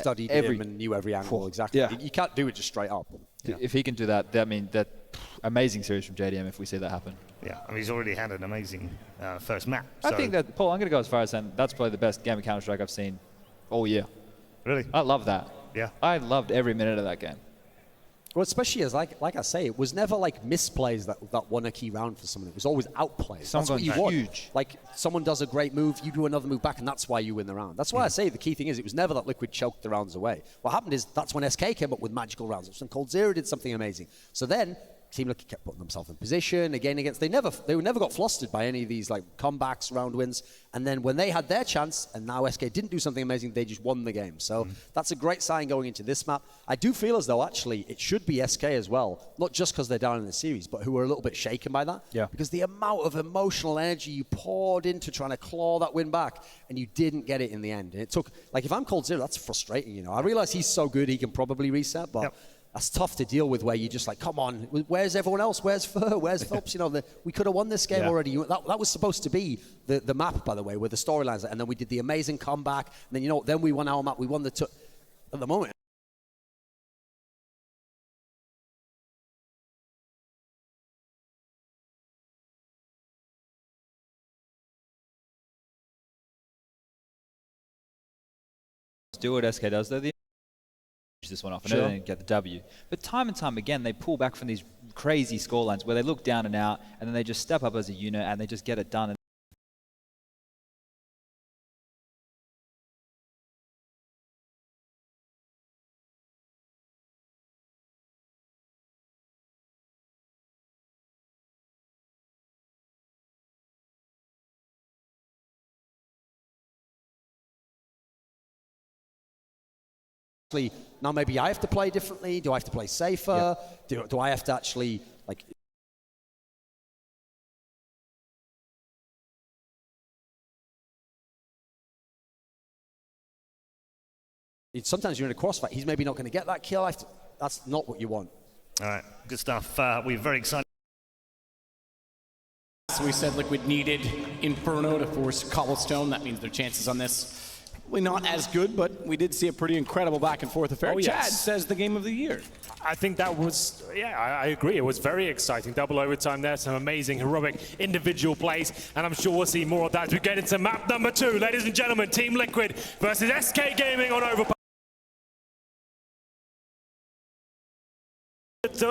studied him and knew every angle exactly. Yeah. You can't do it just straight up. Yeah. If he can do that, I mean, that amazing series from JDM if we see that happen. Yeah, I mean, he's already had an amazing first map. So. I think that, Paul, I'm going to go as far as saying that's probably the best game of Counter-Strike I've seen all year. Really? I love that. Yeah. I loved every minute of that game. Well, especially as, like I say, it was never like misplays that won a key round for someone. It was always outplays. That's what you want. Huge. Like, someone does a great move, you do another move back, and that's why you win the round. That's why I say the key thing is it was never that Liquid choked the rounds away. What happened is that's when SK came up with magical rounds. That's when Cold Zero did something amazing. So then, Team Liquid kept putting themselves in position again against. They never got flustered by any of these like comebacks, round wins. And then when they had their chance, and now SK didn't do something amazing, they just won the game. So that's a great sign going into this map. I do feel as though actually it should be SK as well, not just because they're down in the series, but who are a little bit shaken by that. Yeah. Because the amount of emotional energy you poured into trying to claw that win back, and you didn't get it in the end. And it took, like, if I'm Cold Zero, that's frustrating. You know, I realize he's so good he can probably reset, but. Yep. That's tough to deal with where you're just like, come on, where's everyone else? Where's Fur? Where's Phelps? You know, we could have won this game already. That was supposed to be the map, by the way, where the storylines are. And then we did the amazing comeback. And then, you know, then we won our map. We won the... At the moment... Do what SK does, though. This one off and then get the W. But time and time again, they pull back from these crazy scorelines where they look down and out, and then they just step up as a unit and they just get it done. Now maybe I have to play differently. Do I have to play safer? Do I have to actually like? Sometimes you're in a crossfight. He's maybe not going to get that kill. That's not what you want. All right, good stuff. We're very excited. So we said Liquid needed Inferno to force Cobblestone. That means their chances on this probably not as good, but we did see a pretty incredible back and forth affair. Chad says the game of the year. I think that was, I agree. It was very exciting. Double overtime there, some amazing, heroic individual plays, and I'm sure we'll see more of that as we get into map number 2. Ladies and gentlemen, Team Liquid versus SK Gaming on Overpass.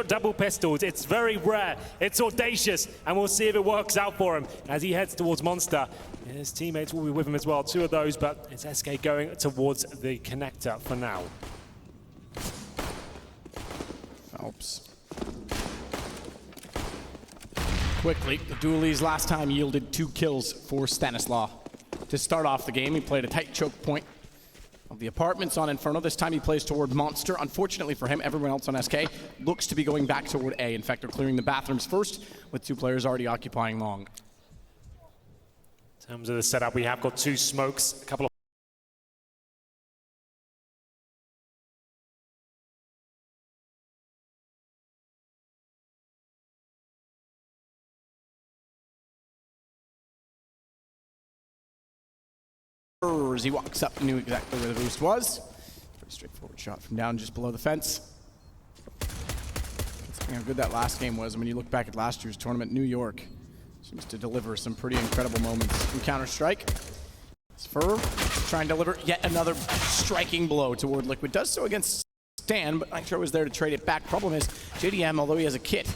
Double pistols, it's very rare, it's audacious, and we'll see if it works out for him as he heads towards Monster. His teammates will be with him as well, 2 of those, but it's SK going towards the connector for now. Phelps. Quickly, the dualies last time yielded 2 kills for Stanislaw. To start off the game, he played a tight choke point of the apartments on Inferno. This time he plays toward Monster. Unfortunately for him, everyone else on SK looks to be going back toward A. In fact, they're clearing the bathrooms first, with 2 players already occupying long. In terms of the setup, we have got 2 smokes, a couple of as he walks up, knew exactly where the boost was. Pretty straightforward shot from down just below the fence. Considering how good that last game was, when you look back at last year's tournament, New York seems to deliver some pretty incredible moments in Counter-Strike. It's Fur trying to deliver yet another striking blow toward Liquid. Does so against Stan, but Nitro is there to trade it back. Problem is, JDM, although he has a kit,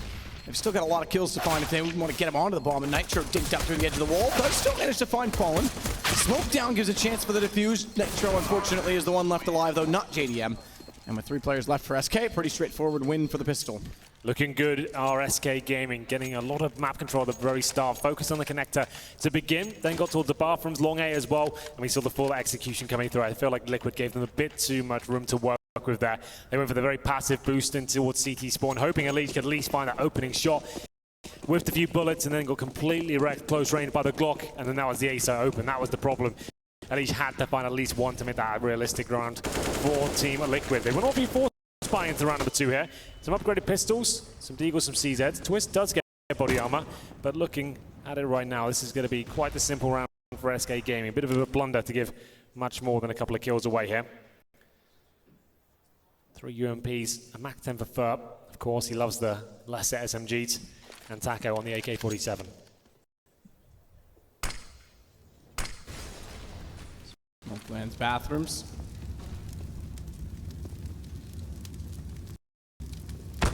they've still got a lot of kills to find if they want to get him onto the bomb, and Nitro digged up to the edge of the wall, does still manage to find Fallen. Smoke down gives a chance for the defuse. Nitro, unfortunately, is the one left alive, though not JDM. And with 3 players left for SK, pretty straightforward win for the pistol. Looking good, our SK Gaming, getting a lot of map control at the very start. Focused on the connector to begin, then got towards the bathrooms, long A as well, and we saw the full execution coming through. I feel like Liquid gave them a bit too much room to work with that. They went for the very passive boost in towards CT spawn, hoping at least find that opening shot. Whiffed a few bullets and then got completely wrecked close range by the Glock, and then that was the ASO open. That was the problem. At least had to find at least one to make that a realistic round for Team Liquid. They will not be forced spying into round number 2 here. Some upgraded pistols, some Deagles, some CZs. Twist does get body armor, but looking at it right now, this is going to be quite a simple round for SK Gaming. A bit of a blunder to give much more than a couple of kills away here. 3 UMPs, a Mac 10 for Ferb. Of course, he loves the lesser SMGs. And Taco on the AK-47. Smokeland's bathrooms. Tag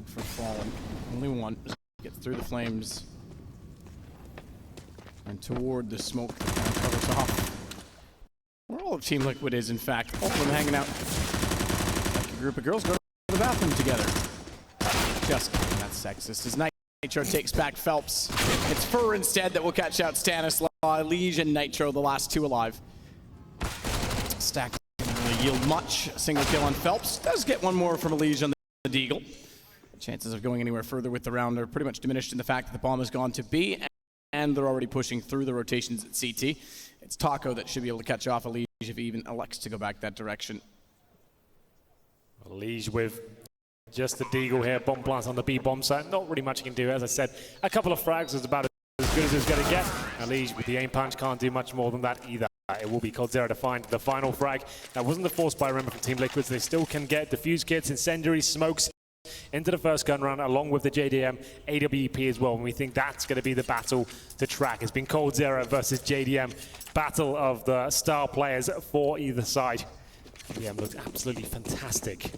for Fallen. Only one. Gets through the flames. And toward the smoke that kind of covers off. Where all of Team Liquid is, in fact. All of them hanging out like a group of girls go to the bathroom together. Just kidding, that's sexist. As Nitro takes back Phelps. It's Fur instead that will catch out Stanislaw. Liege and Nitro, the last two alive. Stack doesn't really yield much. A single kill on Phelps. Does get one more from Liege on the Deagle. Chances of going anywhere further with the round are pretty much diminished in the fact that the bomb has gone to B, and they're already pushing through the rotations at CT. It's Taco that should be able to catch off Liege if he even elects to go back that direction. Liege with just the Deagle here, bomb blast on the B bomb site. Not really much he can do. As I said, a couple of frags is about as good as it's going to get. And Liege with the aim punch can't do much more than that either. It will be Cloud9 to find the final frag. That wasn't the force by, remember, from Team Liquid. They still can get diffuse kits, incendiary smokes into the first gun round, along with the JDM AWP as well. And we think that's going to be the battle to track. It's been Cloud9 versus JDM. Battle of the star players for either side. JDM looks absolutely fantastic.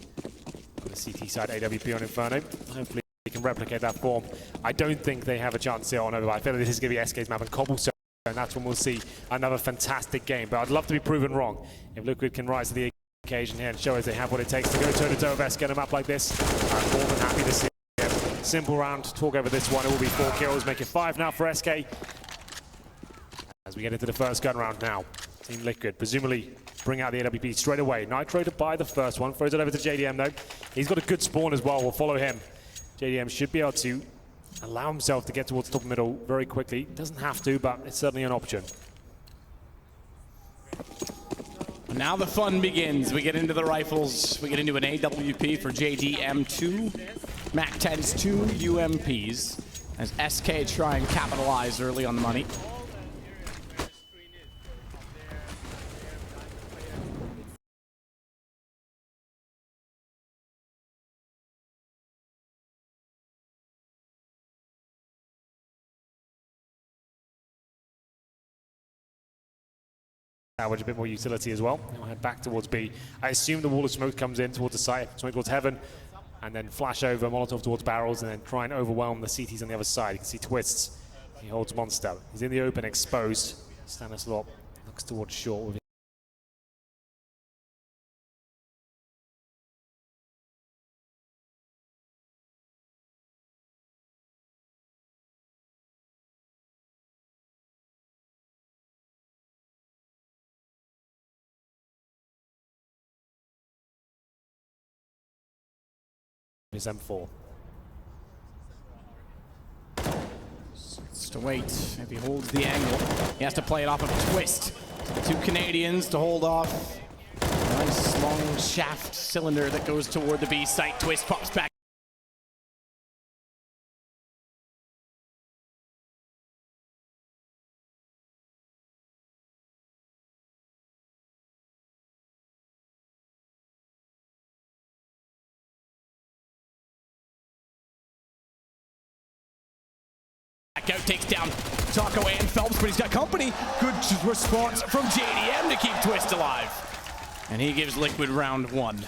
On the CT side, AWP on Inferno. Hopefully they can replicate that form. I don't think they have a chance here on over. I feel like this is going to be SK's map and Cobblestone, and that's when we'll see another fantastic game. But I'd love to be proven wrong. If Liquid can rise to the occasion here and show us they have what it takes to go toe-to-toe with SK on a map like this, I'm more than happy to see it. Simple round, talk over this one. It will be 4 kills, make it 5 now for SK. As we get into the first gun round now. Team Liquid presumably bring out the AWP straight away. Nitro to buy the first one, throws it over to JDM though. He's got a good spawn as well, we'll follow him. JDM should be able to allow himself to get towards the top middle very quickly. Doesn't have to, but it's certainly an option. Now the fun begins. We get into the rifles. We get into an AWP for JDM, 2 MAC-10s, 2 UMPs. As SK try and capitalize early on the money. Salvage a bit more utility as well. We'll head back towards B. I assume the wall of smoke comes in towards the site, smoke towards heaven, and then flash over Molotov towards barrels, and then try and overwhelm the CTs on the other side. You can see Twists. He holds Monster. He's in the open, exposed. Stanislaw looks towards short with his M4. It's to wait. If he holds the angle, he has to play it off of Twist. 2 Canadians to hold off. Nice long shaft cylinder that goes toward the B site. Twist pops back. Out, takes down Taco and Phelps, but he's got company. Good response from JDM to keep Twist alive. And he gives Liquid round 1.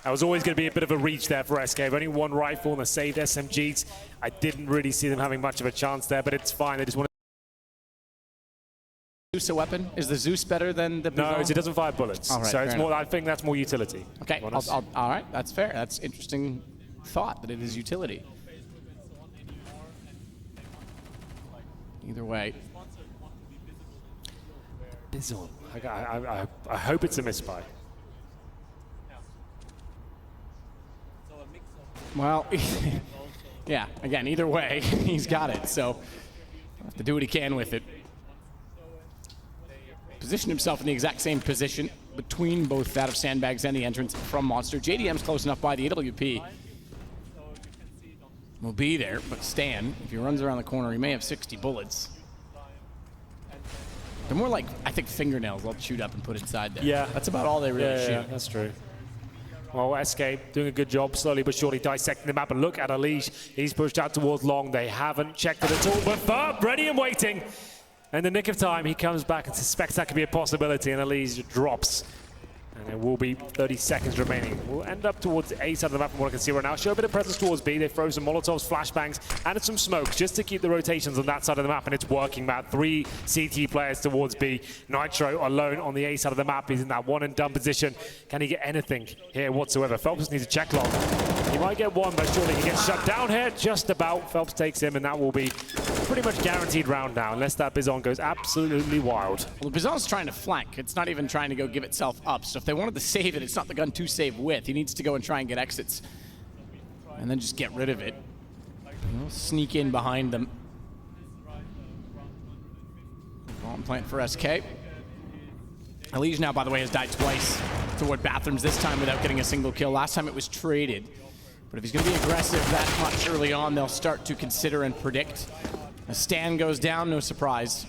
That was always going to be a bit of a reach there for SK. Only 1 rifle and a saved SMGs. I didn't really see them having much of a chance there, but it's fine. They just want to... Zeus a weapon? Is the Zeus better than the No, it doesn't fire bullets. All right, so it's fair more. enough. I think that's more utility. Okay, all right, that's fair. That's interesting thought that it is utility. Either way. Bizzle. I hope it's a misbuy. Well, yeah, again, either way, he's got it, so he'll have to do what he can with it. Position himself in the exact same position between both that of Sandbags and the entrance from Monster. JDM's close enough by the AWP. Will be there, but Stan, if he runs around the corner, he may have 60 bullets. They're more like, I think, fingernails they'll shoot up and put inside there. Yeah. That's about all they really shoot. Yeah, that's true. Well, SK doing a good job, slowly but surely dissecting the map. And look at Elige. He's pushed out towards long. They haven't checked it at all, but Ferb ready and waiting. In the nick of time, he comes back and suspects that could be a possibility, and Elige drops. And there will be 30 seconds remaining. We'll end up towards the A side of the map from what I can see right now. Show a bit of presence towards B. They throw some Molotovs, flashbangs, and some smokes just to keep the rotations on that side of the map, and it's working, Matt. 3 CT players towards B. Nitro alone on the A side of the map. He's in that one and done position. Can he get anything here whatsoever? Phelps needs a check log. He might get one, but surely he gets shut down here. Just about. Phelps takes him, and that will be pretty much guaranteed round now, unless that Bizon goes absolutely wild. Well, the Bizon's trying to flank. It's not even trying to go give itself up. So if they wanted to save it, it's not the gun to save with. He needs to go and try and get exits. And then just get rid of it. We'll sneak in behind them. Bomb plant for SK. Elige now, by the way, has died twice toward bathrooms, this time without getting a single kill. Last time it was traded. But if he's going to be aggressive that much early on, they'll start to consider and predict. A Stan goes down, no surprise.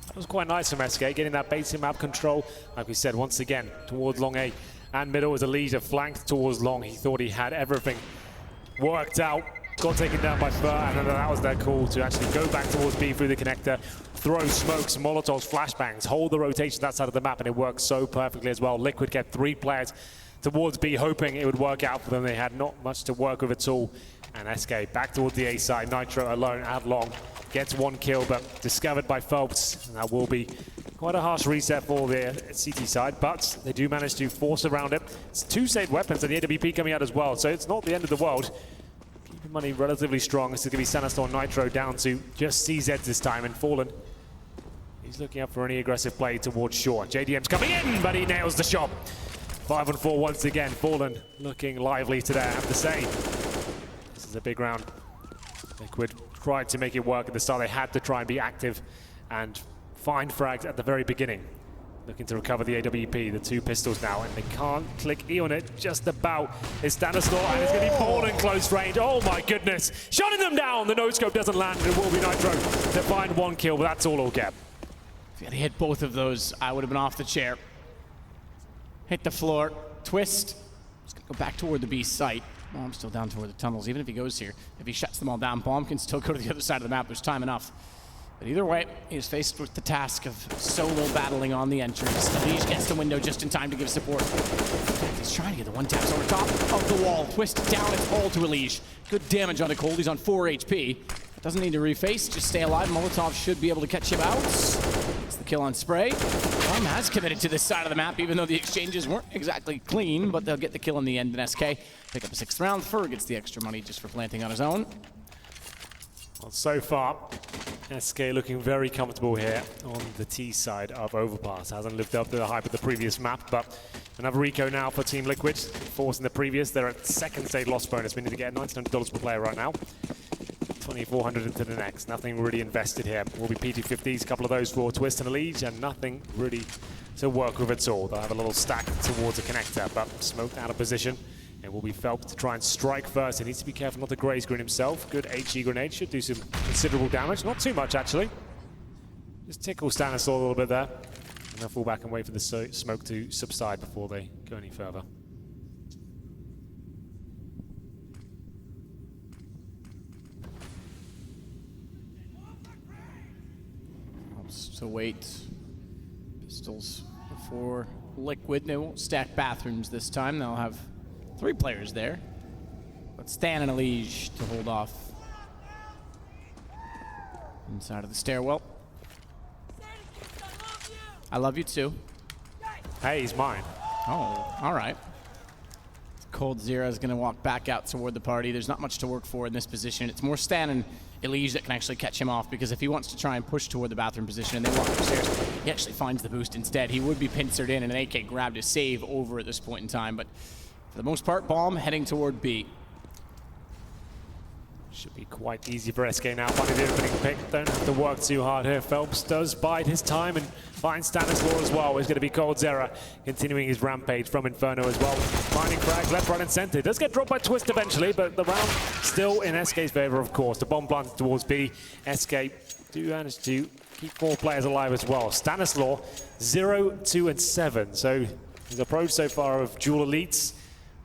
That was quite nice from SK, getting that basic map control. Like we said, once again, towards long A and middle as Elige flanked towards long. He thought he had everything worked out. Got taken down by Fur, and then that was their call to actually go back towards B through the connector, throw smokes, Molotovs, flashbangs, hold the rotation that side of the map, and it worked so perfectly as well. Liquid kept 3 players towards B, hoping it would work out for them. They had not much to work with at all. And SK back towards the A side. Nitro alone at long. Gets 1 kill, but discovered by Phelps. And that will be quite a harsh reset for the CT side, but they do manage to force around it. It's 2 saved weapons and the AWP coming out as well, so it's not the end of the world. Keeping money relatively strong. This is going to be Sanistor Nitro down to just CZ this time, and Fallen. He's looking up for any aggressive play towards Shaw. JDM's coming in, but he nails the shot. 5-on-4 once again. Fallen looking lively today, I have to say. This is a big round. Liquid tried to make it work at the start. They had to try and be active and find frags at the very beginning. Looking to recover the AWP, the 2 pistols now, and they can't click E on it just about. It's Stanislaw, and it's going to be Paul in close range. Oh my goodness, shutting them down. The no-scope doesn't land, and it will be Nitro to find 1 kill, but that's all he'll get. If he had hit both of those, I would have been off the chair. Hit the floor, twist. He's going to go back toward the B site. Bomb's still down toward the tunnels. Even if he goes here, if he shuts them all down, Bomb can still go to the other side of the map. There's time enough. But either way, he's faced with the task of solo battling on the entrance. Elige gets the window just in time to give support. He's trying to get the 1 taps over top of the wall. Twist down, it's all to Elige. Good damage on the cold. He's on 4 HP. Doesn't need to reface, just stay alive. Molotov should be able to catch him out. It's the kill on Spray. Bomb has committed to this side of the map, even though the exchanges weren't exactly clean, but they'll get the kill in the end. And SK pick up a 6th round. Fur gets the extra money just for planting on his own. Well, so far, SK looking very comfortable here on the T side of Overpass. Hasn't lived up to the hype of the previous map, but another Rico now for Team Liquid. 4th in the previous. They're at 2nd state loss bonus. We need to get $1,900 per player right now. 2,400 into the next. Nothing really invested here. Will be P250s, a couple of those for Twist and Elige, and nothing really to work with at all. They'll have a little stack towards a connector, but smoked out of position. It will be Phelps to try and strike first. He needs to be careful not to graze green himself. Good HE grenade, should do some considerable damage. Not too much, actually. Just tickle Stanislaw a little bit there. And they'll fall back and wait for the smoke to subside before they go any further. So wait. Pistols before Liquid. They won't stack bathrooms this time. They'll have 3 players there. But Stan and Elige to hold off. Inside of the stairwell. I love you too. Hey, he's mine. Oh, all right. Cold Zero is going to walk back out toward the party. There's not much to work for in this position. It's more Stan and Elige that can actually catch him off, because if he wants to try and push toward the bathroom position and they walk upstairs, he actually finds the boost instead. He would be pincered in, and an AK grabbed his save over at this point in time, but for the most part, Bomb heading toward B. Should be quite easy for SK now, finding the opening pick. Don't have to work too hard here. Phelps does bide his time and finds Stanislaw as well. It's going to be Cold Zera continuing his rampage from Inferno as well. Finding frags left, right, and center. Does get dropped by Twist eventually, but the round still in SK's favor, of course. The bomb planted towards B. SK do manage to keep 4 players alive as well. Stanislaw, 0, 2, and 7. So His approach so far of dual elites,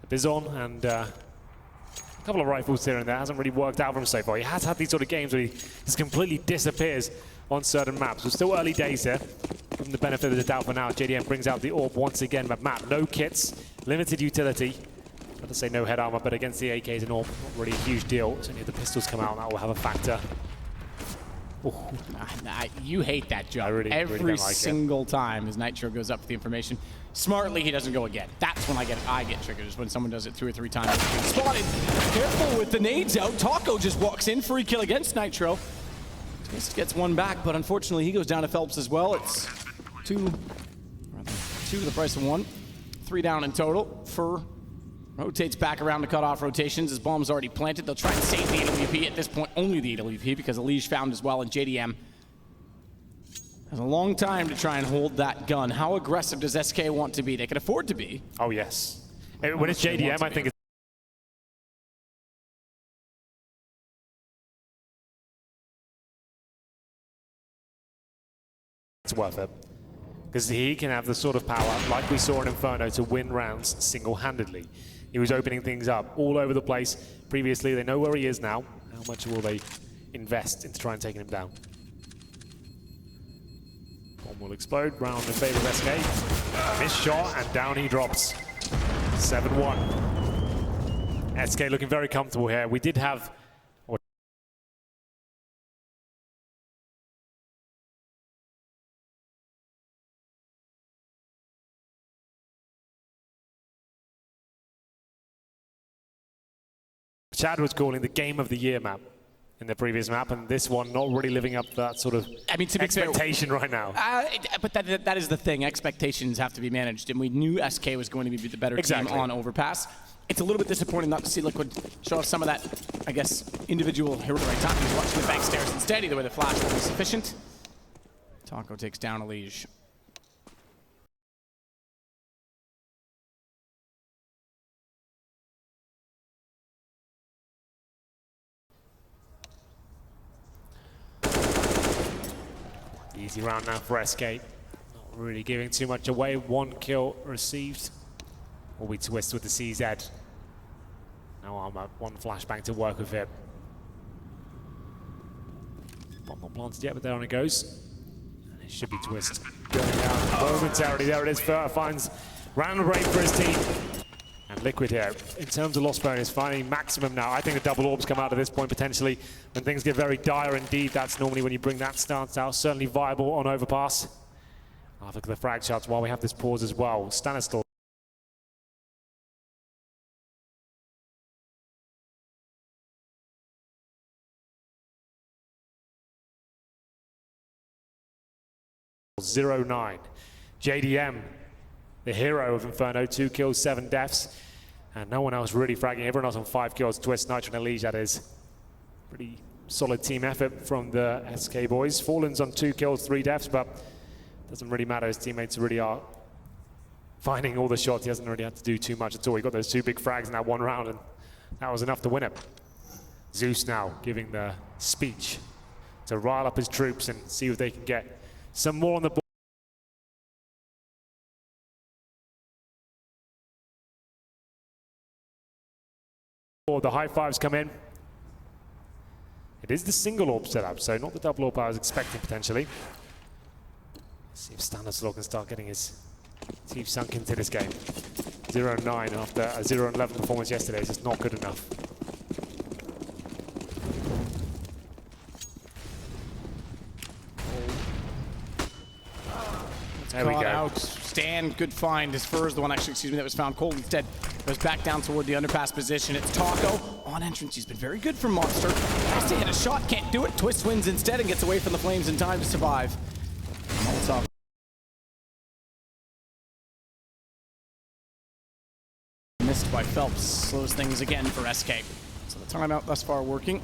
a Bison, and a couple of rifles here and there hasn't really worked out for him so far. He has had these sort of games where he just completely disappears on certain maps. We're still early days here. Give him the benefit of the doubt for now. JDM brings out the orb once again, but map, no kits, limited utility. Not to say no head armor, but against the AKs and orb, not really a huge deal. Certainly if the pistols come out, that will have a factor. You hate that job. Every really like single time as Nitro goes up for the information. Smartly, he doesn't go again. That's when I get triggered, is when someone does it 2 or 3 times. Spotted. Careful with the nades out. Taco just walks in. Free kill against Nitro. Twist gets one back, but unfortunately he goes down to Phelps as well. It's two to the price of 1. 3 down in total. Fur rotates back around to cut off rotations. His bomb's already planted. They'll try and save the AWP. At this point, only the AWP, because Elige found as well, and JDM has a long time to try and hold that gun. How aggressive does SK want to be? They can afford to be. Oh, yes. When it's JDM, I think it's worth it. Because he can have the sort of power, like we saw in Inferno, to win rounds single-handedly. He was opening things up all over the place previously. They know where he is now. How much will they invest into trying taking him down? Bomb will explode. Round in favor of SK. Missed shot, and down he drops. 7-1. SK looking very comfortable here. We did have... Chad was calling the Game of the Year map in the previous map, and this one not really living up to that sort of expectation right now. But that is the thing. Expectations have to be managed, and we knew SK was going to be the better team on Overpass. It's a little bit disappointing not to see Liquid show off some of that, I guess, individual hero right time. He's watching the bank stairs instead. Either way, the flash will be sufficient. Taco takes down Elige. Easy round now for SK. Not really giving too much away. 1 kill received. Will we twist with the CZ? No armor. 1 flashbang to work with him. Bomb not planted yet, but there on it goes. And it should be twist. Going down momentarily. There it is. Finds round rate for his team. And Liquid here, in terms of loss bonus, finding maximum now. I think the double orbs come out at this point potentially. When things get very dire indeed, that's normally when you bring that stance out. Certainly viable on Overpass. I'll look at the frag shots while we have this pause as well. Stanistor. .09. JDM. The hero of Inferno, 2 kills, 7 deaths, and no one else really fragging. Everyone else on 5 kills. Twist, Nitro, and Elige, that is. Pretty solid team effort from the SK boys. Fallen's on 2 kills, 3 deaths, but doesn't really matter. His teammates really are finding all the shots. He hasn't really had to do too much at all. He got those 2 big frags in that 1 round, and that was enough to win it. Zeus now giving the speech to rile up his troops and see if they can get some more on the board. The high fives come in. It is the single orb setup, so not the double orb I was expecting potentially. Let's see if Stanislaw can start getting his teeth sunk into this game. 0-9 after a 0-11 performance yesterday is just not good enough. There we go. Out. Stan, good find. His fur is the one, actually, excuse me, that was found. Cold instead goes back down toward the underpass position. It's Taco on entrance. He's been very good for Monster. Has to hit a shot, can't do it. Twist wins instead and gets away from the flames in time to survive. Molotov. Missed by Phelps. Slows things again for SK. So the timeout thus far working.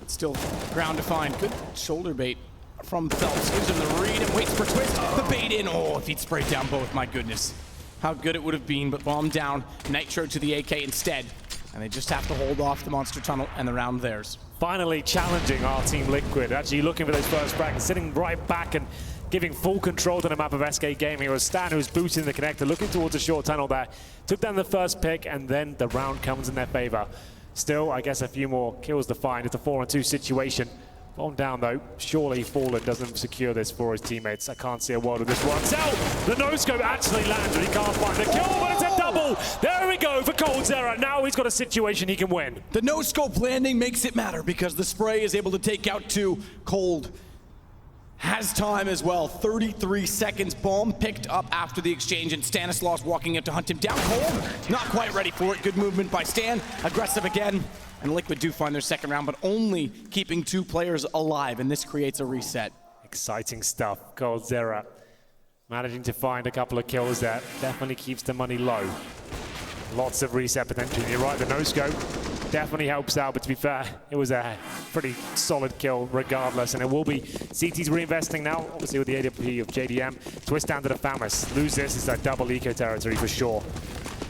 It's still ground to find. Good shoulder bait from Phelps. Gives him the read and waits for Twist. The bait in. Oh, if he'd sprayed down both, my goodness. How good it would have been, but bomb down. Nitro to the AK instead. And they just have to hold off the monster tunnel and the round theirs. Finally challenging our team Liquid. Actually looking for those first frags, sitting right back and giving full control to the map of SK Gaming. It was Stan who was boosting the connector, looking towards a short tunnel there. Took down the first pick, and then the round comes in their favor. Still, I guess a few more kills to find. It's a 4-on-2 situation. Bomb down though. Surely Fallen doesn't secure this for his teammates. I can't see a world of this works out. The no-scope actually landed. He can't find the kill, but it's a double. There we go for coldzera. Now he's got a situation he can win. The no-scope landing makes it matter because the spray is able to take out 2. Cold has time as well. 33 seconds. Bomb picked up after the exchange, and Stanislaus walking out to hunt him down. Cold, not quite ready for it. Good movement by Stan. Aggressive again. And Liquid do find their second round, but only keeping 2 players alive, and this creates a reset. Exciting stuff. coldzera managing to find a couple of kills there. Definitely keeps the money low. Lots of reset potential. You're right, the no-scope definitely helps out, but to be fair, it was a pretty solid kill regardless, and it will be CT's reinvesting now, obviously with the AWP of JDM. Twist down to the FaMAS. Lose this is that double eco territory for sure.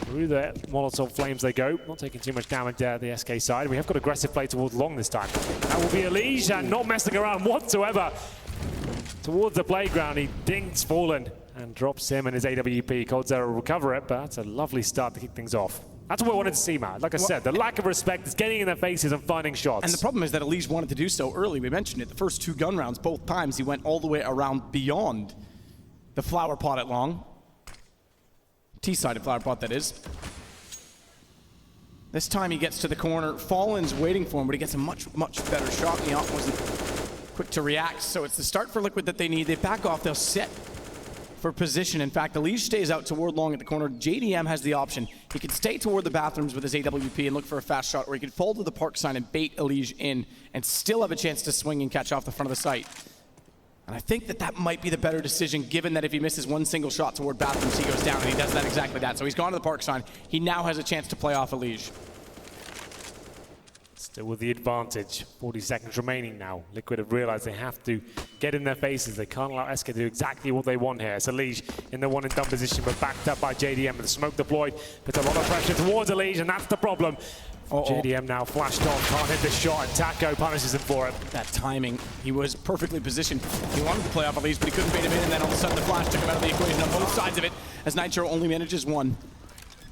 Through the Molotov flames they go, not taking too much damage there the SK side. We have got aggressive play towards long this time. That will be Elige, and not messing around whatsoever. Towards the playground, he dings Fallen and drops him and his AWP. coldzera will recover it, but that's a lovely start to kick things off. That's what we wanted to see, Matt. Like I said, the lack of respect is getting in their faces and finding shots. And the problem is that Elige wanted to do so early. We mentioned it, the first 2 gun rounds, both times he went all the way around beyond the flower pot at long. T-sided flower pot, that is. This time he gets to the corner. Fallen's waiting for him, but he gets a much better shot. The op wasn't quick to react, so it's the start for Liquid that they need. They back off, they'll set for position. In fact, Elige stays out toward long at the corner. JDM has the option. He could stay toward the bathrooms with his AWP and look for a fast shot, or he could fall to the park sign and bait Elige in and still have a chance to swing and catch off the front of the site. And I think that that might be the better decision, given that if he misses one single shot toward bathrooms, he goes down, and he does that exactly that. So he's gone to the park sign. He now has a chance to play off Elige. Still with the advantage. 40 seconds remaining now. Liquid have realized they have to get in their faces. They can't allow SK to do exactly what they want here. It's Elige in the one-and-done position, but backed up by JDM with the smoke deployed. Puts a lot of pressure towards Elige, and that's the problem. JDM now flashed off, can't hit the shot, and Taco punishes him for it. That timing, he was perfectly positioned. He wanted to play off Elige, but he couldn't bait him in, and then all of a sudden the flash took him out of the equation on both sides of it, as Nitro only manages 1.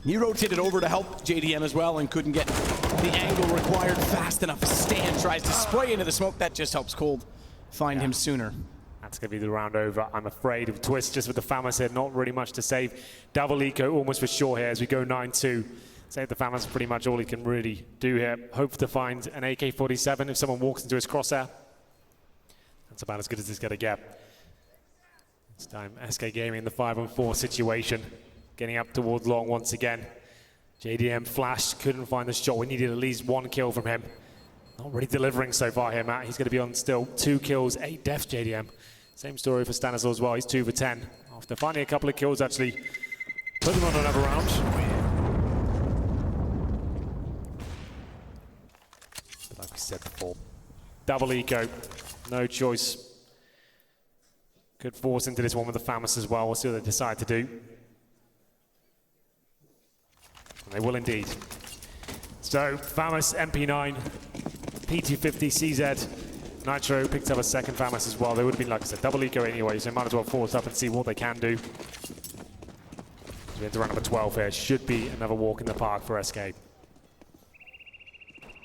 He rotated over to help JDM as well and couldn't get the angle required fast enough. Stan tries to spray into the smoke. That just helps Cold find him sooner. That's going to be the round over, I'm afraid. Of Twist just with the FaMAS here, not really much to save. Double eco almost for sure here as we go 9-2. Save the FaMAS pretty much all he can really do here. Hope to find an AK-47 if someone walks into his crosshair. That's about as good as it's going to get. This time SK Gaming in the 5-on-4 situation. Getting up towards long once again. JDM flashed, couldn't find the shot. We needed at least 1 kill from him. Not really delivering so far here, Matt. He's going to be on still 2 kills, 8 deaths, JDM. Same story for Stanislaus as well. He's 2 for 10. After finding a couple of kills, actually put them on another round. But like we said before, double eco, no choice. Could force into this one with the FaMAS as well. We'll see what they decide to do. And they will indeed. So, FaMAS, MP9, P250, CZ, Nitro picked up a second FaMAS as well. They would have been, like I said, double eco anyway, so might as well force up and see what they can do. So we enter round number 12 here. Should be another walk in the park for SK.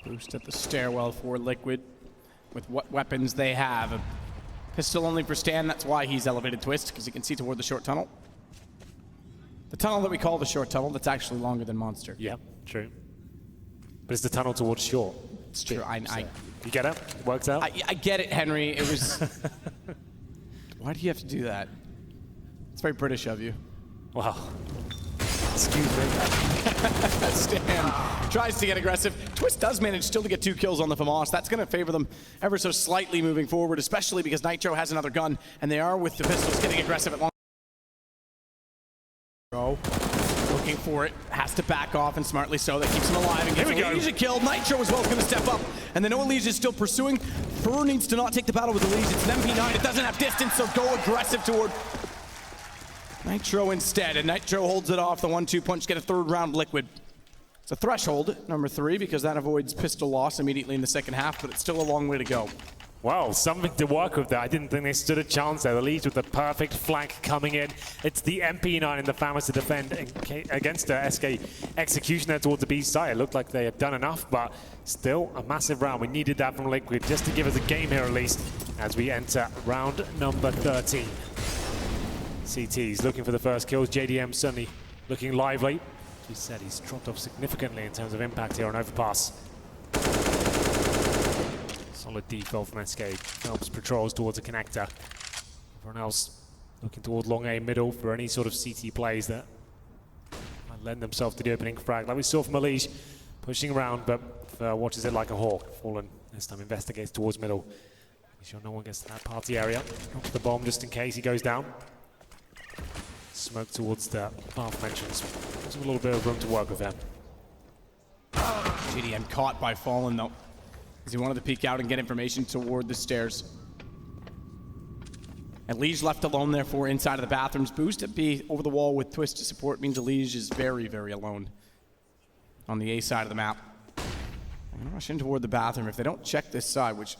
Boost at the stairwell for Liquid with what weapons they have. A pistol only for Stan, that's why he's elevated Twist, because he can see toward the short tunnel. The tunnel that we call the short tunnel, that's actually longer than Monster. Yeah, true. But it's the tunnel towards short. It's true. You get it? It works out? I get it, Henry. It was... Why do you have to do that? It's very British of you. Wow. Excuse me. Stan tries to get aggressive. Twist does manage still to get 2 kills on the FaMAS. That's going to favor them ever so slightly moving forward, especially because Nitro has another gun, and they are with the pistols getting aggressive at long. Looking for it, has to back off, and smartly so. That keeps him alive and gets Elige killed. Nitro as well is going to step up, and then Elige is still pursuing. Fur needs to not take the battle with Elige. It's an MP9. It doesn't have distance, so go aggressive toward Nitro instead, and Nitro holds it off. The 1-2 punch, get a 3rd round Liquid. It's a threshold, number 3, because that avoids pistol loss immediately in the second half, but it's still a long way to go. Well, something to work with there. I didn't think they stood a chance there. The Leeds with the perfect flank coming in. It's the MP9 in the Famous to defend against the SK Executioner towards the B side. It looked like they had done enough, but still a massive round. We needed that from Liquid just to give us a game here at least as we enter round number 13. CT's looking for the first kills. JDM certainly looking lively. As we said, he's dropped off significantly in terms of impact here on Overpass. Solid default from SK. Helps patrols towards a connector. Everyone else looking towards long A middle for any sort of CT plays that might lend themselves to the opening frag. Like we saw from Mirage, pushing around, but watches it like a hawk. Fallen this time investigates towards middle. Make sure no one gets to that party area. Drops the bomb just in case he goes down. Smoke towards the path mentions. There's a little bit of room to work with there. JDM caught by Fallen though, because he wanted to peek out and get information toward the stairs. And Liege left alone therefore inside of the bathrooms. Boost at B over the wall with Twist to support means Liege is very, very alone on the A side of the map. I'm gonna rush in toward the bathroom. If they don't check this side, which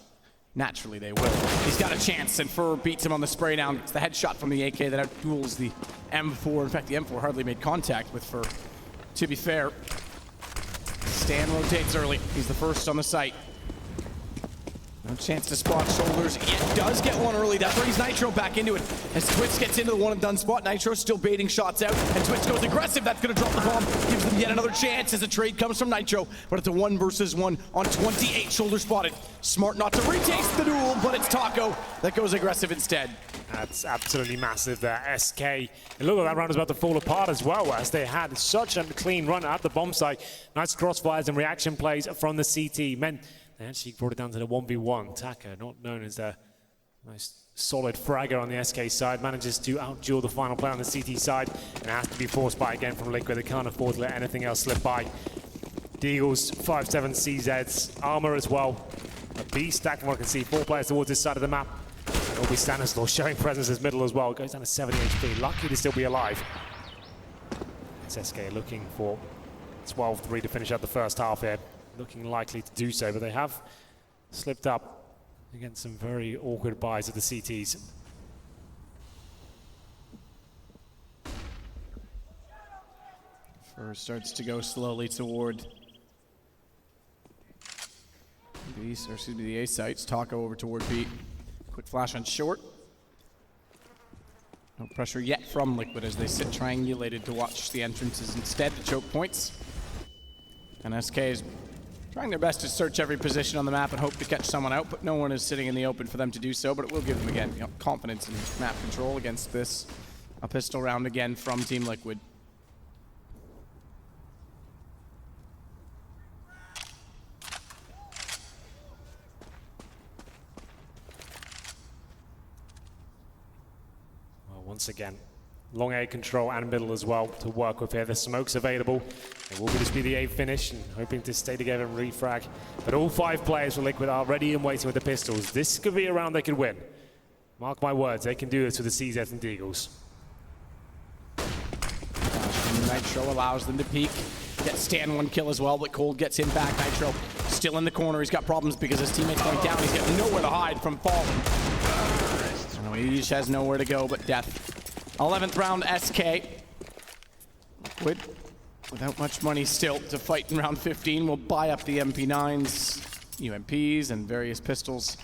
naturally they will, he's got a chance, and Fur beats him on the spray down. It's the headshot from the AK that outduels the M4. In fact, the M4 hardly made contact with Fur. To be fair, Stan rotates early. He's the first on the site. No chance to spot shoulders, yet does get one early. That brings Nitro back into it. As Twist gets into the one and done spot, Nitro still baiting shots out, and Twist goes aggressive. That's gonna drop the bomb, gives them yet another chance as the trade comes from Nitro. But it's a 1 versus 1 on 28 shoulder spotted. Smart not to retaste the duel, but it's Taco that goes aggressive instead. That's absolutely massive there. SK, and look, that round is about to fall apart as well, as they had such a clean run at the bomb site. Nice crossfires and reaction plays from the CT. They actually brought it down to the 1v1. Taka, not known as the most solid fragger on the SK side, manages to outduel the final player on the CT side, and it has to be forced by again from Liquid. They can't afford to let anything else slip by. Deagles, 5-7 CZs, armor as well. A B stack from what I can see. 4 players towards this side of the map. And it'll be Stanislaw showing presence as middle as well. Goes down to 70 HP. Lucky to still be alive. It's SK looking for 12-3 to finish out the first half here. Looking likely to do so, but they have slipped up against some very awkward buys at the CTs. First starts to go slowly toward the A sites. Taco over toward B. Quick flash on short. No pressure yet from Liquid as they sit triangulated to watch the entrances instead to choke points. And SK is trying their best to search every position on the map and hope to catch someone out, but no one is sitting in the open for them to do so. But it will give them, again, confidence in map control against this. A pistol round again from Team Liquid. Well, once again, long A control and middle as well to work with here. The smoke's available. It will just be the A finish and hoping to stay together and refrag. But all 5 players for Liquid are ready and waiting with the pistols. This could be a round they could win. Mark my words, they can do this with the CZ and Deagles. Nitro allows them to peek. Get Stan 1 kill as well, but Cold gets him back. Nitro still in the corner. He's got problems because his teammate's going down. He's got nowhere to hide from Fallen. He just has nowhere to go but death. 11th round, SK. Liquid, without much money still to fight in round 15, will buy up the MP9s, UMPs, and various pistols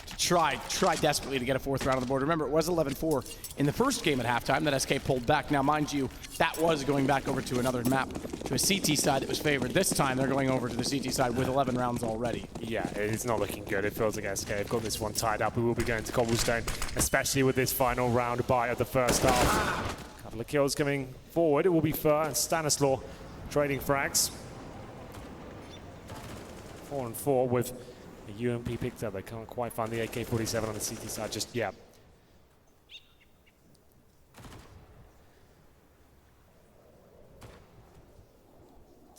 to try desperately to get a 4th round on the board. Remember, it was 11-4 in the first game at halftime that SK pulled back. Now, mind you, that was going back over to another map, to a CT side that was favored. This time, they're going over to the CT side with 11 rounds already. Yeah, it's not looking good. It feels like SK have got this one tied up. We will be going to Cobblestone, especially with this final round buy of the first half. A couple of kills coming forward. It will be Fur and Stanislaw trading frags. 4-4 with a UMP picked up. They can't quite find the AK-47 on the CT side just yet.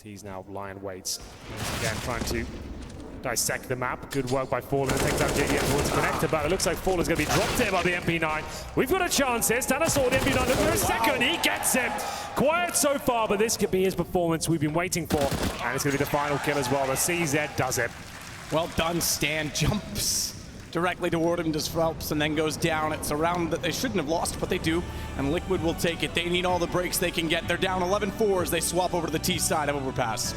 He's now lying waits. Once again, trying to dissect the map. Good work by Fallen. It takes out JDM towards the connector, but it looks like Fallen's going to be dropped here by the MP9. We've got a chance here. Stanislaw, the MP9, looking for a second. He gets him. Quiet so far, but this could be his performance we've been waiting for. And it's going to be the final kill as well. The CZ does it. Well done, Stan. Jumps directly toward him, disrupts, and then goes down. It's a round that they shouldn't have lost, but they do, and Liquid will take it. They need all the breaks they can get. They're down 11-4 as they swap over to the T side of Overpass.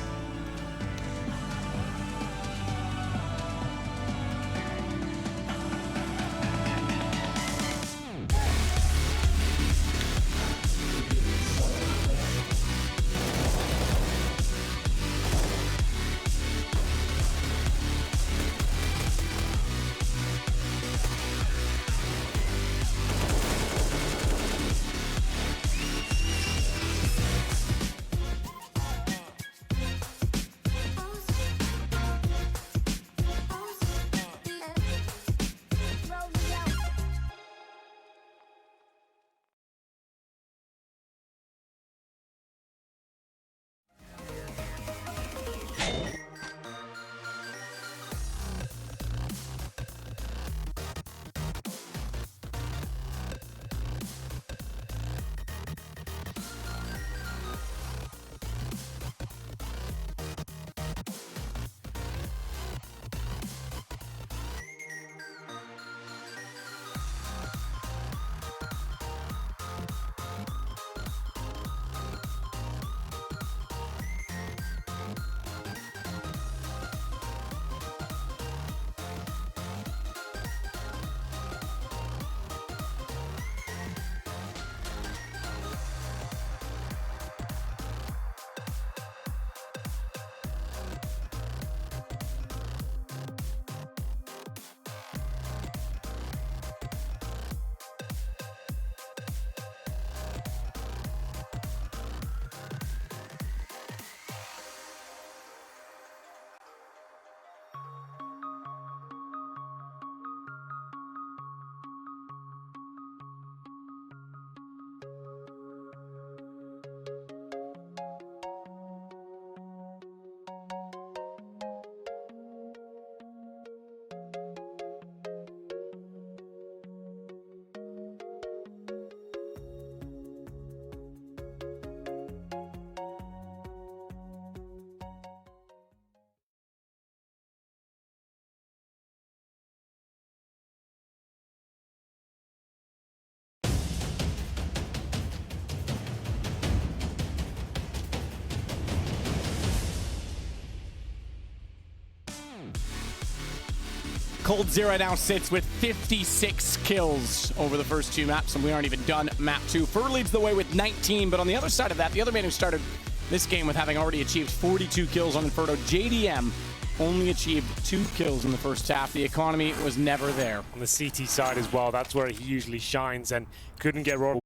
coldzera now sits with 56 kills over the first two maps, and we aren't even done map 2. Fur leads the way with 19, but on the other side of that, the other man who started this game with having already achieved 42 kills on Inferno, JDM, only achieved 2 kills in the first half. The economy was never there. On the CT side as well, that's where he usually shines and couldn't get rolled.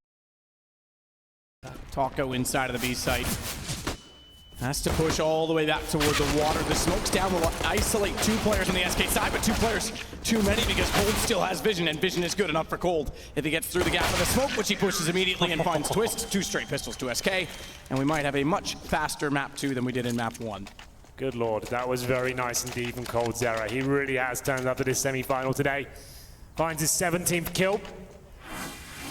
Taco inside of the B site. Has to push all the way back toward the water. The smoke's down will isolate 2 players on the SK side, but 2 players too many because Cold still has vision, and vision is good enough for Cold if he gets through the gap of the smoke, which he pushes immediately and finds Twist. 2 straight pistols to SK, and we might have a much faster map 2 than we did in map 1. Good lord, that was very nice indeed from coldzera. He really has turned up to this semi-final today. Finds his 17th kill.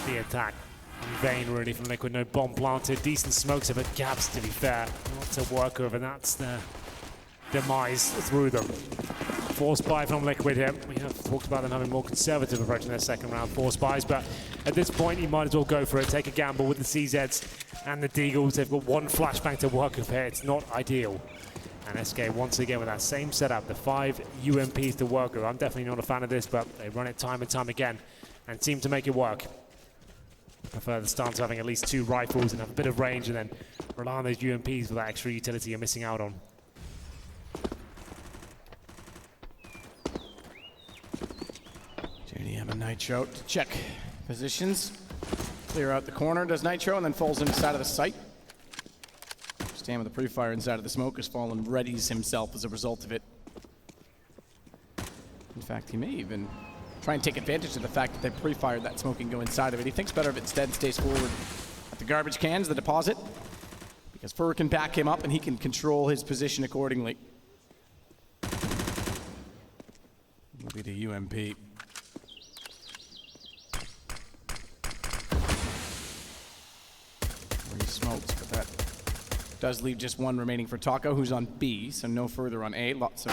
The attack in vain really from Liquid, no bomb planted. Decent smokes but gaps to be fair. Not to work over, that's the demise through them. Force buy from Liquid here. We have talked about them having a more conservative approach in their second round force buys, but at this point you might as well go for it. Take a gamble with the CZs and the Deagles. They've got 1 flashbang to work with here. It's not ideal. And SK once again with that same setup, the 5 UMPs to work with. I'm definitely not a fan of this, but they run it time and time again and seem to make it work. I prefer the stance of having at least 2 rifles and have a bit of range and then rely on those UMPs for that extra utility you're missing out on. JDM and Nitro to check positions. Clear out the corner, does Nitro, and then falls inside of the site. Stam with the pre-fire inside of the smoke has fallen, readies himself as a result of it. In fact, he may even try and take advantage of the fact that they pre-fired that smoke and go inside of it. He thinks better of it instead, stays forward at the garbage cans, the deposit, because Fur can back him up and he can control his position accordingly. Will be the UMP. He smokes, but that does leave just 1 remaining for Taco, who's on B, so no further on A. Lots of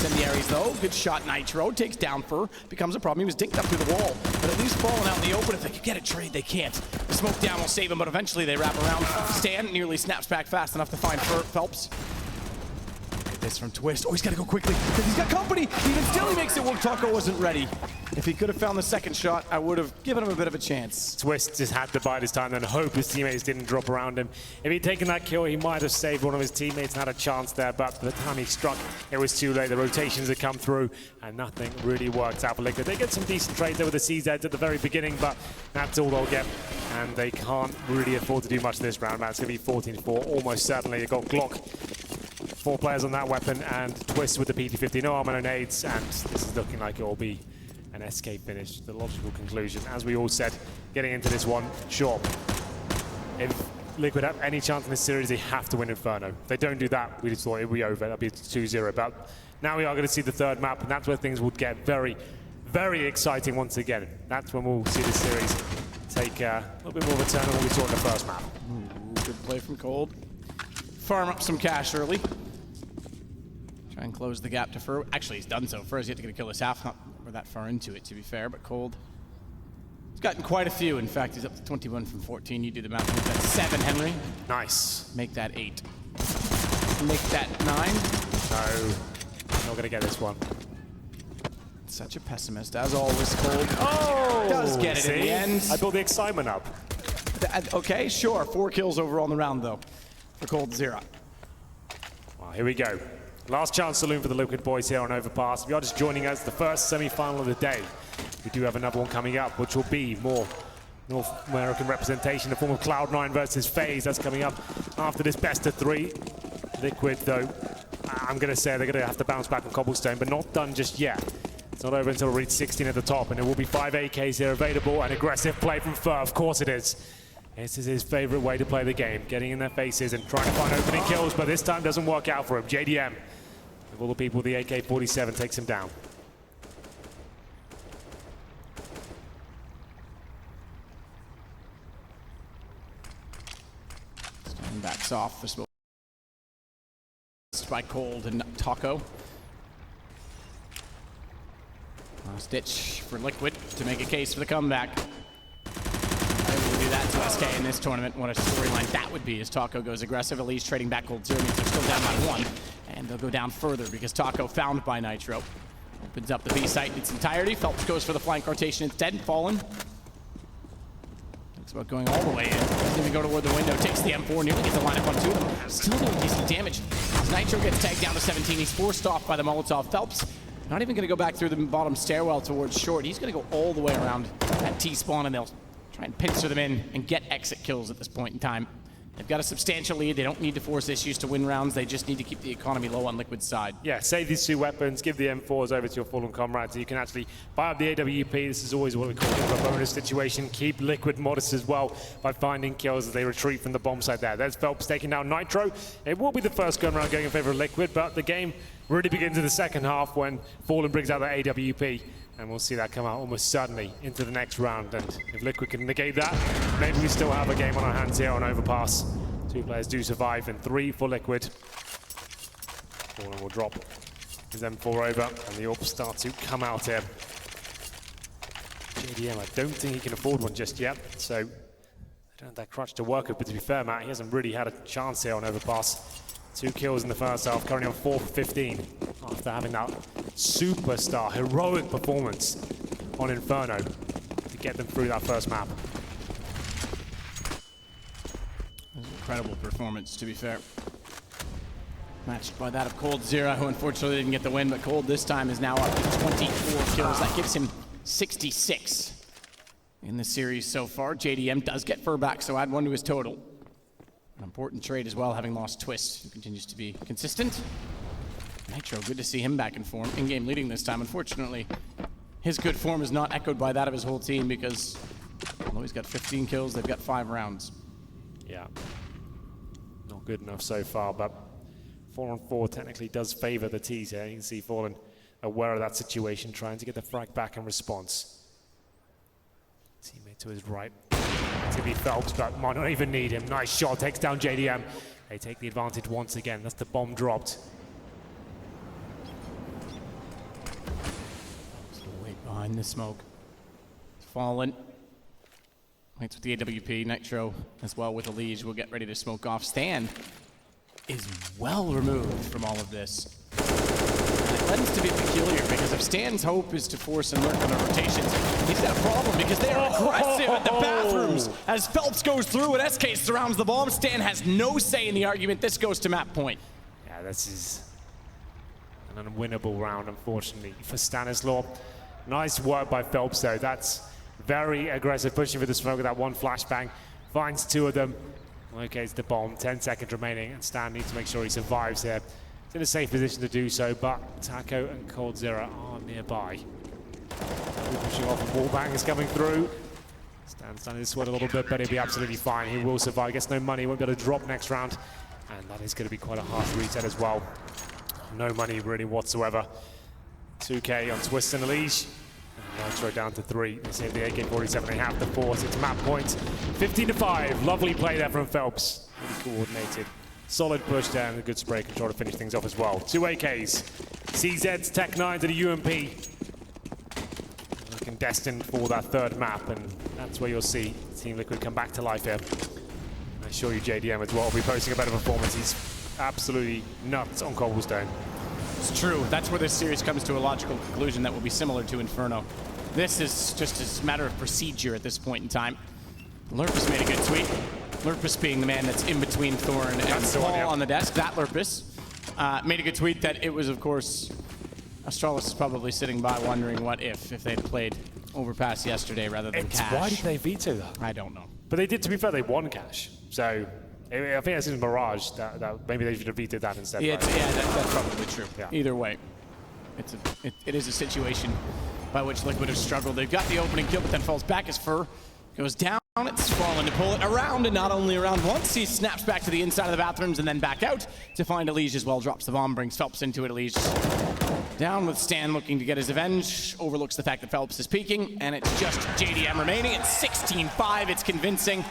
incendiaries though. Good shot, Nitro. Takes down Fur. Becomes a problem. He was dinked up through the wall. But at least falling out in the open. If they could get a trade, they can't. The smoke down will save him, but eventually they wrap around. Stan nearly snaps back fast enough to find Phelps. Look at this from Twist. Oh, he's got to go quickly because he's got company. Even still, he makes it work. Taco wasn't ready. If he could have found the second shot, I would have given him a bit of a chance. Twist just had to bide his time and hope his teammates didn't drop around him. If he'd taken that kill, he might have saved one of his teammates and had a chance there, but by the time he struck, it was too late. The rotations had come through and nothing really worked out for Liquid. They get some decent trades there with the CZ at the very beginning, but that's all they'll get, and they can't really afford to do much this round, man. It's going to be 14-4, almost certainly. They've got Glock, 4 players on that weapon, and Twist with the PT-50, no armor, no nades, and this is looking like it will be an SK finish, the logical conclusion. As we all said, getting into this one, sure. If Liquid have any chance in this series, they have to win Inferno. If they don't do that, we just thought it would be over. That'd be 2-0. But now we are going to see the third map, and that's where things would get very, very exciting once again. That's when we'll see this series take a little bit more of a turn than what we saw in the first map. Good play from Cold. Farm up some cash early. Try and close the gap to Fur. Actually, he's done so. Fur's yet to get a kill this half. Not we're that far into it, to be fair, but Cold. He's gotten quite a few. In fact, he's up to 21 from 14. You do the math. Make that 7, Henry. Nice. Make that 8. Make that 9. No, not going to get this one. Such a pessimist, as always, Cold. Oh! Does get it in the end. I built the excitement up. Okay, sure. 4 kills overall in the round, though, for Cold Zero. Well, here we go. Last chance saloon for the Liquid boys here on Overpass. If you're just joining us, the first semi-final of the day. We do have another one coming up, which will be more North American representation in the form of Cloud9 versus FaZe. That's coming up after this best of 3. Liquid, though, I'm going to say they're going to have to bounce back on Cobblestone, but not done just yet. It's not over until we reach 16 at the top, and there will be 5 AKs here available. An aggressive play from Fur, of course it is. This is his favorite way to play the game, getting in their faces and trying to find opening kills, but this time doesn't work out for him. JDM, of all the people, the AK-47 takes him down. Stand backs off for smoke. By Cold and Taco. Last ditch for Liquid to make a case for the comeback. Able to do that to SK in this tournament. What a storyline that would be as Taco goes aggressive. At least trading back Cold Zero means they're still down by 1. And they'll go down further because Taco found by Nitro. Opens up the B site in its entirety. Phelps goes for the flank rotation instead. Fallen. Thinks about going all the way in. Doesn't even go toward the window. Takes the M4. Nearly gets the lineup on 2 of them. Still doing decent damage. As Nitro gets tagged down to 17. He's forced off by the Molotov. Phelps not even going to go back through the bottom stairwell towards short. He's going to go all the way around that T-spawn, and they'll try and pincer them in and get exit kills at this point in time. They've got a substantial lead. They don't need to force issues to win rounds. They just need to keep the economy low on Liquid's side. Yeah, save these 2 weapons, give the M4s over to your fallen comrades so you can actually buy up the AWP. This is always what we call a bonus situation. Keep Liquid modest as well by finding kills as they retreat from the bomb site there. There's Phelps taking down Nitro. It will be the first gun round going in favor of Liquid, but the game really begins in the second half when Fallen brings out the AWP. And we'll see that come out almost certainly into the next round. And if Liquid can negate that, maybe we still have a game on our hands here on Overpass. 2 players do survive, and 3 for Liquid. Fallen will drop his M4 over, and the AWP start to come out here. JDM, I don't think he can afford one just yet, so they don't have that crutch to work with. But to be fair, Matt, he hasn't really had a chance here on Overpass. 2 kills in the first half, currently on 4 for 15, after having that superstar, heroic performance on Inferno to get them through that first map. Incredible performance, to be fair. Matched by that of Cold Zero, who unfortunately didn't get the win, but Cold this time is now up to 24 kills. That gives him 66 in the series so far. JDM does get Fur back, so add 1 to his total. An important trade as well, having lost Twist, who continues to be consistent. Nitro, good to see him back in form. In-game leading this time. Unfortunately, his good form is not echoed by that of his whole team because although he's got 15 kills, they've got 5 rounds. Yeah, not good enough so far, but 4-on-4 technically does favor the T's here. You can see Fallen aware of that situation, trying to get the frag back in response. Teammate to his right. To be Phelps, but might not even need him. Nice shot, takes down JDM. They take the advantage once again. That's the bomb dropped. in the smoke. Fallen. Waits with the AWP. Nitro as well with Elige. We'll get ready to smoke off. Stan is well removed from all of this. And it lends to be peculiar because if Stan's hope is to force and lurk on the rotations, he's got a problem because they are aggressive at the bathrooms as Phelps goes through and SK surrounds the bomb. Stan has no say in the argument. This goes to map point. Yeah, this is an unwinnable round, unfortunately, for Stanislaw. Nice work by Phelps, though. That's very aggressive, pushing for the smoke with that one flashbang. Finds two of them. Locates the bomb, 10 seconds remaining, and Stan needs to make sure he survives here. He's in a safe position to do so, but Taco and coldzera are nearby. Pushing off, a wallbang is coming through. Stan's starting to sweat a little bit, but he'll be absolutely fine. He will survive, gets no money, won't be able to drop next round. And that is going to be quite a harsh reset as well. No money really whatsoever. 2K on Twist and Elige. And Nitro down to 3. They save the AK-47, they have the force. It's map point. 15-5. Lovely play there from Phelps. Really coordinated. Solid push there and a good spray control to finish things off as well. 2 AKs. CZ's Tech9 to the UMP. Looking destined for that third map, and that's where you'll see Team Liquid come back to life here. I assure you JDM as well will be posting a better performance. He's absolutely nuts on Cobblestone. It's true. That's where this series comes to a logical conclusion that will be similar to Inferno. This is just a matter of procedure at this point in time. Lurpus made a good tweet. Lurpus being the man that's in between Thorn and Paul on the desk. That Lurpus made a good tweet that it was, of course, Astralis is probably sitting by wondering what if they'd played Overpass yesterday rather than Cash. Why did they veto that? I don't know. But they did, to be fair, they won Cash. So I think that's in Mirage. That maybe they should have vetoed that instead. Yeah, right? that's probably true. Yeah. Either way, it is a situation by which Liquid have struggled. They've got the opening kill, but then falls back as Fur goes down. It's Fallen to pull it around, and not only around once, he snaps back to the inside of the bathrooms and then back out to find Elige as well. Drops the bomb, brings Phelps into it. Elige down with Stan looking to get his revenge. Overlooks the fact that Phelps is peeking, and it's just JDM remaining. It's 16-5. It's convincing.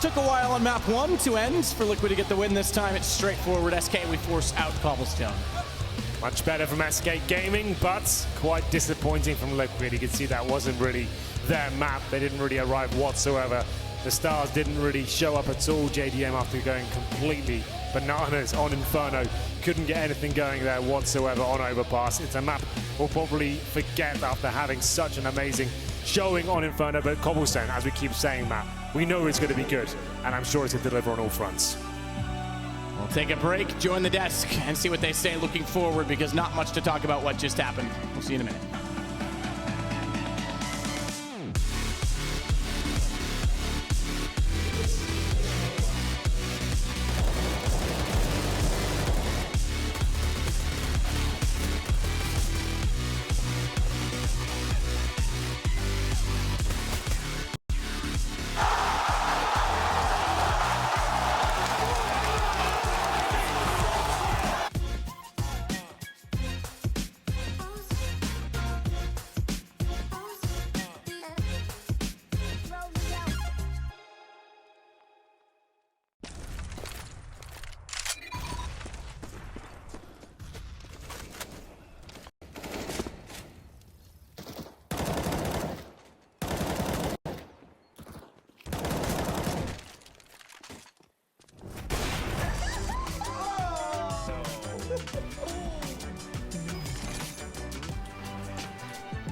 Took a while on map 1 to end for Liquid to get the win this time. It's straightforward. SK, we force out Cobblestone. Much better from SK Gaming, but quite disappointing from Liquid. You can see that wasn't really their map. They didn't really arrive whatsoever. The stars didn't really show up at all. JDM, after going completely bananas on Inferno, couldn't get anything going there whatsoever on Overpass. It's a map we'll probably forget after having such an amazing showing on Inferno, but Cobblestone, as we keep saying, Matt, we know it's going to be good, and I'm sure it's going to deliver on all fronts. We'll take a break, join the desk, and see what they say looking forward, because not much to talk about what just happened. We'll see you in a minute.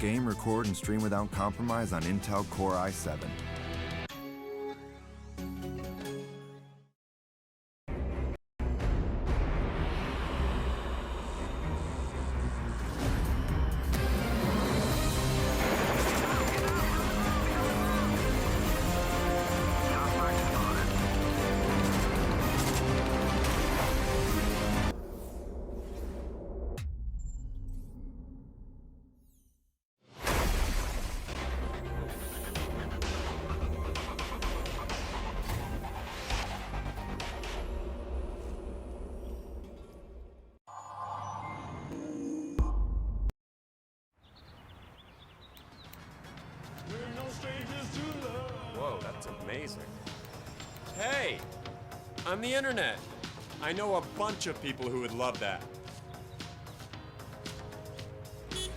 Game, record, and stream without compromise on Intel Core i7. Whoa, that's amazing. Hey, on the internet. I know a bunch of people who would love that.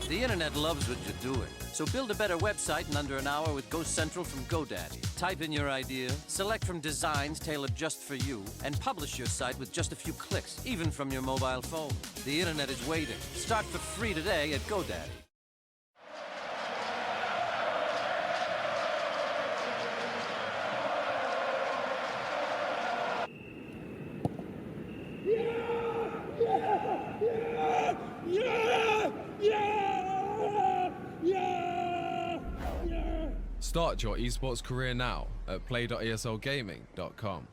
The internet loves what you're doing, So build a better website in under an hour with Ghost Central from GoDaddy. Type in your idea, select from designs tailored just for you, and publish your site with just a few clicks, even from your mobile phone. The internet is waiting. Start for free today at GoDaddy. Start your esports career now at play.eslgaming.com.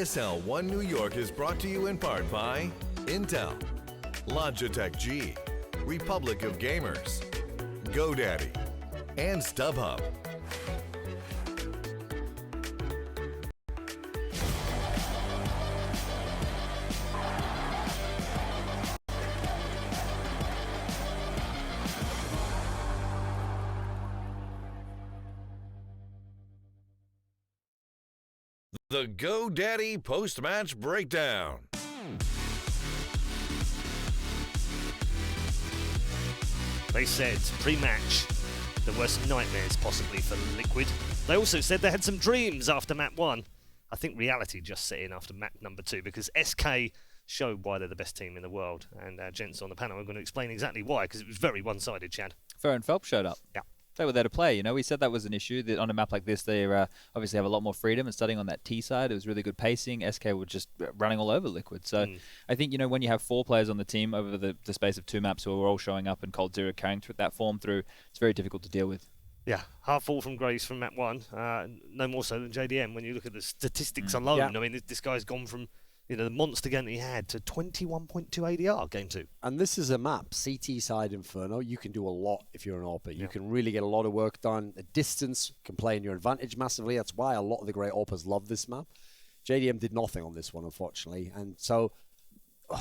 ESL 1 New York is brought to you in part by Intel, Logitech G, Republic of Gamers, GoDaddy, and StubHub. The GoDaddy Post-Match Breakdown. They said pre-match there were some nightmares possibly for Liquid. They also said they had some dreams after map 1. I think reality just set in after map number 2 because SK showed why they're the best team in the world. And our gents on the panel are going to explain exactly why, because it was very one-sided, Chad. Fer and Phelps showed up. Yeah. They were there to play. You know, we said that was an issue. That on a map like this, they obviously have a lot more freedom. And starting on that T side, it was really good pacing. SK were just running all over Liquid. So I think, you know, when you have 4 players on the team over the space of 2 maps who are all showing up and Cold Zero carrying that form through, it's very difficult to deal with. Yeah, half full from Graves from map 1. No more so than JDM when you look at the statistics alone. Yeah. I mean, this guy's gone from, you know, the monster game that he had to 21.2 ADR game 2. And this is a map, CT side Inferno. You can do a lot if you're an AWPer. You can really get a lot of work done. The distance can play in your advantage massively. That's why a lot of the great AWPers love this map. JDM did nothing on this one, unfortunately. And so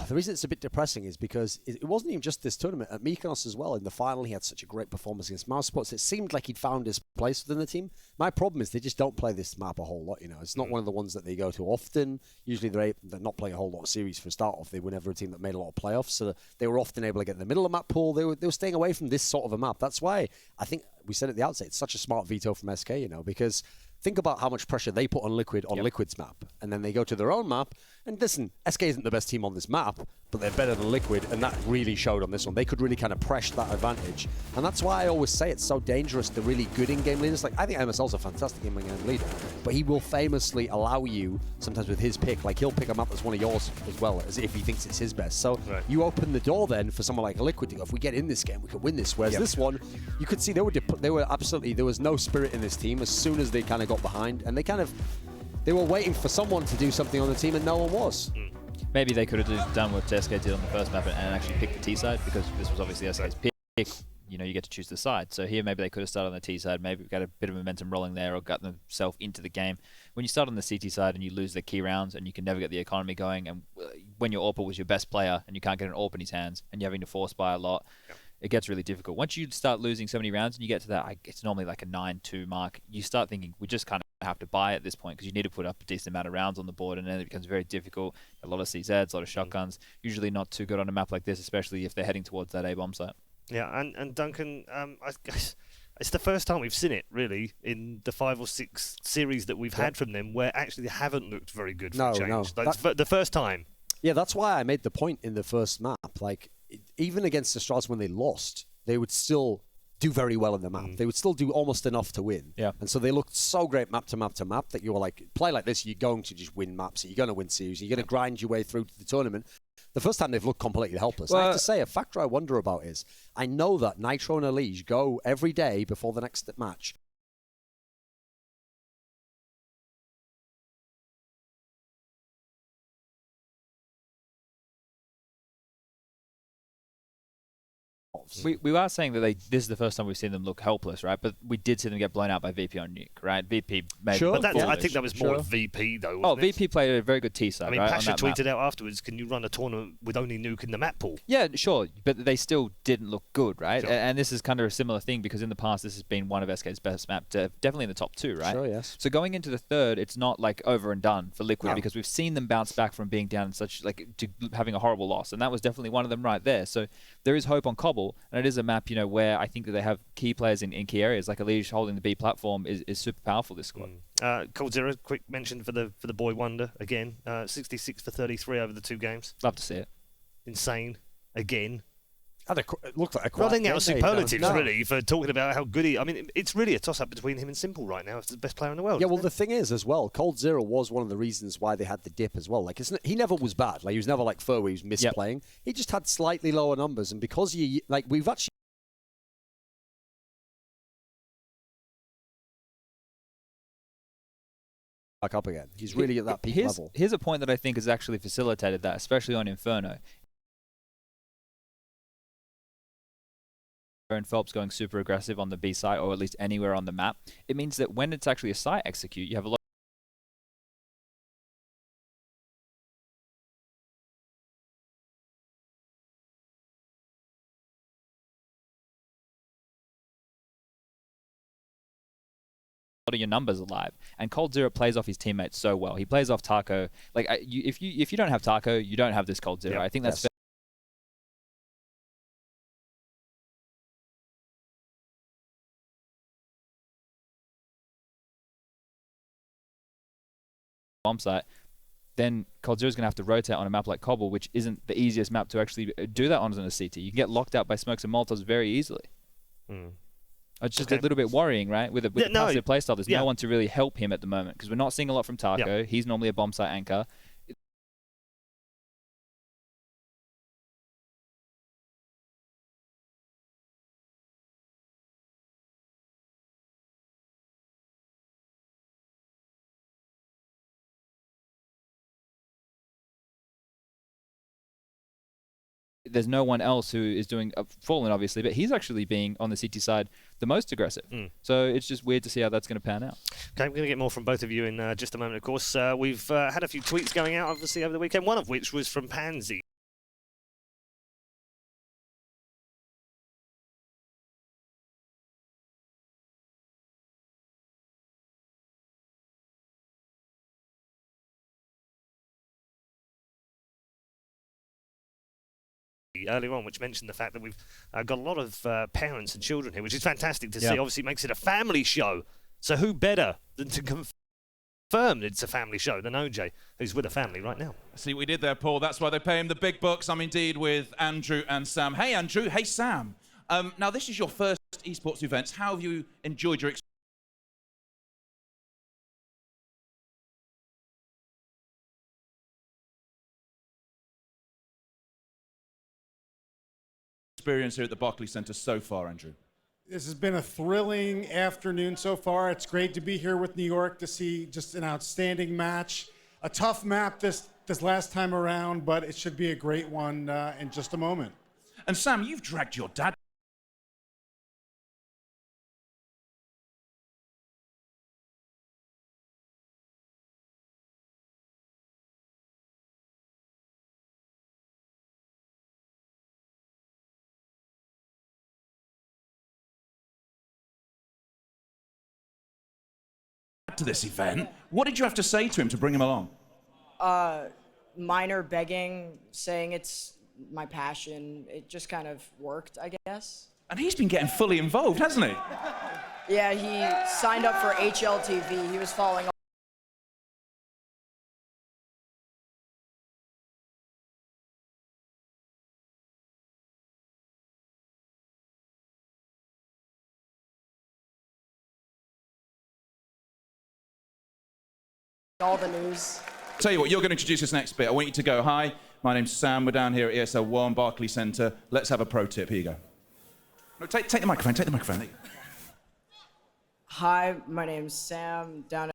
the reason it's a bit depressing is because it wasn't even just this tournament. At Mykonos as well, in the final, he had such a great performance against Mousesports. It seemed like he'd found his place within the team. My problem is they just don't play this map a whole lot. You know, it's not one of the ones that they go to often. Usually they're not playing a whole lot of series for a start off. They were never a team that made a lot of playoffs, so they were often able to get in the middle of the map pool. They were staying away from this sort of a map. That's why I think we said at the outset, it's such a smart veto from SK, you know, because think about how much pressure they put on Liquid on Liquid's map. And then they go to their own map. And listen, SK isn't the best team on this map, but they're better than Liquid. And that really showed on this one. They could really kind of press that advantage. And that's why I always say it's so dangerous, the really good in-game leaders. Like, I think MSL's a fantastic in-game leader, but he will famously allow you, sometimes with his pick, like he'll pick a map that's one of yours as well, as if he thinks it's his best. So you open the door then for someone like Liquid to go, if we get in this game, we could win this. Whereas this one, you could see they were absolutely, there was no spirit in this team as soon as they kind of got behind. And they were waiting for someone to do something on the team and no one was. Maybe they could have done what SK did on the first map and actually picked the T side, because this was obviously SK's pick. You know, you get to choose the side. So here maybe they could have started on the T side, maybe got a bit of momentum rolling there or got themselves into the game. When you start on the CT side and you lose the key rounds and you can never get the economy going, and when your AWPer was your best player and you can't get an AWP in his hands and you're having to force buy a lot, it gets really difficult. Once you start losing so many rounds and you get to that, it's normally like a 9-2 mark, you start thinking, we just kind of have to buy at this point because you need to put up a decent amount of rounds on the board, and then it becomes very difficult. A lot of CZs, a lot of shotguns, usually not too good on a map like this, especially if they're heading towards that A-bomb site. Yeah, and Duncan, I guess it's the first time we've seen it, really, in the 5 or 6 series that we've had from them where actually they haven't looked very good for a change. Like the first time. Yeah, that's why I made the point in the first map. Like, even against the Strauss when they lost, they would still do very well in the map. They would still do almost enough to win. Yeah. And so they looked so great map to map to map that you were like, play like this, you're going to just win maps. You're going to win series. You're going to grind your way through to the tournament. The first time they've looked completely helpless. Well, I have to say, a factor I wonder about is, I know that Nitro and Elige go every day before the next match. We are saying that this is the first time we've seen them look helpless, right? But we did see them get blown out by VP on Nuke, right? VP made but I think that was more VP, though, wasn't VP played a very good T side, I mean, right? Pasha tweeted out afterwards, can you run a tournament with only Nuke in the map pool? Yeah, sure, but they still didn't look good, right? Sure. And this is kind of a similar thing, because in the past, this has been one of SK's best maps, definitely in the top 2, right? Sure, yes. So going into the third, it's not like over and done for Liquid, because we've seen them bounce back from being down in such, like, to having a horrible loss, and that was definitely one of them right there. So there is hope on Cobble, and it is a map, you know, where I think that they have key players in key areas, like Elige holding the B platform is super powerful, this squad. Cold Zero, quick mention for the boy wonder again. 66 for 33 over the 2 games. Love to see it. Insane. Again. It looked like a running out of superlatives, really, for talking about how good I mean, it's really a toss-up between him and Simple right now. It's the best player in the world. Yeah, well, the thing is, as well, Cold Zero was one of the reasons why they had the dip as well. Like, he never was bad. Like, he was never like Fur, where he was misplaying. He just had slightly lower numbers, and because we've actually back up again. He's really at that peak level. Here's a point that I think has actually facilitated that, especially on Inferno. And Phelps going super aggressive on the B site, or at least anywhere on the map, it means that when it's actually a site execute, you have a lot of your numbers alive, and Cold Zero plays off his teammates so well. He plays off Taco. Like, if you don't have Taco, you don't have this Cold Zero. I think that's fair. bomb site, then Cold Zero is going to have to rotate on a map like Cobble, which isn't the easiest map to actually do that on as a CT. You can get locked out by smokes and molotovs very easily. It's just a little bit worrying, right? With the passive playstyle, there's no one to really help him at the moment because we're not seeing a lot from Taco. He's normally a bomb site anchor. There's no one else who is doing Fallen, obviously, but he's actually being on the CT side the most aggressive. So it's just weird to see how that's going to pan out. Okay, I'm going to get more from both of you in just a moment, of course. We've had a few tweets going out, obviously, over the weekend, one of which was from Pansy. Earlier on, which mentioned the fact that we've got a lot of parents and children here, which is fantastic to see. Obviously, it makes it a family show. So who better than to confirm it's a family show than OJ, who's with a family right now? See what we did there, Paul. That's why they pay him the big bucks. I'm indeed with Andrew and Sam. Hey, Andrew. Hey, Sam. Now, this is your first esports event. How have you enjoyed your experience here at the Barclays Center so far, Andrew? This has been a thrilling afternoon so far. It's great to be here with New York to see just an outstanding match. A tough map this last time around, but it should be a great one in just a moment. And Sam, you've dragged your dad to this event. What did you have to say to him to bring him along? Minor begging, saying it's my passion. It just kind of worked, I guess. And he's been getting fully involved, hasn't he? Yeah, he signed up for HLTV. He was following all the news. Tell you what, you're going to introduce this next bit. I want you to go, hi, my name's Sam. We're down here at ESL 1, Barclays Center. Let's have a pro tip. Here you go. No, take the microphone, take the microphone. Hi, my name's Sam, down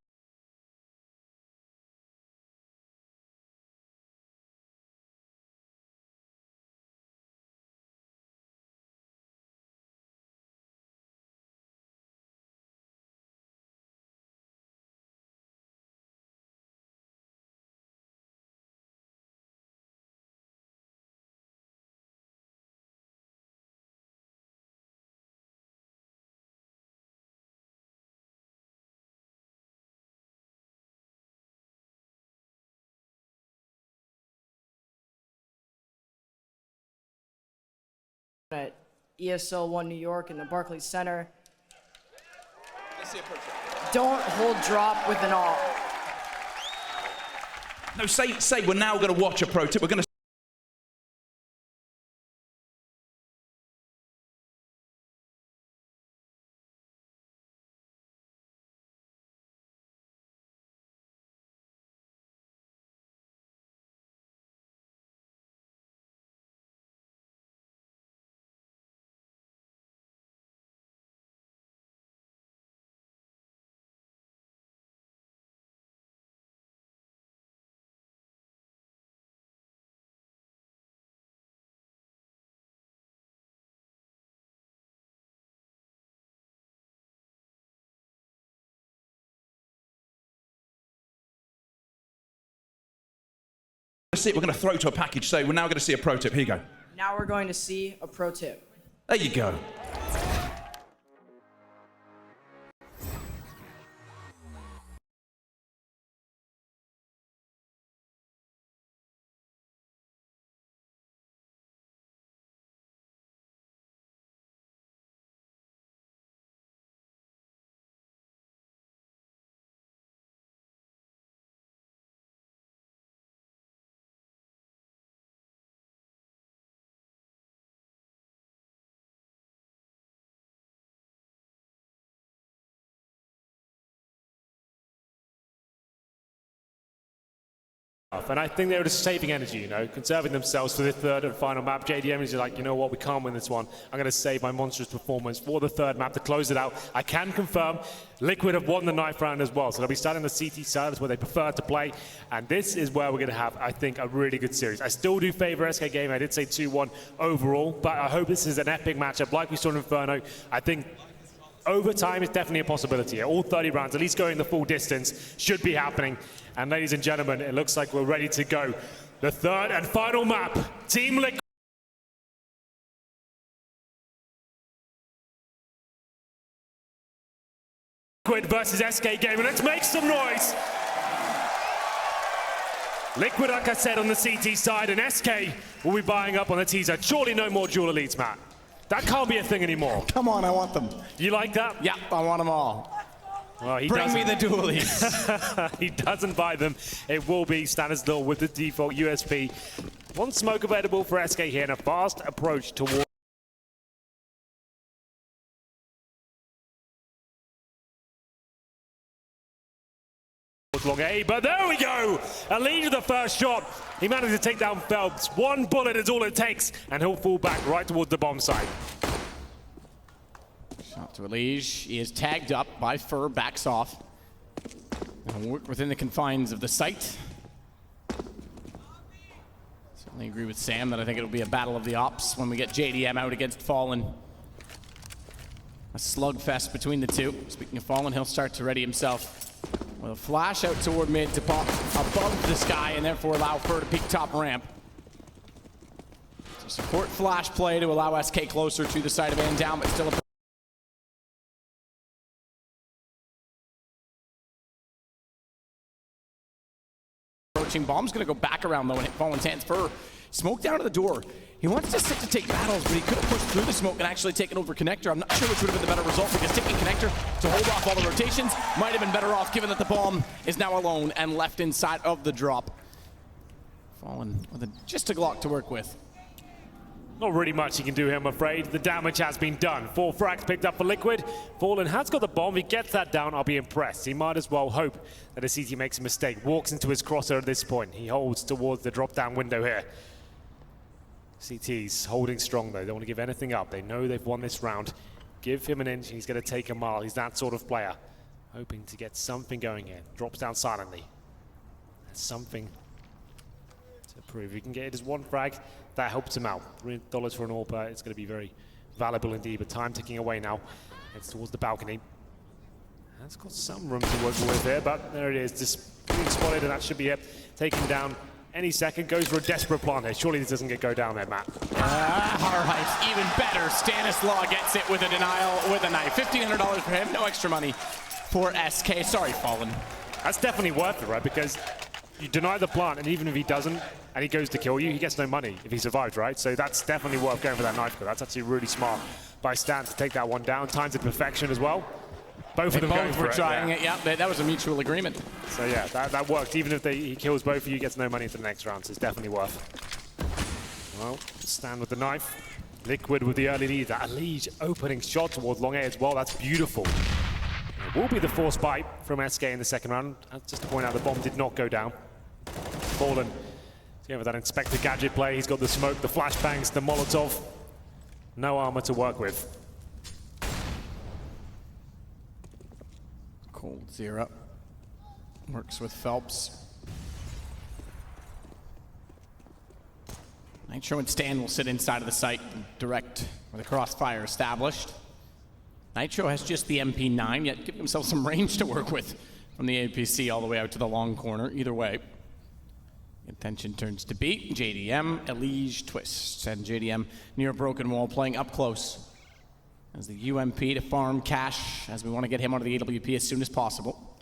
at ESL 1 New York in the Barclays Center. Don't hold drop with an all. No, say we're now going to watch a pro tip. We're going to see, we're going to throw to a package. So we're now going to see a pro tip. Here you go. Now we're going to see a pro tip. There you go. And I think they were just saving energy, you know, conserving themselves for the third and final map. JDM is like, you know what, we can't win this one. I'm going to save my monstrous performance for the third map to close it out. I can confirm Liquid have won the ninth round as well. So they'll be starting the CT side, that's where they prefer to play. And this is where we're going to have, I think, a really good series. I still do favor SK Gaming. I did say 2-1 overall, but I hope this is an epic matchup like we saw in Inferno. I think overtime is definitely a possibility. All 30 rounds, at least going the full distance, should be happening. And ladies and gentlemen, it looks like we're ready to go. The third and final map, Team Liquid versus SK Gaming. Let's make some noise. Liquid, like I said, on the CT side, and SK will be buying up on the T side. Surely no more dual elites, Matt. That can't be a thing anymore. Come on, I want them. You like that? Yeah, I want them all. Well, he Bring me the doesn't. dualies. He doesn't buy them. It will be standard law with the default USP. One smoke available for SK here and a fast approach towards long A, but there we go! A lead to the first shot. He managed to take down Phelps. One bullet is all it takes, and he'll fall back right towards the bomb site. Shot to Elige. He is tagged up by Fur, backs off. And work within the confines of the site. Certainly agree with Sam that I think it'll be a battle of the ops when we get JDM out against Fallen. A slugfest between the two. Speaking of Fallen, he'll start to ready himself with a flash out toward mid to pop above the sky and therefore allow Fur to peek top ramp. To support flash play to allow SK closer to the side of Van down, but still a approaching bomb's gonna go back around though and hit Fallen's hands. Fur smoke down to the door. He wants to sit to take battles, but he could have pushed through the smoke and actually taken over Connector. I'm not sure which would have been the better result because taking Connector to hold off all the rotations might have been better off given that the bomb is now alone and left inside of the drop. Fallen with just a Glock to work with. Not really much he can do here, I'm afraid. The damage has been done. 4 frags picked up for Liquid. Fallen has got the bomb. If he gets that down, I'll be impressed. He might as well hope that a CT makes a mistake. Walks into his crosser at this point. He holds towards the drop-down window here. CT's holding strong, though. They don't want to give anything up. They know they've won this round. Give him an inch, he's going to take a mile. He's that sort of player. Hoping to get something going here. Drops down silently. That's something to prove. If he can get his 1 frag, that helps him out. $3 for an AWP. It's going to be very valuable indeed, but time ticking away now. It's towards the balcony. That's got some room to work with here, but there it is. Just being spotted, and that should be it. Taken down any second. Goes for a desperate plant here. Surely this doesn't go down there, Matt. Harheist, even better. Stanislaw gets it with a denial with a knife. $1,500 for him. No extra money for SK. Sorry, Fallen. That's definitely worth it, right? Because you deny the plant, and even if he doesn't, and he goes to kill you, he gets no money if he survives, right? So that's definitely worth going for that knife kill. That's actually really smart by Stan to take that one down. Time to perfection as well. Both of them going for it. Trying it, yeah. That was a mutual agreement. So yeah, that worked. Even if he kills both of you, he gets no money into the next round, so it's definitely worth it. Well, Stan with the knife. Liquid with the early lead. That Elige opening shot towards long A as well. That's beautiful. It will be the force bite from SK in the second round. Just to point out, the bomb did not go down. Fallen. Going with that Inspector Gadget play. He's got the smoke, the flashbangs, the Molotov. No armor to work with. Cold Zero works with Phelps. Nitro and Stan will sit inside of the site and direct with a crossfire established. Nitro has just the MP9, yet giving himself some range to work with from the APC all the way out to the long corner. Either way, attention turns to B. JDM, Elige, Twist, and JDM near a broken wall, playing up close as the UMP to farm cash, as we want to get him out of the AWP as soon as possible.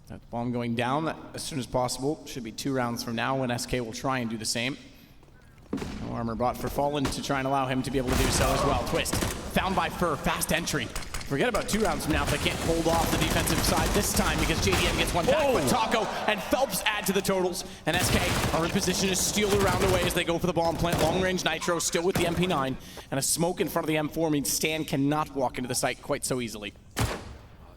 That bomb going down as soon as possible. Should be 2 rounds from now when SK will try and do the same. No armor bought for Fallen to try and allow him to be able to do so as well. Twist, found by Fur, fast entry. Forget about 2 rounds from now if they can't hold off the defensive side this time because JDM gets one back, but Taco and Phelps add to the totals, and SK are in position to steal the round away as they go for the bomb plant. Long range Nitro still with the MP9, and a smoke in front of the M4 means Stan cannot walk into the site quite so easily.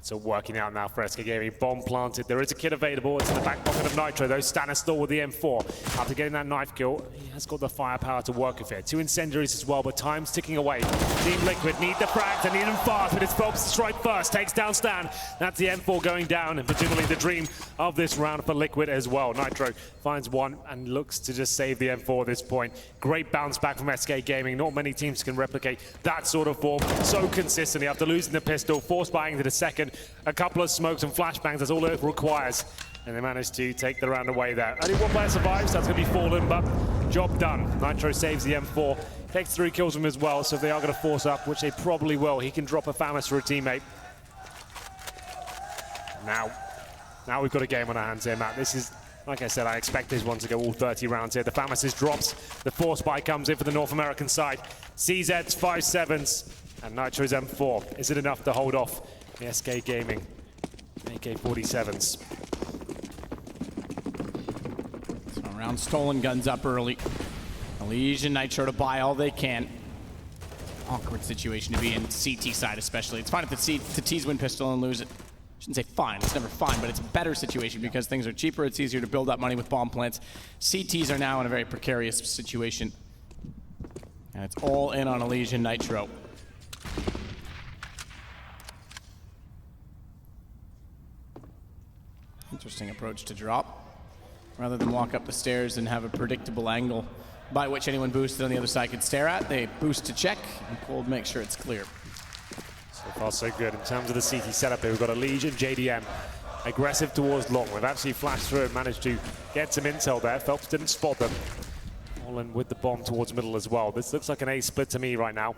So working out now for SK Gaming. Bomb planted. There is a kid available. It's in the back pocket of Nitro, though. Stanislaw with the M4. After getting that knife kill, he has got the firepower to work with it. 2 incendiaries as well, but time's ticking away. Team Liquid need the frags. They need them fast, but it's Phelps to strike first. Takes down Stan. That's the M4 going down, and presumably the dream of this round for Liquid as well. Nitro finds one and looks to just save the M4 at this point. Great bounce back from SK Gaming. Not many teams can replicate that sort of form so consistently. After losing the pistol, force buying into the second, a couple of smokes and flashbangs, that's all it requires. And they managed to take the round away there. Only one player survives, that's going to be Fallen, but job done. Nitro saves the M4, takes 3 kills from him as well, so if they are going to force up, which they probably will, he can drop a FAMAS for a teammate. Now we've got a game on our hands here, Matt. This is, like I said, I expect this one to go all 30 rounds here. The FAMAS is drops, the force buy comes in for the North American side. CZ's 5-7s, and Nitro's M4. Is it enough to hold off the SK Gaming AK-47s? So around stolen guns up early. Elysian Nitro to buy all they can. Awkward situation to be in, CT side especially. It's fine if the T's win pistol and lose it. I shouldn't say fine, it's never fine, but it's a better situation because things are cheaper, it's easier to build up money with bomb plants. CTs are now in a very precarious situation. And it's all in on Elysian Nitro. Interesting approach to drop. Rather than walk up the stairs and have a predictable angle by which anyone boosted on the other side could stare at, they boost to check and Cold make sure it's clear. So far so good. In terms of the CT setup here, we've got Elysian, JDM, aggressive towards long. We've actually flashed through and managed to get some intel there. Phelps didn't spot them. All in with the bomb towards middle as well. This looks like an A split to me right now.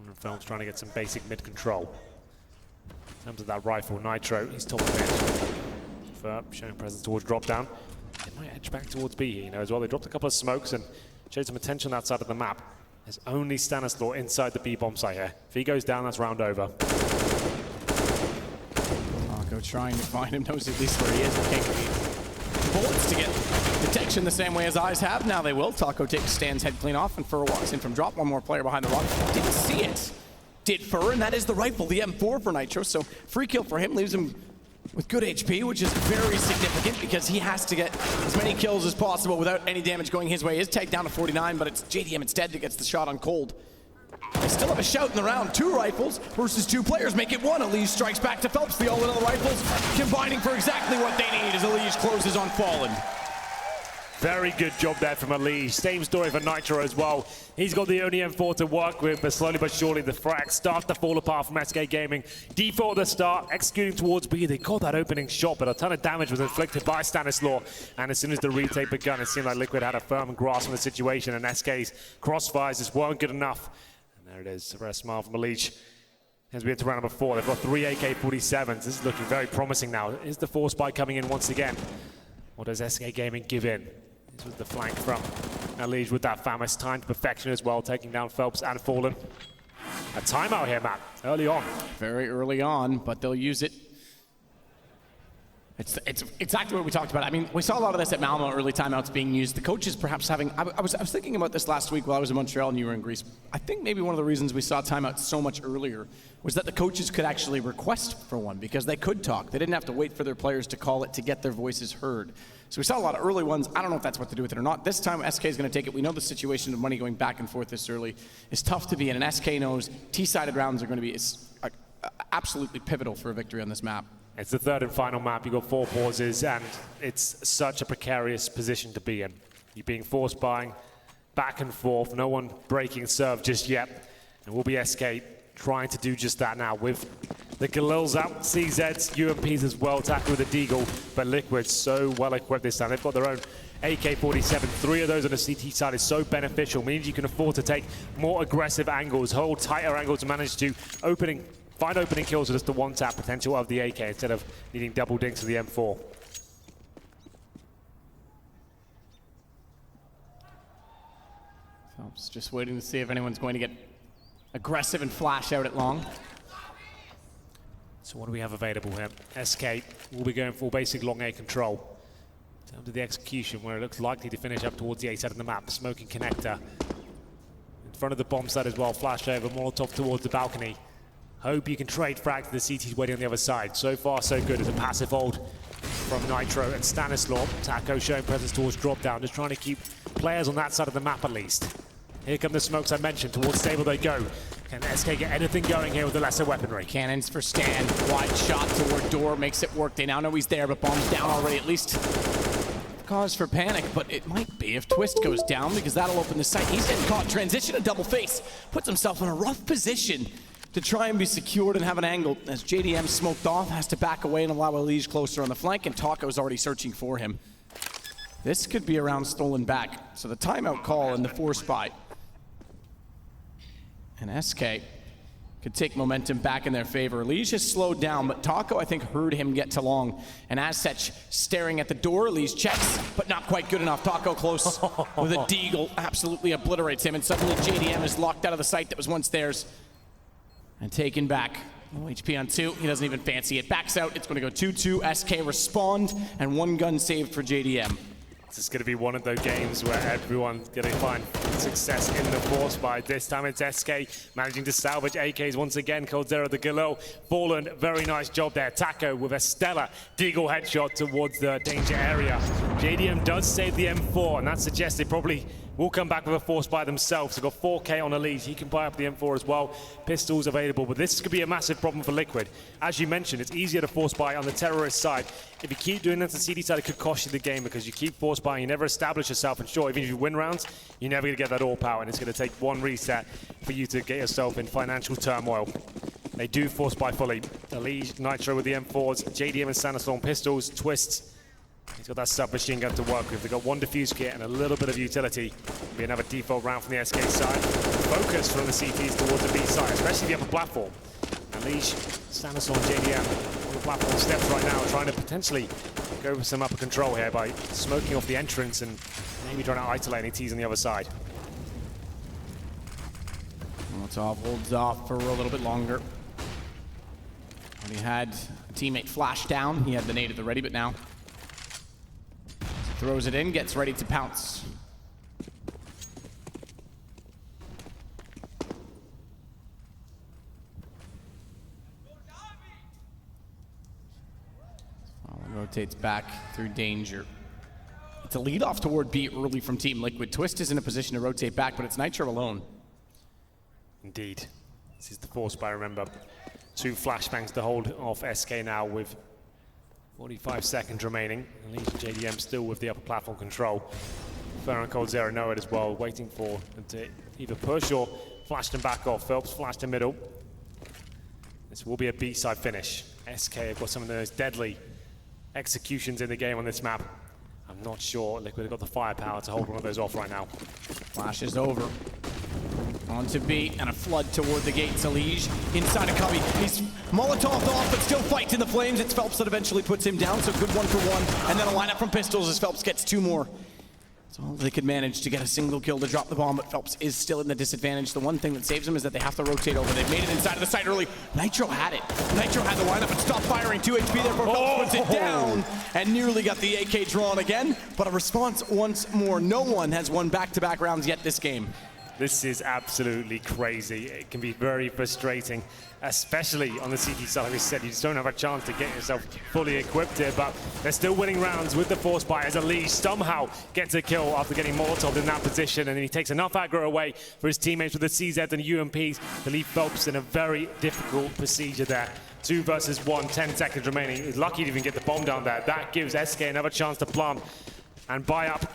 And Phelps trying to get some basic mid control. In terms of that rifle, Nitro, he's top of mid. For showing presence towards drop down. They might edge back towards B here, as well. They dropped a couple of smokes and showed some attention outside of the map. There's only Stanislaw inside the B bomb site here. If he goes down, that's round over. Taco trying to find him, knows at least where he is. Can't get bullets to get detection the same way as eyes have. Now they will. Taco takes Stan's head clean off, and Fur walks in from drop. One more player behind the rock. Didn't see it. Did Fur, and that is the rifle, the M4 for Nitro. So free kill for him, leaves him with good HP, which is very significant because he has to get as many kills as possible without any damage going his way. His tag down to 49, but it's JDM instead that gets the shot on Cold. They still have a shout in the round. 2 rifles versus 2 players make it 1. Elige strikes back to Phelps. The all-in on the rifles combining for exactly what they need as Elige closes on Fallen. Very good job there from Elige. Same story for Nitro as well. He's got the only M4 to work with, but slowly but surely the frags start to fall apart from SK Gaming. Default at the start, executing towards B. They got that opening shot, but a ton of damage was inflicted by Stanislaw. And as soon as the retake begun, it seemed like Liquid had a firm grasp on the situation, and SK's crossfires just weren't good enough. And there it is, a rare smile from Elige. As we enter round number 4, they've got 3 AK-47s. This is looking very promising now. Is the force buy coming in once again? Or does SK Gaming give in? This was the flank from Elige with that FAMAS, time to perfection as well, taking down Phelps and Fallen. A timeout here, Matt, early on. Very early on, but they'll use it. It's exactly what we talked about. I mean, we saw a lot of this at Malmo, early timeouts being used. The coaches perhaps having, I was thinking about this last week while I was in Montreal and you were in Greece. I think maybe one of the reasons we saw timeouts so much earlier was that the coaches could actually request for one because they could talk. They didn't have to wait for their players to call it to get their voices heard. So we saw a lot of early ones. I don't know if that's what to do with it or not. This time, SK is going to take it. We know the situation of money going back and forth this early is tough to be in, and SK knows T-sided rounds are going to be absolutely pivotal for a victory on this map. It's the third and final map. You've got 4 pauses, and it's such a precarious position to be in. You're being forced buying back and forth, no one breaking serve just yet. And will be SK trying to do just that now with the Galils out, CZs, UMPs as well, tackle with the Deagle, but Liquid so well equipped this time. They've got their own AK-47. 3 of those on the CT side is so beneficial, means you can afford to take more aggressive angles, hold tighter angles to manage to find opening kills with just the one-tap potential of the AK instead of needing double dinks with the M4. Phelps just waiting to see if anyone's going to get aggressive and flash out at long. So what do we have available here? SK will be going for basic long A control. In terms of the execution, where it looks likely to finish up towards the A side of the map, smoking connector. In front of the bomb site as well, flash over, Molotov towards the balcony. Hope you can trade frag to the CT's waiting on the other side. So far, so good. It's a passive hold from Nitro and Stanislaw. Taco showing presence towards drop down, just trying to keep players on that side of the map at least. Here come the smokes I mentioned. Towards stable they go. Can SK get anything going here with the lesser weaponry? Cannons for Stan. Wide shot toward door makes it work. They now know he's there, but bomb's down already. At least cause for panic, but it might be if Twist goes down because that'll open the site. He's getting caught. Transition to double face. Puts himself in a rough position to try and be secured and have an angle. As JDM smoked off, has to back away and allow Elige closer on the flank, and Taco's already searching for him. This could be a round stolen back. So the timeout call and the force buy. And SK could take momentum back in their favor. Elige has slowed down, but Taco, I think, heard him get to long. And as such, staring at the door, Elige checks, but not quite good enough. Taco close with a deagle, absolutely obliterates him, and suddenly JDM is locked out of the site that was once theirs. And taken back. No HP on 2, he doesn't even fancy it. Backs out, it's gonna go 2-2, SK respond, and one gun saved for JDM. This is going to be one of those games where everyone's going to find success in the force buy. This time it's SK managing to salvage AKs once again. Coldzera the Galil, Fallen, very nice job there. Taco with a stellar deagle headshot towards the danger area. JDM does save the M4, and that suggests they probably will come back with a force buy themselves. They've got 4K on Elige. He can buy up the M4 as well. Pistols available, but this could be a massive problem for Liquid. As you mentioned, it's easier to force buy on the terrorist side. If you keep doing that to the CD side, it could cost you the game because you keep force buying, you never establish yourself, and sure, even if you win rounds, you're never going to get that all power, and it's going to take one reset for you to get yourself in financial turmoil. They do force buy fully. Elige, Nitro with the M4s, JDM and Stanislaw on pistols, Twists. He's got that submachine gun to work with. They've got one defuse kit and a little bit of utility. It'll be another default round from the SK side. Focus from the CTs towards the B side, especially the upper platform. Elige, Stanislaw and JDM on the platform steps right now, trying to potentially go for some upper control here by smoking off the entrance and maybe trying to isolate any T's on the other side. Molotov holds off for a little bit longer. When he had a teammate flash down, he had the nade at the ready, but now throws it in, gets ready to pounce. Rotates back through danger. It's a lead off toward B early from Team Liquid. Twist is in a position to rotate back, but it's Nitro alone. Indeed. This is the force buy, remember. 2 flashbangs to hold off SK now with 45 seconds remaining. Elige and JDM still with the upper platform control. Fer and Coldzera know it as well, waiting for them to either push or flash them back off. Phelps flashed in middle. This will be a B-side finish. SK have got some of those deadly executions in the game on this map. I'm not sure Liquid have got the firepower to hold one of those off right now. Flash is over. On to B, and a flood toward the gates. Elige inside a cubby. He's Molotov off, but still fights in the flames. It's Phelps that eventually puts him down, so good 1-for-1. And then a lineup from pistols as Phelps gets 2 more. So they could manage to get a single kill to drop the bomb, but Phelps is still in the disadvantage. The one thing that saves him is that they have to rotate over. They've made it inside of the site early. Nitro had it. Nitro had the lineup and stopped firing. 2 HP there for Phelps, puts it down, and nearly got the AK drawn again. But a response once more. No one has won back-to-back rounds yet this game. This is absolutely crazy. It can be very frustrating, especially on the CT side. Like we said, you just don't have a chance to get yourself fully equipped here, but they're still winning rounds with the force buy as Elige somehow gets a kill after getting Molotov in that position, and then he takes enough aggro away for his teammates with the CZ and UMPs to leave Phelps in a very difficult procedure there. 2 versus 1, 10 seconds remaining. He's lucky to even get the bomb down there. That gives SK another chance to plant and buy up.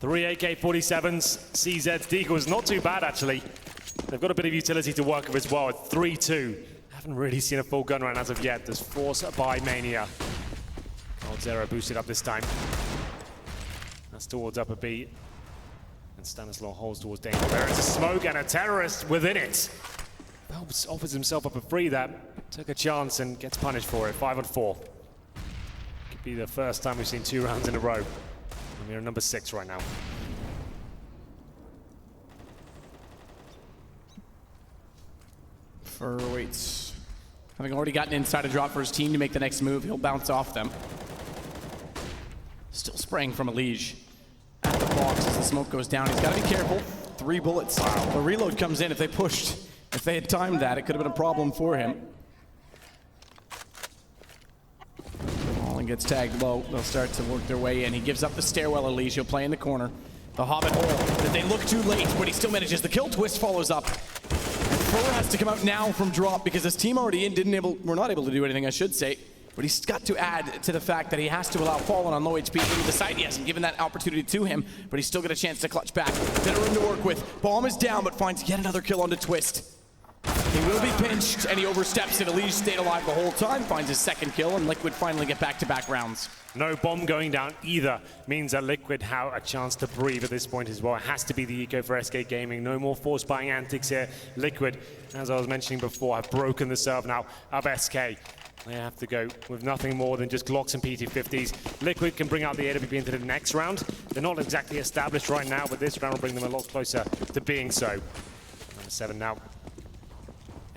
3 AK-47s, CZ's deagles, not too bad actually. They've got a bit of utility to work with as well. 3-2. Haven't really seen a full gun run as of yet. There's force by Mania. Coldzera boosted up this time. That's towards upper B. And Stanislaw holds towards danger. There is a smoke and a terrorist within it. Phelps offers himself up a free there. Took a chance and gets punished for it. 5-on-4. Could be the first time we've seen 2 rounds in a row. We're at number 6 right now. For waits. Having already gotten inside a drop for his team to make the next move, he'll bounce off them. Still spraying from Elige. At the box as the smoke goes down. He's got to be careful. 3 bullets. Wow. The reload comes in. If they pushed If they had timed that, it could have been a problem for him. Fallen gets tagged low. They'll start to work their way in. He gives up the stairwell Elise. He'll play in the corner. The Hobbit hole that they look too late, but he still manages. The kill twist follows up. And Fur has to come out now from drop because his team already in were not able to do anything, I should say. But he's got to add to the fact that he has to allow Fallen on low HP into the side. He hasn't given that opportunity to him, but he's still got a chance to clutch back. Bit of room to work with. Bomb is down, but finds yet another kill onto Twist. He will be pinched, and he oversteps it. Elise stayed alive the whole time, finds his second kill, and Liquid finally get back-to-back rounds. No bomb going down either means that Liquid have a chance to breathe at this point as well. It has to be the eco for SK Gaming. No more force buying antics here. Liquid, as I was mentioning before, have broken the serve now of SK. They have to go with nothing more than just Glocks and PT50s. Liquid can bring out the AWP into the next round. They're not exactly established right now, but this round will bring them a lot closer to being so. Number 7 now.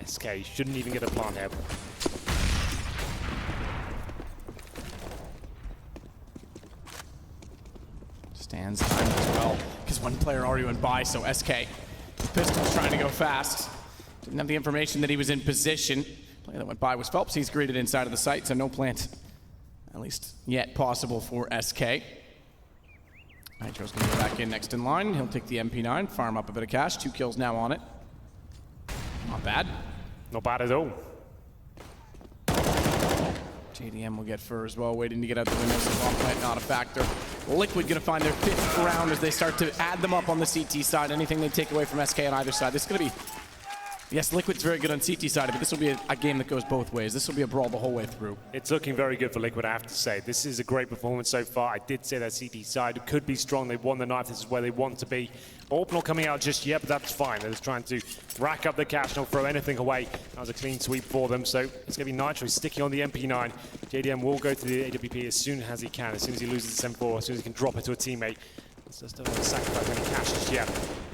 SK shouldn't even get a plant here. Stands time as well, because one player already went by, so SK. Pistol's trying to go fast. Didn't have the information that he was in position. Player that went by was Phelps. He's greeted inside of the site, so no plant, at least yet, possible for SK. Nitro's going to go back in next in line. He'll take the MP9, farm up a bit of cash. 2 kills now on it. Not bad. Not bad at all. JDM will get Fur as well, waiting to get out the window, so bomb plant not a factor. Liquid going to find their 5th round as they start to add them up on the CT side. Anything they take away from SK on either side. This is going to be... Yes, Liquid's very good on CT side, but this will be a game that goes both ways. This will be a brawl the whole way through. It's looking very good for Liquid, I have to say. This is a great performance so far. I did say that CT side could be strong. They've won the knife. This is where they want to be. Orp not coming out just yet, but that's fine. They're just trying to rack up the cash, not throw anything away. That was a clean sweep for them, so it's going to be Nitro sticking on the MP9. JDM will go to the AWP as soon as he can, as soon as he loses the M4, as soon as he can drop it to a teammate. Just don't want to sacrifice any cash just yet.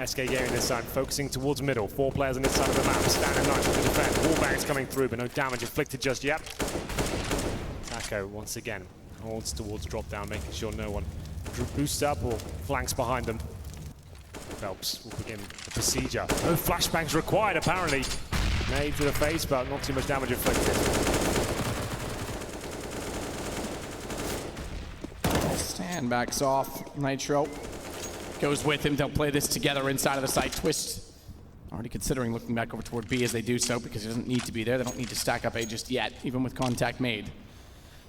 SK Gaming this side, focusing towards middle. 4 players on this side of the map. Stan and Nitro to defend. Wallbangs coming through, but no damage inflicted just yet. Taco, once again, holds towards drop down, making sure no one boosts up or flanks behind them. Phelps will begin the procedure. No flashbangs required, apparently. Made to the face, but not too much damage inflicted. Stan backs off. Nitro goes with him. They'll play this together inside of the site. Twist already considering looking back over toward B as they do so, because he doesn't need to be there. They don't need to stack up A just yet, even with contact made.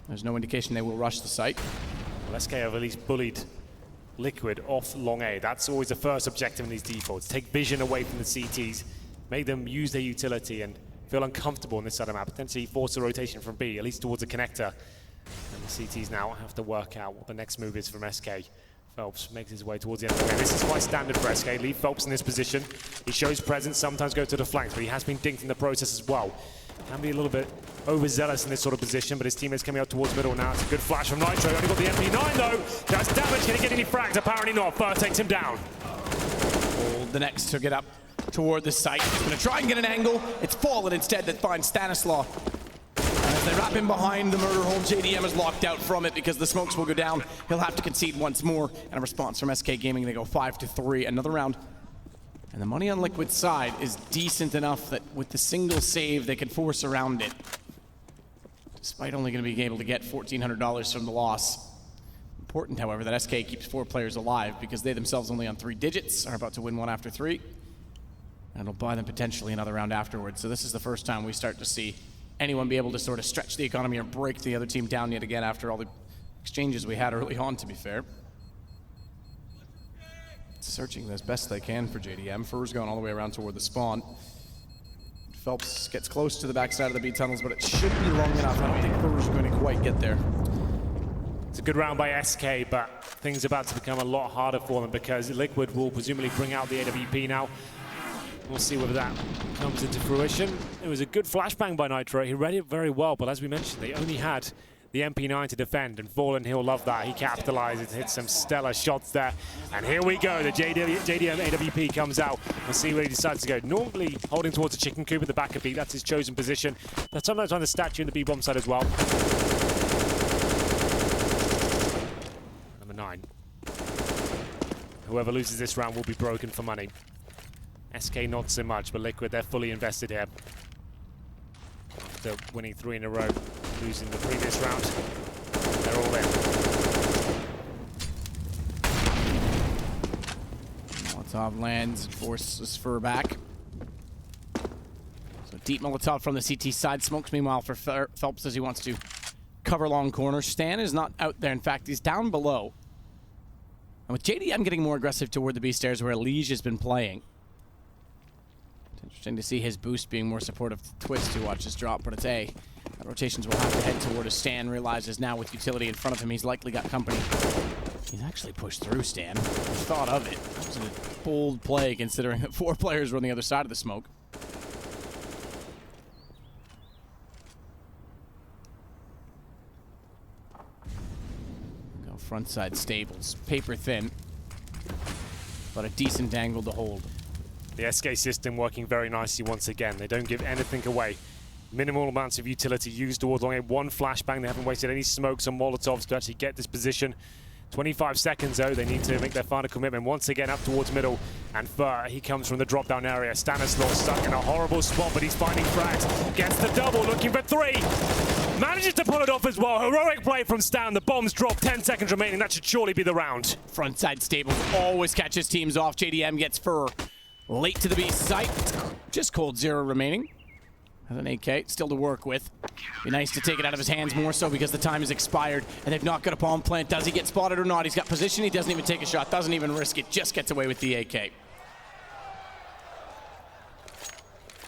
There's no indication they will rush the site. Well, SK have at least bullied Liquid off long A. That's always the first objective in these defaults. Take vision away from the CTs, make them use their utility and feel uncomfortable in this side of the map. Potentially force a rotation from B, at least towards a connector. And the CTs now have to work out what the next move is from SK. Phelps makes his way towards the end of the game. This is quite standard for SK. Leave Phelps in this position. He shows presence, sometimes goes to the flanks, but he has been dinked in the process as well. Can be a little bit overzealous in this sort of position, but his teammate's coming out towards middle now. It's a good flash from Nitro. Only got the MP9 though. That's damage. Can he get any frags? Apparently not. First takes him down. Hold the next to get up toward the site. He's going to try and get an angle. It's Fallen instead that finds Stanislaw. As they wrap him behind the murder hole, JDM is locked out from it because the smokes will go down. He'll have to concede once more. And a response from SK Gaming. They go 5-3. Another round. And the money on Liquid's side is decent enough that with the single save, they can force around it. Despite only going to be able to get $1,400 from the loss. Important, however, that SK keeps 4 players alive because they themselves only on 3 digits are about to win 1 after 3. And it'll buy them potentially another round afterwards. So this is the first time we start to see anyone be able to sort of stretch the economy or break the other team down yet again after all the exchanges we had early on, to be fair. Searching as best they can for JDM. Fur's going all the way around toward the spawn. Phelps gets close to the backside of the B tunnels, but it should be long enough. I don't think Fur's going to quite get there. It's a good round by SK, but things are about to become a lot harder for them because Liquid will presumably bring out the AWP now. We'll see whether that comes into fruition. It was a good flashbang by Nitro. He read it very well, but as we mentioned, they only had the MP9 to defend, and Fallen, he'll love that. He capitalizes, hits some stellar shots there. And here we go, the JDM AWP comes out. We'll see where he decides to go. Normally holding towards the chicken coop at the back of B, that's his chosen position. But sometimes on the statue in the B-bomb side as well. Number 9. Whoever loses this round will be broken for money. SK not so much, but Liquid, they're fully invested here. After winning 3 in a row, losing the previous round, they're all in. Molotov lands, forces Fur back. So deep Molotov from the CT side. Smokes meanwhile for Phelps as he wants to cover long corner. Stan is not out there. In fact, he's down below. And with JDM getting more aggressive toward the B stairs where Lige has been playing. It's interesting to see his boost being more supportive to Twist to watch his drop, but it's A. Rotations will have to head toward as Stan realizes now with utility in front of him, he's likely got company. He's actually pushed through Stan. Thought of it. That was a bold play considering that 4 players were on the other side of the smoke. Go front side stables. Paper thin, but a decent angle to hold. The SK system working very nicely once again. They don't give anything away. Minimal amounts of utility used towards long. 1 flashbang. They haven't wasted any smokes or Molotovs to actually get this position. 25 seconds though. They need to make their final commitment. Once again up towards middle. And Fur, he comes from the drop down area. Stanislaus stuck in a horrible spot, but he's finding frags. Gets the double, looking for 3. Manages to pull it off as well. Heroic play from Stan. The bombs drop. 10 seconds remaining. That should surely be the round. Frontside stables always catches teams off. JDM gets Fur late to the B site. Just cold 0 remaining. Has an AK, still to work with. Be nice to take it out of his hands more so because the time has expired and they've not got a bomb plant. Does he get spotted or not? He's got position, he doesn't even take a shot, doesn't even risk it, just gets away with the AK.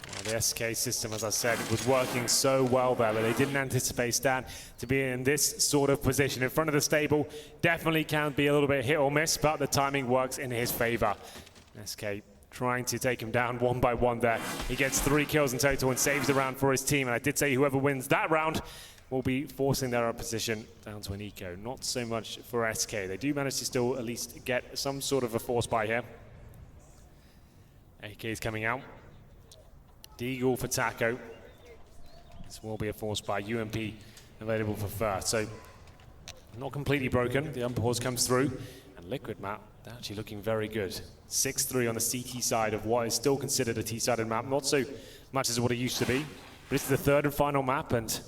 Well, the SK system, as I said, was working so well there, but they didn't anticipate Stan to be in this sort of position. In front of the stable, definitely can be a little bit hit or miss, but the timing works in his favor. SK trying to take him down 1 by 1 there. He gets 3 kills in total and saves the round for his team. And I did say whoever wins that round will be forcing their opposition down to an eco. Not so much for SK. They do manage to still at least get some sort of a force buy here. AK is coming out. Deagle for Taco. This will be a force buy. UMP available for Fur. So not completely broken. The unpause comes through. And Liquid map, they're actually looking very good. 6-3 on the CT side of what is still considered a T-sided map. Not so much as what it used to be. But it's the 3rd and final map, and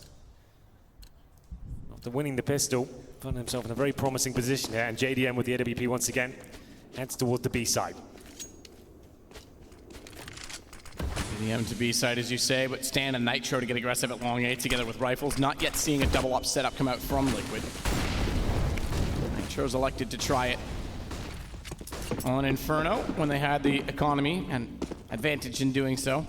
after winning the pistol, found himself in a very promising position here. And JDM with the AWP once again heads towards the B side. JDM to B side, as you say, but Stan and Nitro to get aggressive at long A together with rifles. Not yet seeing a double up setup come out from Liquid. Nitro's elected to try it on Inferno when they had the economy and advantage in doing so.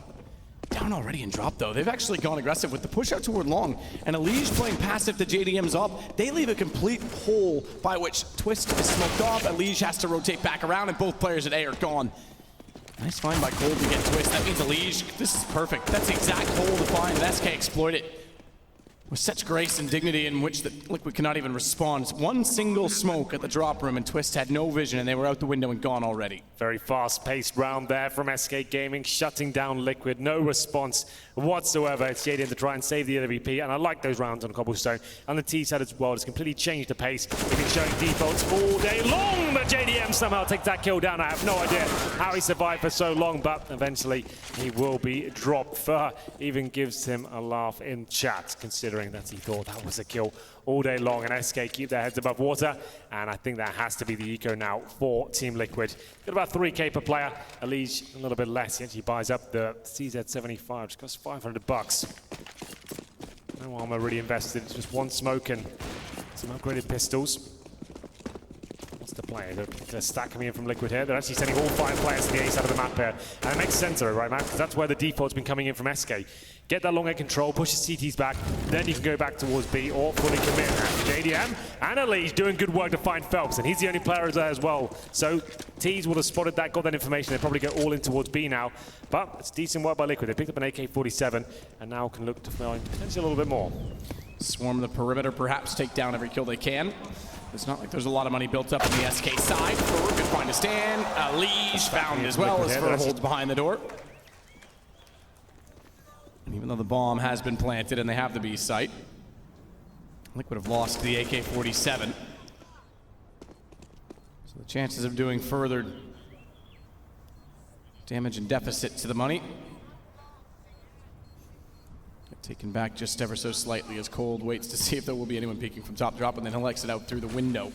Down already in drop though. They've actually gone aggressive with the push out toward long, and Lige playing passive to JDM's up. They leave a complete hole by which Twist is smoked off, and Lige has to rotate back around, and both players at A are gone. Nice find by Cole to get Twist. That means Lige, this is perfect. That's the exact hole to find, and SK exploit it with such grace and dignity in which the Liquid cannot even respond. It's 1 single smoke at the drop room, and Twist had no vision, and they were out the window and gone already. Very fast-paced round there from SK Gaming, shutting down Liquid. No response whatsoever. It's JDM to try and save the LVP, and I like those rounds on Cobblestone. And the T side as well has completely changed the pace. They've been showing defaults all day long, but JDM somehow takes that kill down. I have no idea how he survived for so long, but eventually he will be dropped. Fur even gives him a laugh in chat, considering that he thought that was a kill all day long, and SK keep their heads above water, and I think that has to be the eco now for Team Liquid. Got about 3k per player. Lige a little bit less. He actually buys up the CZ75, which costs $500. No armor really invested. It's just 1 smoke and some upgraded pistols. What's the play? The stack coming in from Liquid here. They're actually sending all 5 players to the A side of the map here, and it makes sense, right, Matt? Because that's where the default's been coming in from SK. Get that long air control, push the CTs back, then you can go back towards B or fully commit. And JDM and Elise doing good work to find Phelps, and he's the only player there as well. So T's would have spotted that, got that information. They probably go all in towards B now. But it's decent work by Liquid. They picked up an AK-47 and now can look to find potentially a little bit more. Swarm the perimeter, perhaps take down every kill they can. It's not like there's a lot of money built up on the SK side. Fur could find a stand. Lige found as well as Fur holds behind the door. And even though the bomb has been planted and they have the B site, Liquid have lost the AK-47. So the chances of doing further Damage and deficit to the money. Get taken back just ever so slightly as Cold waits to see if there will be anyone peeking from top drop, and then he'll exit out through the window.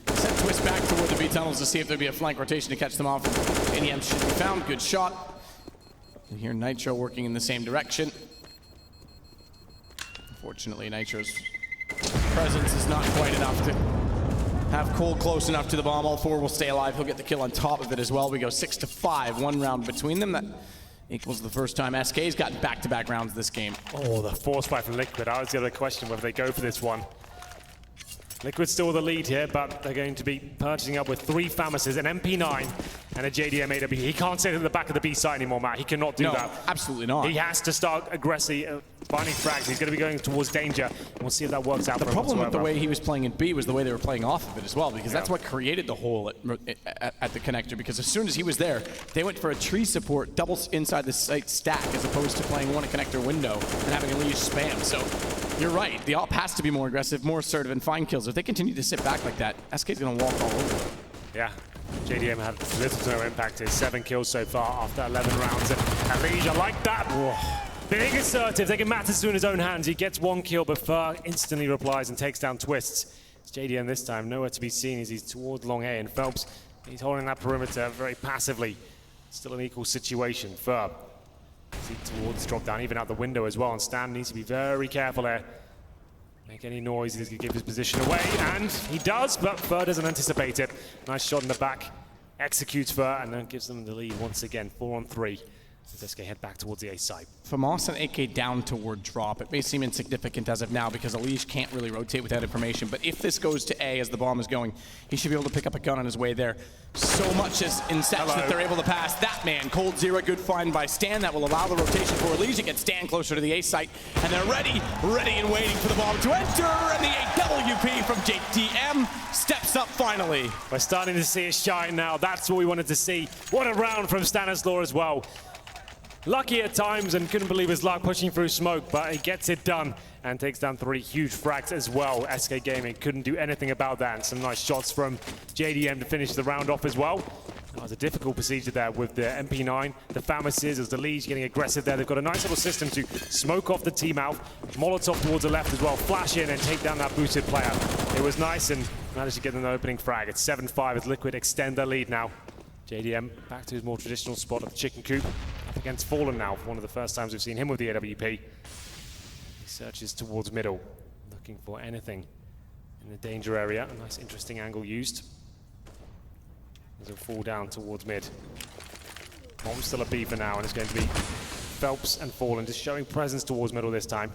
Set twist back toward the B tunnels to see if there'll be a flank rotation to catch them off. NEM should be found. Good shot. And here Nitro working in the same direction. Unfortunately, Nitro's presence is not quite enough to have Cold close enough to the bomb. All four will stay alive. He'll get the kill on top of it as well. We go 6-5, 1 round between them. That equals the first time SK's gotten back-to-back rounds this game. Oh, the force fight from Liquid. I was the other question whether they go for this one. Liquid's still the lead here, but they're going to be purchasing up with 3 Famouses, an MP9, and a JDM AW. He can't sit at the back of the B site anymore, Matt. He cannot do that. Absolutely not. He has to start aggressively finding frags. He's going to be going towards danger. We'll see if that works out for him. The problem with the way he was playing in B was the way they were playing off of it as well, because that's what created the hole at the connector, because as soon as he was there, they went for a tree support double inside the site stack as opposed to playing one connector window and having a leash spam. So you're right. The op has to be more aggressive, more assertive, and find kills. If they continue to sit back like that, SK's going to walk all over them. Yeah. JDM had little to no impact here. 7 kills so far after 11 rounds. And Liege, I like that. Whoa. Being assertive, taking matters in his own hands. He gets 1 kill, but Fur instantly replies and takes down Twists. It's JDM this time, nowhere to be seen as he's towards long A, and Phelps, he's holding that perimeter very passively. Still an equal situation. Fur, see towards drop down, even out the window as well, and Stan needs to be very careful there. Make any noise, he's going to give his position away, and he does, but Fur doesn't anticipate it. Nice shot in the back, executes Fur, and then gives them the lead once again, 4-on-3. As SK head back towards the A site. Famas and AK down toward drop. It may seem insignificant as of now because Elish can't really rotate without information, but if this goes to A as the bomb is going, he should be able to pick up a gun on his way there. So much is in sets that they're able to pass. That man, Cold Zero, good find by Stan. That will allow the rotation for Elish to get Stan closer to the A site, and they're ready and waiting for the bomb to enter, and the AWP from JDM steps up finally. We're starting to see it shine now. That's what we wanted to see. What a round from Stanislaw as well. Lucky at times and couldn't believe his luck pushing through smoke, but he gets it done and takes down 3 huge frags as well. SK Gaming couldn't do anything about that, and some nice shots from JDM to finish the round off as well. That was a difficult procedure there with the MP9, the Famouses, as the Liege getting aggressive there. They've got a nice little system to smoke off the team out, Molotov towards the left as well, flash in and take down that boosted player. It was nice and managed to get an opening frag. It's 7-5 as Liquid extend their lead now. JDM back to his more traditional spot of the chicken coop, up against Fallen now for one of the first times we've seen him with the AWP. He searches towards middle, looking for anything in the danger area. A nice interesting angle used. As he'll fall down towards mid. Bomb's still a B for now, and it's going to be Phelps and Fallen just showing presence towards middle this time.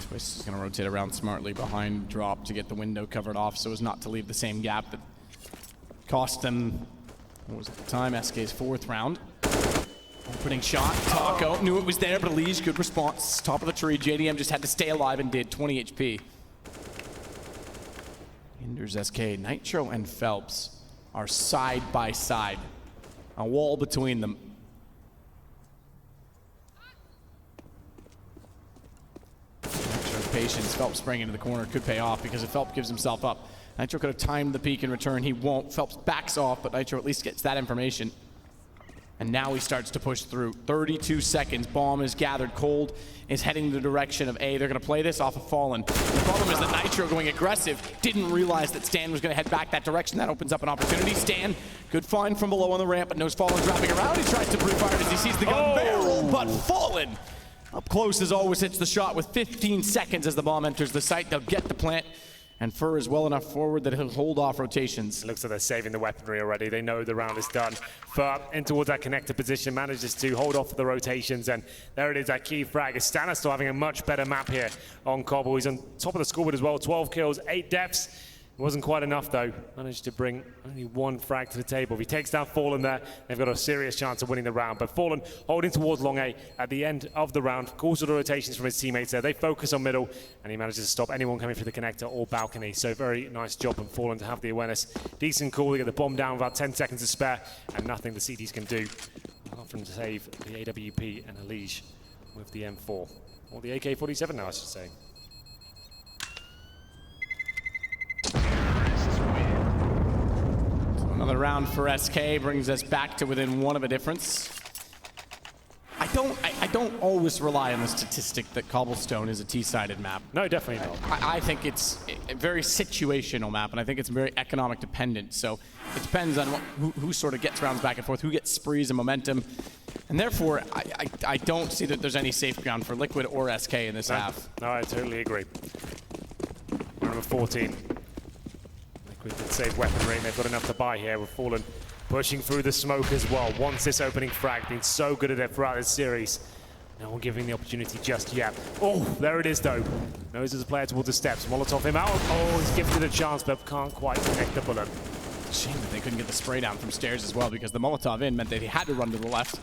Twist is going to rotate around smartly behind drop to get the window covered off so as not to leave the same gap that cost them, what was it at the time, SK's 4th round. Opening shot, Taco knew it was there, but Elish, good response. Top of the tree, JDM just had to stay alive and did, 20 HP. Hinders SK. Nitro and Phelps are side by side. A wall between them. Patience. Phelps sprang into the corner, could pay off because if Phelps gives himself up, Nitro could have timed the peek in return. He won't. Phelps backs off, but Nitro at least gets that information. And now he starts to push through. 32 seconds. Bomb is gathered. Cold is heading the direction of A. They're going to play this off of Fallen. The problem is that Nitro, going aggressive, didn't realize that Stan was going to head back that direction. That opens up an opportunity. Stan, good find from below on the ramp, but knows Fallen dropping around. He tries to pre-fire as he sees the gun barrel, but Fallen up close as always hits the shot with 15 seconds as the bomb enters the site. They'll get the plant, and Fur is well enough forward that he'll hold off rotations. It looks like they're saving the weaponry already. They know the round is done. Fur in towards that connector position, manages to hold off the rotations, and there it is, that key frag. Stanislaw having a much better map here on Cobble. He's on top of the scoreboard as well, 12 kills, 8 deaths. It wasn't quite enough though. Managed to bring only 1 frag to the table. If he takes down Fallen there, they've got a serious chance of winning the round. But Fallen holding towards long A at the end of the round. Calls for the rotations from his teammates there. They focus on middle, and he manages to stop anyone coming through the connector or balcony. So very nice job from Fallen to have the awareness. Decent call, they get the bomb down with about 10 seconds to spare, and nothing the CDs can do. Apart from to save the AWP and Elish with the M4. Or the AK-47 now, I should say. Another round for SK brings us back to within 1 of a difference. I don't always rely on the statistic that Cobblestone is a T-sided map. No, definitely not. I think it's a very situational map, and I think it's very economic dependent. So it depends on who sort of gets rounds back and forth, who gets sprees and momentum. And therefore, I don't see that there's any safe ground for Liquid or SK in this half. No, I totally agree. Number 14. Liquid can save weaponry, and they've got enough to buy here. We've Fallen pushing through the smoke as well. Once this opening frag, been so good at it throughout this series. No one giving the opportunity just yet. Oh, there it is though. Knows there's a player towards the steps. Molotov him out. Oh, he's gifted a chance, but can't quite connect the bullet. Shame that they couldn't get the spray down from stairs as well, because the Molotov in meant that he had to run to the left,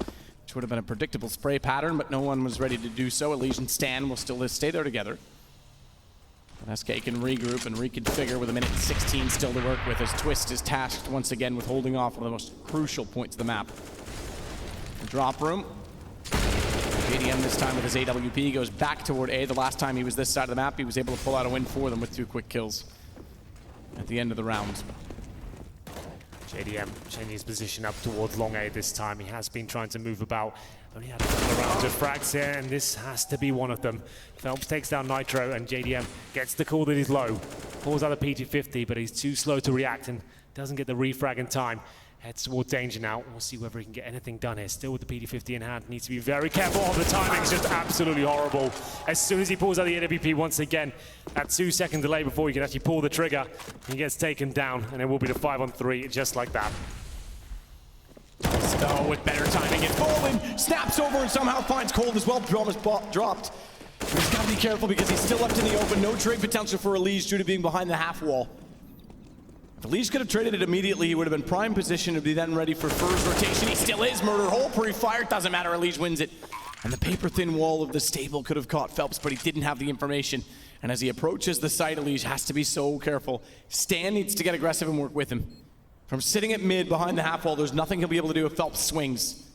which would have been a predictable spray pattern, but no one was ready to do so. Elise and Stan will still stay there together. And SK can regroup and reconfigure with 1:16 still to work with, as Twist is tasked once again with holding off one of the most crucial points of the map. The drop room. JDM this time with his AWP goes back toward A. The last time he was this side of the map, he was able to pull out a win for them with 2 quick kills at the end of the round. JDM changing his position up towards long A this time. He has been trying to move about. Only had a couple of rounds of frags here, and this has to be one of them. Phelps takes down Nitro, and JDM gets the call that he's low. Pulls out a P250, but he's too slow to react and doesn't get the refrag in time. Heads towards danger now. We'll see whether he can get anything done here. Still with the P250 in hand. Needs to be very careful. Oh, the timing's just absolutely horrible. As soon as he pulls out the AWP once again, that 2-second delay before he can actually pull the trigger, he gets taken down, and it will be the 5-on-3 just like that. So with better timing, it's Fallen, snaps over and somehow finds Cold as well. Drum is dropped. He's got to be careful because he's still left in the open. No trade potential for Elise due to being behind the half wall. If Elise could have traded it immediately, he would have been prime position to be then ready for first rotation. He still is. Murder hole pre-fired. Doesn't matter. Elise wins it. And the paper-thin wall of the stable could have caught Phelps, but he didn't have the information. And as he approaches the site, Elise has to be so careful. Stan needs to get aggressive and work with him. From sitting at mid behind the half wall, there's nothing he'll be able to do if Phelps swings.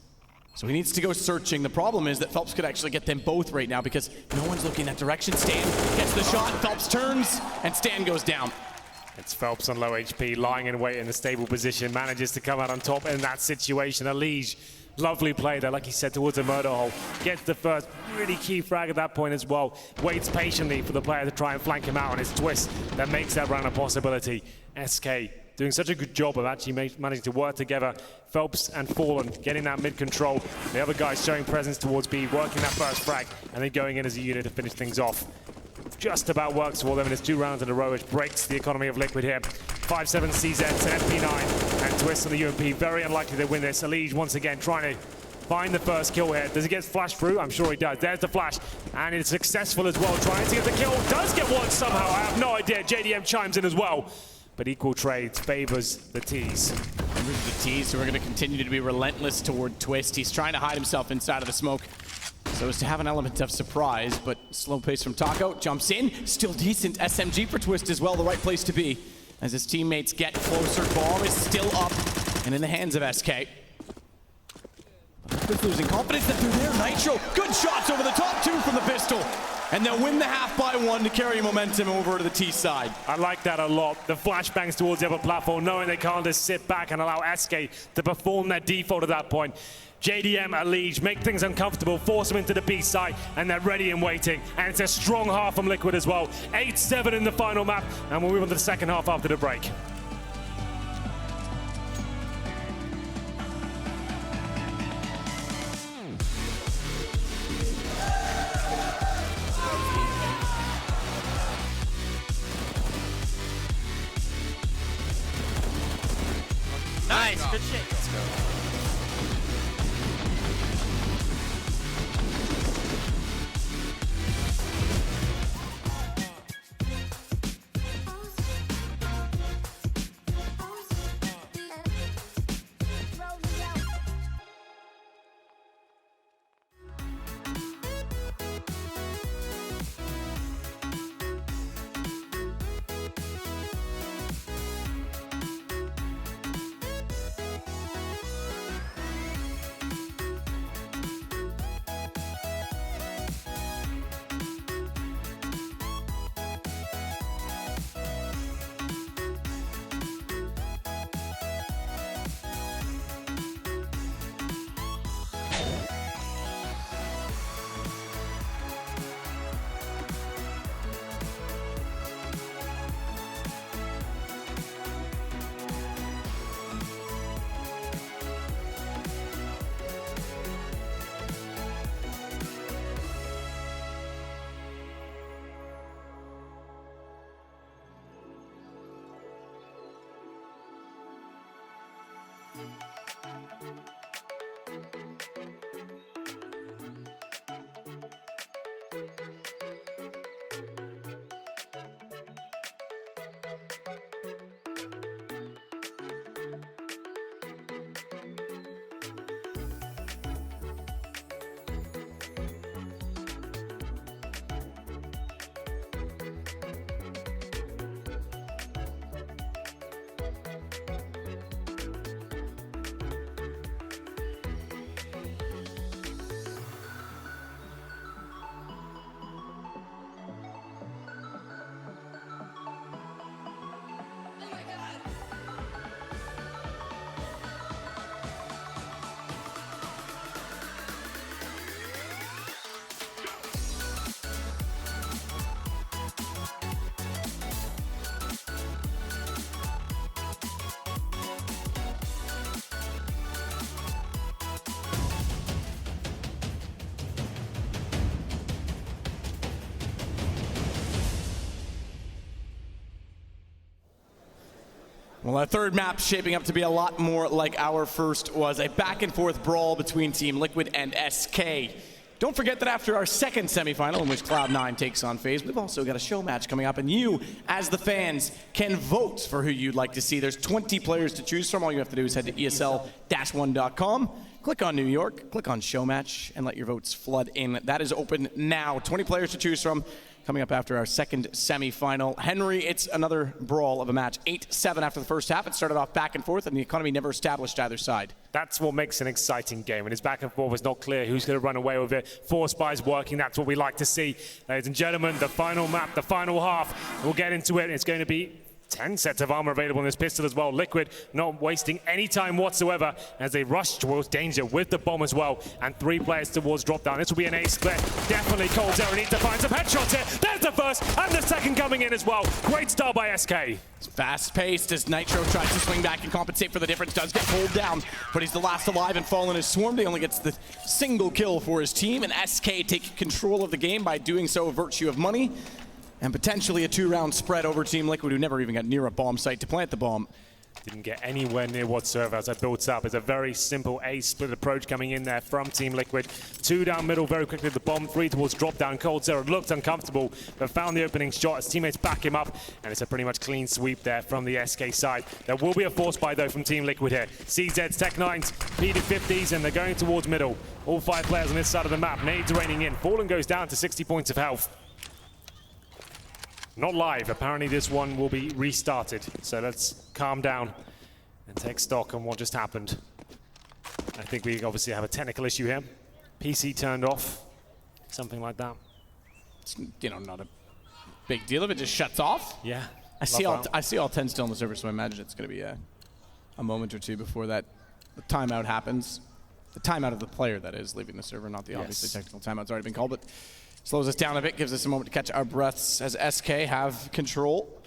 So he needs to go searching. The problem is that Phelps could actually get them both right now because no one's looking that direction. Stan gets the shot, Phelps turns, and Stan goes down. It's Phelps on low HP, lying in wait in a stable position, manages to come out on top in that situation. Elise, lovely play there, like he said, towards the murder hole. Gets the first really key frag at that point as well. Waits patiently for the player to try and flank him out on his twist. That makes that round a possibility. SK doing such a good job of actually managing to work together. Phelps and Fallen getting that mid-control. The other guys showing presence towards B, working that first frag, and then going in as a unit to finish things off. Just about works for them, and it's 2 rounds in a row, which breaks the economy of Liquid here. 5-7 CZ, an FP9, and Twist on the UMP. Very unlikely to win this. Elise once again trying to find the first kill here. Does he get flashed through? I'm sure he does. There's the flash, and it's successful as well. Trying to get the kill. Does get one somehow. I have no idea. JDM chimes in as well. But equal trades favors the T's. Favors the T's, so we're going to continue to be relentless toward Twist. He's trying to hide himself inside of the smoke so as to have an element of surprise, but slow pace from Taco. Jumps in. Still decent SMG for Twist as well. The right place to be as his teammates get closer. Bomb is still up and in the hands of SK. Twist losing confidence that they're there. Nitro. Good shots over the top, 2 from the pistol. And they'll win the half by 1 to carry momentum over to the T side. I like that a lot. The flashbangs towards the upper platform, knowing they can't just sit back and allow SK to perform their default at that point. JDM, Elise, make things uncomfortable, force them into the B side, and they're ready and waiting. And it's a strong half from Liquid as well. 8-7 in the final map, and we'll move on to the second half after the break. Nice, good shit. Let's go. Well, our third map shaping up to be a lot more like our first was a back-and-forth brawl between Team Liquid and SK. Don't forget that after our second semifinal, in which Cloud9 takes on FaZe, we've also got a show match coming up, and you, as the fans, can vote for who you'd like to see. There's 20 players to choose from. All you have to do is head to ESL-1.com, click on New York, click on show match, and let your votes flood in. That is open now. 20 players to choose from. Coming up after our second semifinal. Henry, it's another brawl of a match. 8-7 after the first half. It started off back and forth, and the economy never established either side. That's what makes an exciting game. When it's back and forth, it's not clear who's going to run away with it. 4 spies working, that's what we like to see. Ladies and gentlemen, the final map, the final half. We'll get into it. It's going to be 10 sets of armor available in this pistol as well. Liquid not wasting any time whatsoever as they rush towards danger with the bomb as well. And 3 players towards drop down. This will be an ace split. Definitely Coldzera needs to find some headshots here. There's the first and the second coming in as well. Great start by SK. It's fast-paced as Nitro tries to swing back and compensate for the difference. Does get pulled down, but he's the last alive and Fallen is swarmed. He only gets the single kill for his team, and SK take control of the game by doing so virtue of money. And potentially a 2-round spread over Team Liquid, who never even got near a bomb site to plant the bomb. Didn't get anywhere near whatsoever as that builds up. It's a very simple A-split approach coming in there from Team Liquid. 2 down middle very quickly, the bomb, 3 towards drop down. Coldzera looked uncomfortable, but found the opening shot. His teammates back him up, and it's a pretty much clean sweep there from the SK side. There will be a force buy though from Team Liquid here. CZ's, Tech9's, P50s, and they're going towards middle. All 5 players on this side of the map. Nades raining in. Fallen goes down to 60 points of health. Not live. Apparently this one will be restarted. So let's calm down and take stock on what just happened. I think we obviously have a technical issue here. PC turned off, something like that. It's, you know, not a big deal if it just shuts off. Yeah. I see all 10 still on the server, so I imagine it's going to be a moment or two before that the timeout happens. The timeout of the player, that is, leaving the server, not the obviously technical timeout's already been called, but slows us down a bit, gives us a moment to catch our breaths as SK have control.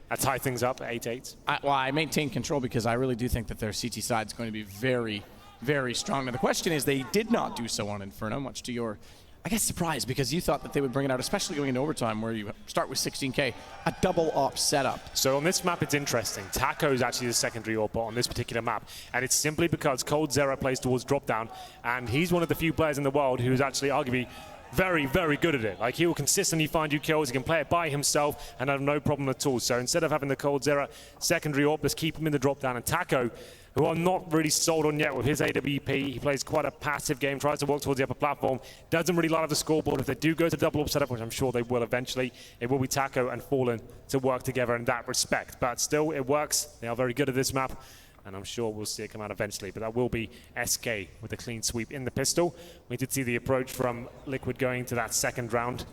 That tie things up at 8-8. Well, I maintain control because I really do think that their CT side is going to be very, very strong. Now, the question is, they did not do so on Inferno, much to your, I guess, surprise, because you thought that they would bring it out, especially going into overtime, where you start with 16K, a double op setup. So on this map, it's interesting. Taco is actually the secondary op on this particular map, and it's simply because Coldzera plays towards drop down, and he's one of the few players in the world who's actually arguably very, very good at it. Like, he will consistently find you kills. He can play it by himself and have no problem at all. So instead of having the Coldzera secondary op, let's keep him in the drop down. And Taco, who I'm not really sold on yet with his AWP, he plays quite a passive game, tries to walk towards the upper platform, doesn't really line up the scoreboard. If they do go to double up setup, which I'm sure they will eventually, it will be Taco and Fallen to work together in that respect. But still, it works. They are very good at this map, and I'm sure we'll see it come out eventually. But that will be SK with a clean sweep in the pistol. We did see the approach from Liquid going to that second round.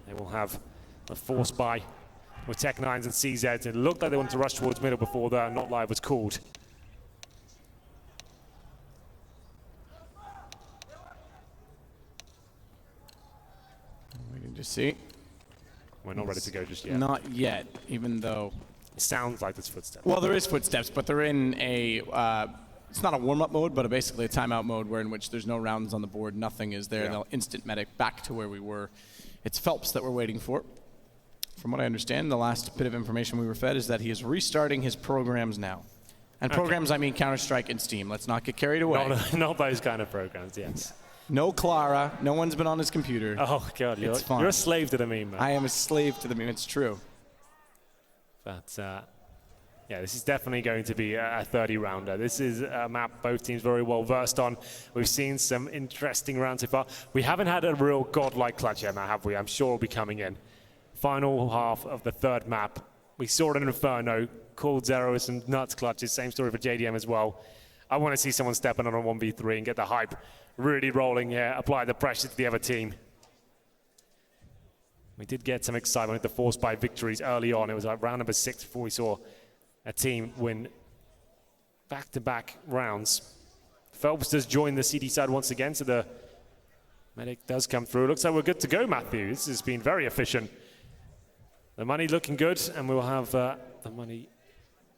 They will have a force buy with Tech9s and CZs. It looked like they wanted to rush towards middle before the not live was called. We can just see. We're not ready to go just yet. Not yet, even though it sounds like there's footsteps. Well, there is footsteps, but they're in a, it's not a warm-up mode, but basically a timeout mode where in which there's no rounds on the board, nothing is there. Yeah. They'll instant medic back to where we were. It's Phelps that we're waiting for. From what I understand, the last bit of information we were fed is that he is restarting his programs now. And programs, I mean Counter-Strike and Steam. Let's not get carried away. Not those kind of programs, yes. No Clara. No one's been on his computer. Oh, God. You're a slave to the meme, man. I am a slave to the meme. It's true. But, yeah, this is definitely going to be a 30-rounder. This is a map both teams very well versed on. We've seen some interesting rounds so far. We haven't had a real godlike clutch yet, now, have we? I'm sure it'll be coming in. Final half of the third map. We saw it in Inferno. Cold Zero with some nuts clutches. Same story for JDM as well. I want to see someone stepping on a 1v3 and get the hype really rolling here. Apply the pressure to the other team. We did get some excitement with the force by victories early on. It was like round number 6 before we saw a team win back-to-back rounds. Phelps does join the CD side once again, so the medic does come through. Looks like we're good to go, Matthew. This has been very efficient. The money looking good, and we'll have the money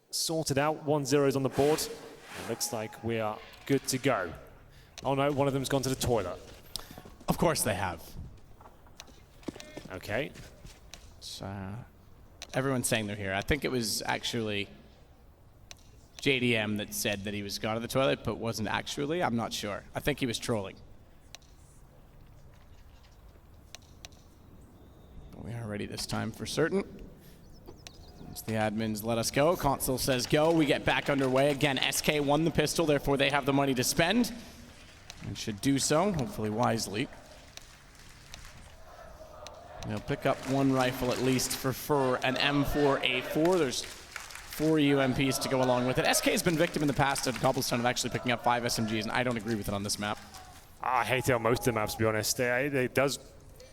sorted out. 1-0 is on the board. It looks like we are good to go. Oh no, one of them's gone to the toilet. Of course they have. Okay. Everyone's saying they're here. I think it was actually JDM that said that he was gone to the toilet, but wasn't actually. I'm not sure. I think he was trolling. We are ready this time for certain. Once the admins let us go, console says go. We get back underway. Again, SK won the pistol, therefore they have the money to spend. And should do so, hopefully wisely. They'll pick up one rifle at least for an M4A4. There's 4 UMPs to go along with it. SK has been victim in the past of Cobblestone of actually picking up 5 SMGs, and I don't agree with it on this map. I hate it on most of the maps, to be honest. It does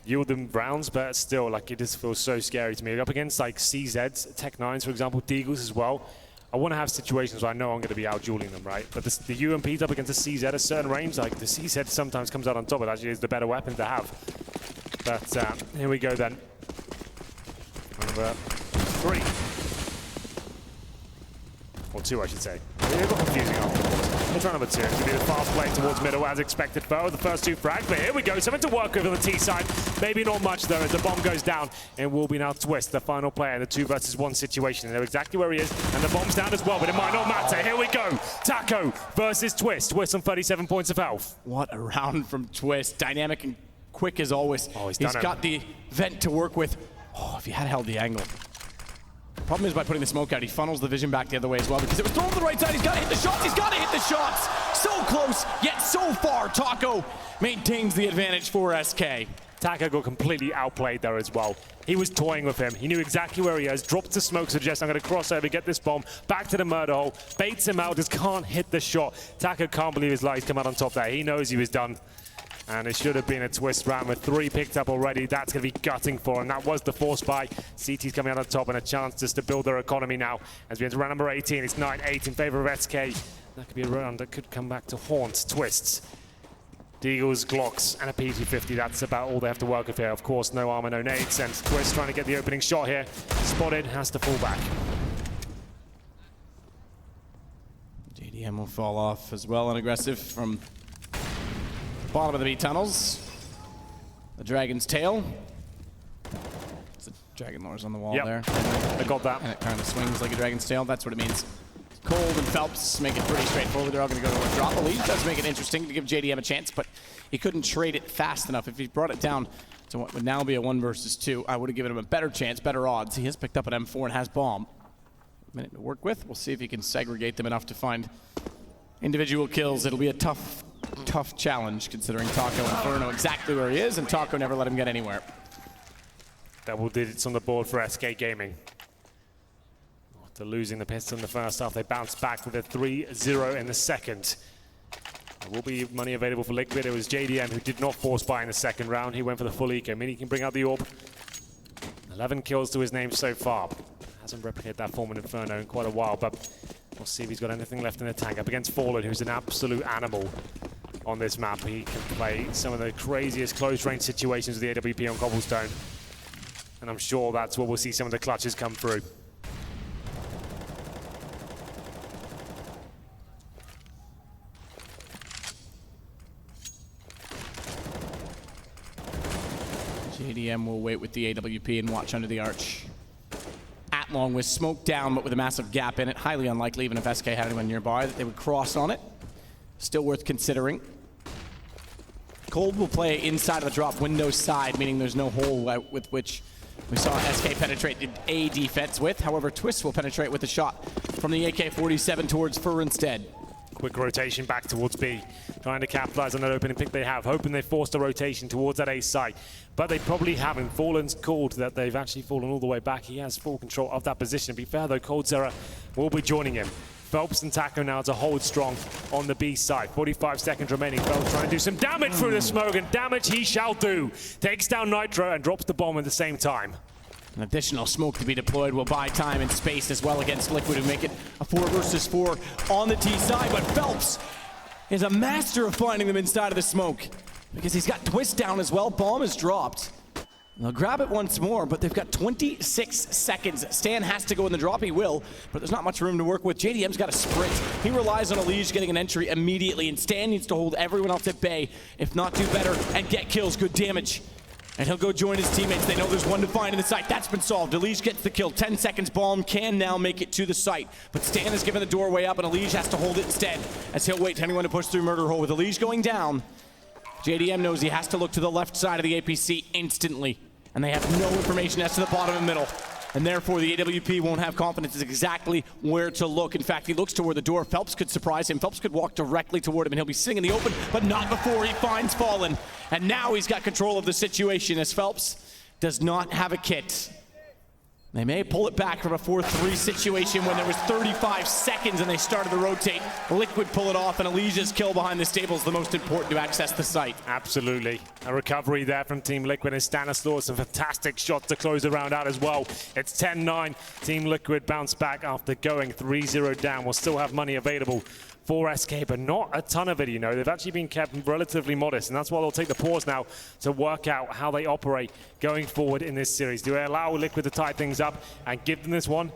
yield them rounds, but still, like, it just feels so scary to me. Up against, like, CZs, Tech9s, for example, Deagles as well. I want to have situations where I know I'm going to be out-dueling them, right? But the UMPs up against the CZ at a certain range, like, the CZ sometimes comes out on top. It actually is the better weapon to have. But here we go, then. Number 3. Or 2, I should say. It got confusing afterwards. We'll try number 2. It's going to be the fast play towards middle as expected. The first 2 frags, but here we go. Something to work with on the T side. Maybe not much, though, as the bomb goes down. And will be now Twist, the final player in the 2 versus 1 situation. They know exactly where he is, and the bomb's down as well, but it might not matter. Here we go. Taco versus Twist. Twist on 37 points of health. What a round from Twist. Dynamic and quick as always. Oh, he's got the vent to work with. Oh, if he had held the angle. Problem is by putting the smoke out, he funnels the vision back the other way as well because it was thrown to the right side. He's got to hit the shots. He's got to hit the shots. So close, yet so far. Taco maintains the advantage for SK. Taco got completely outplayed there as well. He was toying with him. He knew exactly where he is. Drops the smoke, suggests I'm going to cross over, get this bomb, back to the murder hole, baits him out, just can't hit the shot. Taco can't believe his life come out on top there. He knows he was done. And it should have been a Twist round with 3 picked up already. That's going to be gutting for him. That was the force buy. CT's coming out on top and a chance just to build their economy now. As we enter round number 18, it's 9-8 in favor of SK. That could be a round that could come back to haunt Twists. Deagles, Glocks, and a PT-50. That's about all they have to work with here. Of course, no armor, no nades. And Twist trying to get the opening shot here. Spotted, has to fall back. JDM will fall off as well, and aggressive from bottom of the B tunnels. The Dragon's Tail. The Dragon Lore's on the wall there. I got that. And it kind of swings like a Dragon's Tail. That's what it means. Cold and Phelps make it pretty straightforward. They're all going to go to a drop. The lead does make it interesting to give JDM a chance, but he couldn't trade it fast enough. If he brought it down to what would now be a 1 versus 2, I would have given him a better chance, better odds. He has picked up an M4 and has bomb. A minute to work with. We'll see if he can segregate them enough to find individual kills. It'll be a tough challenge considering Taco and Inferno know exactly where he is, and Taco never let him get anywhere. Double digits on the board for SK Gaming. After losing the pistol in the first half, they bounced back with a 3-0 in the second. There will be money available for Liquid. It was JDM who did not force buy in the second round. He went for the full eco. Mini can bring out the orb. 11 kills to his name so far. Hasn't replicated that form in Inferno in quite a while, but we'll see if he's got anything left in the tank. Up against Fallen, who's an absolute animal on this map. He can play some of the craziest close-range situations with the AWP on Cobblestone. And I'm sure that's where we'll see some of the clutches come through. JDM will wait with the AWP and watch under the arch. At Long with smoke down, but with a massive gap in it. Highly unlikely, even if SK had anyone nearby, that they would cross on it. Still worth considering. Cold will play inside of the drop window side, meaning there's no hole with which we saw SK penetrate the A defense with. However, Twist will penetrate with a shot from the AK-47 towards Fur instead. Quick rotation back towards B, trying to capitalize on that opening pick they have, hoping they forced a rotation towards that A site. But they probably haven't. Fallen's called that they've actually fallen all the way back. He has full control of that position. To be fair though, coldzera will be joining him. Phelps and Taco now to hold strong on the B side. 45 seconds remaining. Phelps trying to do some damage through the smoke, and damage he shall do. Takes down Nitro and drops the bomb at the same time. An additional smoke to be deployed will buy time and space as well against Liquid, who make it a 4 versus 4 on the T side. But Phelps is a master of finding them inside of the smoke because he's got Twist down as well. Bomb is dropped. They'll grab it once more, but they've got 26 seconds. Stan has to go in the drop, he will, but there's not much room to work with. JDM's got a sprint. He relies on Elige getting an entry immediately, and Stan needs to hold everyone else at bay, if not do better, and get kills, good damage. And he'll go join his teammates. They know there's one to find in the site. That's been solved. Elige gets the kill. 10 seconds. Bomb can now make it to the site. But Stan has given the doorway up, and Elige has to hold it instead, as he'll wait for anyone to push through Murder Hole. With Elige going down, JDM knows he has to look to the left side of the APC instantly. And they have no information as to the bottom and middle. And therefore, the AWP won't have confidence as exactly where to look. In fact, he looks toward the door. Phelps could surprise him. Phelps could walk directly toward him, and he'll be sitting in the open, but not before he finds Fallen. And now he's got control of the situation, as Phelps does not have a kit. They may pull it back from a 4-3 situation when there was 35 seconds and they started to rotate. Liquid pull it off, and Elige's kill behind the stable is the most important to access the site. Absolutely. A recovery there from Team Liquid, and Stanislaus some fantastic shots to close the round out as well. It's 10-9. Team Liquid bounce back after going 3-0 down. We'll still have money available for SK, but not a ton of it, you know. They've actually been kept relatively modest, and that's why they'll take the pause now to work out how they operate going forward in this series. Do they allow Liquid to tie things up and give them this one?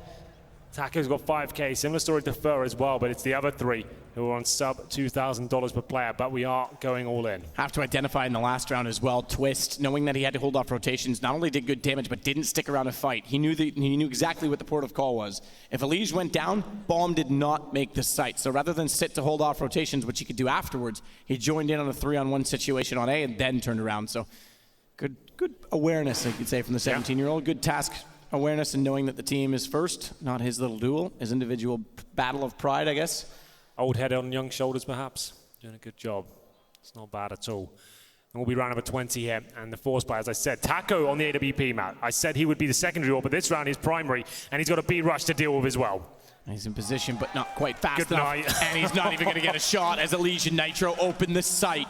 Taco's got 5K, similar story to Fur as well, but it's the other three who are on sub $2,000 per player, but we are going all in. Have to identify in the last round as well, Twist, knowing that he had to hold off rotations, not only did good damage, but didn't stick around to fight. He knew exactly what the port of call was. If Elige went down, Bomb did not make the site. So rather than sit to hold off rotations, which he could do afterwards, he joined in on a 3-on-1 situation on A and then turned around. So good awareness, I could say, from the 17-year-old. Good task awareness and knowing that the team is first, not his little duel, his individual battle of pride, I guess. Old head on young shoulders, perhaps. Doing a good job. It's not bad at all. And we'll be round number 20 here. And the force by, as I said, Taco on the AWP map. I said he would be the secondary role, but this round is primary, and he's got a B rush to deal with as well. He's in position, but not quite fast Good enough. night. And he's not even going to get a shot as Elige and Nitro open the site.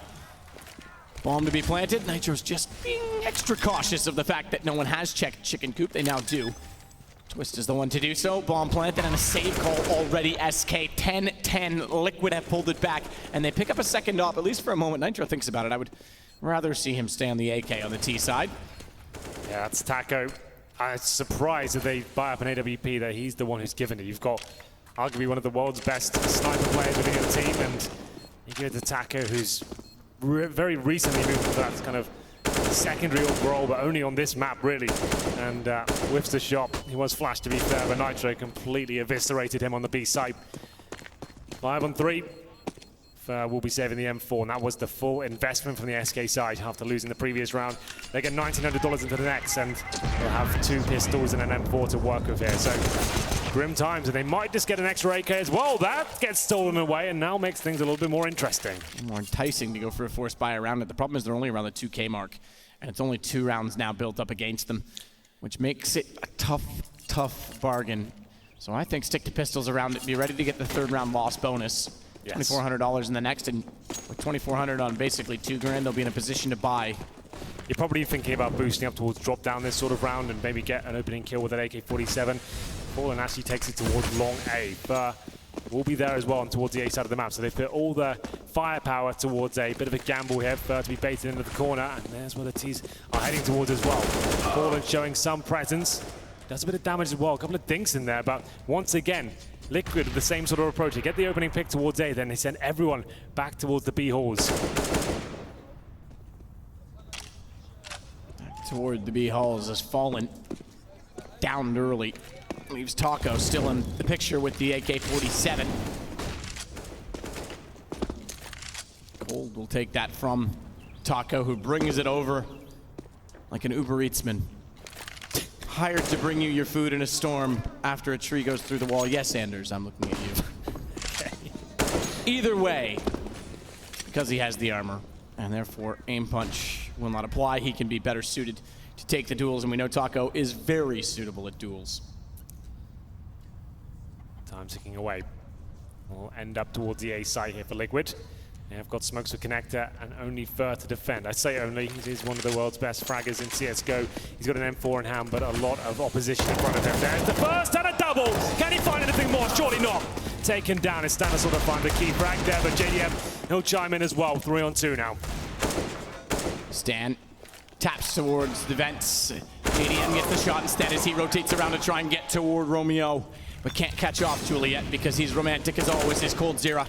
Bomb to be planted. Nitro's just being extra cautious of the fact that no one has checked Chicken Coop. They now do. Twist is the one to do so. Bomb planted and a save call already. SK 10-10. Liquid have pulled it back, and they pick up a second op, at least for a moment. Nitro thinks about it. I would rather see him stay on the AK on the T side. Yeah, that's Taco. I'm surprised that they buy up an AWP that he's the one who's given it. You've got arguably one of the world's best sniper players within your team, and you give it to Taco, who's very recently moved to that kind of secondary role, but only on this map, really. And whiffs the shot. He was flashed, to be fair, but Nitro completely eviscerated him on the B side. 5-on-3. We'll be saving the M4, and that was the full investment from the SK side after losing the previous round. They get $1,900 into the next, and they'll have 2 pistols and an M4 to work with here. So grim times, and they might just get an extra AK as well. That gets stolen away, and now makes things a little bit more interesting. More enticing to go for a force buy around it. The problem is they're only around the 2K mark, and it's only 2 rounds now built up against them, which makes it a tough bargain. So I think stick to pistols around it. Be ready to get the 3rd round loss bonus. Yes. $2,400 in the next, and with $2,400 on basically $2 grand, they'll be in a position to buy. You're probably thinking about boosting up towards drop down this sort of round and maybe get an opening kill with an AK-47. Fallen actually takes it towards long A, but we'll be there as well and towards the A side of the map. So they put all the firepower towards A. Bit of a gamble here to be baited into the corner, and there's where the T's are heading towards as well. Fallen showing some presence. Does a bit of damage as well, a couple of dinks in there, but once again, Liquid with the same sort of approach. They get the opening pick towards A, then they send everyone back towards the B halls. Toward the B halls has Fallen downed early. Leaves Taco still in the picture with the AK-47. Cold will take that from Taco, who brings it over like an Uber Eatsman. Hired to bring you your food in a storm after a tree goes through the wall. Yes, Anders, I'm looking at you. Either way, because he has the armor, and therefore aim punch will not apply, he can be better suited to take the duels, and we know Taco is very suitable at duels. Time ticking away. We'll end up towards the A site here for Liquid. They have got smokes with Connector and only Fur to defend. I say only, he's one of the world's best fraggers in CSGO. He's got an M4 in hand, but a lot of opposition in front of him. There's the first and a double. Can he find anything more? Surely not. Taken down. It's Stanis will find the key frag there, but JDM, he'll chime in as well. 3-on-2 now. Stan taps towards the vents. JDM gets the shot instead as he rotates around to try and get toward Romeo, but can't catch off Juliet because he's romantic as always, is Coldzera.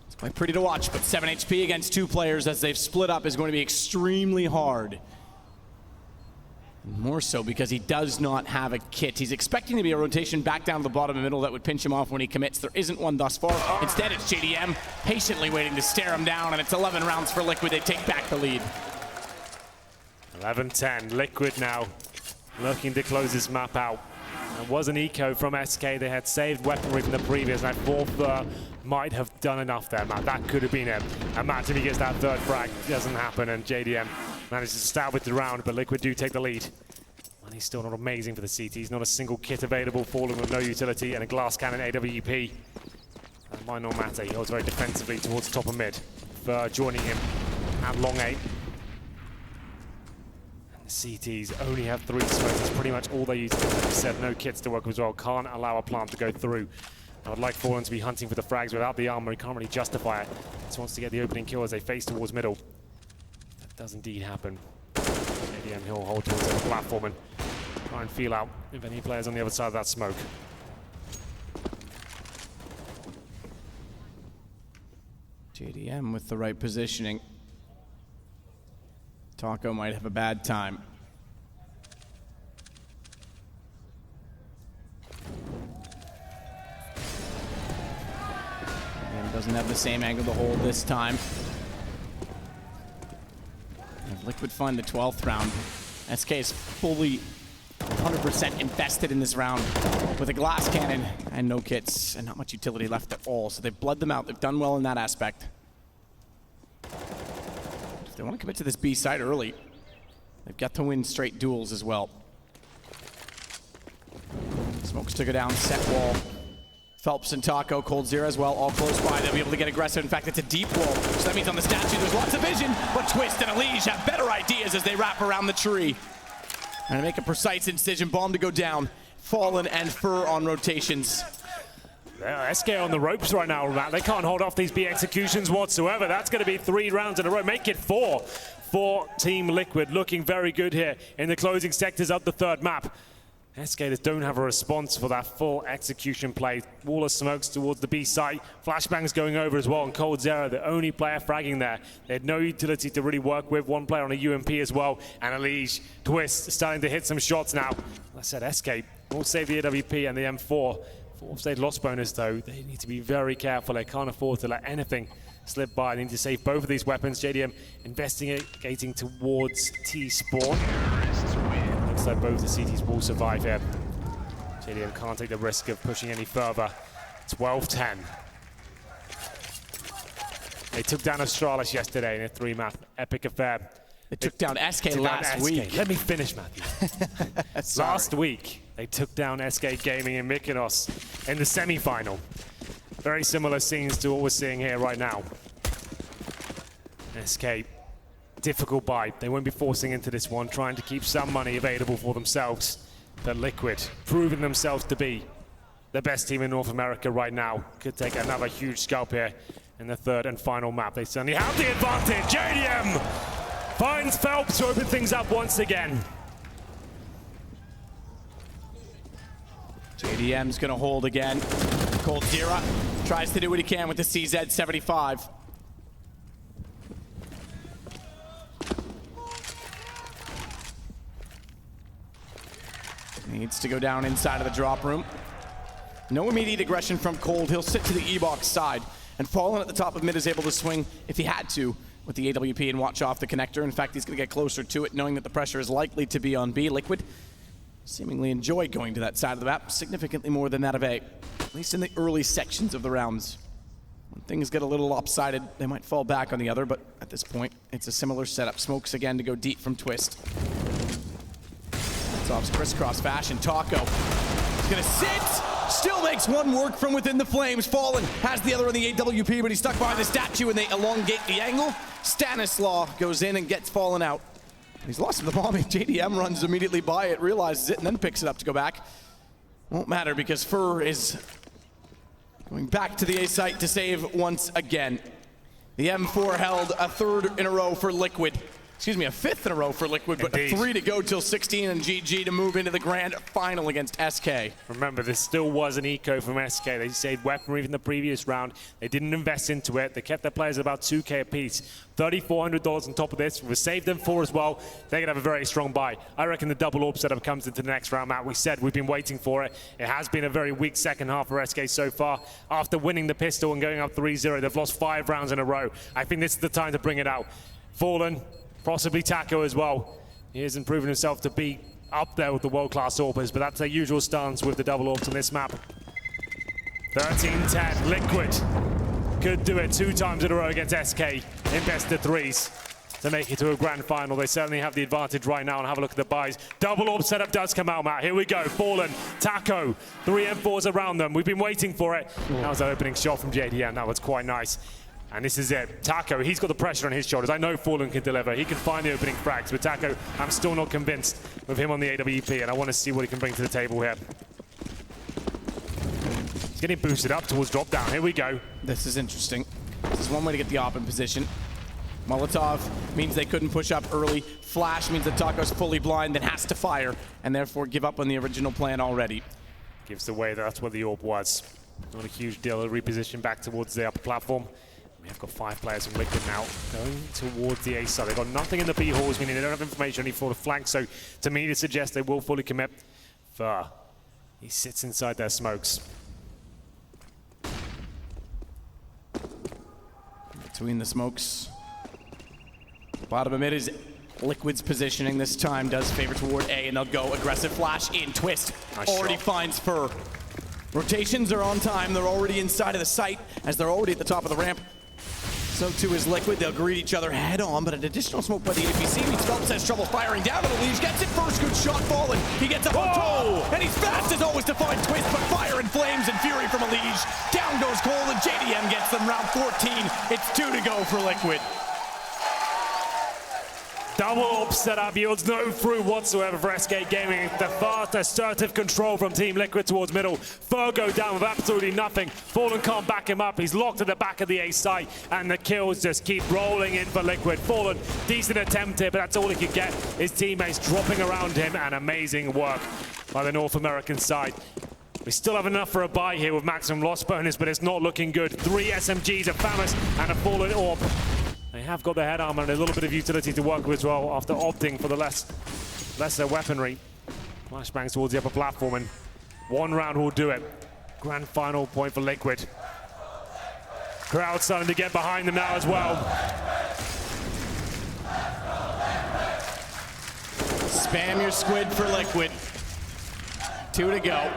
It's quite pretty to watch, but 7 HP against 2 players as they've split up is going to be extremely hard. More so because he does not have a kit. He's expecting to be a rotation back down to the bottom of the middle that would pinch him off when he commits. There isn't one thus far. Instead, it's JDM patiently waiting to stare him down, and it's 11 rounds for Liquid. They take back the lead. 11-10. Liquid now looking to close this map out. It was an eco from SK. They had saved weaponry from the previous, and I thought might have done enough there, Matt. That could have been a match if he gets that third frag. It doesn't happen, and JDM manages to stab with the round, but Liquid do take the lead. And he's still not amazing for the CTs. Not a single kit available, falling with no utility, and a glass cannon AWP. That might not matter. He holds very defensively towards top of mid. Joining him at long 8. CTs only have 3 smokes. That's pretty much all they use. Like I said, no kits to work with as well. Can't allow a plant to go through. I would like Fallen to be hunting for the frags without the armor. He can't really justify it. Just wants to get the opening kill as they face towards middle. That does indeed happen. ADM he'll hold towards the platform and try and feel out if any players on the other side of that smoke. JDM with the right positioning. Taco might have a bad time. And doesn't have the same angle to hold this time. And Liquid find the 12th round. SK is fully 100% invested in this round with a glass cannon and no kits and not much utility left at all. So they've bled them out. They've done well in that aspect. They want to commit to this B side early. They've got to win straight duels as well. Smokes took it down, set wall. Phelps and Taco, Coldzera as well, all close by. They'll be able to get aggressive. In fact, it's a deep wall, so that means on the statue there's lots of vision, but Twist and Elige have better ideas as they wrap around the tree. And make a precise incision, bomb to go down. Fallen and Fur on rotations. SK on the ropes right now, Matt. They can't hold off these B executions whatsoever. That's going to be 3 rounds in a row. Make it 4 for Team Liquid. Looking very good here in the closing sectors of the 3rd map. SK just don't have a response for that full execution play. Wall of smokes towards the B site. Flashbangs going over as well. And Coldzera, the only player fragging there. They had no utility to really work with. One player on a UMP as well. And Elige, Twist starting to hit some shots now. Like I said, SK will save the AWP and the M4. 4th stage loss bonus though, they need to be very careful. They can't afford to let anything slip by. They need to save both of these weapons. JDM investigating towards T-spawn. Looks like both the CTs will survive here. JDM can't take the risk of pushing any further. 12-10. They took down Astralis yesterday in a 3-map epic affair. They took down SK last week. Let me finish, Matthew. Last week, they took down SK Gaming in Mykonos in the semi-final. Very similar scenes to what we're seeing here right now. SK, difficult buy. They won't be forcing into this one, trying to keep some money available for themselves. But Liquid, proving themselves to be the best team in North America right now. Could take another huge scalp here in the 3rd and final map. They certainly have the advantage. JDM finds Phelps to open things up once again. JDM's gonna hold again. Coldzera tries to do what he can with the CZ75. Needs to go down inside of the drop room. No immediate aggression from Cold. He'll sit to the E-box side. And Fallen at the top of mid is able to swing, if he had to, with the AWP and watch off the connector. In fact, he's going to get closer to it, knowing that the pressure is likely to be on B. Liquid seemingly enjoy going to that side of the map, significantly more than that of A, at least in the early sections of the rounds. When things get a little lopsided, they might fall back on the other, but at this point, it's a similar setup. Smokes again to go deep from Twist. That's off crisscross fashion. Taco is going to sit. Still makes one work from within the flames. Fallen has the other on the AWP, but he's stuck behind the statue and they elongate the angle. Stanislaw goes in and gets Fallen out. He's lost the bomb. JDM runs immediately by it, realizes it, and then picks it up to go back. Won't matter because Fur is going back to the A site to save once again. The M4 held a third in a row for Liquid. Excuse me, a fifth in a row for Liquid, but Indeed. 3 to go till 16 and GG to move into the grand final against SK. Remember, this still was an eco from SK. They saved weaponry from the previous round. They didn't invest into it. They kept their players at about 2K apiece. $3,400 on top of this. We've saved them 4 as well. They're going to have a very strong buy. I reckon the double AWP setup comes into the next round, Matt. We said we've been waiting for it. It has been a very weak second half for SK so far. After winning the pistol and going up 3-0, they've lost 5 rounds in a row. I think this is the time to bring it out. Fallen, possibly Taco as well. He hasn't proven himself to be up there with the world-class AWPers, but that's their usual stance with the double AWPs on this map. 13-10, Liquid could do it 2 times in a row against SK in best of 3s to make it to a grand final. They certainly have the advantage right now, and have a look at the buys. Double AWP setup does come out, Matt. Here we go, Fallen, Taco, 3 M4s around them. We've been waiting for it. That was the opening shot from JDM. That was quite nice. And this is it. Taco, he's got the pressure on his shoulders. I know Fallen can deliver. He can find the opening frags, but Taco, I'm still not convinced with him on the AWP, and I want to see what he can bring to the table here. He's getting boosted up towards drop down. Here we go. This is interesting. This is one way to get the AWP in position. Molotov means they couldn't push up early. Flash means that Taco's fully blind, then has to fire, and therefore give up on the original plan already. Gives away that's what the AWP was. Not a huge deal to reposition back towards the upper platform. We have got 5 players from Liquid now going towards the A side. They've got nothing in the B halls, meaning they don't have information only for the flank. So to me, it suggests they will fully commit. Fur, he sits inside their smokes. Between the smokes. Bottom of mid is Liquid's positioning this time does favor toward A, and they'll go aggressive flash in. Twist Nice already shot. finds Fur. Rotations are on time. They're already inside of the site as they're already at the top of the ramp. So too is Liquid. They'll greet each other head on, but an additional smoke by the APC means Phelps has trouble firing down, but Elige gets it first. Good shot, Fallen. He gets up on top, and he's fast as always to find Twist, but fire and flames and fury from Elige. Down goes Cole, and JDM gets them round 14. It's 2 to go for Liquid. Double AWP setup yields no fruit whatsoever for SK Gaming. The fast, assertive control from Team Liquid towards middle. Fur go down with absolutely nothing. Fallen can't back him up. He's locked at the back of the A site, and the kills just keep rolling in for Liquid. Fallen, decent attempt here, but that's all he could get. His teammates dropping around him, and amazing work by the North American side. We still have enough for a buy here with maximum loss bonus, but it's not looking good. 3 SMGs, a Famous, and a Fallen AWP. They have got the head armor and a little bit of utility to work with as well after opting for the lesser weaponry. Flashbangs towards the upper platform, and 1 round will do it. Grand final point for Liquid. Crowd starting to get behind them now as well. Spam your squid for Liquid. 2 to go.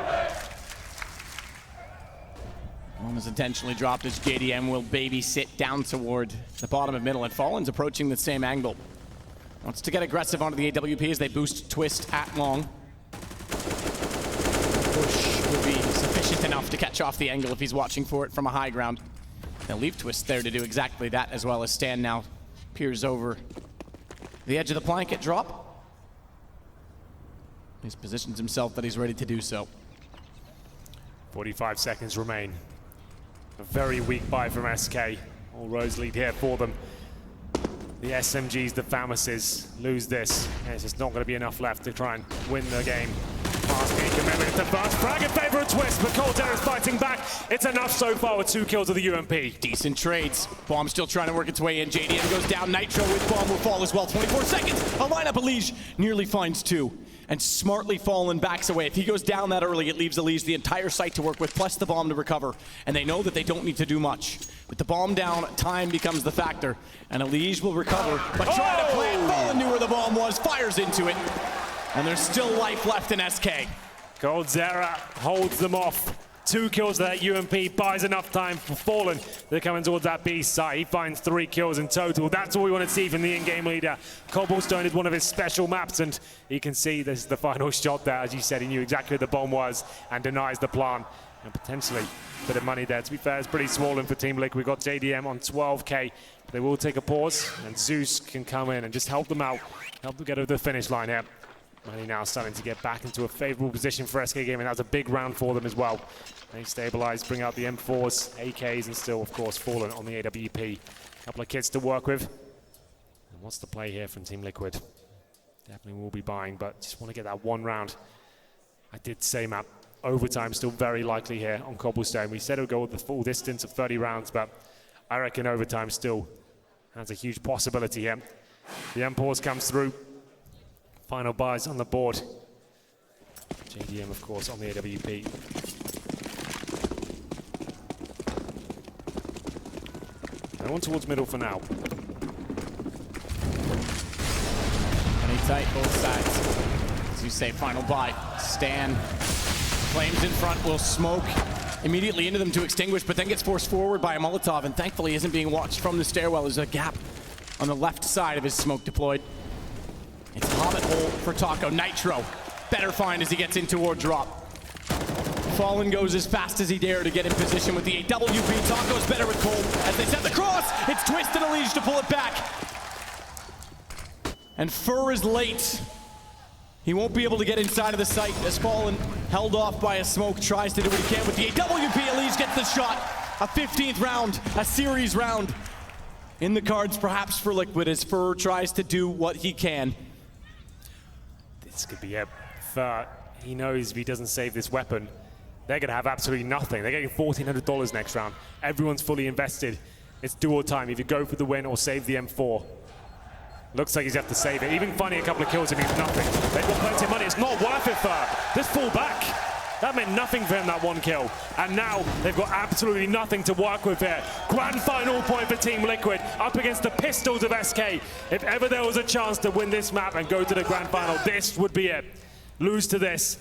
One is intentionally dropped as JDM will babysit down toward the bottom of middle, and Fallen's approaching the same angle. Wants to get aggressive onto the AWP as they boost Twist at long. Push would be sufficient enough to catch off the angle if he's watching for it from a high ground. They'll leave Twist there to do exactly that, as well as Stan now peers over the edge of the plank at drop. He's positioned himself that he's ready to do so. 45 seconds remain. A very weak buy from SK. All roads lead here for them. The SMGs, the Famouses, lose this. There's just not going to be enough left to try and win the game. Fast game commitment into first frag in favor of Twist, but Colter is fighting back. It's enough so far with 2 kills of the UMP. Decent trades. Bomb still trying to work its way in. JDM goes down. Nitro with Bomb will fall as well. 24 seconds. A lineup Elige nearly finds 2. and smartly Fallen backs away. If he goes down that early, it leaves Elige the entire site to work with, plus the bomb to recover. And they know that they don't need to do much. With the bomb down, time becomes the factor. And Elige will recover, but trying to plant. Fallen knew where the bomb was, fires into it. And there's still life left in SK. coldzera holds them off. 2 kills that UMP buys enough time for Fallen. They're coming towards that B site. He finds 3 kills in total. That's all we want to see from the in-game leader. Cobblestone is one of his special maps, and you can see this is the final shot there. As you said, he knew exactly where the bomb was and denies the plant. And potentially a bit of money there. To be fair, it's pretty swollen for Team Liquid. We've got JDM on 12K. They will take a pause, and Zeus can come in and just help them out, help them get over the finish line here. Money now starting to get back into a favorable position for SK Gaming. That was a big round for them as well. They stabilize, bring out the M4s, AKs, and still, of course, Fallen on the AWP. A couple of kits to work with. And what's the play here from Team Liquid? Definitely will be buying, but just want to get that 1 round. I did say, Matt, overtime still very likely here on Cobblestone. We said it would go with the full distance of 30 rounds, but I reckon overtime still has a huge possibility here. The M4s comes through. Final buys on the board. JDM, of course, on the AWP. No one towards middle for now. Penny tight, both sides. As you say, final buy. Stan, flames in front, will smoke immediately into them to extinguish, but then gets forced forward by a Molotov, and thankfully isn't being watched from the stairwell. There's a gap on the left side of his smoke deployed. It's a hobbit hole for Taco. Nitro, better find as he gets in toward drop. Fallen goes as fast as he dare to get in position with the AWP. Taco's better with Cold as they set the cross. It's Twist and Elige to pull it back. And Fur is late. He won't be able to get inside of the site as Fallen, held off by a smoke, tries to do what he can with the AWP. Elige gets the shot. A 15th round, a series round. In the cards perhaps for Liquid as Fur tries to do what he can. This could be it. Fur, he knows if he doesn't save this weapon, they're going to have absolutely nothing. They're getting $1,400 next round. Everyone's fully invested. It's do or time. Either go for the win or save the M4. Looks like he's have to save it. Even finding a couple of kills, it means nothing. They've got plenty of money. It's not worth it, Fur. Just fall back. That meant nothing for him, that 1 kill. And now they've got absolutely nothing to work with here. Grand final point for Team Liquid up against the Pistols of SK. If ever there was a chance to win this map and go to the grand final, this would be it. Lose to this,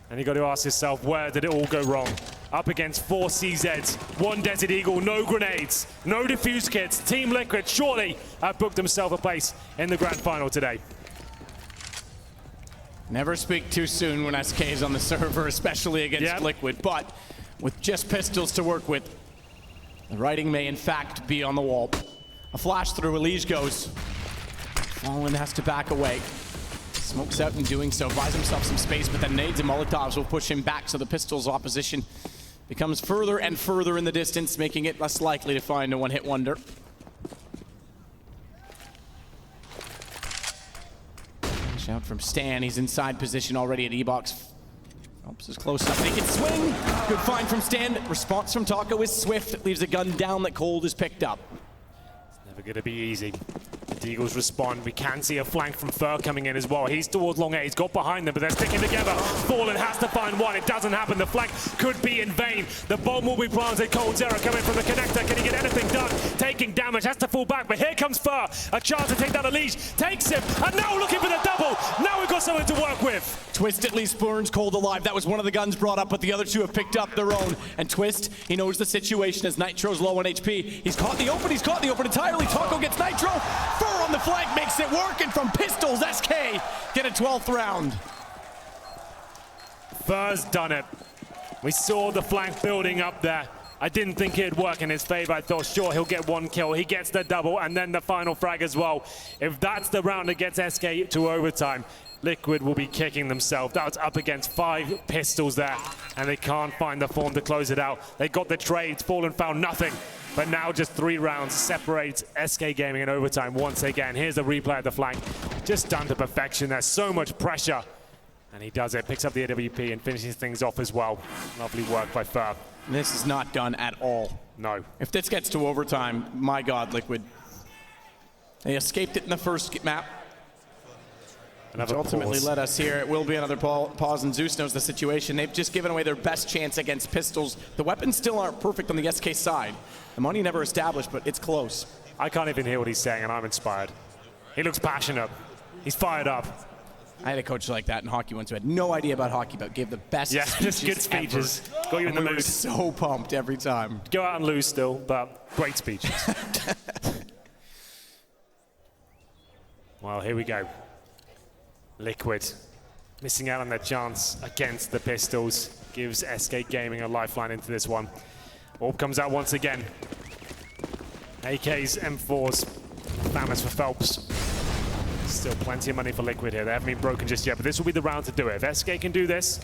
and you got to ask yourself, where did it all go wrong? Up against 4 CZs, 1 Desert Eagle, no grenades, no defuse kits. Team Liquid surely have booked themselves a place in the grand final today. Never speak too soon when SK is on the server, especially against Liquid, but with just pistols to work with, the writing may in fact be on the wall. A flash through, Elige goes. Fallen has to back away. Smokes out in doing so, buys himself some space, but then nades and Molotovs will push him back, so the pistol's opposition becomes further and further in the distance, making it less likely to find a one-hit wonder. Shout from Stan, he's inside position already at E-Box. Phelps is close enough, they can swing. Good find from Stan. Response from Taco is swift, leaves a gun down that Cold is picked up. It's never gonna be easy. The Eagles respond. We can see a flank from Fur coming in as well. He's towards long A. He's got behind them, but they're sticking together. Fallen has to find one. It doesn't happen. The flank could be in vain. The bomb will be planted. coldzera coming from the connector. Can he get anything done? Taking damage. Has to fall back, but here comes Fur. A chance to take down Elige. Takes him. And now looking for the double. Now we've got something to work with. Twist at least burns Cold alive. That was one of the guns brought up, but the other 2 have picked up their own. And Twist, he knows the situation as Nitro's low on HP. He's caught the open. He's caught the open entirely. Taco gets Nitro. Fur on the flank makes it work, and from Pistols, SK get a 12th round. Fur's done it. We saw the flank building up there. I didn't think it'd work in his favor. I thought, sure, he'll get 1 kill. He gets the double, and then the final frag as well. If that's the round that gets SK to overtime, Liquid will be kicking themselves. That was up against 5 pistols there, and they can't find the form to close it out. They got the trades. Fallen found nothing. But now just 3 rounds separates SK Gaming in overtime once again. Here's the replay of the flank. Just done to perfection. There's so much pressure. And he does it. Picks up the AWP and finishes things off as well. Lovely work by Fur. This is not done at all. No. If this gets to overtime, my God, Liquid. They escaped it in the first map. Which ultimately led us here. It will be another pause, and Zeus knows the situation. They've just given away their best chance against Pistols. The weapons still aren't perfect on the SK side. The money never established, but it's close. I can't even hear what he's saying, and I'm inspired. He looks passionate. He's fired up. I had a coach like that in hockey once who had no idea about hockey, but gave the best just good speeches. Got you in the mood. We were so pumped every time. Go out and lose still, but great speeches. Well, here we go. Liquid missing out on their chance against the Pistols. Gives SK Gaming a lifeline into this one. Orb comes out once again. AKs, M4s, Famous for Phelps. Still plenty of money for Liquid here. They haven't been broken just yet, but this will be the round to do it. If SK can do this,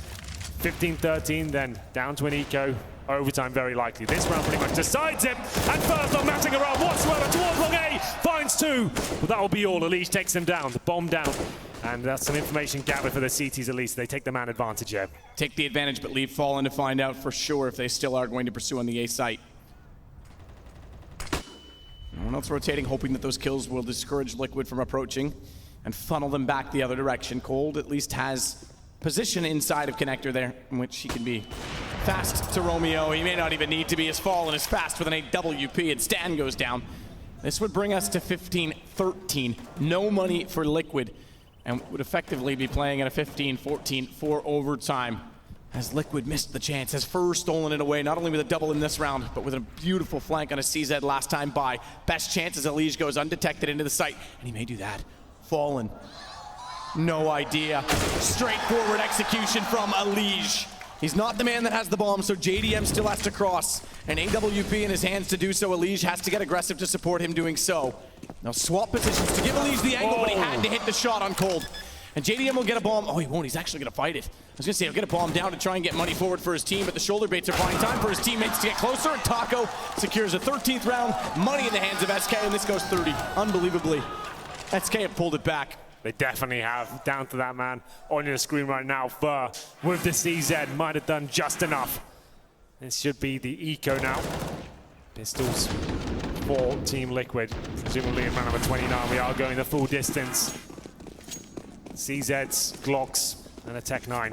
15-13, then down to an eco. Overtime very likely. This round pretty much decides it. And first not matching around whatsoever towards long A. Finds two. Well, that will be all. Elise takes him down. The bomb down. And that's some information gathered for the CTs at least. They take the man advantage here. Take the advantage, but leave Fallen to find out for sure if they still are going to pursue on the A site. No one else rotating, hoping that those kills will discourage Liquid from approaching and funnel them back the other direction. Cold at least has position inside of connector there, in which he can be fast to Romeo. He may not even need to be, as Fallen is fast with an AWP, and Stan goes down. This would bring us to 15-13. No money for Liquid, and would effectively be playing at a 15-14 for overtime. As Liquid missed the chance, has first stolen it away, not only with a double in this round, but with a beautiful flank on a CZ last time by. Best chance as Elige goes undetected into the site, and he may do that. Fallen, no idea. Straightforward execution from Elige. He's not the man that has the bomb, so JDM still has to cross. An AWP in his hands to do so. Elige has to get aggressive to support him doing so. Now swap positions to give Elige the angle, but he had to hit the shot on Cold. And JDM will get a bomb. Oh, he won't. He's actually going to fight it. I was going to say, he'll get a bomb down to try and get money forward for his team, but the shoulder baits are buying time for his teammates to get closer, and Taco secures a 13th round. Money in the hands of SK, and this goes 30. Unbelievably. SK have pulled it back. They definitely have. Down to that man on your screen right now. Fur with the CZ might have done just enough. This should be the eco now. Pistols for Team Liquid. Presumably in round number 29, we are going the full distance. CZs, Glocks, and a Tech 9.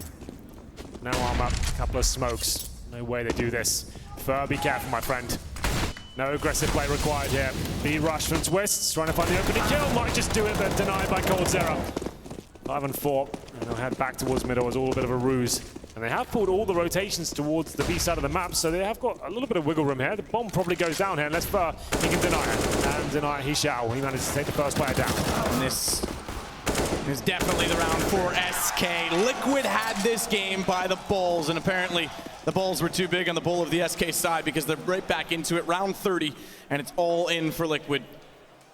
No armor, a couple of smokes. No way they do this. Fur, be careful, my friend. No aggressive play required here. B rush from Twists, trying to find the opening kill. Might just do it, but denied by Cold Zero. 5 and 4, and they'll head back towards middle. It's all a bit of a ruse. And they have pulled all the rotations towards the B side of the map, so they have got a little bit of wiggle room here. The bomb probably goes down here, unless Fur, he can deny it. And deny it, he shall. He manages to take the first player down. And this is definitely the round for SK. Liquid had this game by the balls, and apparently the balls were too big on the bull of the SK side because they're right back into it. Round 30, and it's all in for Liquid.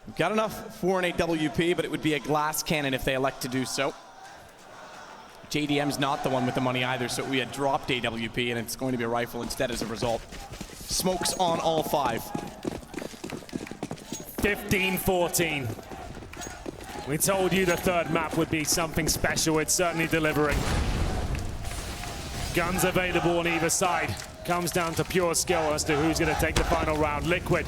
We've got enough for an AWP, but it would be a glass cannon if they elect to do so. JDM's not the one with the money either, so we had dropped AWP, and it's going to be a rifle instead as a result. Smokes on all 5. 15-14. We told you the third map would be something special. It's certainly delivering. Guns available on either side. Comes down to pure skill as to who's going to take the final round. Liquid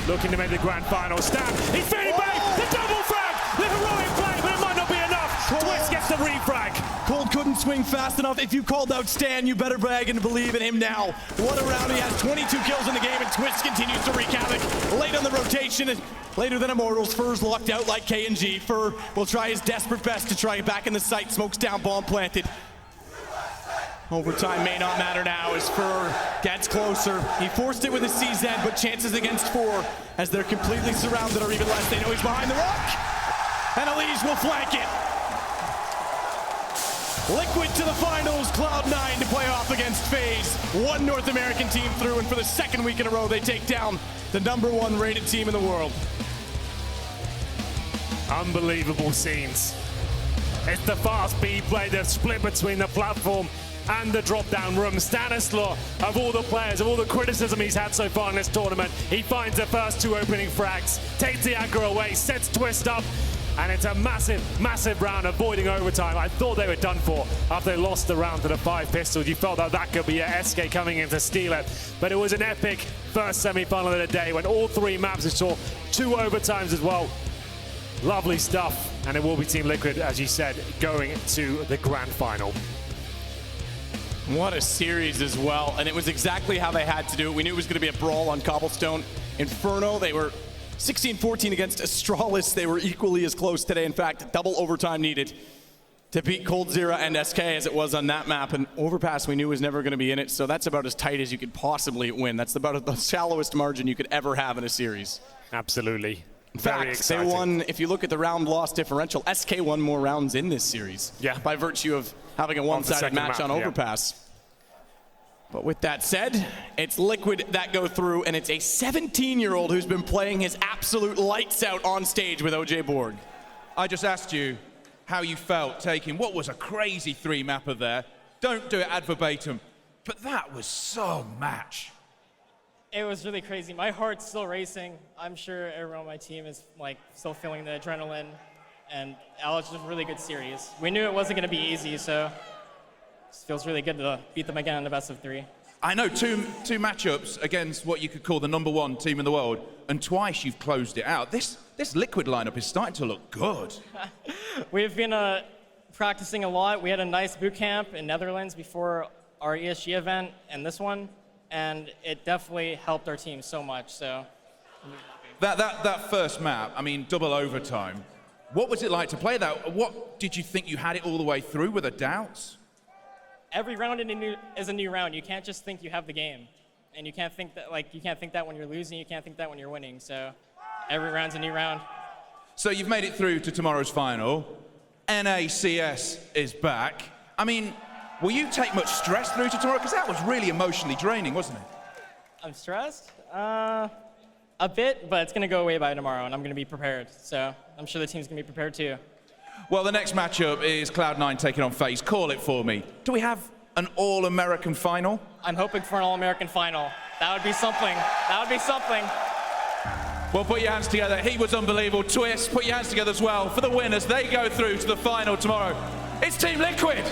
looking to make the grand final. Stab. He's feeding back. The double frag. The heroic play, but it might not be enough. Twist gets the refrag. Cold couldn't swing fast enough. If you called out Stan, you better brag and believe in him now. What a round. He has 22 kills in the game, and Twist continues to wreak havoc. Late on the rotation, and later than Immortals. Fur's locked out like KNG. Fur will try his desperate best to try back in the site. Smokes down, bomb planted. Overtime may not matter now as Fur gets closer. He forced it with a CZ, but chances against 4 as they're completely surrounded or even less. They know he's behind the rock, and Elige will flank it. Liquid to the finals, Cloud9 to play off against FaZe. One North American team through, and for the second week in a row, they take down the #1 rated team in the world. Unbelievable scenes. It's the fast B play, the split between the platform and the drop-down room. Stanislaw, of all the players, of all the criticism he's had so far in this tournament, he finds the first 2 opening frags, takes the aggro away, sets Twist up, and it's a massive, massive round, avoiding overtime. I thought they were done for after they lost the round to the 5 Pistols. You felt that that could be a SK coming in to steal it. But it was an epic first semi-final of the day when all 3 maps saw 2 overtimes as well. Lovely stuff. And it will be Team Liquid, as you said, going to the grand final. What a series as well. And it was exactly how they had to do it. We knew it was going to be a brawl on Cobblestone. Inferno, they were 16-14 against Astralis. They were equally as close today. In fact, double overtime needed to beat coldzera and SK as it was on that map. And Overpass we knew was never going to be in it. So that's about as tight as you could possibly win. That's about the shallowest margin you could ever have in a series. Absolutely. In fact, they won, if you look at the round loss differential, SK won more rounds in this series. Yeah. By virtue of having a one-sided match on Overpass. But with that said, it's Liquid that go through, and it's a 17-year-old who's been playing his absolute lights out on stage with OJ Borg. I just asked you how you felt taking what was a crazy 3-mapper there. Don't do it ad verbatim, but that was so match. It was really crazy. My heart's still racing. I'm sure everyone on my team is like still feeling the adrenaline, and it was just a really good series. We knew it wasn't going to be easy, so it feels really good to beat them again in the best of 3. I know two matchups against what you could call the #1 team in the world, and twice you've closed it out. This Liquid lineup is starting to look good. We've been practicing a lot. We had a nice boot camp in Netherlands before our ESG event and this one, and it definitely helped our team so much. So that first map, I mean, double overtime. What was it like to play that? What did you think you had it all the way through? Were there doubts? Every round is a new round. You can't just think you have the game, and you can't think that when you're losing. You can't think that when you're winning. So every round's a new round. So you've made it through to tomorrow's final. NACS is back. I mean, will you take much stress through to tomorrow? Because that was really emotionally draining, wasn't it? I'm stressed? A bit, but it's going to go away by tomorrow, and I'm going to be prepared. So I'm sure the team's going to be prepared too. Well, the next matchup is Cloud9 taking on FaZe. Call it for me. Do we have an All-American final? I'm hoping for an All-American final. That would be something. That would be something. Well, put your hands together. He was unbelievable. Twist, put your hands together as well for the winners. They go through to the final tomorrow. It's Team Liquid.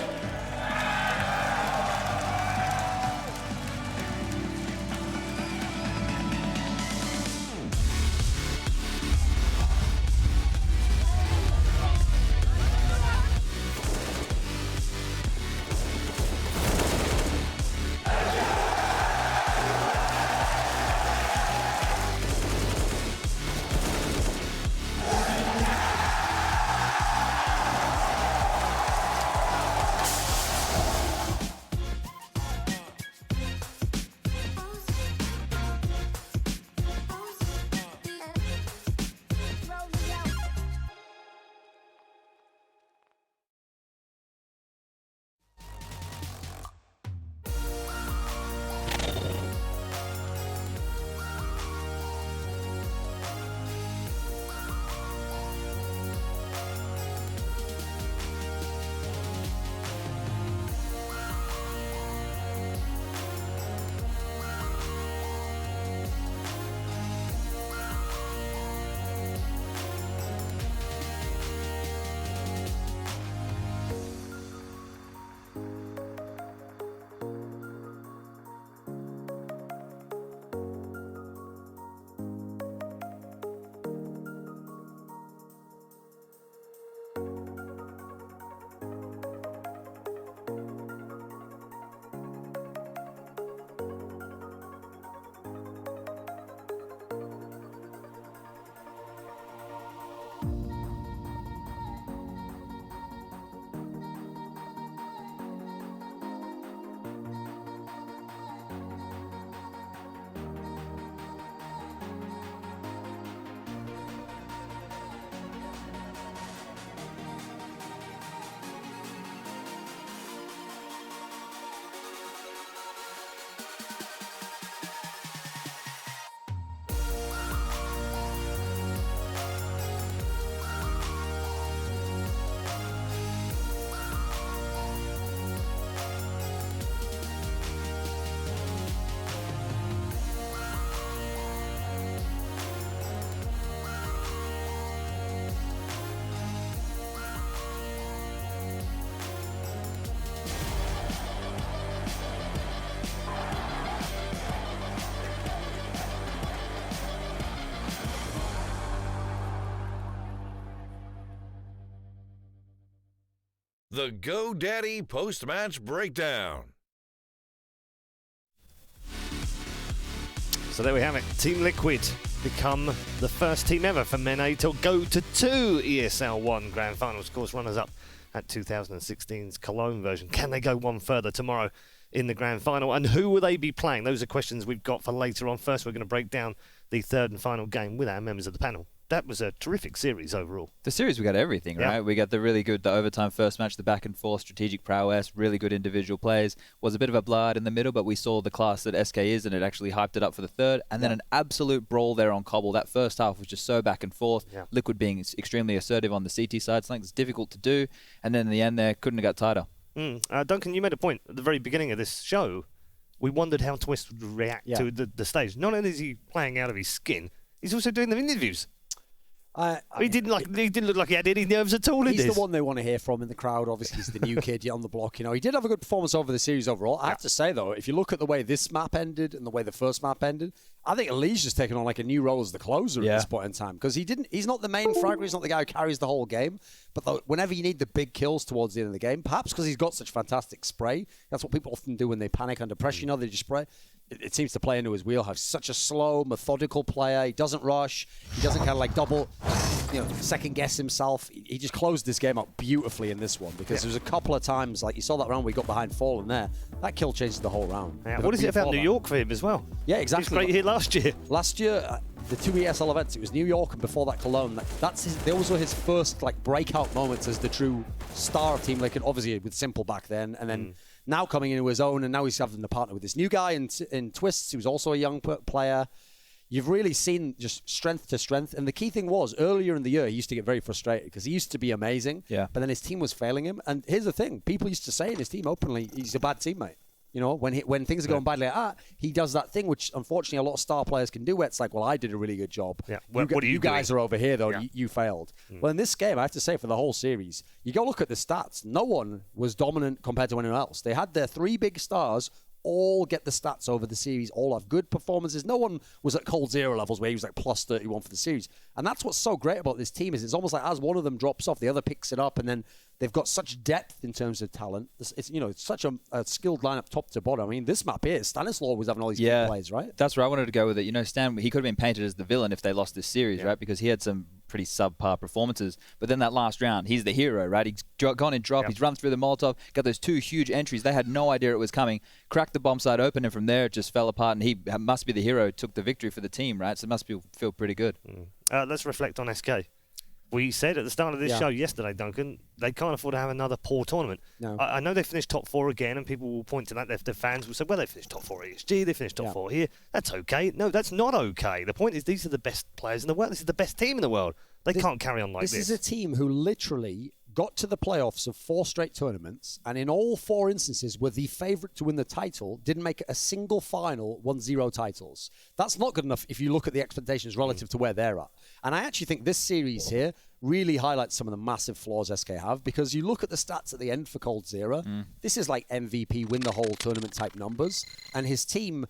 The GoDaddy post-match breakdown. So there we have it. Team Liquid become the first team ever for Men A to go to 2 ESL 1 Grand Finals. Of course, runners-up at 2016's Cologne version. Can they go one further tomorrow in the Grand Final? And who will they be playing? Those are questions we've got for later on. First, we're going to break down the third and final game with our members of the panel. That was a terrific series overall. The series, we got everything, right? We got the really good, the overtime first match, the back and forth, strategic prowess, really good individual plays. Was a bit of a blowout in the middle, but we saw the class that SK is, and it actually hyped it up for the third. And then an absolute brawl there on Cobble. That first half was just so back and forth. Liquid being extremely assertive on the CT side, something that's difficult to do. And then in the end there, couldn't have got tighter. Duncan, you made a point at the very beginning of this show. We wondered how Twist would react to the stage. Not only is he playing out of his skin, he's also doing the interviews. He didn't look like he had any nerves at all. He's the one they want to hear from in the crowd. Obviously, he's the new kid on the block. You know, he did have a good performance over the series overall. I have to say though, if you look at the way this map ended and the way the first map ended, I think Eli's just taken on like a new role as the closer at this point in time, because he's not the main fragger. He's not the guy who carries the whole game. But whenever you need the big kills towards the end of the game, perhaps because he's got such fantastic spray, that's what people often do when they panic under pressure. You know, they just spray. It seems to play into his wheelhouse. Such a slow, methodical player. He doesn't rush. He doesn't kind of like double, second guess himself. He just closed this game up beautifully in this one, because there was a couple of times, like you saw that round where he got behind Fallen there. That kill changes the whole round. What is it about New York for him as well? Yeah, exactly. He was great here last year. Last year, the 2 ESL events, it was New York and before that Cologne. Those were his first breakout moments as the true star of Team Liquid, obviously with Simple back then, and then now coming into his own, and now he's having to partner with this new guy in Twists, who's also a young player. You've really seen just strength to strength. And the key thing was, earlier in the year, he used to get very frustrated because he used to be amazing, but then his team was failing him. And here's the thing. People used to say in his team openly, he's a bad teammate. You know, when things are going badly like that, he does that thing, which unfortunately a lot of star players can do, where it's like, well, I did a really good job. What are you guys are over here, though. You failed. Well, in this game, I have to say, for the whole series, you go look at the stats. No one was dominant compared to anyone else. They had their 3 big stars all get the stats over the series, all have good performances. No one was at Cold Zero levels where he was like plus 31 for the series. And that's what's so great about this team, is it's almost like as one of them drops off, the other picks it up, and then they've got such depth in terms of talent. It's such a skilled lineup top to bottom. I mean, this map here, Stanislaw was having all these good plays, right? That's where I wanted to go with it. You know, Stan, he could have been painted as the villain if they lost this series, right? Because he had some pretty subpar performances. But then that last round, he's the hero, right? He's gone in drop, he's run through the Molotov, got those 2 huge entries. They had no idea it was coming, cracked the bomb site open, and from there it just fell apart, and he must be the hero, took the victory for the team, right? So it must feel pretty good. Let's reflect on SK. We said at the start of this show yesterday, Duncan, they can't afford to have another poor tournament. No. I know they finished top 4 again, and people will point to that. The fans will say, well, they finished top 4 at ESG, they finished top 4 here. That's okay. No, that's not okay. The point is, these are the best players in the world. This is the best team in the world. They can't carry on like this. This is a team who literally got to the playoffs of 4 straight tournaments, and in all 4 instances were the favourite to win the title, didn't make it a single final, won 0 titles. That's not good enough if you look at the expectations relative to where they're at. And I actually think this series here really highlights some of the massive flaws SK have, because you look at the stats at the end for Cold Zero, this is like MVP, win the whole tournament type numbers, and his team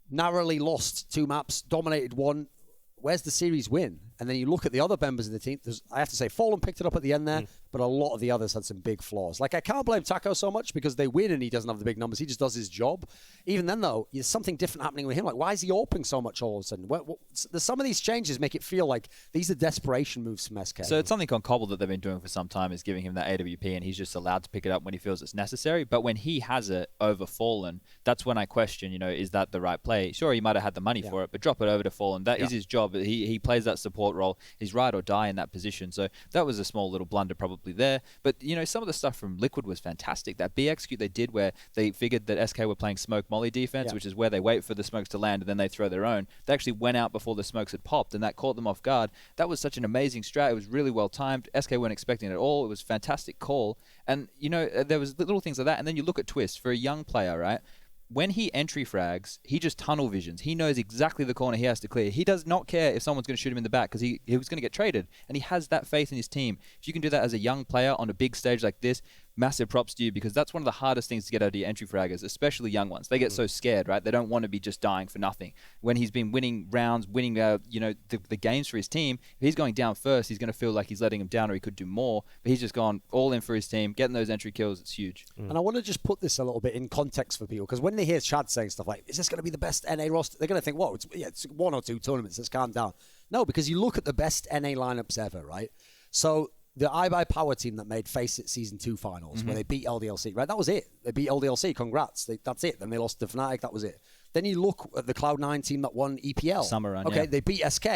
narrowly lost 2 maps, dominated 1. Where's the series win? And then you look at the other members of the team. I have to say, Fallen picked it up at the end there, but a lot of the others had some big flaws. Like, I can't blame Taco so much because they win and he doesn't have the big numbers. He just does his job. Even then, though, there's something different happening with him. Like, why is he opening so much all of a sudden? Some of these changes make it feel like these are desperation moves from SK. So it's something on Cobble that they've been doing for some time, is giving him that AWP, and he's just allowed to pick it up when he feels it's necessary. But when he has it over Fallen, that's when I question, is that the right play? Sure, he might have had the money for it, but drop it over to Fallen. That is his job. He plays that support role. He's ride or die in that position. So that was a small little blunder probably there. But, some of the stuff from Liquid was fantastic. That B execute they did where they figured that SK were playing smoke molly defense, which is where they wait for the smokes to land and then they throw their own. They actually went out before the smokes had popped, and that caught them off guard. That was such an amazing strat. It was really well timed. SK weren't expecting it at all. It was a fantastic call. And, there was little things like that. And then you look at Twist for a young player, right? When he entry frags, he just tunnel visions. He knows exactly the corner he has to clear. He does not care if someone's going to shoot him in the back because he was going to get traded. And he has that faith in his team. If you can do that as a young player on a big stage like this, massive props to you, because that's one of the hardest things to get out of your entry fraggers, especially young ones. They get so scared, right? They don't want to be just dying for nothing. When he's been winning rounds, winning the games for his team, if he's going down first, he's going to feel like he's letting him down, or he could do more. But he's just gone all in for his team, getting those entry kills. It's huge. And I want to just put this a little bit in context for people, because when they hear Chad saying stuff like, is this going to be the best NA roster? They're going to think, whoa, it's 1 or 2 tournaments. Let's calm down. No, because you look at the best NA lineups ever, right? So the iBuy Team that made Face It Season 2 finals, where they beat LDLC, right? That was it. They beat LDLC. Congrats. That's it. Then they lost to Fnatic. That was it. Then you look at the Cloud9 team that won EPL. Summer run, okay, they beat SK.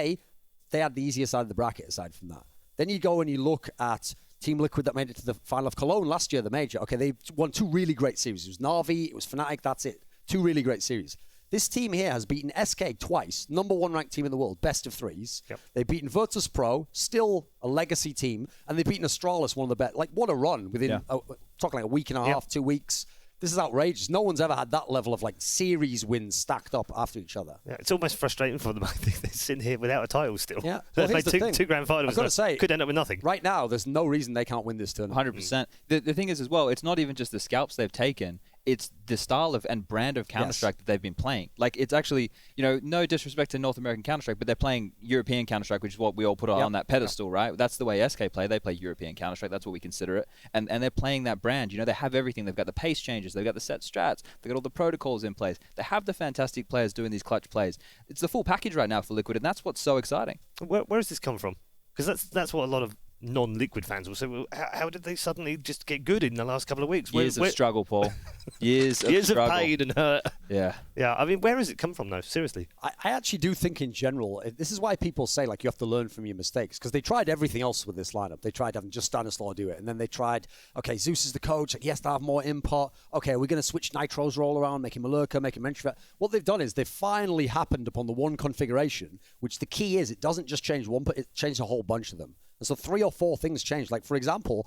They had the easier side of the bracket aside from that. Then you go and you look at Team Liquid that made it to the final of Cologne last year, the major. Okay, they won 2 really great series. It was Na'Vi, it was Fnatic, that's it. 2 really great series. This team here has beaten SK twice, #1 ranked team in the world, best of 3s. Yep. They've beaten Virtus.pro, still a legacy team, and they've beaten Astralis, one of the best. Like, what a run within, talking like a week and a half, 2 weeks. This is outrageous. No one's ever had that level of like series wins stacked up after each other. Yeah, it's almost frustrating for them. I think they're sitting here without a title still. Yeah, They've well, made two grand finals. I've got to say, could end up with nothing. Right now, there's no reason they can't win this tournament. 100%. The thing is as well, it's not even just the scalps they've taken. It's the style of and brand of Counter-Strike that they've been playing. Like, it's actually, no disrespect to North American Counter-Strike, but they're playing European Counter-Strike, which is what we all put on that pedestal, right? That's the way SK play. They play European Counter-Strike. That's what we consider it. And they're playing that brand. They have everything. They've got the pace changes. They've got the set strats. They've got all the protocols in place. They have the fantastic players doing these clutch plays. It's the full package right now for Liquid, and that's what's so exciting. Where has this come from? Because that's what a lot of non-Liquid fans will say. Well, how did they suddenly just get good in the last couple of weeks? Years of struggle, Paul. Years of Years struggle. of pain and hurt. Yeah. Yeah, I mean, where has it come from, though? Seriously. I actually do think in general, this is why people say, like, you have to learn from your mistakes, because they tried everything else with this lineup. They tried having just Stanislaw do it, and then they tried, okay, Zeus is the coach, like, he has to have more input. Okay, we're going to switch Nitro's role around, make him a lurker, make him entry. What they've done is they've finally happened upon the one configuration, which the key is it doesn't just change one, but it changed a whole bunch of them. And so 3 or 4 things changed. Like, for example,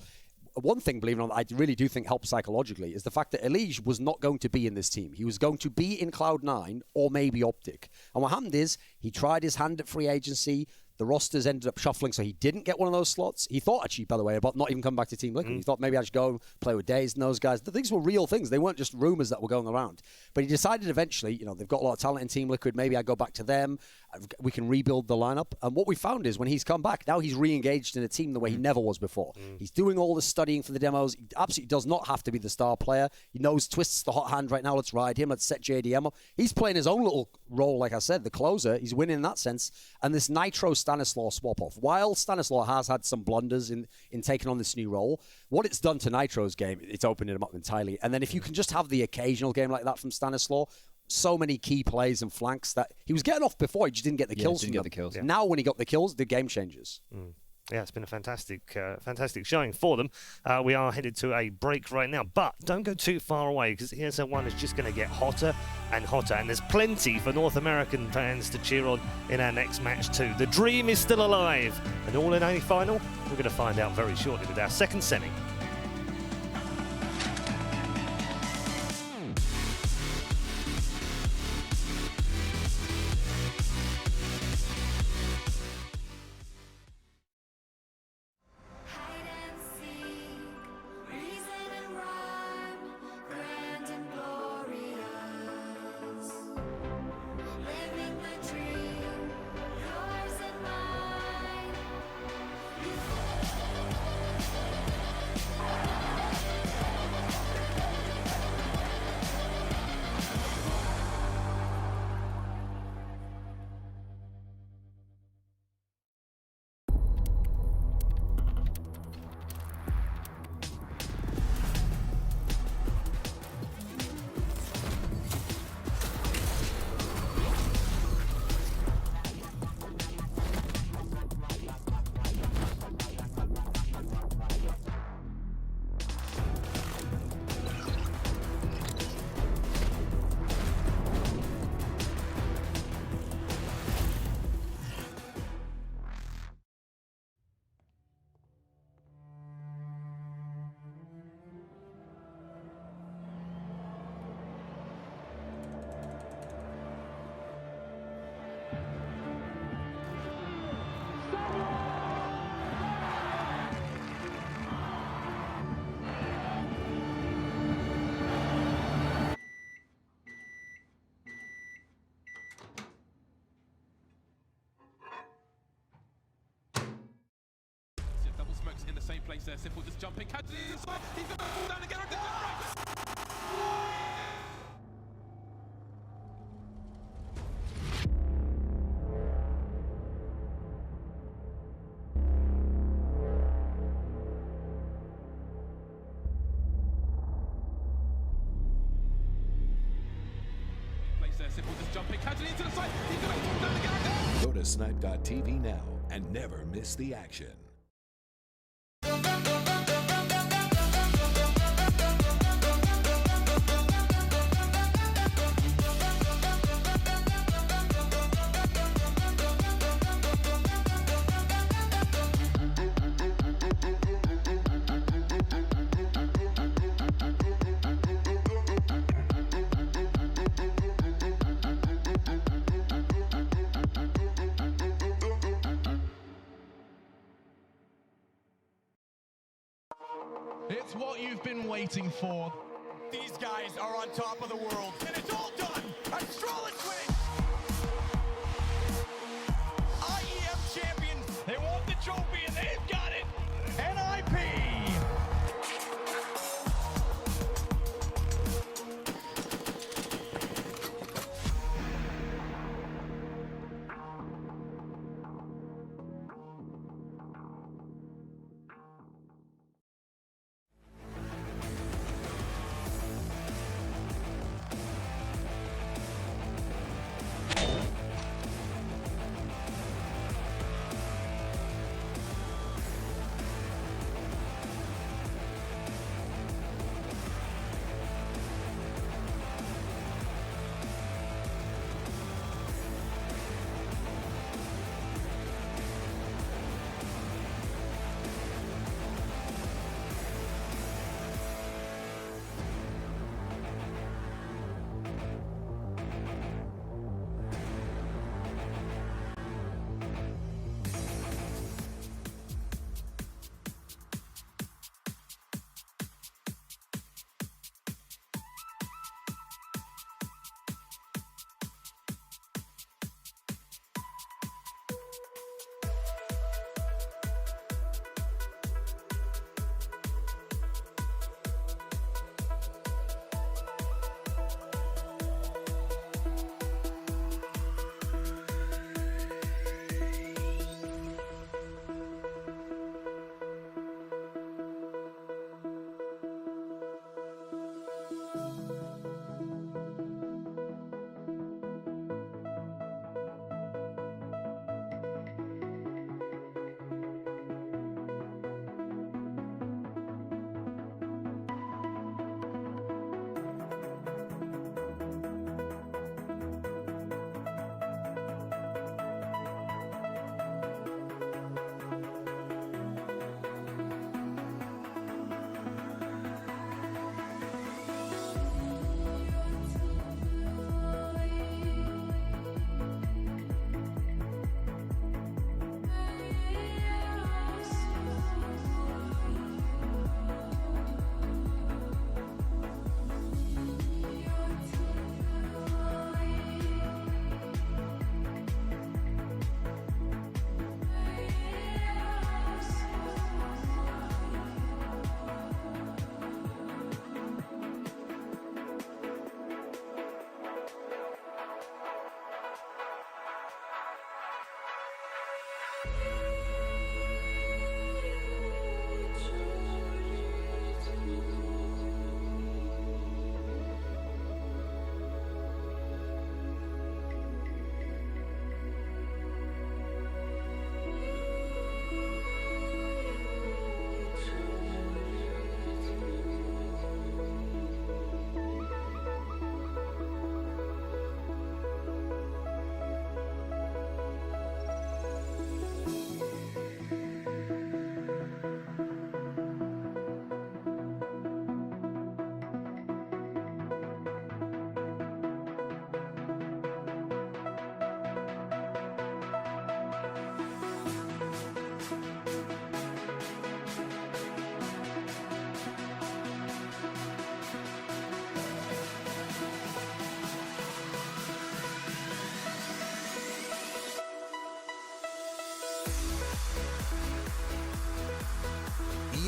one thing, believe it or not, I really do think helped psychologically is the fact that Elige was not going to be in this team. He was going to be in Cloud9 or maybe Optic. And what happened is he tried his hand at free agency. The rosters ended up shuffling, so he didn't get one of those slots. He thought, actually, by the way, about not even coming back to Team Liquid. He thought maybe I should go play with Daze and those guys. These were real things. They weren't just rumors that were going around. But he decided eventually, they've got a lot of talent in Team Liquid. Maybe I go back to them. We can rebuild the lineup. And what we found is when he's come back, now he's re-engaged in a team the way he never was before. He's doing all the studying for the demos. He absolutely does not have to be the star player. He knows Twist's the hot hand right now. Let's ride him. Let's set JDM up. He's playing his own little role, like I said, the closer. He's winning in that sense. And this Nitro Stanislaw swap off. While Stanislaw has had some blunders in taking on this new role, what it's done to Nitro's game, it's opened him up entirely. And then if you can just have the occasional game like that from Stanislaw, so many key plays and flanks that he was getting off before, he just didn't get the kills. Now when he got the kills, the game changes. Yeah, it's been a fantastic showing for them. We are headed to a break right now, but don't go too far away because ESL 1 is just going to get hotter and hotter, and there's plenty for North American fans to cheer on in our next match too. The dream is still alive, and all in a final, we're going to find out very shortly with our second semi. there, Simple just jumping, catches it inside, he's going to fall down again, Simple just jumping, catching it into the side, he's going to fall down again. Go to snipe.tv now and never miss the action. It's what you've been waiting for. These guys are on top of the world, and it's all done. Astralis wins. IEM champions. They want the trophy, and they've got it. NIP.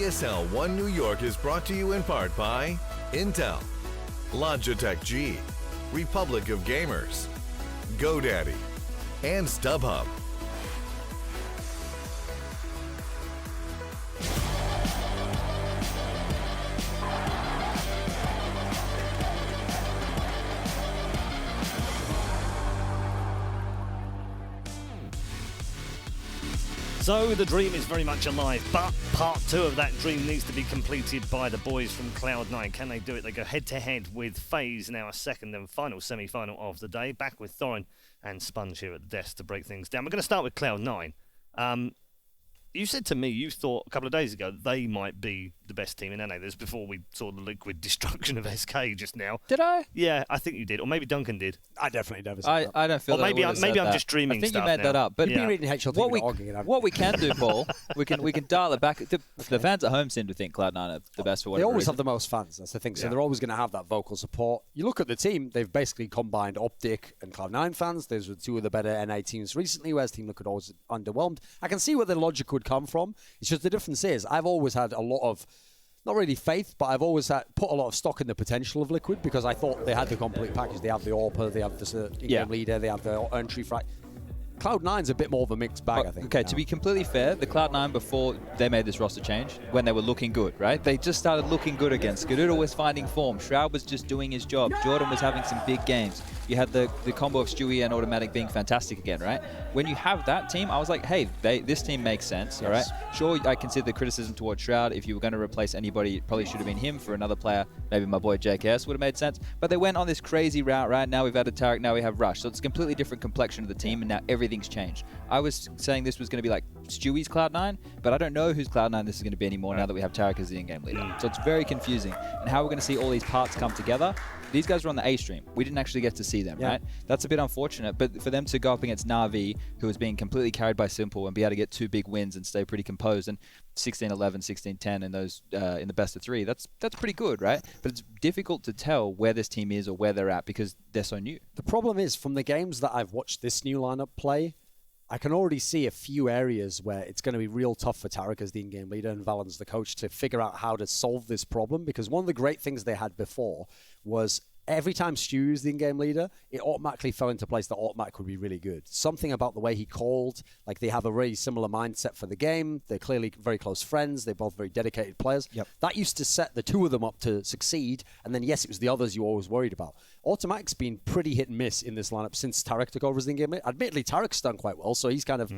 ESL 1 New York is brought to you in part by Intel, Logitech G, Republic of Gamers, GoDaddy, and StubHub. So the dream is very much alive, but part 2 of that dream needs to be completed by the boys from Cloud9. Can they do it? They go head-to-head with FaZe, now a second and final semi-final of the day. Back with Thorin and Sponge here at the desk to break things down. We're going to start with Cloud9. You said to me you thought a couple of days ago they might be the best team in NA. This before we saw the liquid destruction of SK just now. Did I? Yeah, I think you did, or maybe Duncan did. I definitely never said that. I don't feel or that maybe I maybe I'm just dreaming. I think stuff you made now. that up. But You've been reading HLT what we can do, Paul, we can dial it back. The fans at home seem to think Cloud9 are the best for They whatever always reason. have the most fans, that's the thing. So Yeah. they're always going to have that vocal support. You look at the team, they've basically combined Optic and Cloud9 fans. Those were two of the better NA teams recently, whereas Team Liquid always underwhelmed. I can see where the logic would come from. It's just the difference is, I've always had a lot of, not really faith, but I've always put a lot of stock in the potential of Liquid because I thought they had the complete package. They have the AWPer, they have the in-game leader, they have the entry frag. Cloud9's a bit more of a mixed bag, I think. Okay, to be completely fair, the Cloud9 before they made this roster change, when they were looking good, right? They just started looking good again. Skadoodle was finding form. Shroud was just doing his job. Jordan was having some big games. You had the combo of Stewie and Automatic being fantastic again, right? When you have that team, I was like, hey, this team makes sense, all right? Sure, I consider the criticism towards Shroud. If you were going to replace anybody, it probably should have been him for another player. Maybe my boy JKS would have made sense. But they went on this crazy route, right? Now we've added Tarek, now we have Rush. So it's a completely different complexion of the team, and now everything's changed. I was saying this was going to be like Stewie's Cloud9, but I don't know whose Cloud9 this is going to be anymore now that we have Tarek as the in-game leader. So it's very confusing. And how we're going to see all these parts come together. These guys were on the A stream. We didn't actually get to see them, right? That's a bit unfortunate. But for them to go up against Na'Vi, who was being completely carried by Simple, and be able to get 2 big wins and stay pretty composed, and 16-11, 16-10 in those in the best of 3, that's pretty good, right? But it's difficult to tell where this team is or where they're at because they're so new. The problem is, from the games that I've watched this new lineup play, I can already see a few areas where it's going to be real tough for Tarek as the in-game leader and Valen's the coach to figure out how to solve this problem, because one of the great things they had before was every time Stu was the in-game leader, it automatically fell into place that Automatic would be really good. Something about the way he called, like they have a really similar mindset for the game. They're clearly very close friends. They're both very dedicated players. That used to set the two of them up to succeed. And then, yes, it was the others you were always worried about. Automatic's been pretty hit and miss in this lineup since Tarek took over as the in-game leader. Admittedly, Tarek's done quite well, so he's kind of,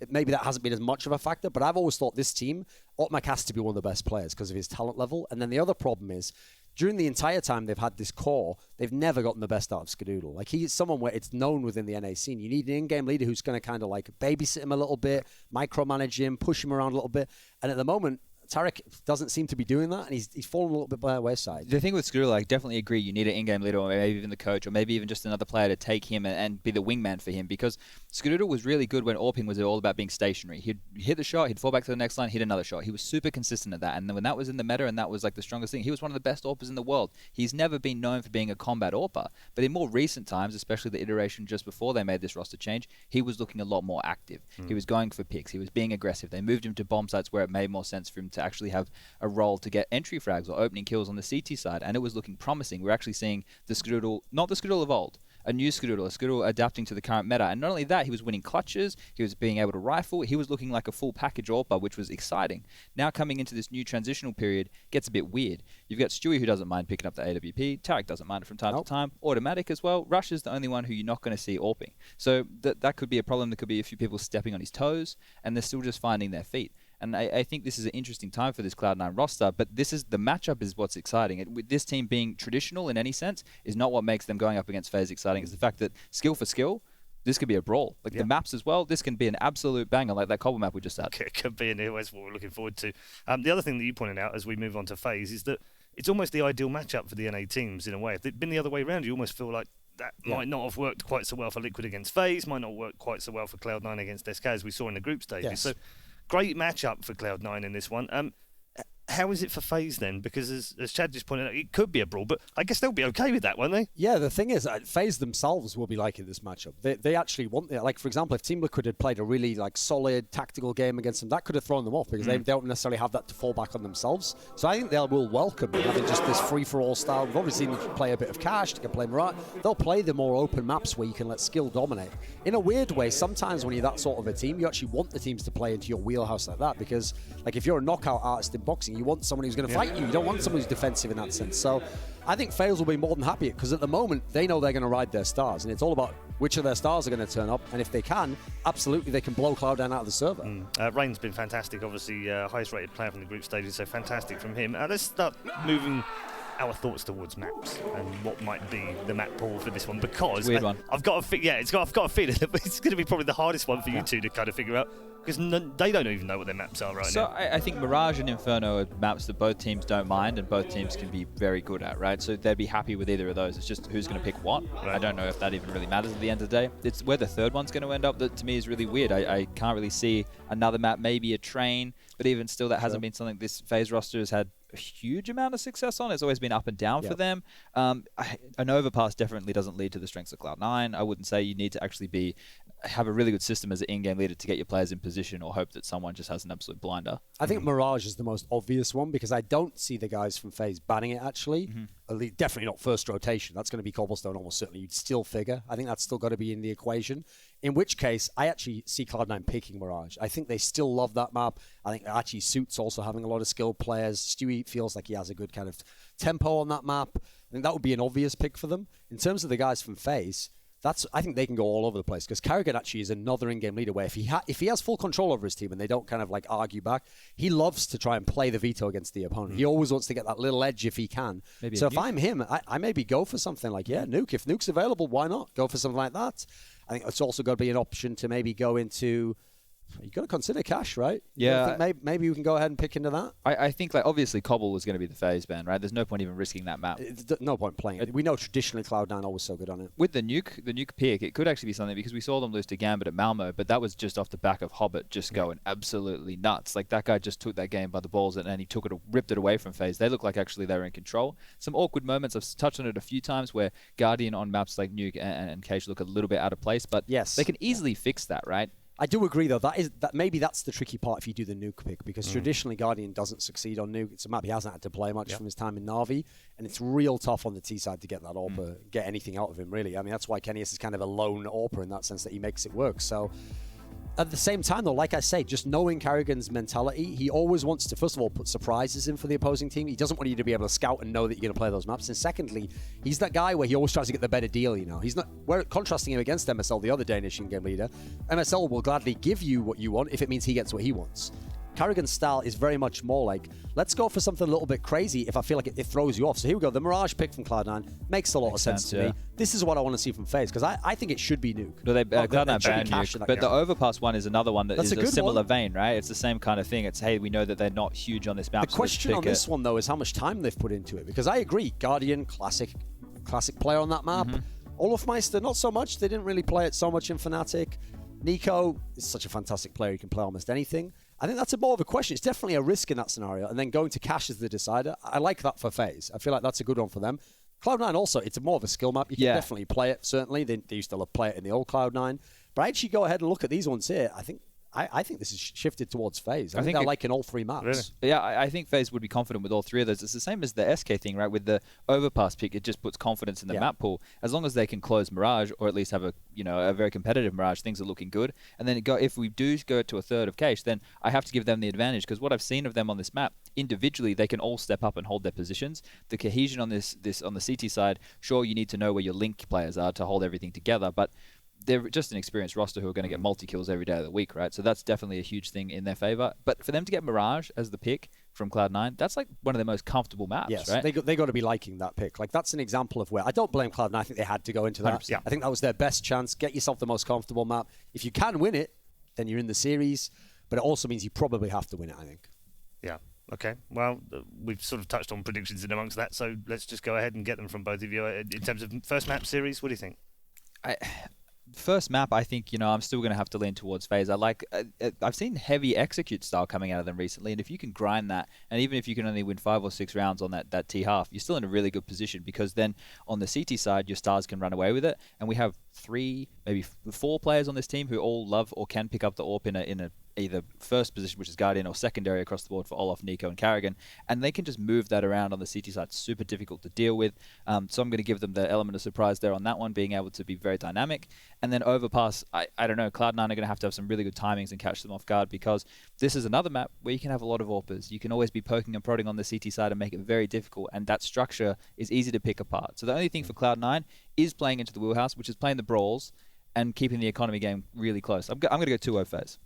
maybe that hasn't been as much of a factor, but I've always thought this team, Automatic has to be one of the best players because of his talent level. And then the other problem is, during the entire time they've had this core, they've never gotten the best out of Skadoodle. Like, he's someone where it's known within the NA scene. You need an in-game leader who's going to kind of like babysit him a little bit, micromanage him, push him around a little bit. And at the moment, Tarek doesn't seem to be doing that, and he's fallen a little bit by the wayside. The thing with Skadoodle, I definitely agree. You need an in-game leader, or maybe even the coach, or maybe even just another player to take him and be the wingman for him. Because Skadoodle was really good when Orping was all about being stationary. He'd hit the shot, he'd fall back to the next line, hit another shot. He was super consistent at that. And then when that was in the meta, and that was like the strongest thing, he was one of the best AWPers in the world. He's never been known for being a combat AWPer, but in more recent times, especially the iteration just before they made this roster change, he was looking a lot more active. He was going for picks. He was being aggressive. They moved him to bomb sites where it made more sense for him to actually have a role to get entry frags or opening kills on the CT side, and it was looking promising. We're actually seeing the Skadoodle, not the Skadoodle of old, a new Skadoodle, a Skadoodle adapting to the current meta. And not only that, he was winning clutches, he was being able to rifle, he was looking like a full package AWPer, which was exciting. Now coming into this new transitional period, gets a bit weird. You've got Stewie, who doesn't mind picking up the AWP, Tarek doesn't mind it from time to time, Automatic as well. Rush is the only one who you're not going to see AWPing. So that could be a problem. There could be a few people stepping on his toes, and they're still just finding their feet. And I think this is an interesting time for this Cloud9 roster, but the matchup is what's exciting. With this team being traditional in any sense is not what makes them going up against FaZe exciting. It's the fact that skill for skill, this could be a brawl. Like the maps as well, this can be an absolute banger, like that Cobble map we just had. It could be, and that's what we're looking forward to. The other thing that you pointed out as we move on to FaZe is that it's almost the ideal matchup for the NA teams in a way. If it'd been the other way around, you almost feel like that might not have worked quite so well for Liquid against FaZe, might not work quite so well for Cloud9 against SK as we saw in the group stages. Yes. So great matchup for Cloud9 in this one. how is it for FaZe then? Because as Chad just pointed out, it could be a brawl, but I guess they'll be okay with that, won't they? Yeah, the thing is, FaZe themselves will be liking this matchup. They actually want it. Like, for example, if Team Liquid had played a really solid tactical game against them, that could have thrown them off because they don't necessarily have that to fall back on themselves. So I think they will welcome having just this free-for-all style. We've obviously seen them play a bit of Cash, they can play Mirage. They'll play the more open maps where you can let skill dominate. In a weird way, sometimes when you're that sort of a team, you actually want the teams to play into your wheelhouse like that because, like, if you're a knockout artist in boxing, you want someone who's going to fight you. You don't want someone who's defensive in that sense. So I think FaZe will be more than happy because at the moment they know they're going to ride their stars, and it's all about which of their stars are going to turn up. And if they can, absolutely they can blow Cloud9 out of the server. Rain's been fantastic, obviously highest rated player from the group stages, so fantastic from him. Let's start moving our thoughts towards maps and what might be the map pool for this one, because Weird one. I've got a I've got a feeling that it's going to be probably the hardest one for you two to kind of figure out, because they don't even know what their maps are right now. I think Mirage and Inferno are maps that both teams don't mind and both teams can be very good at, right? So they'd be happy with either of those. It's just who's going to pick what. Right. I don't know if that even really matters at the end of the day. It's where the third one's going to end up that to me is really weird. I can't really see another map, maybe a train, but even still that hasn't been something this FaZe roster has had a huge amount of success on. It's always been up and down for them. An overpass definitely doesn't lead to the strengths of Cloud9. I wouldn't say you need to have a really good system as an in-game leader to get your players in position or hope that someone just has an absolute blinder. I think Mirage is the most obvious one because I don't see the guys from FaZe banning it actually. At least, definitely not first rotation. That's going to be Cobblestone almost certainly. You'd still figure. I think that's still got to be in the equation. In which case, I actually see Cloud9 picking Mirage. I think they still love that map. I think actually Suits also having a lot of skilled players. Stewie feels like he has a good kind of tempo on that map. I think that would be an obvious pick for them. In terms of the guys from FaZe, I think they can go all over the place because Karrigan actually is another in-game leader where if he has full control over his team and they don't kind of like argue back, he loves to try and play the veto against the opponent. He always wants to get that little edge if he can. So if I'm him, I maybe go for something like, Nuke. If Nuke's available, why not? Go for something like that. I think it's also got to be an option to maybe go into... You've got to consider Cash, right? Yeah. Maybe you can go ahead and pick into that. I think, like, obviously Cobble was going to be the FaZe ban, right? There's no point even risking that map. No point playing it. We know traditionally Cloud9 always so good on it. With the nuke pick, it could actually be something because we saw them lose to Gambit at Malmo, but that was just off the back of Hobbit just going absolutely nuts. Like, that guy just took that game by the balls and he ripped it away from FaZe. They look like actually they were in control. Some awkward moments. I've touched on it a few times where Guardian on maps like Nuke and Cage look a little bit out of place, but they can easily fix that, right? I do agree, though. That maybe that's the tricky part if you do the Nuke pick, because traditionally Guardian doesn't succeed on Nuke. It's a map he hasn't had to play much from his time in Na'Vi, and it's real tough on the T side to get that AWPer, get anything out of him, really. I mean, that's why Kennius is kind of a lone AWPer in that sense that he makes it work. So at the same time, though, like I say, just knowing Karrigan's mentality, he always wants to, first of all, put surprises in for the opposing team. He doesn't want you to be able to scout and know that you're going to play those maps. And secondly, he's that guy where he always tries to get the better deal, you know. He's not, we're contrasting him against MSL, the other Danish in-game leader. MSL will gladly give you what you want if it means he gets what he wants. Karrigan's style is very much more like, let's go for something a little bit crazy if I feel like it throws you off. So here we go. The Mirage pick from Cloud9 makes a lot of sense to me. This is what I want to see from FaZe, because I think it should be Nuke. No, Cloud9 banned Nuke, but the Overpass one is another one that is a similar vein, right? It's the same kind of thing. It's, hey, we know that they're not huge on this map. The question on this one, though, is how much time they've put into it, because I agree, Guardian, classic player on that map. Olofmeister, not so much. They didn't really play it so much in Fnatic. Nico is such a fantastic player. He can play almost anything. I think that's more of a question. It's definitely a risk in that scenario. And then going to Cash as the decider, I like that for FaZe. I feel like that's a good one for them. Cloud9 also, it's more of a skill map. You can definitely play it, certainly. They used to play it in the old Cloud9. But I actually go ahead and look at these ones here. I think this is shifted towards FaZe. I think they're liking all three maps. Really? Yeah, I think FaZe would be confident with all three of those. It's the same as the SK thing, right? With the Overpass pick, it just puts confidence in the map pool. As long as they can close Mirage, or at least have a very competitive Mirage, things are looking good. And then if we do go to a third of Cage, then I have to give them the advantage, because what I've seen of them on this map, individually, they can all step up and hold their positions. The cohesion on this on the CT side, sure, you need to know where your link players are to hold everything together, but they're just an experienced roster who are going to get multi-kills every day of the week, right? So that's definitely a huge thing in their favor. But for them to get Mirage as the pick from Cloud9, that's like one of their most comfortable maps, right? They got to be liking that pick. Like, that's an example of where I don't blame Cloud9. I think they had to go into that. 100%. I think that was their best chance. Get yourself the most comfortable map. If you can win it, then you're in the series. But it also means you probably have to win it, I think. Yeah. Okay. Well, we've sort of touched on predictions in amongst that, so let's just go ahead and get them from both of you. In terms of first map series, what do you think? first map, I think, I'm still going to have to lean towards FaZe. I've seen heavy execute style coming out of them recently, and if you can grind that, and even if you can only win 5 or 6 rounds on that T-half, you're still in a really good position, because then on the CT side, your stars can run away with it, and we have 3, maybe 4 players on this team who all love or can pick up the AWP in a either first position, which is Guardian, or secondary across the board for Olaf, Nico, and Carrigan, and they can just move that around on the CT side. Super difficult to deal with, so I'm going to give them the element of surprise there on that one, being able to be very dynamic. And then Overpass, I don't know, Cloud9 are going to have some really good timings and catch them off guard, because this is another map where you can have a lot of AWPers. You can always be poking and prodding on the CT side and make it very difficult, and that structure is easy to pick apart. So the only thing for Cloud9 is playing into the wheelhouse, which is playing the brawls and keeping the economy game really close. I'm going to go 2-0 FaZe.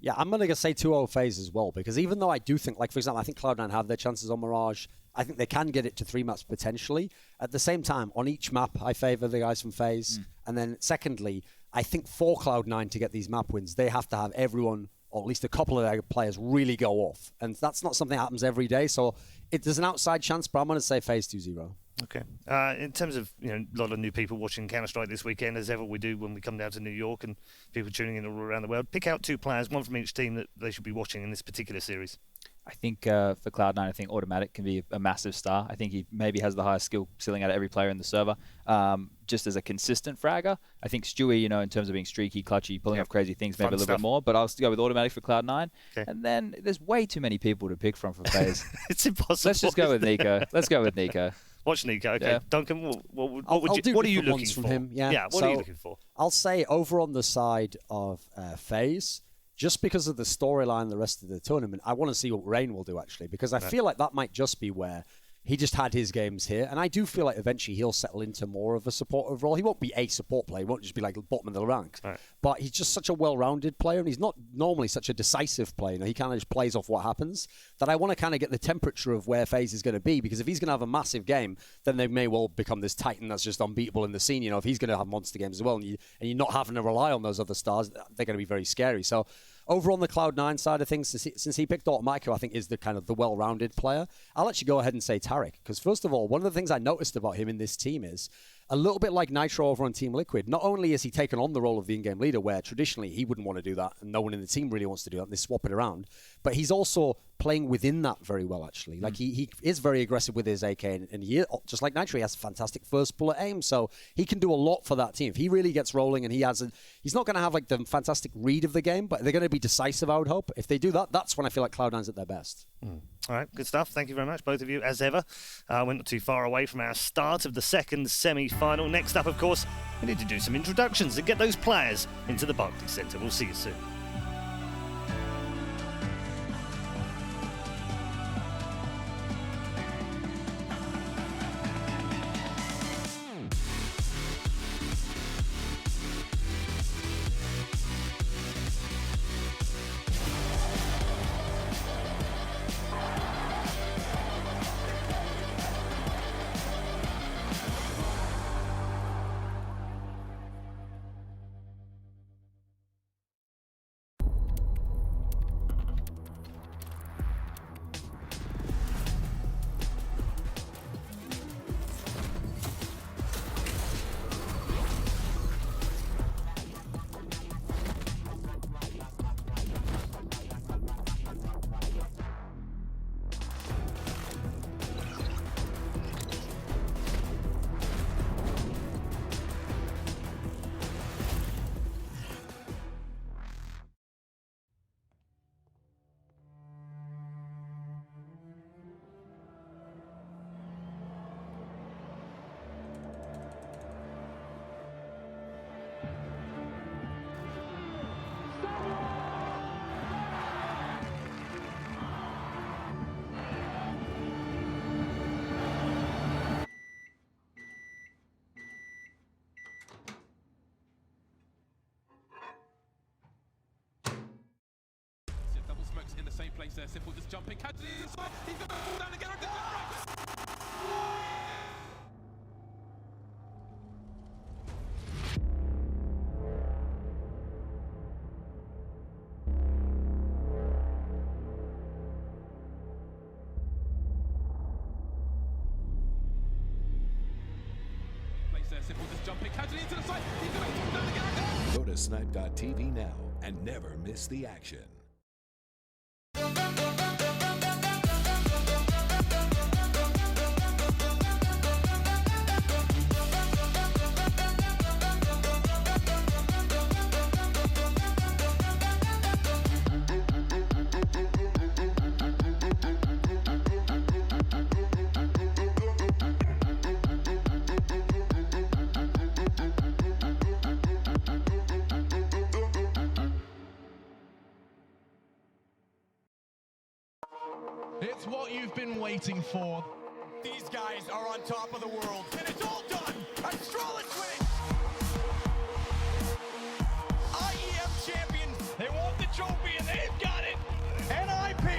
Yeah, I'm going to say 2-0 FaZe as well, because even though I do think, like, for example, I think Cloud9 have their chances on Mirage. I think they can get it to 3 maps potentially. At the same time, on each map, I favour the guys from FaZe. And then secondly, I think for Cloud9 to get these map wins, they have to have everyone, or at least a couple of their players, really go off. And that's not something that happens every day. So there's an outside chance, but I'm going to say FaZe 2-0. Okay. In terms of a lot of new people watching Counter-Strike this weekend, as ever we do when we come down to New York, and people tuning in all around the world, pick out 2 players, one from each team, that they should be watching in this particular series. I think for Cloud9, I think Automatic can be a massive star. I think he maybe has the highest skill ceiling out of every player in the server. Just as a consistent fragger, I think Stewie, in terms of being streaky, clutchy, pulling off crazy things, maybe a little bit more. But I'll still go with Automatic for Cloud9. Okay. And then there's way too many people to pick from FaZe. It's impossible. Let's just go with Nico. Let's go with Nico. Watch Nico. Okay, yeah. Duncan, what are you looking for from him? Yeah, what are you looking for? I'll say over on the side of FaZe, just because of the storyline the rest of the tournament, I want to see what Rain will do, actually, because I feel like that might just be where he just had his games here, and I do feel like eventually he'll settle into more of a supportive role. He won't be a support player. He won't just be like bottom of the ranks. Right. But he's just such a well-rounded player, and he's not normally such a decisive player. He kind of just plays off what happens, that I want to kind of get the temperature of where FaZe is going to be, because if he's going to have a massive game, then they may well become this titan that's just unbeatable in the scene. If he's going to have monster games as well, and you're not having to rely on those other stars, they're going to be very scary. So over on the Cloud9 side of things, since he picked Automatic, who I think is the kind of the well-rounded player, I'll actually go ahead and say Tariq. Because first of all, one of the things I noticed about him in this team is, a little bit like Nitro over on Team Liquid, not only has he taken on the role of the in-game leader, where traditionally he wouldn't want to do that, and no one in the team really wants to do that, and they swap it around, but he's also playing within that very well, actually. Like, he is very aggressive with his AK, and he, just like Nitro, he has fantastic first bullet aim, so he can do a lot for that team. If he really gets rolling, and he's not going to have like the fantastic read of the game, but they're going to be decisive, I would hope. If they do that, that's when I feel like Cloud9's at their best. All right, good stuff. Thank you very much, both of you, as ever. We're not too far away from our start of the second semi-final. Next up, of course, we need to do some introductions and get those players into the Barclays Centre. We'll see you soon. In the same place there, Simple just jumping, catches it inside, he's going to fall down again, place there, Simple just jumping casually into the side. He's going to down again. Go to snipe.tv now and never miss the action. It's what you've been waiting for. These guys are on top of the world, and it's all done. Astrolog's winning. IEM champions. They want the trophy, and they've got it. NIP.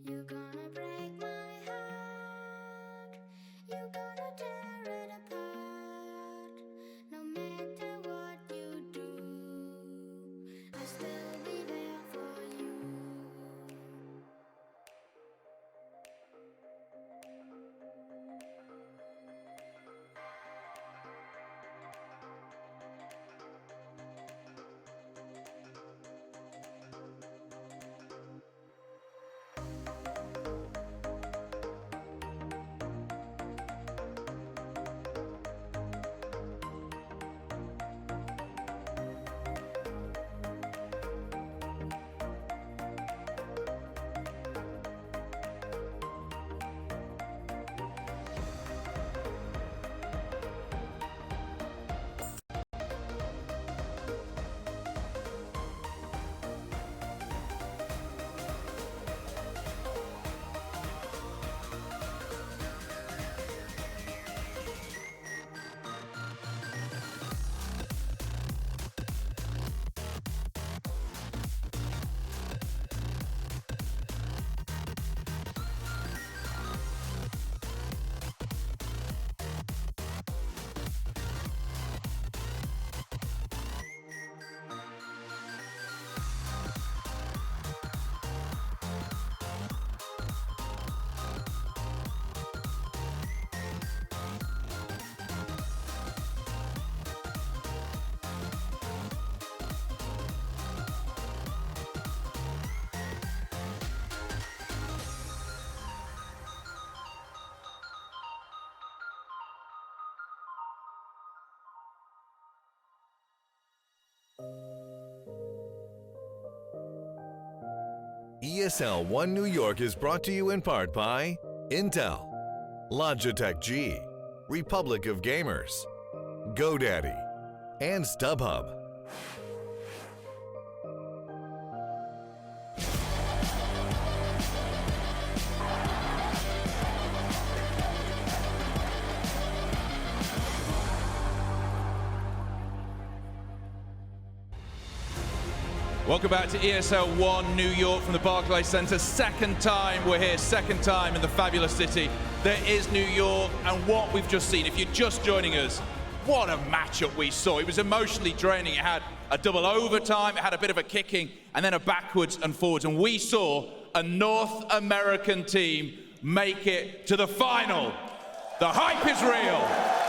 You're gonna break my heart. You're gonna tear it apart. No matter what you do, I'll still be there for you. ESL 1 New York is brought to you in part by Intel, Logitech G, Republic of Gamers, GoDaddy, and StubHub. Welcome back to ESL 1 New York from the Barclays Center. Second time we're here, second time in the fabulous city that is New York. And what we've just seen, if you're just joining us, what a matchup we saw. It was emotionally draining. It had a double overtime, it had a bit of a kicking, and then a backwards and forwards. And we saw a North American team make it to the final. The hype is real.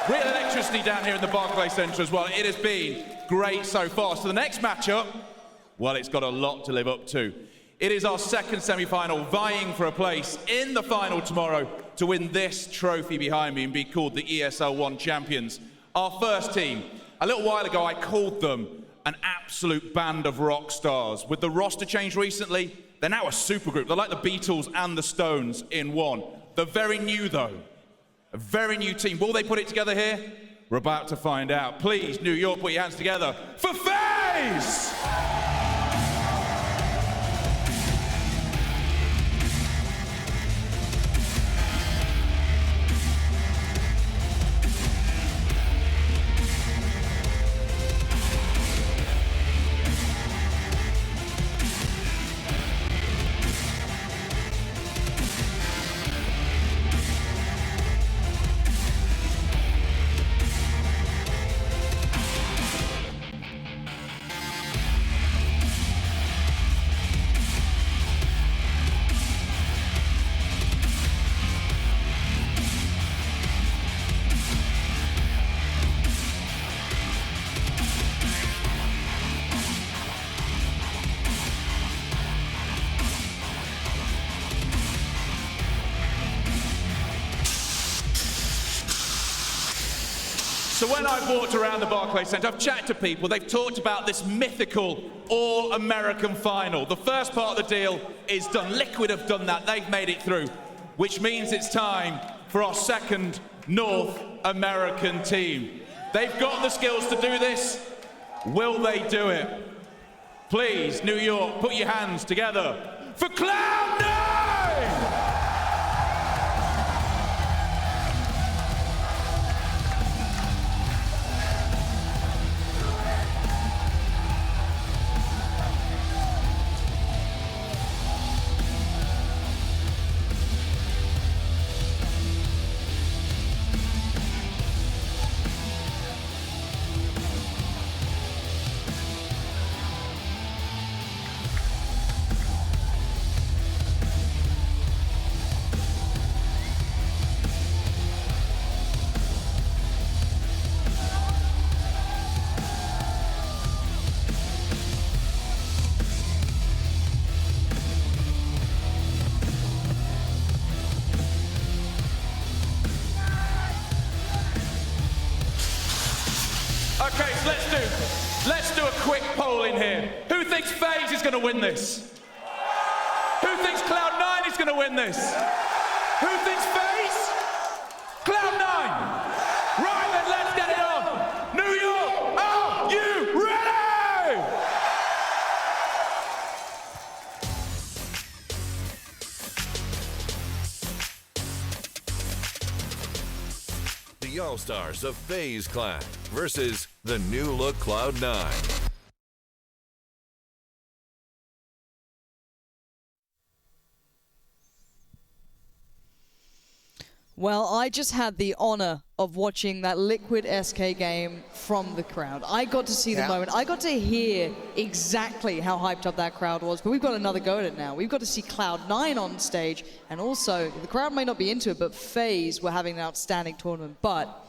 Real electricity down here in the Barclays Centre as well. It has been great so far. So the next matchup, well, it's got a lot to live up to. It is our second semi-final, vying for a place in the final tomorrow to win this trophy behind me and be called the ESL 1 champions. Our first team, a little while ago I called them an absolute band of rock stars. With the roster change recently, they're now a supergroup. They're like the Beatles and the Stones in one. They're very new though, a very new team. Will they put it together here? We're about to find out. Please, New York, put your hands together for FaZe! So when I've walked around the Barclays Centre, I've chatted to people, they've talked about this mythical All-American final. The first part of the deal is done. Liquid have done that, they've made it through, which means it's time for our second North American team. They've got the skills to do this. Will they do it? Please, New York, put your hands together for Cloud9! Okay, so let's do a quick poll in here. Who thinks FaZe is going to win this? Who thinks Cloud9 is going to win this? Who thinks FaZe? Cloud9! Right then, let's get it on! New York, are you ready? The All-Stars of FaZe Clan versus the new look Cloud9. Well, I just had the honor of watching that Liquid SK game from the crowd. I got to see the moment. I got to hear exactly how hyped up that crowd was, but we've got another go at it now. We've got to see Cloud9 on stage, and also, the crowd may not be into it, but FaZe were having an outstanding tournament. But,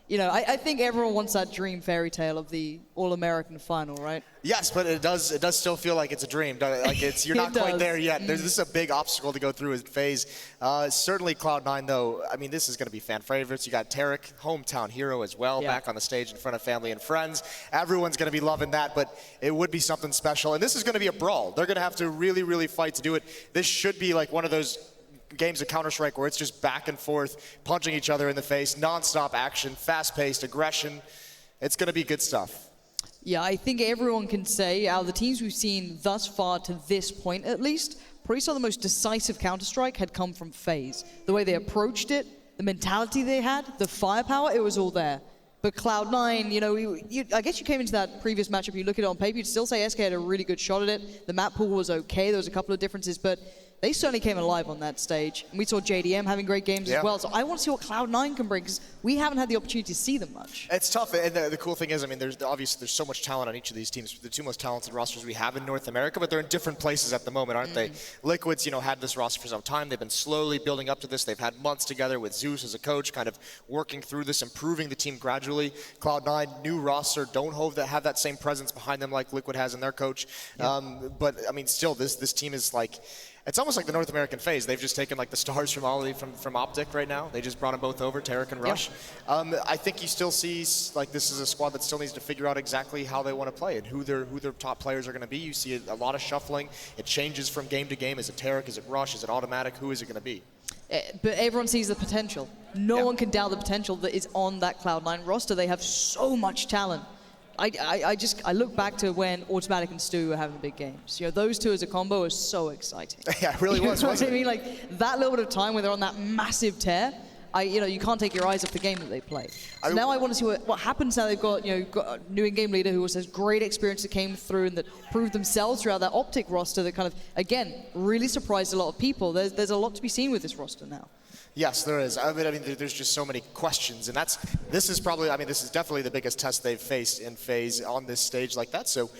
you know, I think everyone wants that dream fairy tale of the All-American final, right? Yes, but it does still feel like it's a dream. Like you're not quite there yet. This is a big obstacle to go through with FaZe. Certainly Cloud9 though, I mean, this is going to be fan favorites. You got Tarek, hometown hero as well, back on the stage in front of family and friends. Everyone's going to be loving that, but it would be something special. And this is going to be a brawl. They're going to have to really, really fight to do it. This should be like one of those games of Counter-Strike where it's just back and forth, punching each other in the face, non-stop action, fast-paced aggression. It's going to be good stuff. Yeah, I think everyone can say, out of the teams we've seen thus far to this point at least, probably some of the most decisive Counter-Strike had come from FaZe. The way they approached it, the mentality they had, the firepower, it was all there. But Cloud9, you know, I guess you came into that previous matchup, you look at it on paper, you'd still say SK had a really good shot at it. The map pool was okay, there was a couple of differences, but they certainly came alive on that stage. And we saw JDM having great games as well. So I want to see what Cloud9 can bring, because we haven't had the opportunity to see them much. It's tough, and the cool thing is, I mean, there's so much talent on each of these teams. The two most talented rosters we have in North America, but they're in different places at the moment, aren't they? Liquid's, had this roster for some time. They've been slowly building up to this. They've had months together with Zeus as a coach, kind of working through this, improving the team gradually. Cloud9, new roster, don't have that same presence behind them like Liquid has in their coach. But I mean, still, this team is like, it's almost like the North American FaZe. They've just taken like the stars from Optic right now. They just brought them both over, Tarek and Rush. I think you still see like this is a squad that still needs to figure out exactly how they want to play and who their top players are going to be. You see a lot of shuffling. It changes from game to game. Is it Tarek? Is it Rush? Is it automatic? Who is it going to be? But everyone sees the potential. No one can doubt the potential that is on that Cloud9 roster. They have so much talent. I look back to when Automatic and Stu were having big games. Those two as a combo are so exciting. Yeah, it really was, wasn't it? I mean, like that little bit of time when they're on that massive tear, you can't take your eyes off the game that they play. So now I want to see what happens now. They've got got a new in-game leader who has great experience that came through and that proved themselves throughout that Optic roster that kind of, again, really surprised a lot of people. There's a lot to be seen with this roster now. Yes, there is. I mean, there's just so many questions, and this is definitely the biggest test they've faced in FaZe on this stage like that. So,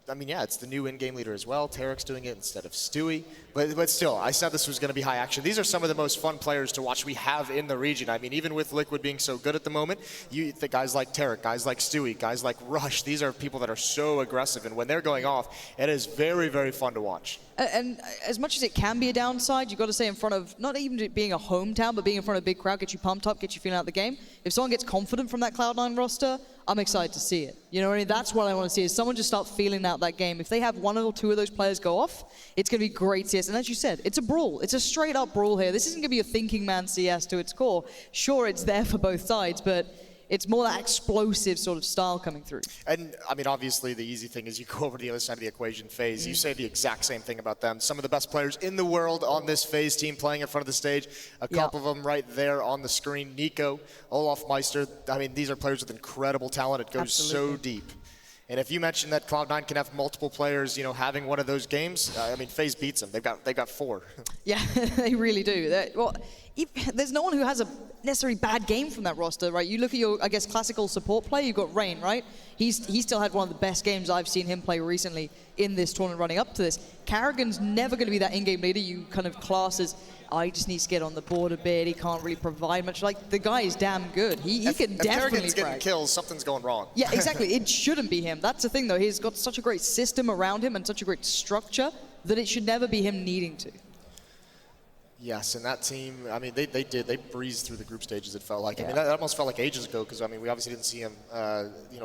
I mean, yeah, it's the new in-game leader as well. Tarek's doing it instead of Stewie. But still, I said this was going to be high action. These are some of the most fun players to watch we have in the region. I mean, even with Liquid being so good at the moment, the guys like Tarek, guys like Stewie, guys like Rush, these are people that are so aggressive. And when they're going off, it is very, very fun to watch. And as much as it can be a downside, you've got to stay in front of, not even being a hometown, but being in front of a big crowd, get you pumped up, get you feeling out the game. If someone gets confident from that Cloud9 roster, I'm excited to see it. You know what I mean? That's what I want to see, is someone just start feeling out that game. If they have one or two of those players go off, it's going to be great CS. And as you said, it's a brawl. It's a straight up brawl here. This isn't going to be a thinking man CS to its core. Sure, it's there for both sides, but it's more that explosive sort of style coming through. And, I mean, obviously, the easy thing is you go over to the other side of the equation, FaZe. You say the exact same thing about them. Some of the best players in the world on this FaZe team playing in front of the stage. A couple of them right there on the screen. Nico, Olaf Meister. I mean, these are players with incredible talent. It goes so deep. And if you mention that Cloud9 can have multiple players, having one of those games, I mean, FaZe beats them. They've got 4. Yeah, they really do. There's no one who has a necessarily bad game from that roster, right? You look at your, I guess, classical support play. You've got Rain, right? He still had one of the best games I've seen him play recently in this tournament running up to this. Karrigan's never going to be that in-game leader you kind of class as, he just needs to get on the board a bit. He can't really provide much. Like, the guy is damn good. He can definitely Karrigan's getting kills, something's going wrong. Yeah, exactly. It shouldn't be him. That's the thing, though. He's got such a great system around him and such a great structure that it should never be him needing to. Yes, and that team, I mean, they breezed through the group stages, it felt like. I mean, that almost felt like ages ago, because, I mean, we obviously didn't see him,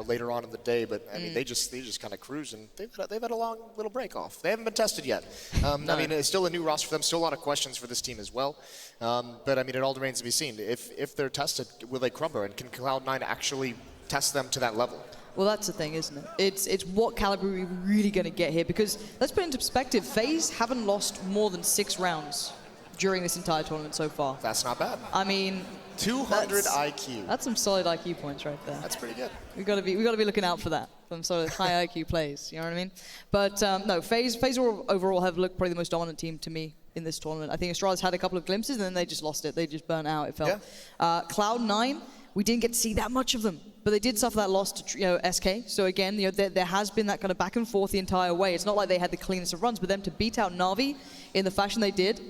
later on in the day, but, I mean, they just kind of cruised, and they've had a long little break off. They haven't been tested yet. I mean, it's still a new roster for them, still a lot of questions for this team as well. But, I mean, it all remains to be seen. If they're tested, will they crumble, and can Cloud9 actually test them to that level? Well, that's the thing, isn't it? It's what caliber are we really going to get here, because let's put it into perspective, FaZe haven't lost more than 6 rounds during this entire tournament so far. That's not bad. I mean, 200 IQ. That's some solid IQ points right there. That's pretty good. We got to be looking out for that. Some sort of high IQ plays. You know what I mean? But no, FaZe overall have looked probably the most dominant team to me in this tournament. I think Estrada's had a couple of glimpses and then they just lost it. They just burnt out. It felt. Yeah. Cloud9, we didn't get to see that much of them, but they did suffer that loss to SK. So again, there has been that kind of back and forth the entire way. It's not like they had the cleanest of runs, but them to beat out Na'Vi in the fashion they did,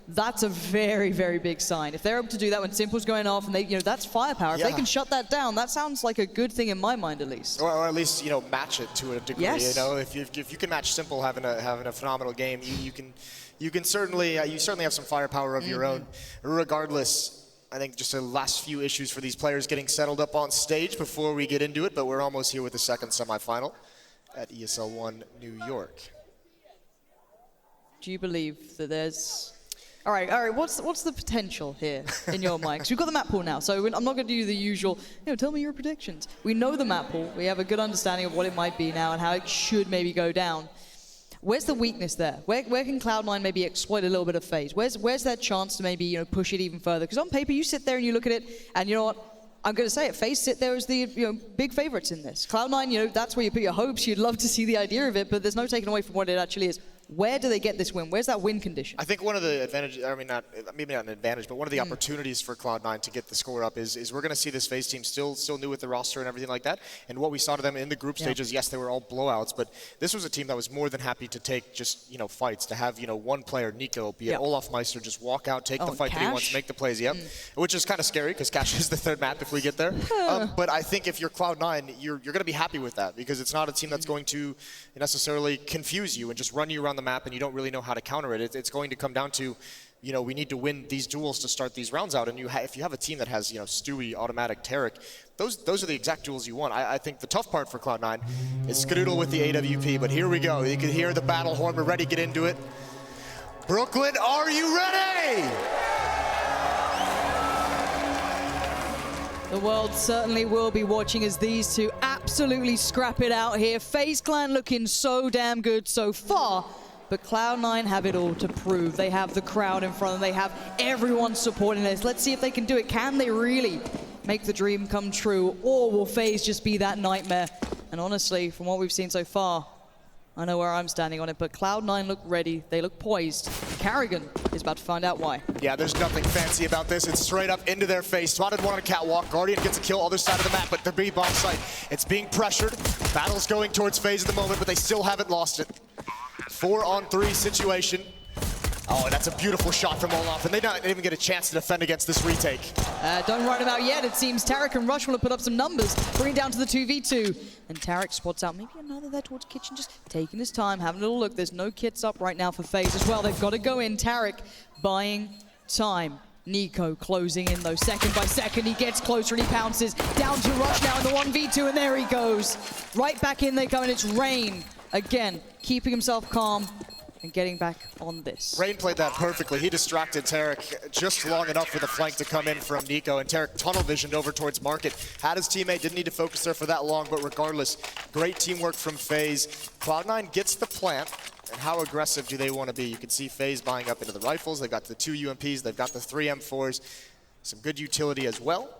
that's a very, very big sign. If they're able to do that when Simple's going off, and that's firepower. If they can shut that down, that sounds like a good thing in my mind, at least. Or at least match it to a degree. Yes. If you can match Simple having a phenomenal game, you can certainly have some firepower of your own. Regardless, I think just the last few issues for these players getting settled up on stage before we get into it, but we're almost here with the second semifinal at ESL 1 New York. Do you believe that there's... All right, what's the potential here in your mind? 'Cause we've got the map pool now, so I'm not going to do the usual, tell me your predictions. We know the map pool. We have a good understanding of what it might be now and how it should maybe go down. Where's the weakness there? Where can Cloud9 maybe exploit a little bit of FaZe? Where's that chance to maybe push it even further? Because on paper, you sit there and you look at it, and you know what? I'm going to say it. FaZe sit there as the big favorites in this. Cloud9, that's where you put your hopes. You'd love to see the idea of it, but there's no taking away from what it actually is. Where do they get this win? Where's that win condition? I think one of the advantages, I mean, maybe not an advantage, but one of the opportunities for Cloud9 to get the score up is we're going to see this FaZe team still new with the roster and everything like that. And what we saw to them in the group stages, yes, they were all blowouts, but this was a team that was more than happy to take just, fights, to have, one player, Nico, be it Olaf Meister, just walk out, take the fight that he wants, make the plays, which is kind of scary because Cash is the third map if we get there. But I think if you're Cloud9, you're going to be happy with that because it's not a team that's going to necessarily confuse you and just run you around the map and you don't really know how to counter it. It's going to come down to, we need to win these duels to start these rounds out. And if you have a team that has, Stewie, Automatic, Tarek, those are the exact duels you want. I think the tough part for Cloud9 is Skadoodle with the AWP. But here we go. You can hear the battle horn. We're ready to get into it. Brooklyn, are you ready? The world certainly will be watching as these two absolutely scrap it out here. FaZe Clan looking so damn good so far, but Cloud9 have it all to prove. They have the crowd in front of them. They have everyone supporting this. Let's see if they can do it. Can they really make the dream come true, or will FaZe just be that nightmare? And honestly, from what we've seen so far, I know where I'm standing on it, but Cloud9 look ready. They look poised. Carrigan is about to find out why. Yeah, there's nothing fancy about this. It's straight up into their face. Spotted one on a catwalk. Guardian gets a kill other side of the map, but the B bomb site, it's being pressured. Battle's going towards FaZe at the moment, but they still haven't lost it. 4-on-3 situation. Oh, and that's a beautiful shot from Olaf, and they don't even get a chance to defend against this retake. Don't write him out yet. It seems Tarek and Rush will have put up some numbers, bring it down to the 2v2. And Tarek spots out maybe another there towards Kitchen, just taking his time, having a little look. There's no kits up right now for FaZe as well. They've got to go in. Tarek buying time. Nico closing in though, second by second. He gets closer and he pounces down to Rush now in the 1v2, and there he goes. Right back in they go, and it's Rain again, keeping himself calm and getting back on this. Rain played that perfectly. He distracted Tarek just long enough for the flank to come in from Nico, and Tarek tunnel visioned over towards Market. Had his teammate, didn't need to focus there for that long, but regardless, great teamwork from FaZe. Cloud9 gets the plant, and how aggressive do they want to be? You can see FaZe buying up into the rifles. They've got the 2 UMPs, they've got the 3 M4s, some good utility as well.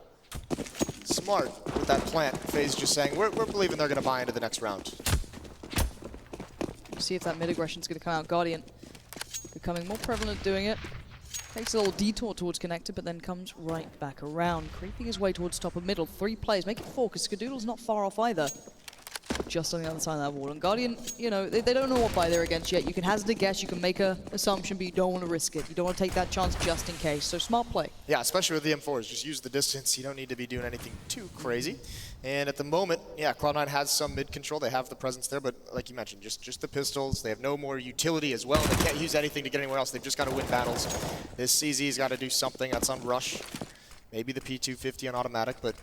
Smart with that plant. FaZe just saying, we're believing they're going to buy into the next round. See if that mid aggression's going to come out. Guardian becoming more prevalent doing it. Takes a little detour towards connector, but then comes right back around, creeping his way towards top of middle. 3 players, make it 4, because Skadoodle's not far off either. Just on the other side of that wall. And Guardian, they don't know what buy they're against yet. You can hazard a guess, you can make an assumption, but you don't want to risk it. You don't want to take that chance just in case. So smart play. Yeah, especially with the M4s. Just use the distance. You don't need to be doing anything too crazy. And at the moment, yeah, Cloud9 has some mid control. They have the presence there, but like you mentioned, just the pistols. They have no more utility as well. They can't use anything to get anywhere else. They've just got to win battles. This CZ's got to do something. That's on Rush. Maybe the P250 on automatic, but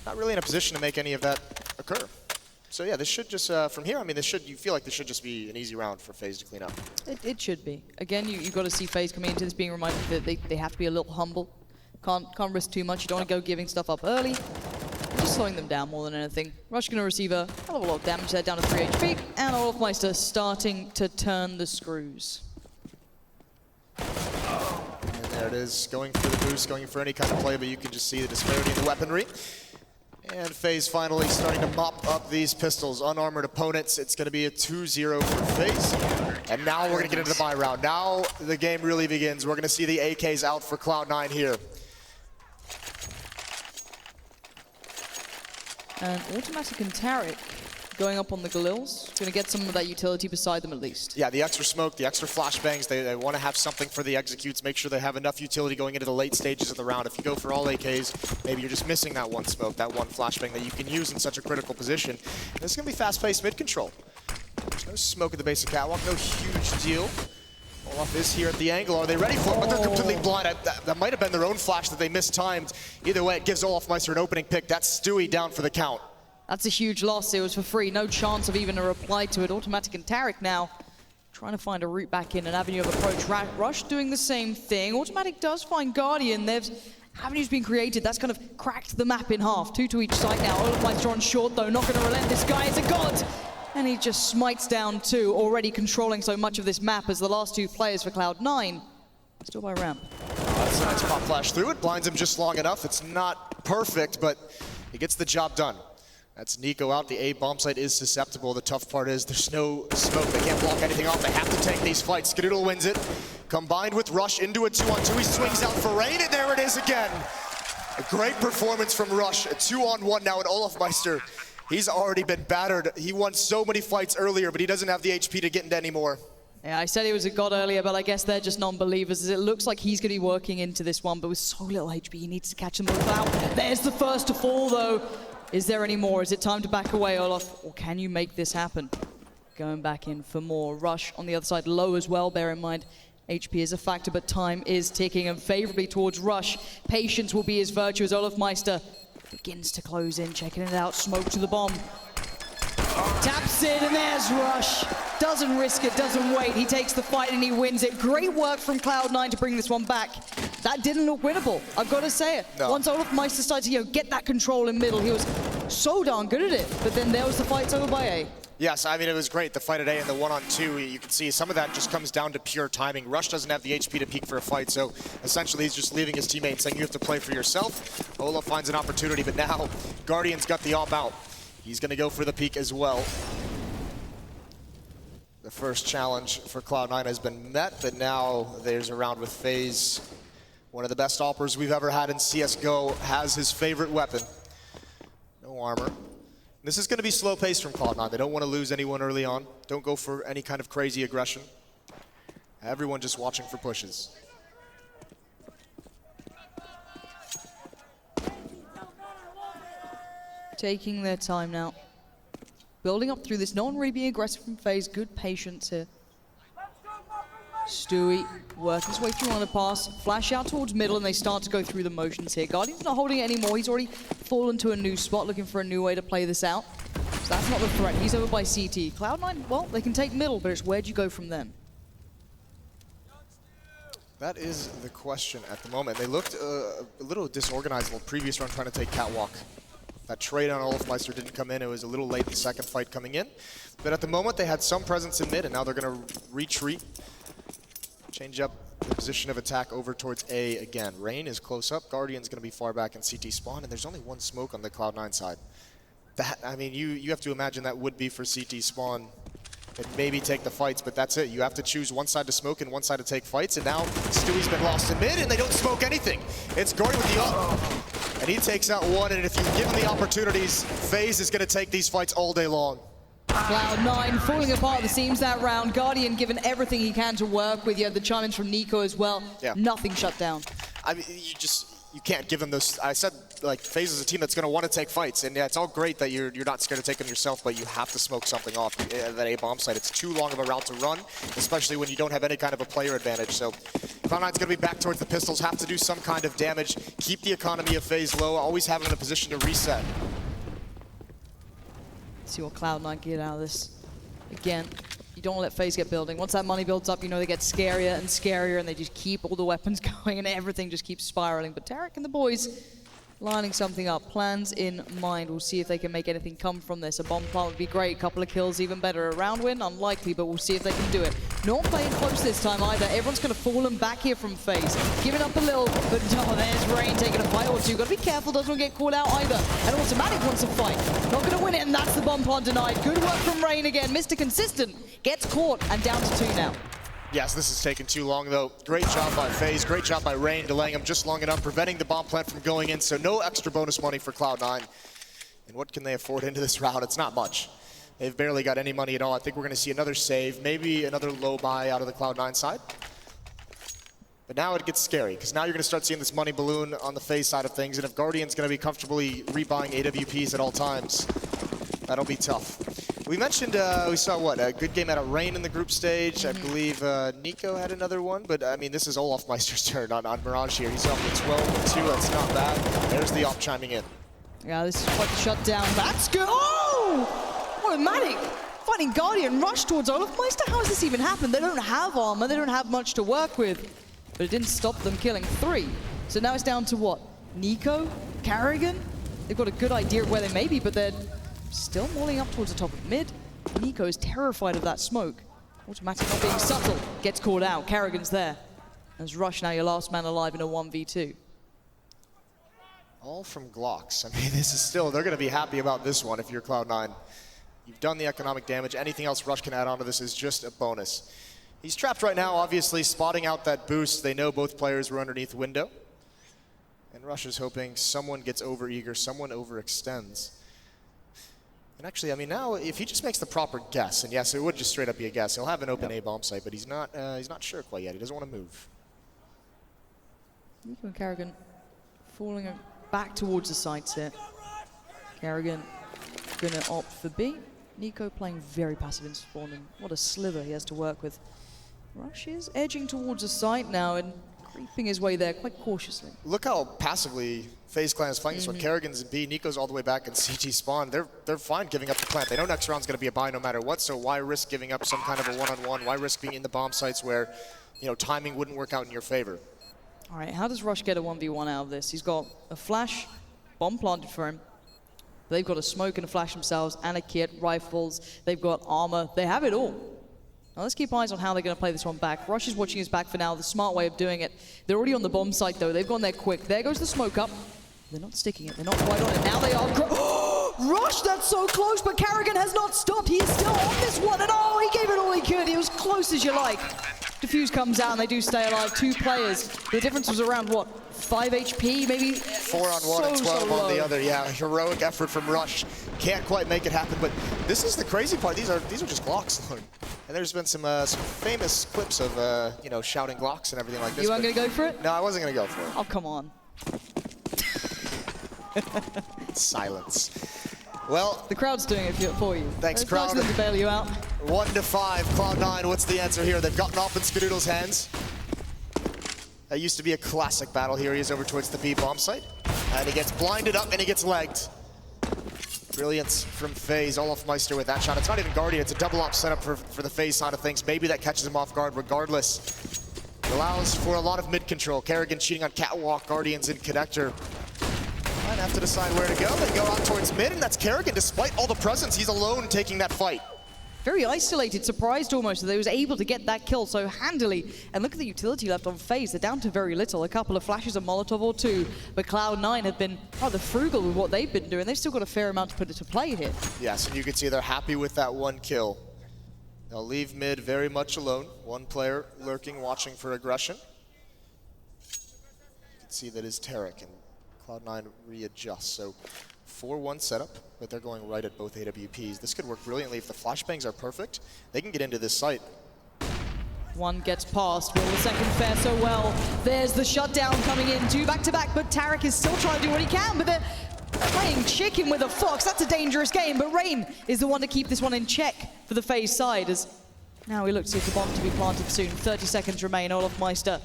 not really in a position to make any of that occur. So yeah, this should just, from here, I mean, you feel like this should just be an easy round for FaZe to clean up. It should be. Again, you've got to see FaZe coming into this being reminded that they have to be a little humble. Can't risk too much. You don't want to go giving stuff up early. Just slowing them down more than anything. Rush going to receive a hell of a lot of damage there, down to 3 HP. And Olaf Meister starting to turn the screws. And there it is, going for the boost, going for any kind of play, but you can just see the disparity in the weaponry. And FaZe finally starting to mop up these pistols. Unarmored opponents. It's going to be a 2-0 for FaZe. And now we're going to get into the buy round. Now the game really begins. We're going to see the AKs out for Cloud9 here. And Automatic and Tarek going up on the Galils. Going to get some of that utility beside them at least. Yeah, the extra smoke, the extra flashbangs, they want to have something for the executes, make sure they have enough utility going into the late stages of the round. If you go for all AKs, maybe you're just missing that one smoke, that one flashbang that you can use in such a critical position. And this is going to be fast-paced mid-control. There's no smoke at the base of catwalk, no huge deal. Olaf is here at the angle. Are they ready for it? But they're completely blind. That might have been their own flash that they mistimed. Either way, it gives Olaf Meister an opening pick. That's Stewie down for the count. That's a huge loss. It was for free. No chance of even a reply to it. Automatic and Tarek now trying to find a route back in, an avenue of approach. Rush doing the same thing. Automatic does find Guardian. There's avenues being created. That's kind of cracked the map in half. 2 to each side now. Olaf Meister on short though. Not going to relent. This guy is a god. And he just smites down 2, already controlling so much of this map as the last 2 players for Cloud9. Still by ramp. That's a nice pop flash through it. Blinds him just long enough. It's not perfect, but he gets the job done. That's Nico out. The A bomb site is susceptible. The tough part is there's no smoke. They can't block anything off. They have to take these fights. Skadoodle wins it. Combined with Rush into a 2-on-2. He swings out for Rain, and there it is again. A great performance from Rush. A 2-on-1 now, and Olafmeister, he's already been battered. He won so many fights earlier, but he doesn't have the HP to get into any more. Yeah, I said he was a god earlier, but I guess they're just non-believers, as it looks like he's going to be working into this one, but with so little HP, he needs to catch them all out. There's the first to fall, though. Is there any more? Is it time to back away, Olaf, or can you make this happen? Going back in for more. Rush on the other side, low as well, bear in mind. HP is a factor, but time is ticking and favorably towards Rush. Patience will be his virtue as Olafmeister begins to close in, checking it out. Smoke to the bomb. Taps it, and there's Rush. Doesn't risk it, doesn't wait. He takes the fight and he wins it. Great work from Cloud9 to bring this one back. That didn't look winnable, I've got to say it. No. Once Olafmeister started to get that control in middle, he was so darn good at it. But then there was the fight over by A. Yes, I mean, it was great. The fight at A and the 1-on-2, you can see some of that just comes down to pure timing. Rush doesn't have the HP to peak for a fight, so essentially he's just leaving his teammate saying you have to play for yourself. Olaf finds an opportunity, but now Guardian's got the op out. He's going to go for the peak as well. The first challenge for Cloud9 has been met, but now there's a round with FaZe. One of the best oppers we've ever had in CSGO has his favorite weapon. No armor. This is going to be slow paced from Cloud9. They don't want to lose anyone early on. Don't go for any kind of crazy aggression. Everyone just watching for pushes. Taking their time now. Building up through this, no one really being aggressive from FaZe. Good patience here. Stewie working his way through on the pass. Flash out towards middle, and they start to go through the motions here. Guardian's not holding it anymore. He's already fallen to a new spot, looking for a new way to play this out. So that's not the threat. He's over by CT. Cloud9, well, they can take middle, but it's where'd you go from them? That is the question at the moment. They looked a little disorganized in the previous round trying to take Catwalk. That trade on Olafmeister didn't come in. It was a little late in the second fight coming in. But at the moment, they had some presence in mid, and now they're going to retreat. Change up the position of attack over towards A again. Rain is close up. Guardian's going to be far back in CT spawn, and there's only one smoke on the Cloud9 side. That, I mean, you have to imagine that would be for CT spawn. And maybe take the fights, but that's it. You have to choose one side to smoke and one side to take fights, and now Stewie's been lost in mid, and they don't smoke anything. It's Guardian with the up, and he takes out one, and if you give him the opportunities, FaZe is going to take these fights all day long. Cloud9 falling apart at the seams that round. Guardian given everything he can to work with. You have the challenge from Nico as well. Yeah. Nothing shut down. I mean, you can't give them those. I said, like, FaZe is a team that's going to want to take fights, and yeah, it's all great that you're not scared to take them yourself, but you have to smoke something off that A bomb site. It's too long of a route to run, especially when you don't have any kind of a player advantage. So Cloud9's going to be back towards the pistols, have to do some kind of damage, keep the economy of FaZe low, always have them in a position to reset. See what Cloud9 get out of this. Again, you don't want to let FaZe get building. Once that money builds up, you know they get scarier and scarier, and they just keep all the weapons going, and everything just keeps spiraling. But Tarek and the boys lining something up. Plans in mind. We'll see if they can make anything come from this. A bomb plant would be great. A couple of kills, even better. A round win, unlikely, but we'll see if they can do it. Not playing close this time either. Everyone's going to fallen back here from FaZe. Giving up a little, but oh, there's Rain taking a fight or two. Got to be careful, doesn't want to get called out either. And Automatic wants to fight. Not going to win it, and that's the bomb plant denied. Good work from Rain again. Mr. Consistent gets caught, and down to 2 now. Yes, this is taking too long, though. Great job by FaZe, great job by Rain, delaying him just long enough, preventing the bomb plant from going in, so no extra bonus money for Cloud9. And what can they afford into this round? It's not much. They've barely got any money at all. I think we're going to see another save, maybe another low buy out of the Cloud9 side. But now it gets scary, because now you're going to start seeing this money balloon on the FaZe side of things, and if Guardian's going to be comfortably rebuying AWPs at all times, that'll be tough. We mentioned, we saw what, a good game out of Rain in the group stage. I believe Nico had another one, but I mean, this is Olafmeister's turn on Mirage here. He's up to 12-2, that's not bad. There's the op chiming in. Yeah, this is quite the shutdown. That's good. Oh! Automatic fighting Guardian, rush towards Olafmeister. How has this even happened? They don't have armor, they don't have much to work with. But it didn't stop them killing 3. So now it's down to what? Nico? Carrigan? They've got a good idea of where they may be, but they're still mauling up towards the top of mid. Nico is terrified of that smoke. Automatic not being subtle. Gets called out. Carrigan's there. As Rush now your last man alive in a 1v2. All from Glocks. I mean, this is still, they're going to be happy about this one if you're Cloud9. You've done the economic damage. Anything else Rush can add onto this is just a bonus. He's trapped right now, obviously, spotting out that boost. They know both players were underneath window. And Rush is hoping someone gets over-eager, someone overextends. And actually, I mean, now, if he just makes the proper guess, and yes, it would just straight up be a guess. He'll have an open A bomb site, but he's not sure quite yet. He doesn't want to move. Nico and Kerrigan falling back towards the sights here. Kerrigan gonna opt for B. Nico playing very passive in spawn, and what a sliver he has to work with. Rush is edging towards the site now and creeping his way there quite cautiously. Look how passively FaZe Clan is playing this one. Kerrigan's in B, Nico's all the way back in CT spawn. They're fine giving up the plant. They know next round's gonna be a buy no matter what, so why risk giving up some kind of a one-on-one? Why risk being in the bomb sites where, you know, timing wouldn't work out in your favor? All right, how does Rush get a 1v1 out of this? He's got a flash, bomb planted for him. They've got a smoke and a flash themselves, and a kit, rifles. They've got armor. They have it all. Now let's keep eyes on how they're going to play this one back. Rush is watching his back for now, the smart way of doing it. They're already on the bomb site, though. They've gone there quick. There goes the smoke up. They're not sticking it. They're not quite on it. Now they are. Rush, that's so close, but Kerrigan has not stopped. He is still on this one, and oh, he gave it all he could. He was close as you like. Diffuse comes out, and they do stay alive. 2 players. The difference was around, what, 5 HP, maybe? 4 on one and 12 on the other. Yeah, heroic effort from Rush. Can't quite make it happen, but this is the crazy part. These are just Glocks. And there's been some famous clips of, you know, shouting Glocks and everything like this. You weren't going to go for it? No, I wasn't going to go for it. Oh, come on. Silence. Well, the crowd's doing it for you. Thanks, crowd. To bail you out. 1-5, Cloud9. What's the answer here? They've gotten off in Skadoodle's hands. That used to be a classic battle. Here he is over towards the B bomb site. And he gets blinded up and he gets legged. Brilliance from FaZe. Olaf Meister with that shot. It's not even Guardian. It's a double op setup for the FaZe side of things. Maybe that catches him off guard regardless. It allows for a lot of mid control. Kerrigan cheating on Catwalk. Guardians in Connector. Might have to decide where to go. They go out towards mid, and that's Kerrigan. Despite all the presence, he's alone taking that fight. Very isolated, surprised almost that they was able to get that kill so handily. And look at the utility left on FaZe. They're down to very little, a couple of flashes, a Molotov or 2. But Cloud9 have been rather frugal with what they've been doing. They've still got a fair amount to put into play here. Yes, and you can see they're happy with that 1 kill. They'll leave mid very much alone. 1 player lurking, watching for aggression. You can see that is Tarek, and Cloud9 readjusts. So 4-1 setup, but they're going right at both AWPs. This could work brilliantly if the flashbangs are perfect. They can get into this site. 1 gets past. Will the second fare so well? There's the shutdown coming in. 2 back-to-back, but Tarek is still trying to do what he can, but they're playing chicken with a fox. That's a dangerous game, but Rain is the one to keep this one in check for the FaZe side, as now we look to see if the bomb to be planted soon. 30 seconds remain. Olaf Meister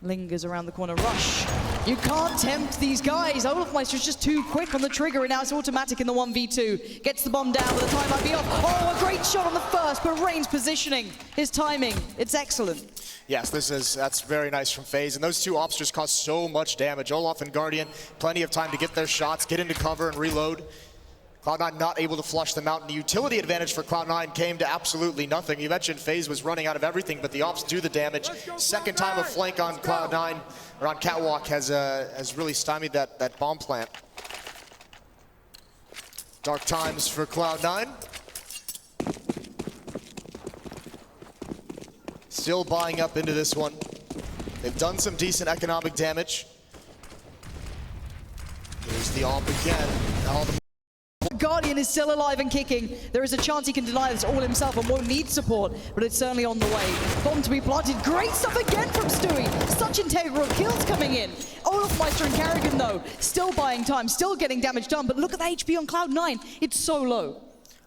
lingers around the corner. Rush. You can't tempt these guys. Olaf Meister is just too quick on the trigger, and now it's automatic in the 1v2. Gets the bomb down, but the time might be off. Oh, a great shot on the first, but Rain's positioning, his timing, it's excellent. Yes, that's very nice from FaZe, and those 2 ops just cause so much damage. Olaf and Guardian, plenty of time to get their shots, get into cover and reload. Cloud9 not able to flush them out, and the utility advantage for Cloud9 came to absolutely nothing. You mentioned FaZe was running out of everything, but the ops do the damage. Second time a flank on Cloud9, or on Catwalk, has really stymied that bomb plant. Dark times for Cloud9. Still buying up into this one. They've done some decent economic damage. Here's the op again. Guardian is still alive and kicking. There is a chance he can deny this all himself and won't need support, but it's certainly on the way. Bomb to be planted. Great stuff again from Stewie. Such integral kills coming in. Olaf Meister and Kerrigan, though, still buying time, still getting damage done, but look at the HP on Cloud9. It's so low.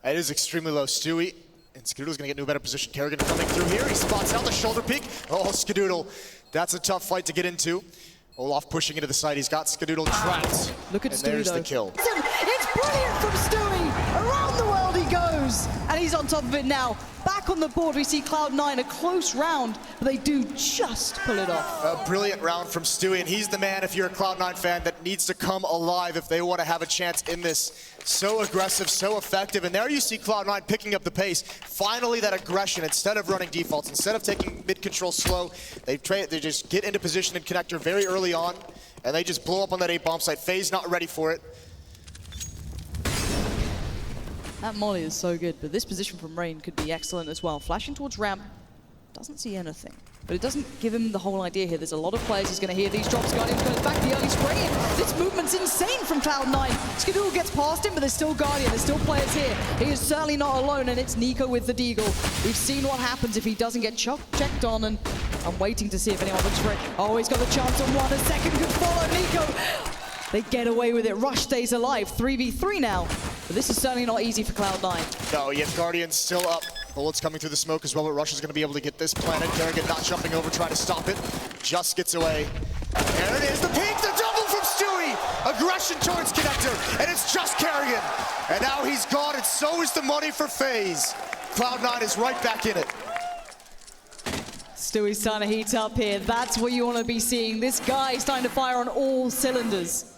It is extremely low. Stewie and Skadoodle's going to get into a better position. Kerrigan coming through here. He spots out the shoulder peek. Oh, Skadoodle. That's a tough fight to get into. Olaf pushing into the side. He's got Skadoodle trapped. Look at and Stewie, there's though. the kill. It's brilliant from Stewie. Around the world he goes. goes, and he's on top of it now. Back on the board, we see Cloud9, a close round, but they do just pull it off. A brilliant round from Stewie, and he's the man, if you're a Cloud9 fan, that needs to come alive if they want to have a chance in this. So aggressive, so effective, and there you see Cloud9 picking up the pace. Finally, that aggression, instead of running defaults, instead of taking mid-control slow, they just get into position in connector very early on, and they just blow up on that 8-bomb site. FaZe not ready for it. That molly is so good, but this position from Rain could be excellent as well. Flashing towards ramp, doesn't see anything. But it doesn't give him the whole idea here. There's a lot of players he's going to hear these drops. Guardian goes back the early spray in. This movement's insane from Cloud9. Skadoodle gets past him, but there's still Guardian. There's still players here. He is certainly not alone, and it's Nico with the deagle. We've seen what happens if he doesn't get checked on, and I'm waiting to see if anyone looks for it. Oh, he's got the chance on one. A second could follow Nico. They get away with it. Rush stays alive. 3v3 now. But this is certainly not easy for Cloud9. No, yet Guardian's still up. Bullets coming through the smoke as well, but Rush is going to be able to get this planted. Kerrigan not jumping over, trying to stop it. Just gets away. There it is, the peek, the double from Stewie! Aggression towards connector, and it's just Kerrigan. And now he's gone, and so is the money for FaZe. Cloud9 is right back in it. Stewie's starting to heat up here. That's what you want to be seeing. This guy is starting to fire on all cylinders.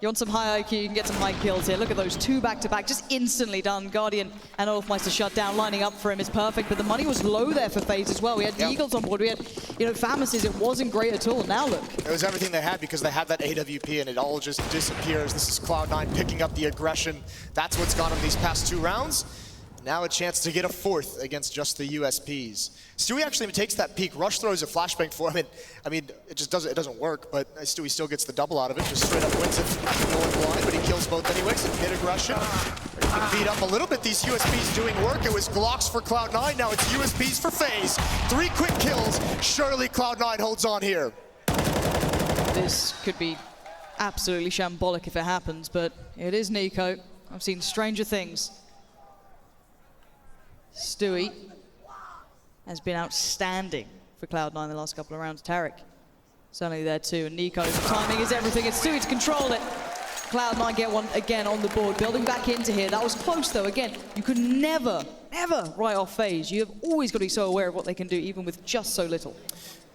You want some high IQ, you can get some high kills here. Look at those two back-to-back, just instantly done. Guardian and Olfmeister shut down, lining up for him is perfect, but the money was low there for FaZe as well. We had Eagles on board, we had, Famaces. It wasn't great at all. Now look. It was everything they had because they had that AWP and it all just disappears. This is Cloud9 picking up the aggression. That's what's got him these past 2 rounds. Now a chance to get a 4th against just the USPs. Stewie actually takes that peek. Rush throws a flashbang for him. I mean, it just doesn't work, but Stewie still gets the double out of it. Just straight up wins it. Going blind, but he kills both anyways. And hit aggression. Beat up a little bit. These USPs doing work. It was Glocks for Cloud9. Now it's USPs for FaZe. 3 quick kills. Surely Cloud9 holds on here. This could be absolutely shambolic if it happens, but it is Nico. I've seen stranger things. Stewie has been outstanding for Cloud9 the last couple of rounds. Tarek certainly there too, and Nico, timing is everything. It's Stewie to control it. Cloud9 get one again on the board, building back into here. That was close though. Again, you could never write off FaZe. You have always got to be so aware of what they can do, even with just so little.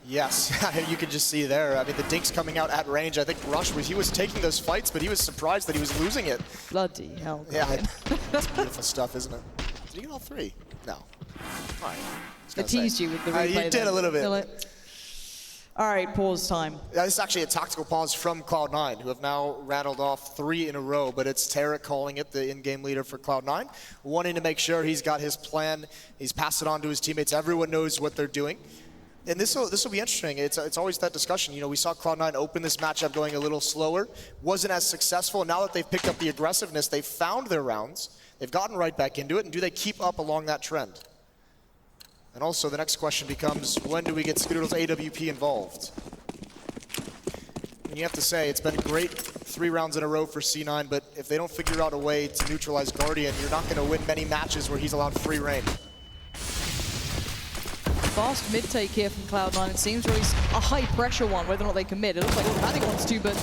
Yes, you can just see there. I mean, the dinks coming out at range. I think Rush he was taking those fights, but he was surprised that he was losing it. Bloody hell. Yeah, that's beautiful stuff, isn't it? Did he get all 3? No. All right. I teased you with the replay. You did a little bit. All right, pause time. This is actually a tactical pause from Cloud9, who have now rattled off 3 in a row, but it's Tarek calling it, the in-game leader for Cloud9, wanting to make sure he's got his plan. He's passed it on to his teammates. Everyone knows what they're doing. And this will be interesting. It's always that discussion. We saw Cloud9 open this matchup going a little slower, wasn't as successful. Now that they've picked up the aggressiveness, they've found their rounds. They've gotten right back into it, and do they keep up along that trend? And also, the next question becomes, when do we get Skadoodle's AWP involved? And you have to say, it's been great 3 rounds in a row for C9, but if they don't figure out a way to neutralize Guardian, you're not going to win many matches where he's allowed free reign. Fast mid-take here from Cloud9. It seems really a high-pressure one, whether or not they commit. It looks like Automatic wants to, but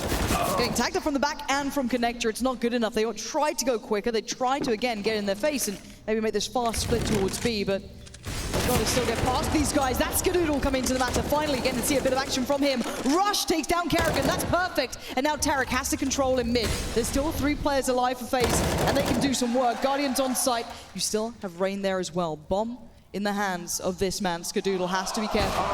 getting tagged up from the back and from connector, it's not good enough. They tried to go quicker. They tried to, again, get in their face and maybe make this fast split towards B, but they've got to still get past these guys. That's Skadoodle coming into the matter. Finally getting to see a bit of action from him. Rush takes down Kerrigan. That's perfect. And now Tarek has to control him mid. There's still 3 players alive for FaZe, and they can do some work. Guardian's on site. You still have Rain there as well. Bomb in the hands of this man. Skadoodle has to be careful.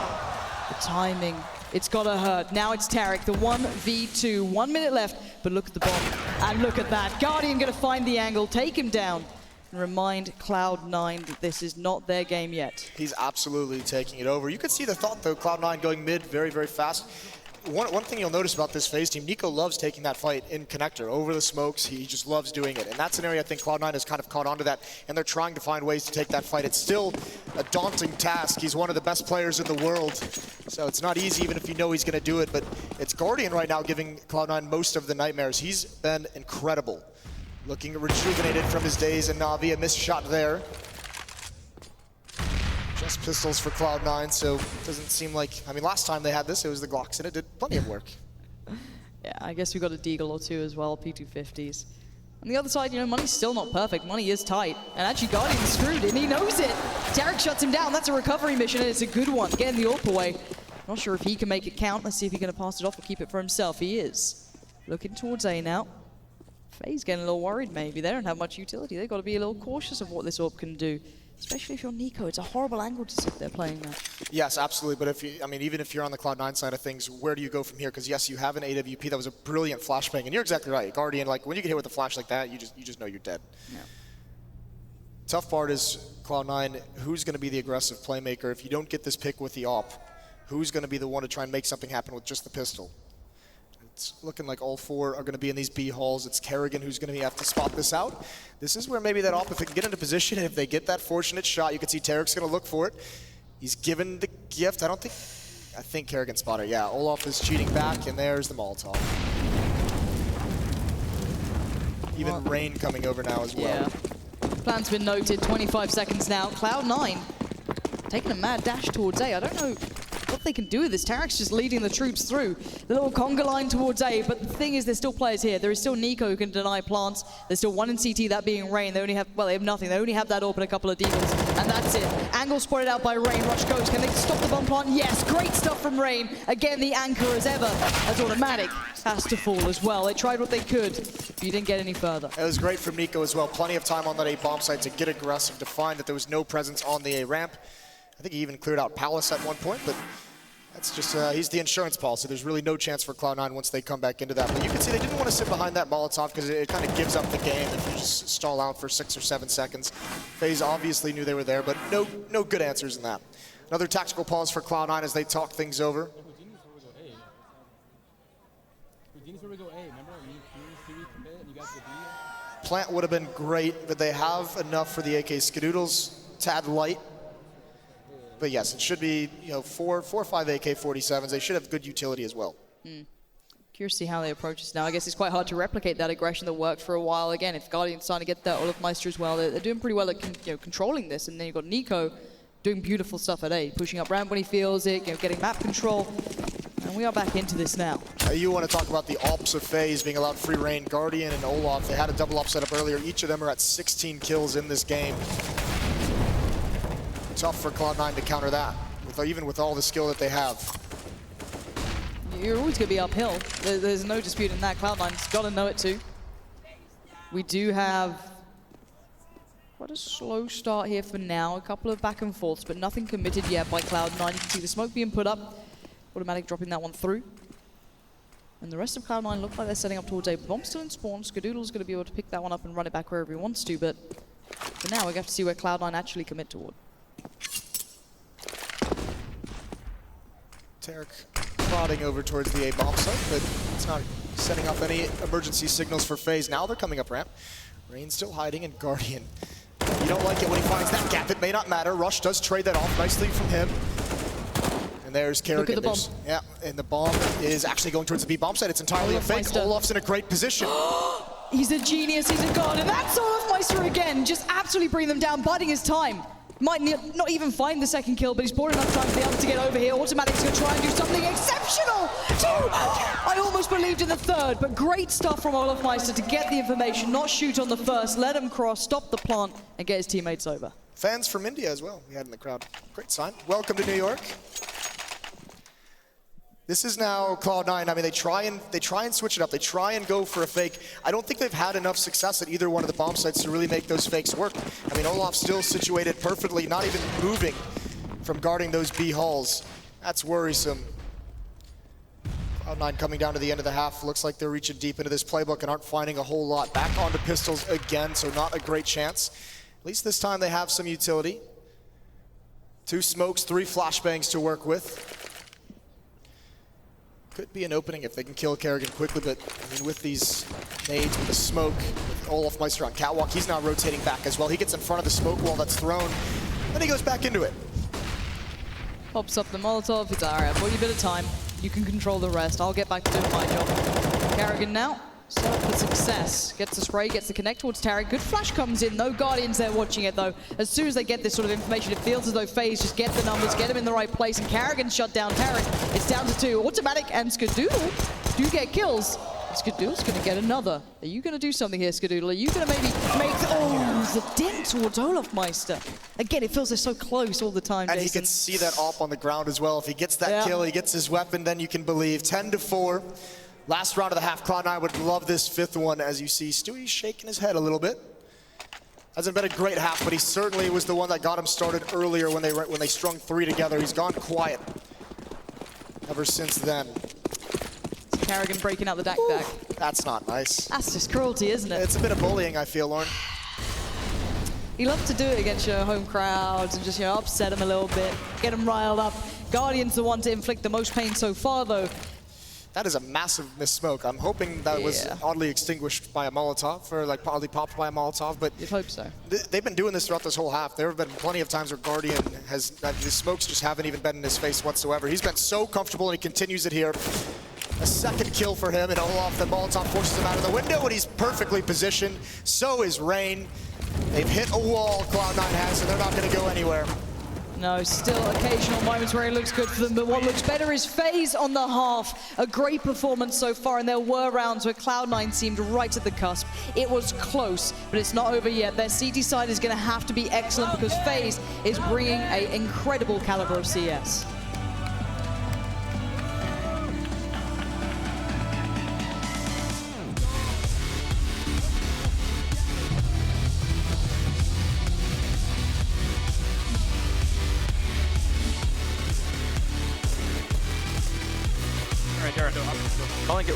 The timing, it's gotta hurt. Now it's Tarek, the 1v2, 1 minute left, but look at the bomb, and look at that. Guardian gonna find the angle, take him down, and remind Cloud9 that this is not their game yet. He's absolutely taking it over. You could see the thought, though, Cloud9 going mid very, very fast. One thing you'll notice about this FaZe team, Nico loves taking that fight in connector, over the smokes. He just loves doing it. And that's an area I think Cloud9 has kind of caught on to that, and they're trying to find ways to take that fight. It's still a daunting task. He's one of the best players in the world, so it's not easy even if you know he's going to do it. But it's Guardian right now giving Cloud9 most of the nightmares. He's been incredible. Looking rejuvenated from his days in Na'Vi, a missed shot there. Just pistols for Cloud9, so it doesn't seem like, I mean, last time they had this, it was the Glocks, and it did plenty of work. Yeah, I guess we got a Deagle or 2 as well, P250s. On the other side, you know, Money's still not perfect. Money is tight. And actually, Guardian's screwed, and he knows it. Tarek shuts him down. That's a recovery mission, and it's a good one. Getting the AWP away. Not sure if he can make it count. Let's see if he's going to pass it off or keep it for himself. He is. Looking towards A now. FaZe getting a little worried, maybe. They don't have much utility. They've got to be a little cautious of what this AWP can do. Especially if you're Nico. It's a horrible angle to sit there playing that. Yes, absolutely. But if you, I mean, even if you're on the Cloud9 side of things, where do you go from here? Because yes, you have an AWP. That was a brilliant flashbang, and you're exactly right. Guardian, like when you get hit with a flash like that, you just know you're dead. Yeah. Tough part is Cloud9. Who's going to be the aggressive playmaker? If you don't get this pick with the AWP, who's going to be the one to try and make something happen with just the pistol? It's looking like all four are going to be in these B halls. It's Kerrigan who's going to have to spot this out. This is where maybe that AWP, if they can get into position, and if they get that fortunate shot, you can see Tarek's going to look for it. He's given the gift. I think Kerrigan spotted it. Yeah, Olaf is cheating back, and there's the Molotov. Even Rain coming over now as well. Yeah. Plan's been noted. 25 seconds now. Cloud9 taking a mad dash towards A. I don't know what they can do with this. Tarek's just leading the troops through. The little conga line towards A, but the thing is there's still players here. There is still Nico who can deny plants. There's still one in CT, that being Rain. They only have, well, they have nothing. They only have that AWP and a couple of demons, and that's it. Angle spotted out by Rain. Rush goes. Can they stop the bomb plant? Yes, great stuff from Rain. Again, the anchor as ever, as Automatic has to fall as well. They tried what they could, but you didn't get any further. It was great from Nico as well. Plenty of time on that A bomb site to get aggressive, to find that there was no presence on the A ramp. I think he even cleared out Palace at one point, but that's just, he's the insurance policy. There's really no chance for Cloud9 once they come back into that. But you can see they didn't want to sit behind that Molotov because it kind of gives up the game if you just stall out for 6 or 7 seconds. FaZe obviously knew they were there, but no good answers in that. Another tactical pause for Cloud9 as they talk things over. Plant would have been great, but they have enough for the AK Skadoodles. Tad light. But yes, it should be, you know, 4 or 5 AK-47s. They should have good utility as well. Curious to see how they approach this now. I guess it's quite hard to replicate that aggression that worked for a while. Again, if Guardian's starting to get that Olafmeister as well, they're doing pretty well at controlling this. And then you've got Nico doing beautiful stuff at A, pushing up ramp when he feels it, getting map control. And we are back into this now. You want to talk about the ops of FaZe being allowed free reign. Guardian and Olaf, they had a double op set up earlier. Each of them are at 16 kills in this game. Tough for Cloud9 to counter that, even with all the skill that they have. You're always going to be uphill. There's no dispute in that. Cloud9's got to know it too. We do have quite a slow start here for now. A couple of back and forths, but nothing committed yet by Cloud9. You can see the smoke being put up. Automatic dropping that one through. And the rest of Cloud9 look like they're setting up towards A. Bomb's still in spawn. Skadoodle's going to be able to pick that one up and run it back wherever he wants to, but for now we have to see where Cloud9 actually commit toward. Tarek prodding over towards the A bomb site, but it's not setting up any emergency signals for FaZe. Now they're coming up ramp. Rain's still hiding, and Guardian, you don't like it when he finds that gap. It may not matter. Rush does trade that off nicely from him. And there's Kerrigan. Look at the bomb. Yeah, and the bomb is actually going towards the B bomb site. It's entirely a fake. Olaf's in a great position. He's a genius, he's a god, and that's Olafmeister again, just absolutely bringing them down, biding his time. Might not even find the second kill, but he's bought enough time to be able to get over here. Automatic's going to try and do something exceptional. I almost believed in the third, but great stuff from Olafmeister to get the information, not shoot on the first, let him cross, stop the plant, and get his teammates over. Fans from India as well, we had in the crowd. Great sign. Welcome to New York. This is now Cloud9. I mean, they try and switch it up. They try and go for a fake. I don't think they've had enough success at either one of the bomb sites to really make those fakes work. I mean, Olaf's still situated perfectly, not even moving from guarding those B halls. That's worrisome. Cloud9 coming down to the end of the half. Looks like they're reaching deep into this playbook and aren't finding a whole lot. Back onto pistols again, so not a great chance. At least this time they have some utility. 2 smokes, 3 flashbangs to work with. Could be an opening if they can kill Kerrigan quickly, but I mean, with these nades, with the smoke, with Olafmeister on catwalk, he's now rotating back as well. He gets in front of the smoke wall that's thrown, then he goes back into it. Pops up the Molotov. It's all right, I've got you a bit of time. You can control the rest. I'll get back to doing my job. Kerrigan now, set up for success. Gets the spray, gets the connect towards Tarek. Good flash comes in. No Guardians there watching it though. As soon as they get this sort of information, it feels as though FaZe just get the numbers, get him in the right place, and Kerrigan shut down Tarek. It's down to 2. Automatic and Skadoodle do get kills. Skadoodle's going to get another. Are you going to do something here, Skadoodle? Are you going to maybe make... Oh, the dent towards Olofmeister. Again, it feels they're so close all the time, And Jason. he can see that AWP on the ground as well. If he gets that kill, he gets his weapon, then you can believe. 10-4. Last round of the half. Cloud9 would love this fifth one, as you see. Stewie's shaking his head a little bit. Hasn't been a great half, but he certainly was the one that got him started earlier when they strung 3 together. He's gone quiet ever since then. Karrigan breaking out the deck. That's not nice. That's just cruelty, isn't it? It's a bit of bullying, I feel, Lauren. You love to do it against your home crowds and just, you know, upset them a little bit, get them riled up. Guardian's the one to inflict the most pain so far, though. That is a massive missmoke. I'm hoping that was oddly extinguished by a Molotov, or like oddly popped by a Molotov, but... You'd hope so. They've been doing this throughout this whole half. There have been plenty of times where Guardian has... the smokes just haven't even been in his face whatsoever. He's been so comfortable, and he continues it here. A second kill for him, and Olaf, the Molotov forces him out of the window, and he's perfectly positioned. So is Rain. They've hit a wall, Cloud9 has, and they're not going to go anywhere. No, still occasional moments where it looks good for them, but what looks better is FaZe on the half. A great performance so far, and there were rounds where Cloud9 seemed right at the cusp. It was close, but it's not over yet. Their CT side is going to have to be excellent because FaZe is bringing an incredible caliber of CS. Calling it.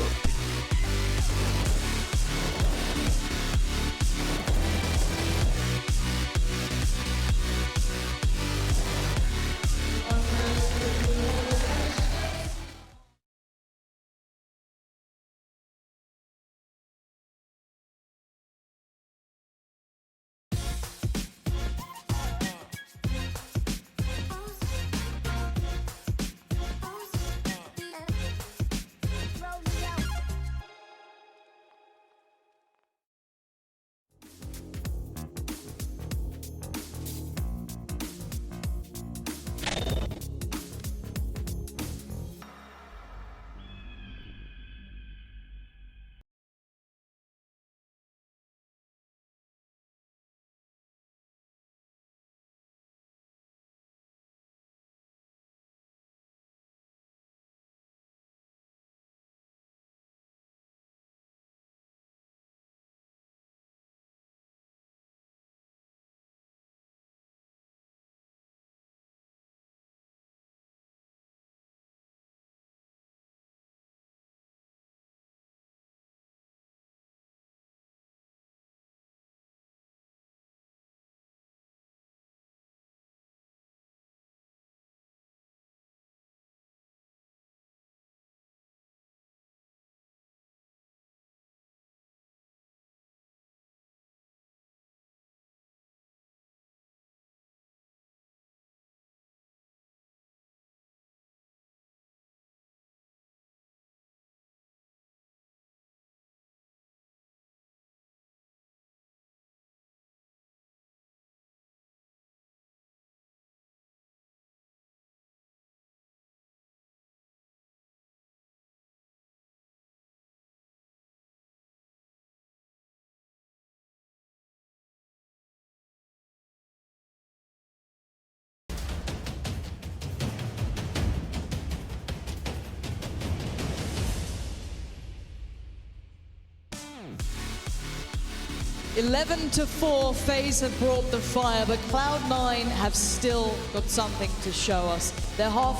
(11-4), FaZe have brought the fire, but Cloud9 have still got something to show us. Their half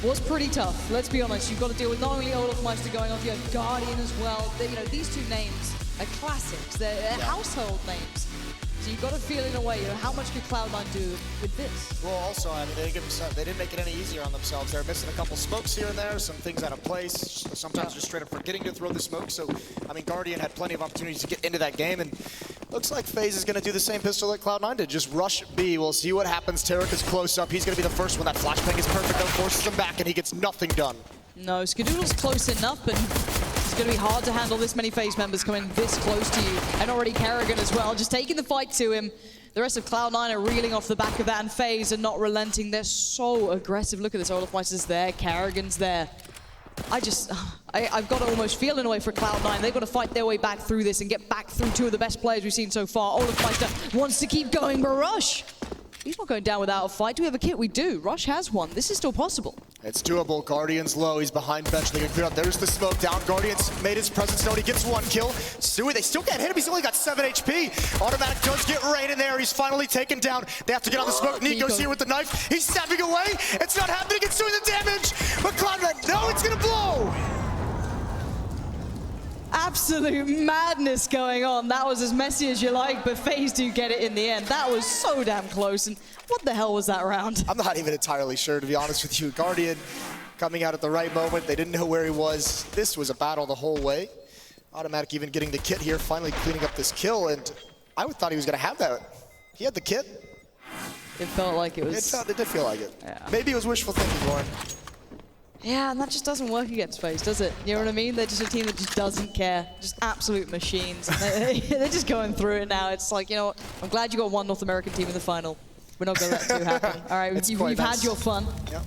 was pretty tough. Let's be honest, you've got to deal with not only Olofmeister going off, you have Guardian as well. You know, these two names are classics. They're household names. So you've got to feel in a way, you know, how much could Cloud9 do with this? Well, also, I mean, they didn't make it any easier on themselves. They're missing a couple smokes here and there, some things out of place, sometimes just straight up forgetting to throw the smoke. So, I mean, Guardian had plenty of opportunities to get into that game, and looks like FaZe is going to do the same pistol that Cloud9 did, just rush B. We'll see what happens. Tarek is close up. He's going to be the first one. That flashbang is perfect, though, forces him back, and he gets nothing done. No, Skadoodle's close enough, and it's going to be hard to handle this many FaZe members coming this close to you. And already Karrigan as well, just taking the fight to him. The rest of Cloud9 are reeling off the back of that, and FaZe are not relenting. They're so aggressive. Look at this, Olofmeister's there, Karrigan's there. I've got to almost feel in a way for Cloud9. They've got to fight their way back through this and get back through two of the best players we've seen so far. Olafmeister wants to keep going, but Rush, he's not going down without a fight. Do we have a kit? We do. Rush has one. This is still possible. It's doable. Guardian's low. He's behind bench. They can clear up. There's the smoke down. Guardian's made his presence known. He gets one kill. Stewie, they still can't hit him. He's only got 7 HP. Automatic does get Rain in there. He's finally taken down. They have to get on the smoke. Nico's here with the knife. He's stabbing away. It's not happening. It's doing the damage. But Cloud9, no, it's going to blow. Absolute madness going on. That was as messy as you like, but FaZe do get it in the end. That was so damn close. And what the hell was that round? I'm not even entirely sure, to be honest with you. Guardian coming out at the right moment. They didn't know where he was. This was a battle the whole way. Automatic even getting the kit here, finally cleaning up this kill. And I would thought he was going to have that. He had the kit. It felt like it was... It did feel like it. Yeah. Maybe it was wishful thinking, Lauren. Yeah, and that just doesn't work against FaZe, does it? You know what I mean? They're just a team that just doesn't care. Just absolute machines. They're just going through it now. It's like, you know what? I'm glad you got one North American team in the final. We're not going to let two happen. All right, you've had your fun. Yep.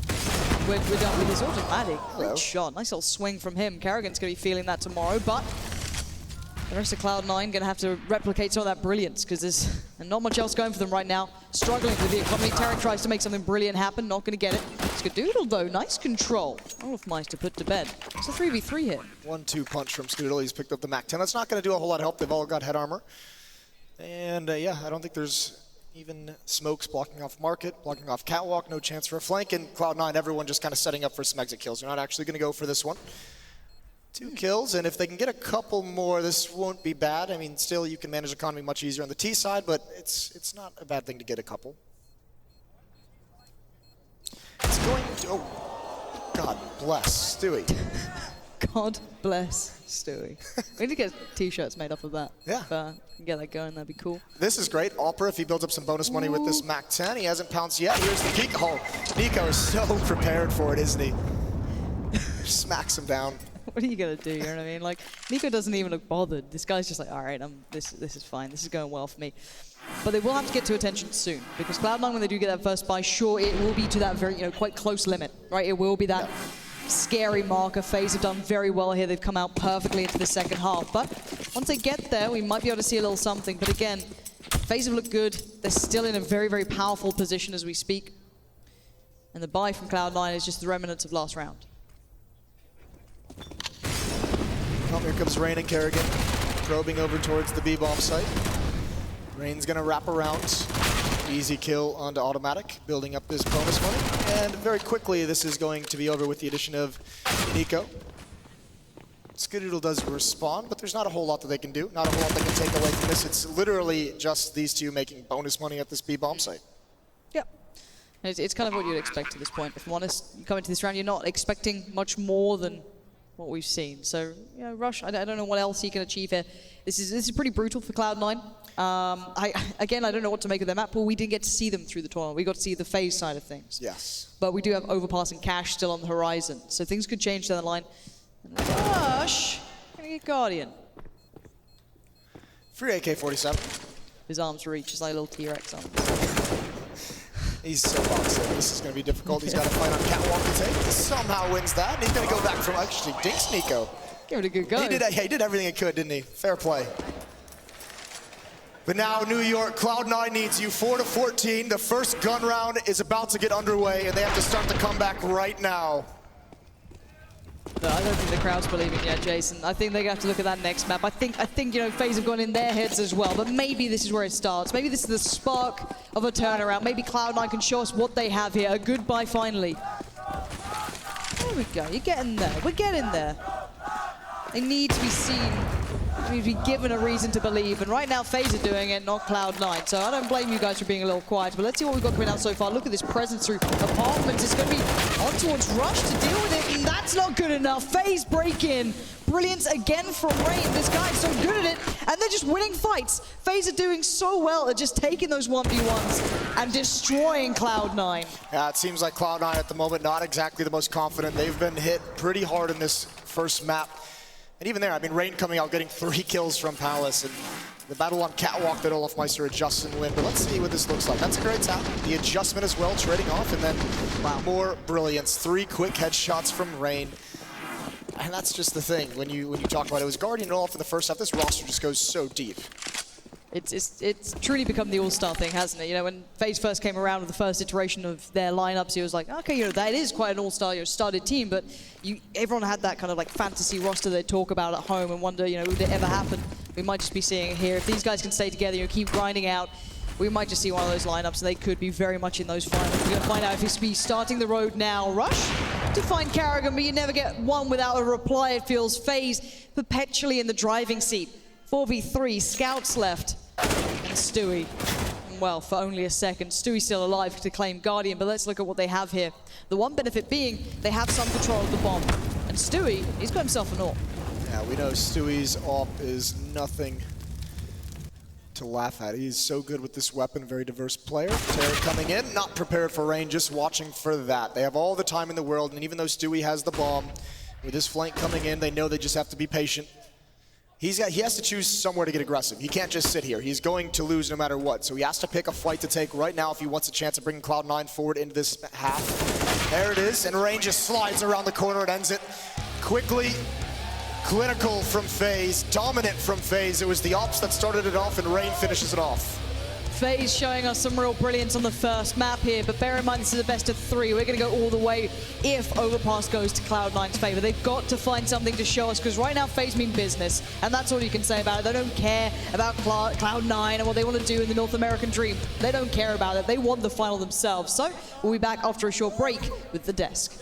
We're done with this automatic. Great shot. Nice little swing from him. Kerrigan's going to be feeling that tomorrow, but the rest of Cloud9 going to have to replicate some of that brilliance because there's not much else going for them right now. Struggling with the economy. Tarek tries to make something brilliant happen. Not going to get it. Skadoodle, though. Nice control. Olafmeister put to bed. It's a 3v3 hit. 1-2 punch from Skadoodle. He's picked up the MAC-10. That's not going to do a whole lot of help. They've all got head armor. And, yeah, I don't think there's even smokes blocking off Market, blocking off Catwalk. No chance for a flank. And Cloud9, everyone just kind of setting up for some exit kills. They're not actually going to go for this one. 2 kills, and if they can get a couple more, this won't be bad. I mean, still, you can manage economy much easier on the T side, but it's not a bad thing to get a couple. It's going to... Oh, God bless Stewie. God bless Stewie. We need to get T-shirts made up of that. Yeah. If we can get that going, that'd be cool. This is great. Alper, if he builds up some bonus money with this MAC-10, he hasn't pounced yet. Here's the peek. Oh, Nico is so prepared for it, isn't he? Smacks him down. What are you gonna do? You know what I mean? Like, Nico doesn't even look bothered. This guy's just like, all right, this is fine. This is going well for me. But they will have to get to attention soon because Cloud9, when they do get that first buy, sure, it will be to that very, quite close limit, right? It will be that scary marker. FaZe have done very well here. They've come out perfectly into the second half. But once they get there, we might be able to see a little something. But again, FaZe have looked good. They're still in a very, very powerful position as we speak. And the buy from Cloud9 is just the remnants of last round. Oh, here comes Rain and Kerrigan, probing over towards the B-bomb site. Rain's gonna wrap around. Easy kill onto Automatic, building up this bonus money. And very quickly, this is going to be over with the addition of Nico. Skadoodle does respond, but there's not a whole lot that they can do. Not a whole lot they can take away from this. It's literally just these two making bonus money at this B-bomb site. Yep. It's kind of what you'd expect at this point. If I'm honest, you come into this round, you're not expecting much more than what we've seen. So, Rush, I don't know what else he can achieve here. This is pretty brutal for Cloud9. I don't know what to make of their map pool. We didn't get to see them through the tournament. We got to see the FaZe side of things. Yes. But we do have Overpass and Cash still on the horizon. So things could change down the line. And Rush, gonna get Guardian. Free AK-47. His arms reach, just like a little T-Rex arm. He's so boxed in. This is going to be difficult. He's got to fight on Catwalk to take. He somehow wins that. And he's going to go back from actually dinks Nico. Give it a good go. He did everything he could, didn't he? Fair play. But now New York, Cloud9 needs you 4-14. The first gun round is about to get underway, and they have to start the comeback right now. No, I don't think the crowd's believing yet, Jason. I think they have to look at that next map. I think FaZe have gone in their heads as well, but maybe this is where it starts. Maybe this is the spark of a turnaround. Maybe Cloud9 can show us what they have here. A good buy finally. There we go. You're getting there. We're getting there. They need to be seen. They need to be given a reason to believe. And right now, FaZe are doing it, not Cloud9. So I don't blame you guys for being a little quiet. But let's see what we've got coming out so far. Look at this presence through apartments. It's going to be on towards Rush to deal with it. And that's not good enough. FaZe break in. Brilliance again from Rain. This guy's so good at it. And they're just winning fights. FaZe are doing so well at just taking those 1v1s and destroying Cloud9. Yeah, it seems like Cloud9 at the moment not exactly the most confident. They've been hit pretty hard in this first map. And even there, I mean, Rain coming out getting 3 kills from Palace. And the battle on Catwalk that Olafmeister adjusts and win. But let's see what this looks like. That's a great tap. The adjustment as well, trading off. And then more brilliance. 3 quick headshots from Rain. And that's just the thing when you talk about it. It was Guardian and all for the first half. This roster just goes so deep. It's truly become the all-star thing, hasn't it? You know, when FaZe first came around with the first iteration of their lineups, it was like, okay, you know, that is quite an all-star, started team, but everyone had that kind of like fantasy roster they talk about at home and wonder, you know, would it ever happen? We might just be seeing it here. If these guys can stay together, you know, keep grinding out, we might just see one of those lineups, and they could be very much in those finals. We're going to find out if he's be starting the road now. Rush to find Karrigan, but you never get one without a reply. It feels FaZe perpetually in the driving seat. 4v3, scouts left. And Stewie, well, for only a second. Stewie's still alive to claim Guardian, but let's look at what they have here. The one benefit being they have some control of the bomb. And Stewie, he's got himself an AWP. Yeah, we know Stewie's AWP is nothing to laugh at. He's so good with this weapon, very diverse player. Terry coming in, not prepared for rain, just watching for that. They have all the time in the world, and even though Stewie has the bomb, with his flank coming in, they know they just have to be patient. He has to choose somewhere to get aggressive. He can't just sit here. He's going to lose no matter what. So he has to pick a fight to take right now if he wants a chance of bringing Cloud9 forward into this half. There it is, and Rain just slides around the corner and ends it quickly. Clinical from FaZe, dominant from FaZe. It was the ops that started it off, and Rain finishes it off. FaZe showing us some real brilliance on the first map here, but bear in mind this is a best of 3. We're going to go all the way if Overpass goes to Cloud9's favor. They've got to find something to show us, because right now FaZe mean business, and that's all you can say about it. They don't care about Cloud9 and what they want to do in the North American Dream. They don't care about it. They want the final themselves. So we'll be back after a short break with The Desk.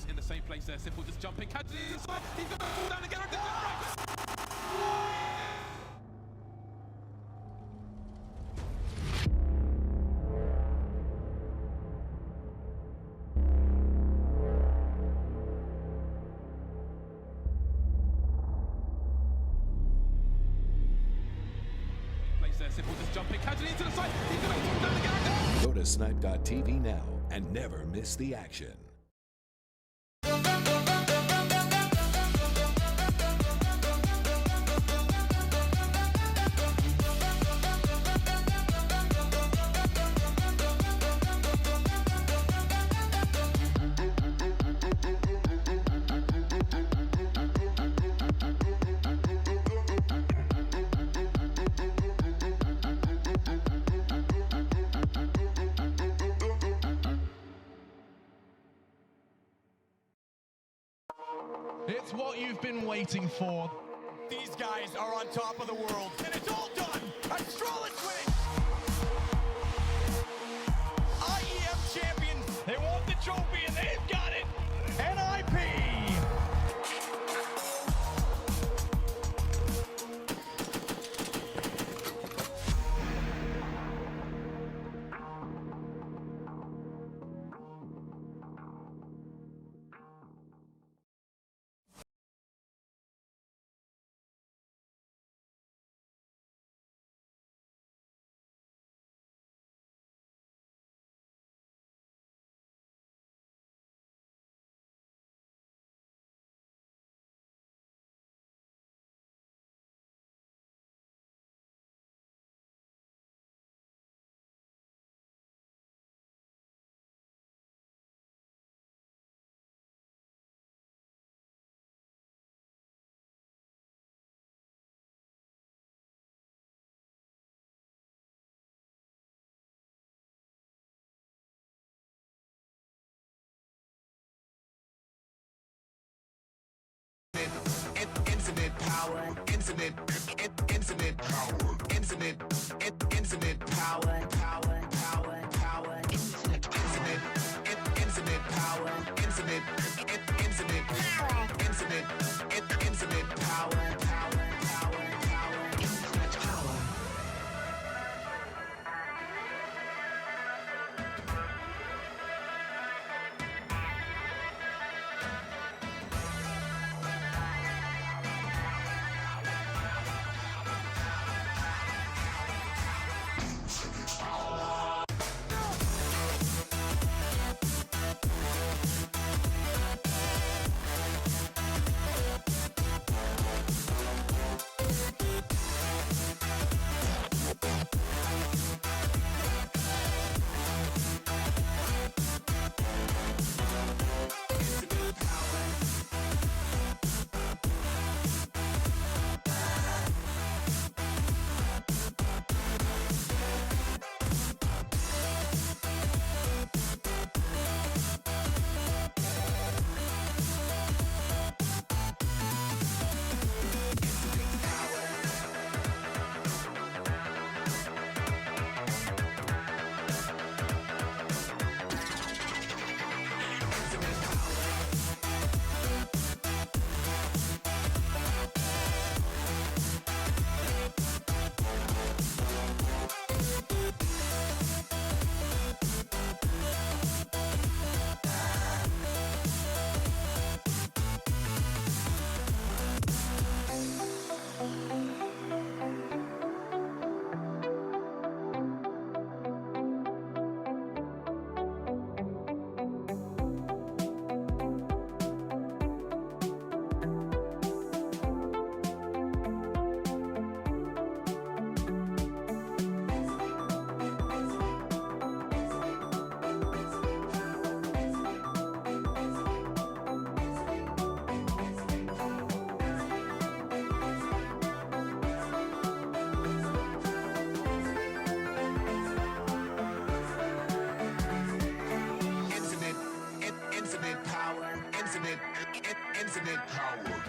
In the same place there, Simple just jumping, catches it inside, he's going to fall down again. Place there, Simple just jumping, catching it into the side, he's going to fall down again. Go to snipe.tv now and never miss the action. It's what you've been waiting for. These guys are on top of the world, and it's all done. Astralis winning. IEM champions. They want the trophy, and they've got it. NIP. power, infinite power, infinite power, power, power, power, infinite power, infinite power, infinite power, infinite power, power, power, power, infinite power. Infinite power,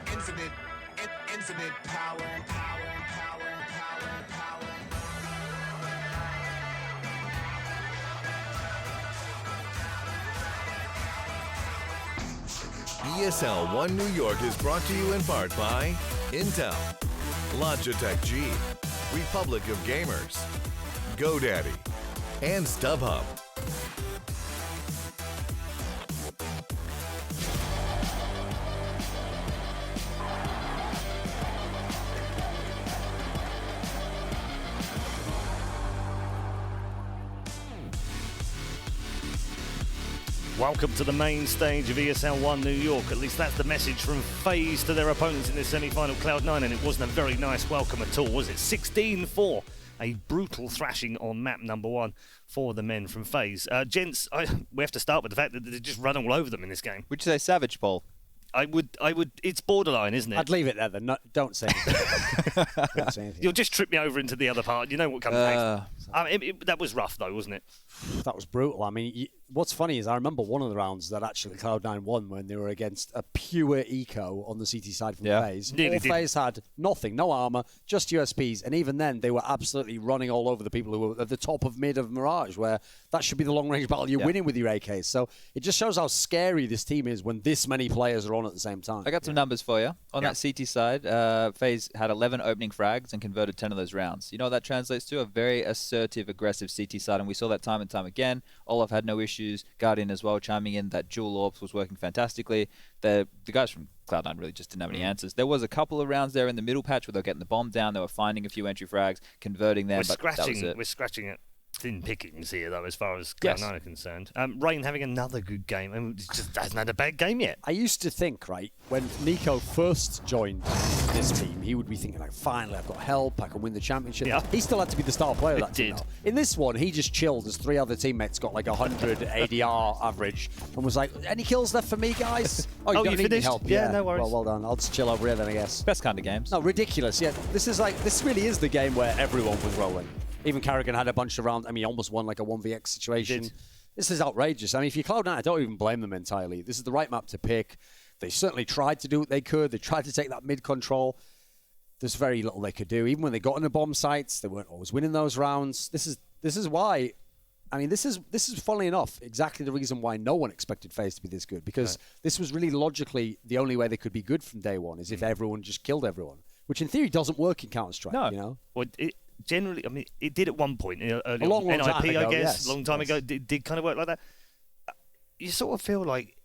infinite power, power, power, power, power. ESL 1 New York is brought to you in part by Intel, Logitech G, Republic of Gamers, GoDaddy, and StubHub. Welcome to the main stage of ESL 1 New York. At least that's the message from FaZe to their opponents in this semi-final, Cloud9, and it wasn't a very nice welcome at all, was it? 16-4, a brutal thrashing on map number 1 for the men from FaZe. Gents, we have to start with the fact that they just run all over them in this game. Would you say savage, Paul? I would. It's borderline, isn't it? I'd leave it there then. No, don't say anything. Don't say anything. You'll just trip me over into the other part. You know what comes next. That was rough, though, wasn't it? That was brutal. I mean, what's funny is I remember one of the rounds that actually Cloud9 won when they were against a pure eco on the CT side from FaZe. All FaZe had nothing, no armor, just USPs, and even then they were absolutely running all over the people who were at the top of mid of Mirage, where that should be the long-range battle you're winning with your AKs. So it just shows how scary this team is when this many players are on at the same time. I got some numbers for you. On that CT side, FaZe had 11 opening frags and converted 10 of those rounds. You know what that translates to? A very assertive, aggressive CT side, and we saw that time and time again. Olaf had no issues. Guardian as well, chiming in that dual AWPs was working fantastically. The guys from Cloud9 really just didn't have any answers. There was a couple of rounds there in the middle patch where they were getting the bomb down. They were finding a few entry frags, converting them, but that was it. We're scratching it. Thin pickings here, though, as far as Cloud9 are concerned. Rain having another good game, and just hasn't had a bad game yet. I used to think, right, when Nico first joined this team, he would be thinking, like, finally, I've got help, I can win the championship. Yeah. He still had to be the star player of that team. In this one, he just chilled as 3 other teammates got like 100 ADR average and was like, any kills left for me, guys? Oh, you don't need any help. Yeah, no worries. Well done. I'll just chill over here then, I guess. Best kind of games. No, ridiculous. Yeah, this really is the game where everyone was rolling. Even Carrigan had a bunch of rounds. I mean, he almost won like a 1vx situation. This is outrageous. I mean, if you're Cloud9, I don't even blame them entirely. This is the right map to pick. They certainly tried to do what they could. They tried to take that mid control. there's very little they could do. Even when they got into bomb sites, they weren't always winning those rounds. This is why. I mean, this is funnily enough exactly the reason why no one expected FaZe to be this good, because this was really logically the only way they could be good from day one is if everyone just killed everyone, which in theory doesn't work in Counter-Strike. No. You know? Well, it generally, I mean, it did at one point early A long on. time NIP, ago, I guess, yes. a long time ago, did kind of work like that. You sort of feel like,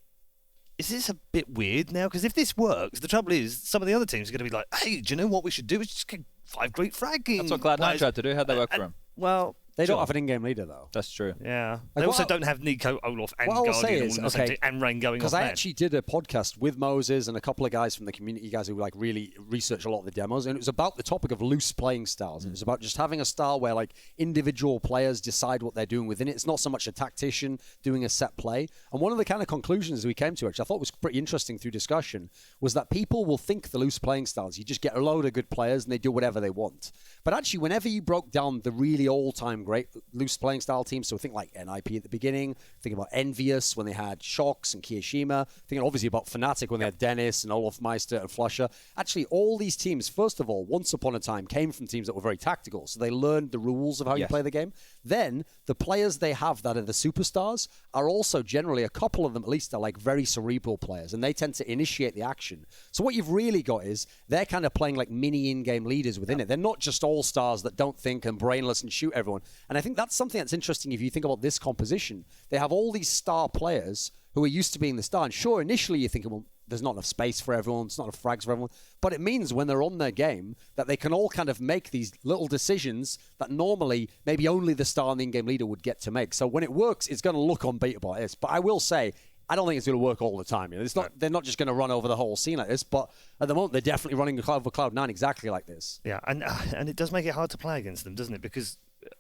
is this a bit weird now? Because if this works, the trouble is some of the other teams are going to be like, hey, do you know what we should do? We should just get 5 great fragging. That's what Cloud9 tried to do. How'd that work for them? Well, they don't have an in-game leader, though. That's true. Yeah. Like, They also don't have Nico, Olaf, and Guardian all in the same team, and Rain going off because I man. actually did a podcast with Moses and a couple of guys from the community, guys who like really research a lot of the demos, and it was about the topic of loose playing styles. It was about just having a style where like individual players decide what they're doing within it. It's not so much a tactician doing a set play. And one of the kind of conclusions we came to, which I thought was pretty interesting through discussion, was that people will think the loose playing styles, you just get a load of good players and they do whatever they want. But actually, whenever you broke down the really all-time great loose playing style teams, so think like NIP at the beginning, think about Envious when they had Shox and Kiyashima, thinking obviously about Fnatic when they had Dennis and Olaf Meister and Flusher. Actually, all these teams, first of all, once upon a time, came from teams that were very tactical, so they learned the rules of how you play the game. Then, the players they have that are the superstars are also generally, a couple of them at least, are like very cerebral players, and they tend to initiate the action. So what you've really got is, they're kind of playing like mini in-game leaders within it. They're not just all-stars that don't think and brainless and shoot everyone. And I think that's something that's interesting if you think about this composition. They have all these star players who are used to being the star. And sure, initially you're thinking, well, there's not enough space for everyone, it's not enough frags for everyone. But it means when they're on their game that they can all kind of make these little decisions that normally maybe only the star and the in-game leader would get to make. So when it works, it's going to look unbeatable like this. But I will say, I don't think it's going to work all the time. You know, it's not. They're not just going to run over the whole scene like this. But at the moment, they're definitely running over Cloud9 exactly like this. Yeah, and it does make it hard to play against them, doesn't it? Because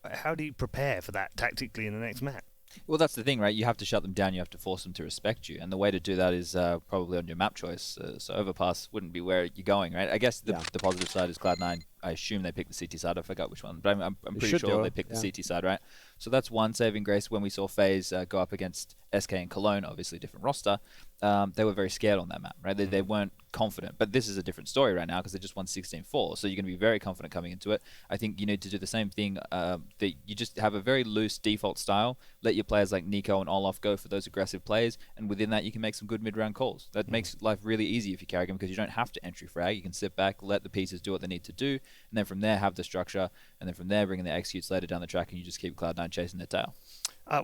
how do you prepare for that tactically in the next map? Well, that's the thing, right? You have to shut them down. You have to force them to respect you. And the way to do that is probably on your map choice. So Overpass wouldn't be where you're going, right? I guess the positive side is Cloud9. I assume they picked the CT side. I forgot which one. But I'm pretty sure they picked the CT side, right? So that's one saving grace. When we saw FaZe go up against SK and Cologne, obviously different roster, they were very scared on that map, right? They weren't confident. But this is a different story right now because they just won 16-4. So you're going to be very confident coming into it. I think you need to do the same thing. That you just have a very loose default style. Let your players like Nico and Olaf go for those aggressive plays. And within that, you can make some good mid-round calls. That makes life really easy if you carry them because you don't have to entry frag. You can sit back, let the pieces do what they need to do. And then from there, have the structure. And then from there, bring in the executes later down the track. And you just keep Cloud9 chasing their tail.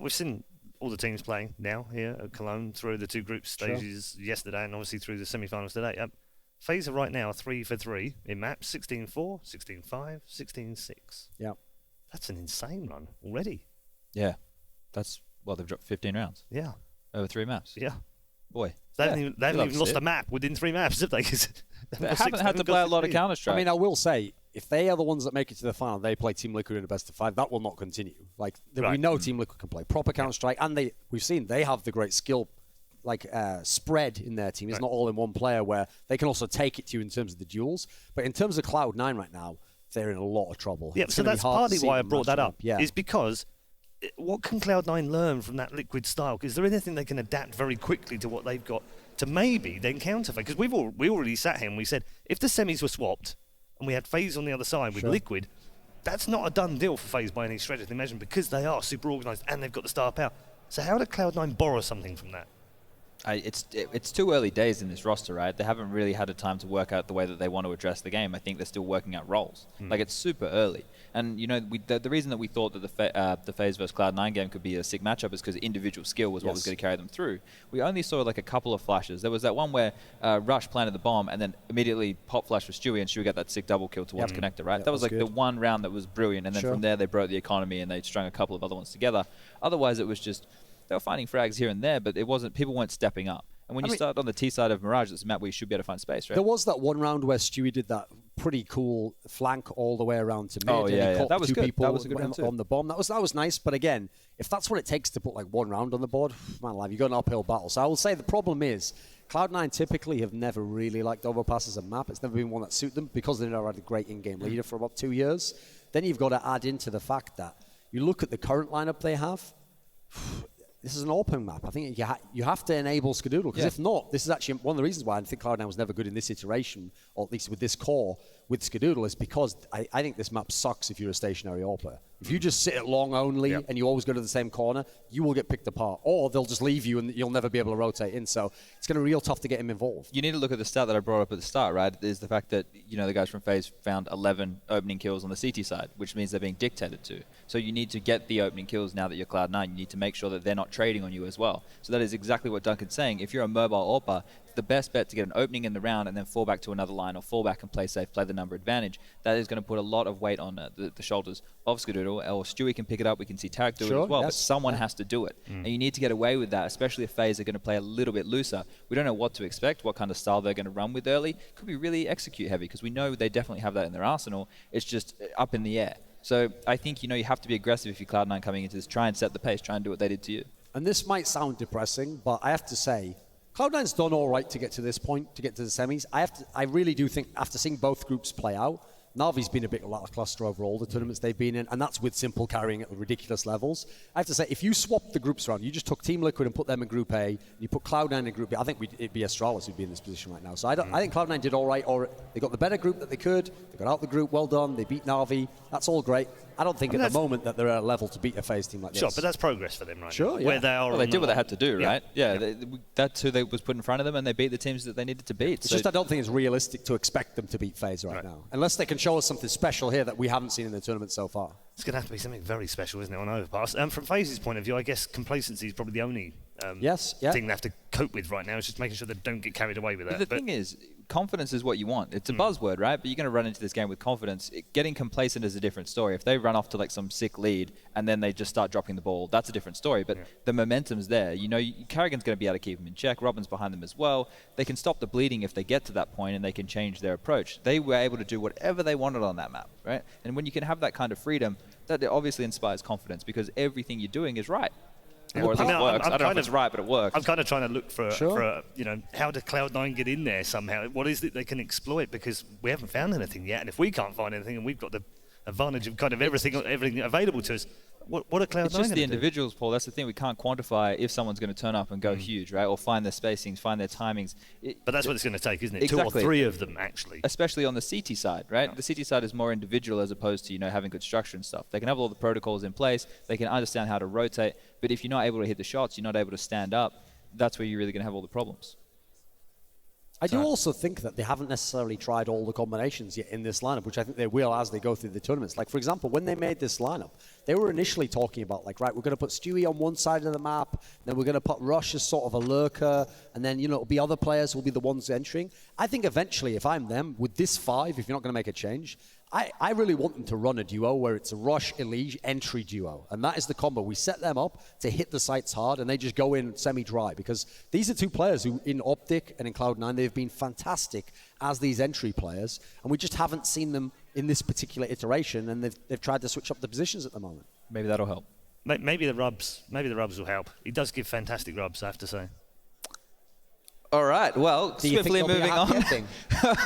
We've seen all the teams playing now here at Cologne through the 2 group stages yesterday and obviously through the semi-finals today. FaZe are right now 3 for 3 in maps, 16-4, 16-5, 16-6. Yeah. That's an insane run already. Yeah. That's, well, they've dropped 15 rounds. Yeah. Over 3 maps. Yeah. Boy. They haven't even lost a map within 3 maps, have they? They haven't had to play a lot of Counter-Strike. I mean, I will say, if they are the ones that make it to the final, they play Team Liquid in a best of 5, that will not continue. Like, we know Team Liquid can play proper Counter-Strike, and we've seen they have the great skill spread in their team. It's not all in one player where they can also take it to you in terms of the duels. But in terms of Cloud9 right now, they're in a lot of trouble. Yeah, so that's partly why I brought that up. Yeah. Is because what can Cloud9 learn from that Liquid style? Is there anything they can adapt very quickly to what they've got to maybe then counterfeit? Because we already sat here and we said, if the semis were swapped and we had FaZe on the other side with Liquid, that's not a done deal for FaZe by any stretch of the imagination because they are super organised and they've got the star power. So how did Cloud9 borrow something from that? It's too early days in this roster, right? They haven't really had a time to work out the way that they want to address the game. I think they're still working out roles. Like, it's super early. And, you know, the reason that we thought that the FaZe versus Cloud9 game could be a sick matchup is because individual skill was what was going to carry them through. We only saw, like, a couple of flashes. There was that one where Rush planted the bomb and then immediately pop flash for Stewie, and Stewie got that sick double kill towards Connector, right? That was, like, the one round that was brilliant. And then from there, they broke the economy and they strung a couple of other ones together. Otherwise, it was just... They were finding frags here and there, but people weren't stepping up. And when you start on the T side of Mirage, it's a map where you should be able to find space, right? There was that one round where Stewie did that pretty cool flank all the way around to mid. Oh, yeah, and he caught 2 people that was a good round on the bomb. That was nice. But again, if that's what it takes to put like one round on the board, man alive, you've got an uphill battle. So I will say the problem is Cloud9 typically have never really liked Overpass as a map. It's never been one that suit them because they've never had a great in-game leader for about 2 years. Then you've got to add into the fact that you look at the current lineup they have. This is an open map. I think you have to enable Skadoodle, because if not, this is actually one of the reasons why I think Cloud9 was never good in this iteration, or at least with this core, with Skadoodle is because I think this map sucks if you're a stationary AWPer. If you just sit at long only and you always go to the same corner, you will get picked apart. Or they'll just leave you and you'll never be able to rotate in. So it's going to be real tough to get him involved. You need to look at the stat that I brought up at the start, right? Is the fact that, the guys from FaZe found 11 opening kills on the CT side, which means they're being dictated to. So you need to get the opening kills now that you're Cloud9. You need to make sure that they're not trading on you as well. So that is exactly what Duncan's saying. If you're a mobile AWPer, the best bet to get an opening in the round and then fall back to another line or fall back and play safe, play the number advantage. That is going to put a lot of weight on the shoulders of Skadoodle, or Stewie can pick it up. We can see Tarek do it as well, but someone has to do it. And you need to get away with that, especially if FaZe are going to play a little bit looser. We don't know what to expect, what kind of style they're going to run with early. Could be really execute heavy because we know they definitely have that in their arsenal. It's just up in the air. So I think, you have to be aggressive if you're Cloud9 coming into this. Try and set the pace. Try and do what they did to you. And this might sound depressing, but I have to say, Cloud9's done all right to get to this point, to get to the semis. I really do think, after seeing both groups play out, Na'Vi's been a bit lackluster overall, the tournaments they've been in, and that's with Simple carrying at ridiculous levels. I have to say, if you swap the groups around, you just took Team Liquid and put them in Group A, and you put Cloud9 in Group B, I think it'd be Astralis who'd be in this position right now. So I think Cloud9 did all right, or they got the better group that they could, they got out the group, well done, they beat Na'Vi, that's all great. I don't think at the moment that they're at a level to beat a FaZe team like this. Sure, but that's progress for them right now. Sure, yeah. Where they are. Well, they did what they had to do, right? Yeah, that's who they was put in front of them, and they beat the teams that they needed to beat. It's just I don't think it's realistic to expect them to beat FaZe right now. Unless they can show us something special here that we haven't seen in the tournament so far. It's going to have to be something very special, isn't it, on Overpass? From FaZe's point of view, I guess complacency is probably the only thing they have to cope with right now. It's just making sure they don't get carried away with that. But the thing is, confidence is what you want. It's a buzzword, right? But you're going to run into this game with confidence. Getting complacent is a different story. If they run off to like some sick lead and then they just start dropping the ball, that's a different story. But the momentum's there. Carrigan's going to be able to keep them in check. Robin's behind them as well. They can stop the bleeding if they get to that point, and they can change their approach. They were able to do whatever they wanted on that map, right? And when you can have that kind of freedom, that obviously inspires confidence because everything you're doing is right. Or at least works. I don't know if it's right, but it works. I'm kind of trying to look for how do Cloud9 get in there somehow? What is it they can exploit? Because we haven't found anything yet, and if we can't find anything, and we've got the advantage of kind of everything available to us, what are Cloud9 It's just the individuals, Paul. That's the thing. We can't quantify if someone's going to turn up and go huge, right? Or find their spacings, find their timings. But that's what it's going to take, isn't it? Exactly. 2 or 3 of them, actually. Especially on the CT side, right? The CT side is more individual as opposed to, having good structure and stuff. They can have all the protocols in place. They can understand how to rotate. But if you're not able to hit the shots, you're not able to stand up, that's where you're really going to have all the problems. I do also think that they haven't necessarily tried all the combinations yet in this lineup, which I think they will as they go through the tournaments. Like, for example, when they made this lineup, they were initially talking about, like, right, we're going to put Stewie on one side of the map, then we're going to put Rush as sort of a lurker, and then, it'll be other players will be the ones entering. I think eventually, if I'm them, with this 5, if you're not going to make a change, I really want them to run a duo where it's a Rush, Elige, entry duo. And that is the combo. We set them up to hit the sites hard, and they just go in semi-dry. Because these are 2 players who, in Optic and in Cloud9, they've been fantastic as these entry players. And we just haven't seen them in this particular iteration, and they've tried to switch up the positions at the moment. Maybe that'll help. Maybe the rubs will help. He does give fantastic rubs, I have to say. All right, well, swiftly moving on.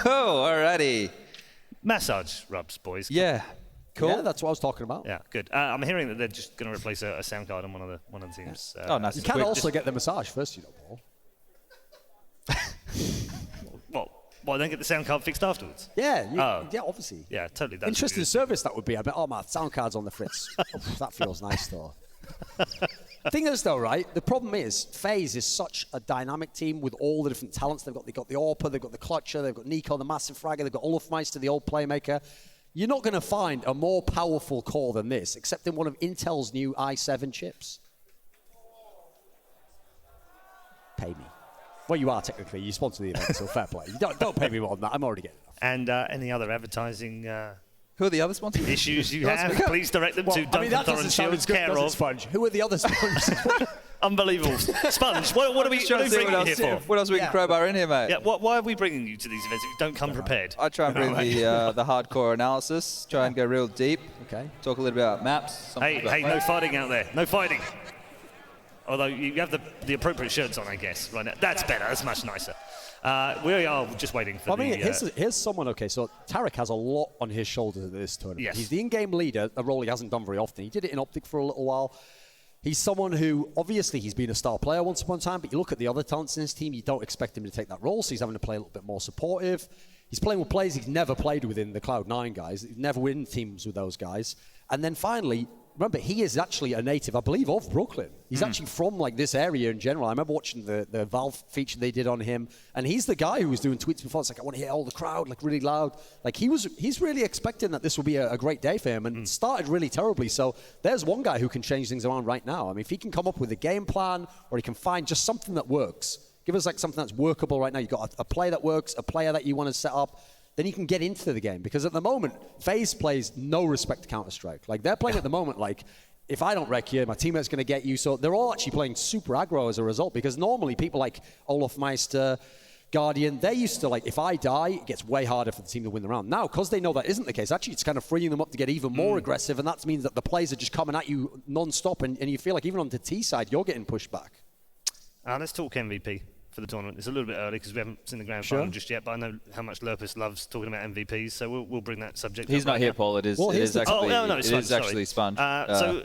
Oh, alrighty. Massage rubs, boys. Yeah, cool. Yeah, that's what I was talking about. Yeah, good. I'm hearing that they're just going to replace a sound card on one of the teams. Oh, nice. You can also get the massage first, Paul. Well, then get the sound card fixed afterwards. Yeah, yeah, obviously. Yeah, totally. Interesting service that would be. I bet, my sound card's on the fritz. That feels nice, though. Thing is, though, right, the problem is FaZe is such a dynamic team with all the different talents. They've got the AWPer, they've got the Clutcher, they've got Nico, the Massive Fragger, they've got Olafmeister, the old playmaker. You're not going to find a more powerful core than this, except in one of Intel's new i7 chips. Pay me. Well, you are technically. You sponsor the event, so fair play. You don't pay me more than that. I'm already getting enough. And any other advertising... Who are the other sponsors? Issues you have, please direct them to Duncan Thorin Shields, care of Sponge. Who are the other sponsors? Unbelievable. Sponge, what are we bringing you here for? What else we can crowbar in here, mate? Yeah, why are we bringing you to these events if you don't come prepared? I try and bring the hardcore analysis, try and go real deep. Okay. Talk a little bit about maps. Hey, no fighting out there. No fighting. Although you have the appropriate shirts on, I guess. Right now. That's better. That's much nicer. We are just waiting for here's someone, okay, so Tarek has a lot on his shoulders at this tournament. Yes. He's the in-game leader, a role he hasn't done very often. He did it in Optic for a little while. He's someone who, obviously, he's been a star player once upon a time, but you look at the other talents in his team, you don't expect him to take that role, so he's having to play a little bit more supportive. He's playing with players he's never played with in the Cloud9 guys. He's never win teams with those guys. And then finally, remember, he is actually a native, I believe, of Brooklyn. He's actually from like this area in general. I remember watching the Valve feature they did on him, and he's the guy who was doing tweets before. It's like, I want to hear all the crowd, like really loud. Like he's really expecting that this will be a great day for him, and started really terribly. So there's one guy who can change things around right now. I mean, if he can come up with a game plan, or he can find just something that works, give us like something that's workable right now. You've got a play that works, a player that you want to set up, then you can get into the game. Because at the moment, FaZe plays no respect to Counter-Strike. Like, they're playing at the moment like, if I don't wreck you, my teammate's going to get you. So they're all actually playing super aggro as a result. Because normally people like Olaf Meister, Guardian, they're used to, like, if I die, it gets way harder for the team to win the round. Now, because they know that isn't the case, actually it's kind of freeing them up to get even more aggressive. And that means that the plays are just coming at you non-stop. And you feel like even on the T side, you're getting pushed back. Let's talk MVP for the tournament. It's a little bit early because we haven't seen the grand final just yet, but I know how much Lurpus loves talking about MVPs, so we'll bring that subject He's up not right here, now. Paul. It is actually Sponge. So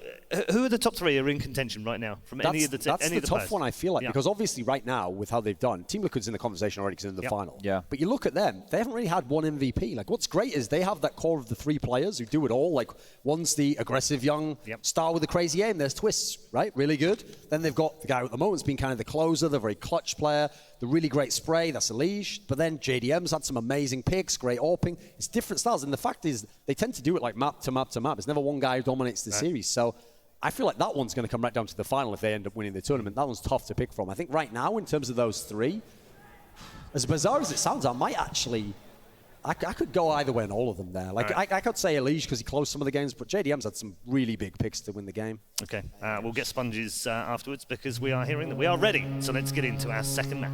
who are the top three are in contention right now from any of the That's the tough players? one, I feel like, because obviously right now, with how they've done, Team Liquid's in the conversation already because they're in the final. Yeah. But you look at them, they haven't really had one MVP. Like, what's great is they have that core of the three players who do it all. Like, one's the aggressive young star with the crazy aim. There's Twists, right? Really good. Then they've got the guy who at the moment's been kind of the closer, the very clutch player, the really great spray, that's Elige. But then JDM's had some amazing picks, great AWPing. It's different styles. And the fact is, they tend to do it like map to map to map. It's never one guy who dominates the series. So I feel like that one's going to come right down to the final if they end up winning the tournament. That one's tough to pick from. I think right now, in terms of those three, as bizarre as it sounds, I might actually... I could go either way on all of them there. Like, I could say Elige because he closed some of the games, but JDM's had some really big picks to win the game. Okay, we'll get Sponges afterwards because we are hearing that we are ready. So let's get into our second map.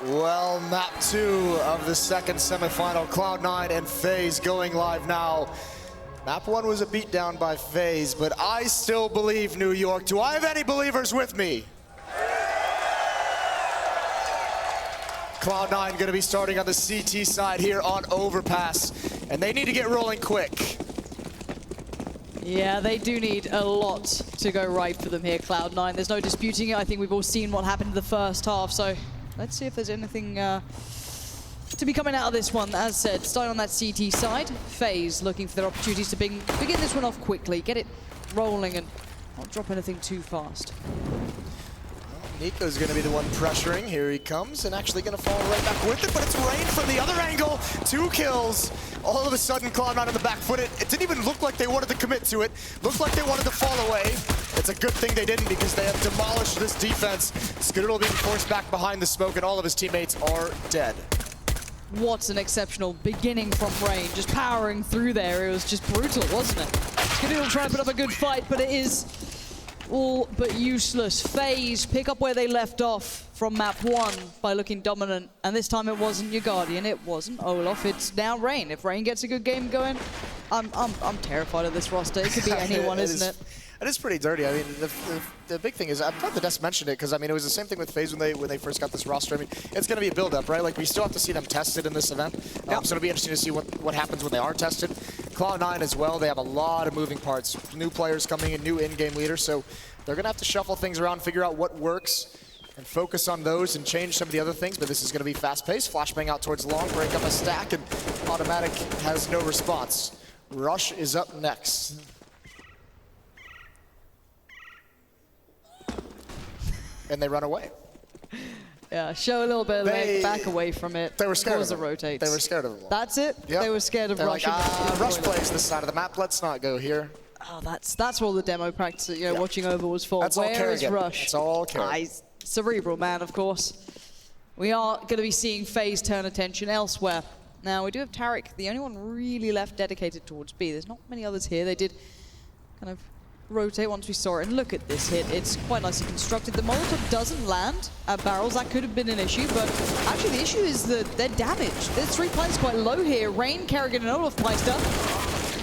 Well, map 2 of the second semifinal, Cloud9 and FaZe going live now. Map 1 was a beatdown by FaZe, but I still believe New York. Do I have any believers with me? Cloud9 going to be starting on the CT side here on Overpass, and they need to get rolling quick. Yeah, they do need a lot to go right for them here, Cloud9. There's no disputing it. I think we've all seen what happened in the first half, so let's see if there's anything to be coming out of this one. As said, starting on that CT side, FaZe looking for their opportunities to begin this one off quickly, get it rolling and not drop anything too fast. Nico's going to be the one pressuring. Here he comes, and actually going to fall right back with it, but it's Rain from the other angle. 2 kills. All of a sudden, Cloud9 on the back foot. It didn't even look like they wanted to commit to it. Looked like they wanted to fall away. It's a good thing they didn't because they have demolished this defense. Skittle being forced back behind the smoke, and all of his teammates are dead. What an exceptional beginning from Rain, just powering through there. It was just brutal, wasn't it? Skittle trying to put up a good fight, but it is all but useless. FaZe pick up where they left off from map 1 by looking dominant, and this time it wasn't your Guardian, it wasn't Olaf, it's now Rain. If Rain gets a good game going, I'm terrified of this roster. It could be anyone, isn't it? It is pretty dirty. I mean, the big thing is, I'm glad the Des mentioned it, because I mean, it was the same thing with FaZe when they first got this roster. I mean, it's going to be a build-up, right? Like, we still have to see them tested in this event. So it'll be interesting to see what happens when they are tested. Cloud9 as well, they have a lot of moving parts. New players coming in, new in-game leaders, so they're going to have to shuffle things around, figure out what works, and focus on those and change some of the other things, but this is going to be fast-paced. Flashbang out towards long, break up a stack, and Automatic has no response. Rush is up next. And they run away. Yeah, show a little bit of leg, back away from it. They were scared of it him. rotates. They were scared of him. That's it? Yep. They were scared of Rush. Like, Rush plays this side of the map. Let's not go here. Oh, that's what all the demo practice, watching over was for. That's Where is Rush? It's all Kerrigan. Cerebral man, of course. We are going to be seeing FaZe turn attention elsewhere. Now, we do have Tarek, the only one really left dedicated towards B. There's not many others here. They did kind of rotate once we saw it, and look at this hit. It's quite nicely constructed. The Molotov doesn't land at barrels. That could have been an issue, but actually the issue is that they're damaged. There's 3 players quite low here. Rain, Kerrigan, and Olaf Meister.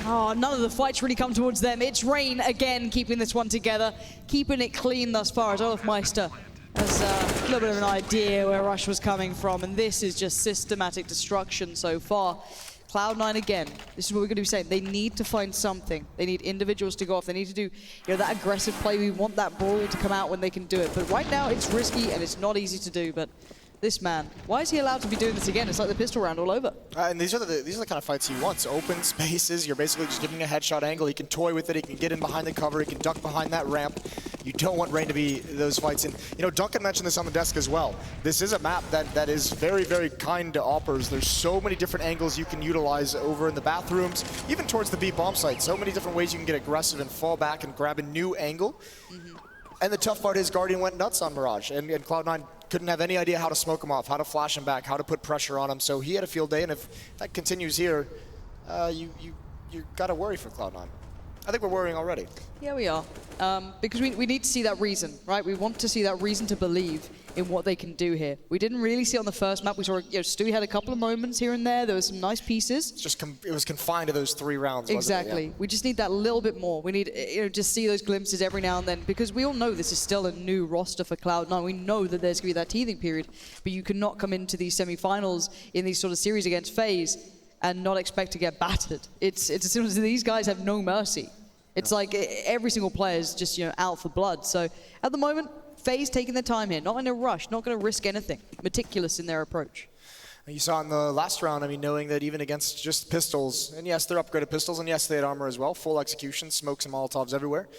Oh, none of the fights really come towards them. It's Rain again keeping this one together, keeping it clean thus far as Olaf Meister has a little bit of an idea where Rush was coming from, and this is just systematic destruction so far. Cloud9 again, this is what we're going to be saying. They need to find something. They need individuals to go off. They need to do that aggressive play. We want that brawl to come out when they can do it. But right now, it's risky and it's not easy to do. But This man, why is he allowed to be doing this again? It's like the pistol round all over. And these are the kind of fights he wants. Open spaces, you're basically just giving a headshot angle. He can toy with it, he can get in behind the cover, he can duck behind that ramp. You don't want Rain to be those fights. And you know, Duncan mentioned this on the desk as well. This is a map that is very, very kind to oppers. There's so many different angles you can utilize over in the bathrooms, even towards the B bomb site. So many different ways you can get aggressive and fall back and grab a new angle. And the tough part is Guardian went nuts on Mirage, and Cloud9 couldn't have any idea how to smoke him off, how to flash him back, how to put pressure on him. So he had a field day, and if that continues here, you got to worry for Cloud9. I think we're worrying already. Yeah, we are. Because we need to see that reason, right? We want to see that reason to believe in what they can do here. We didn't really see it on the first map. We saw, Stewie had a couple of moments here and there. There were some nice pieces. It's just it was confined to those 3 rounds, exactly. wasn't it? Yeah. We just need that little bit more. We need just see those glimpses every now and then, because we all know this is still a new roster for Cloud9. We know that there's going to be that teething period, but you cannot come into these semifinals in these sort of series against FaZe and not expect to get battered. It's as soon as these guys have no mercy. It's like every single player is just out for blood. So at the moment, FaZe taking their time here, not in a rush, not going to risk anything, meticulous in their approach. And you saw in the last round, I mean, knowing that even against just pistols, and yes, they're upgraded pistols, and yes, they had armor as well, full execution, smokes and Molotovs everywhere.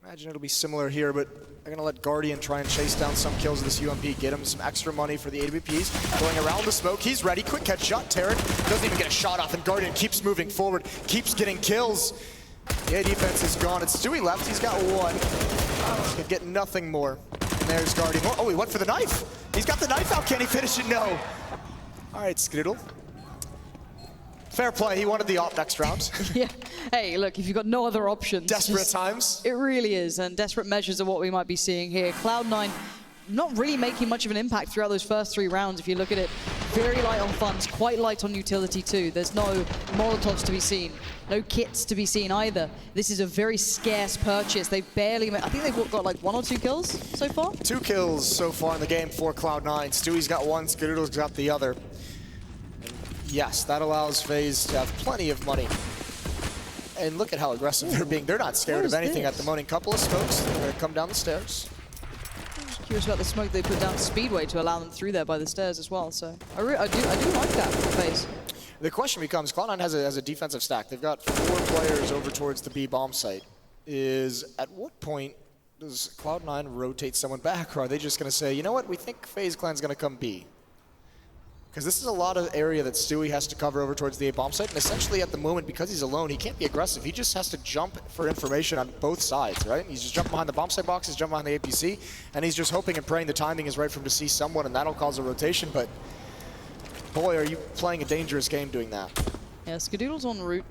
Imagine it'll be similar here, but they're going to let Guardian try and chase down some kills of this UMP, get him some extra money for the AWPs. Going around the smoke, he's ready, quick headshot, Tarek doesn't even get a shot off, and Guardian keeps moving forward, keeps getting kills. Yeah, defense is gone. It's Stewie left. He's got 1. Could get nothing more. And there's Guardian. Oh, he went for the knife. He's got the knife out. Can he finish it? No. All right, Skidoodle. Fair play. He wanted the op next round. Yeah. Hey, look, if you've got no other options. Desperate times. It really is. And desperate measures are what we might be seeing here. Cloud9 not really making much of an impact throughout those first 3 rounds. If you look at it, very light on funds, quite light on utility too. There's no Molotovs to be seen, no kits to be seen either. This is a very scarce purchase. They barely, I think they've got like 1 or 2 kills so far? 2 kills so far in the game for Cloud9. Stewie's got 1, Skidoodle's got the other. And yes, that allows FaZe to have plenty of money. And look at how aggressive they're being. They're not scared of anything at the moment. Couple of smokes, they're going to come down the stairs. Curious about the smoke they put down Speedway to allow them through there by the stairs as well. So I do like that FaZe. The question becomes, Cloud9 has a defensive stack. They've got 4 players over towards the B bomb site. At what point does Cloud9 rotate someone back, or are they just going to say, you know what, we think FaZe Clan's going to come B? Because this is a lot of area that Stewie has to cover over towards the A bomb site, and essentially at the moment, because he's alone, he can't be aggressive. He just has to jump for information on both sides, right? He's just jumping behind the bomb site boxes, jumping behind the APC, and he's just hoping and praying the timing is right for him to see someone, and that'll cause a rotation, but boy, are you playing a dangerous game doing that. Yeah, Skidoodle's en route.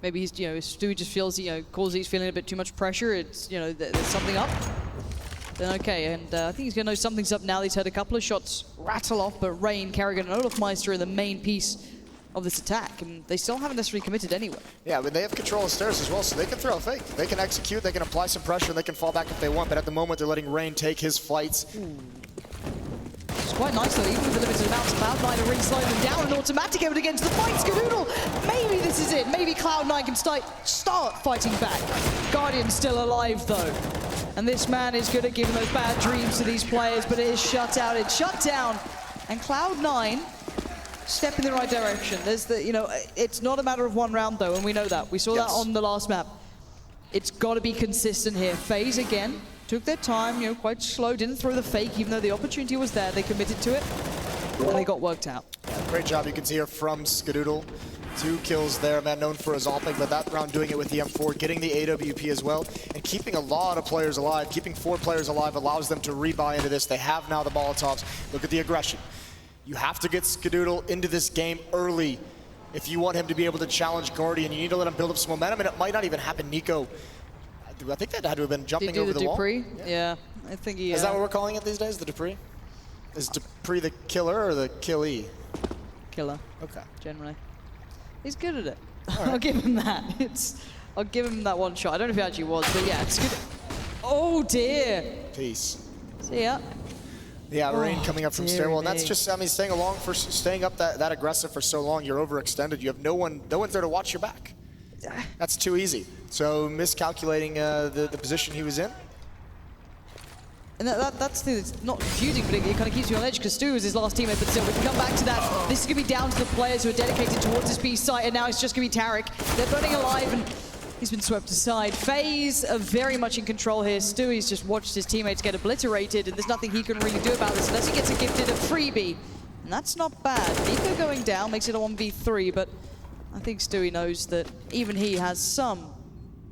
Maybe he's, Stewie just feels, calls he's feeling a bit too much pressure. It's, there's something up. Then okay, and I think he's going to know something's up now. He's had a couple of shots rattle off, but Rain, Kerrigan, and Olofmeister are the main piece of this attack, and they still haven't necessarily committed anywhere. Yeah, but they have control of stairs as well, so they can throw a fake. They can execute, they can apply some pressure, and they can fall back if they want, but at the moment they're letting Rain take his flights. It's quite nice though, even with the limited amounts, Cloud9 are really slowing them down, and automatic able to get into the fight. Skidoodle, maybe this is it. Maybe Cloud9 can start fighting back. Guardian's still alive though. And this man is good at giving those bad dreams to these players, but it is shut out, it's shut down. And Cloud9 step in the right direction. There's it's not a matter of 1 round though, and we know that. We saw that on the last map. It's got to be consistent here. FaZe again took their time, quite slow, didn't throw the fake, even though the opportunity was there. They committed to it, and they got worked out. Yeah, great job, you can see here from Skidoodle. 2 kills there, man, known for his ulting, but that round doing it with the M4, getting the AWP as well, and keeping a lot of players alive. Keeping 4 players alive allows them to rebuy into this. They have now the Molotovs. Look at the aggression. You have to get Skidoodle into this game early if you want him to be able to challenge Guardian. You need to let him build up some momentum, and it might not even happen. Nico, I think that had to have been jumping over the wall. Dupree? Yeah, I think he... Is that what we're calling it these days, the Dupree? Is Dupree the killer or the killee? Killer. Okay. Generally. He's good at it. Right. I'll give him that. I'll give him that 1 shot. I don't know if he actually was, but yeah, it's good. Oh dear. Peace. See ya. Yeah, Rain coming up from stairwell, and that's just, staying up that aggressive for so long, you're overextended. You have no one's there to watch your back. That's too easy. So miscalculating the position he was in. And that's the thing that's not confusing, but it kind of keeps you on edge because Stu is his last teammate, but still, we can come back to that. This is going to be down to the players who are dedicated towards this B site, and now it's just going to be Tarek. They're burning alive, and he's been swept aside. FaZe are very much in control here. Stewie's just watched his teammates get obliterated, and there's nothing he can really do about this unless he gets a gifted a freebie. And that's not bad. Nico going down makes it a 1v3, but I think Stewie knows that even he has some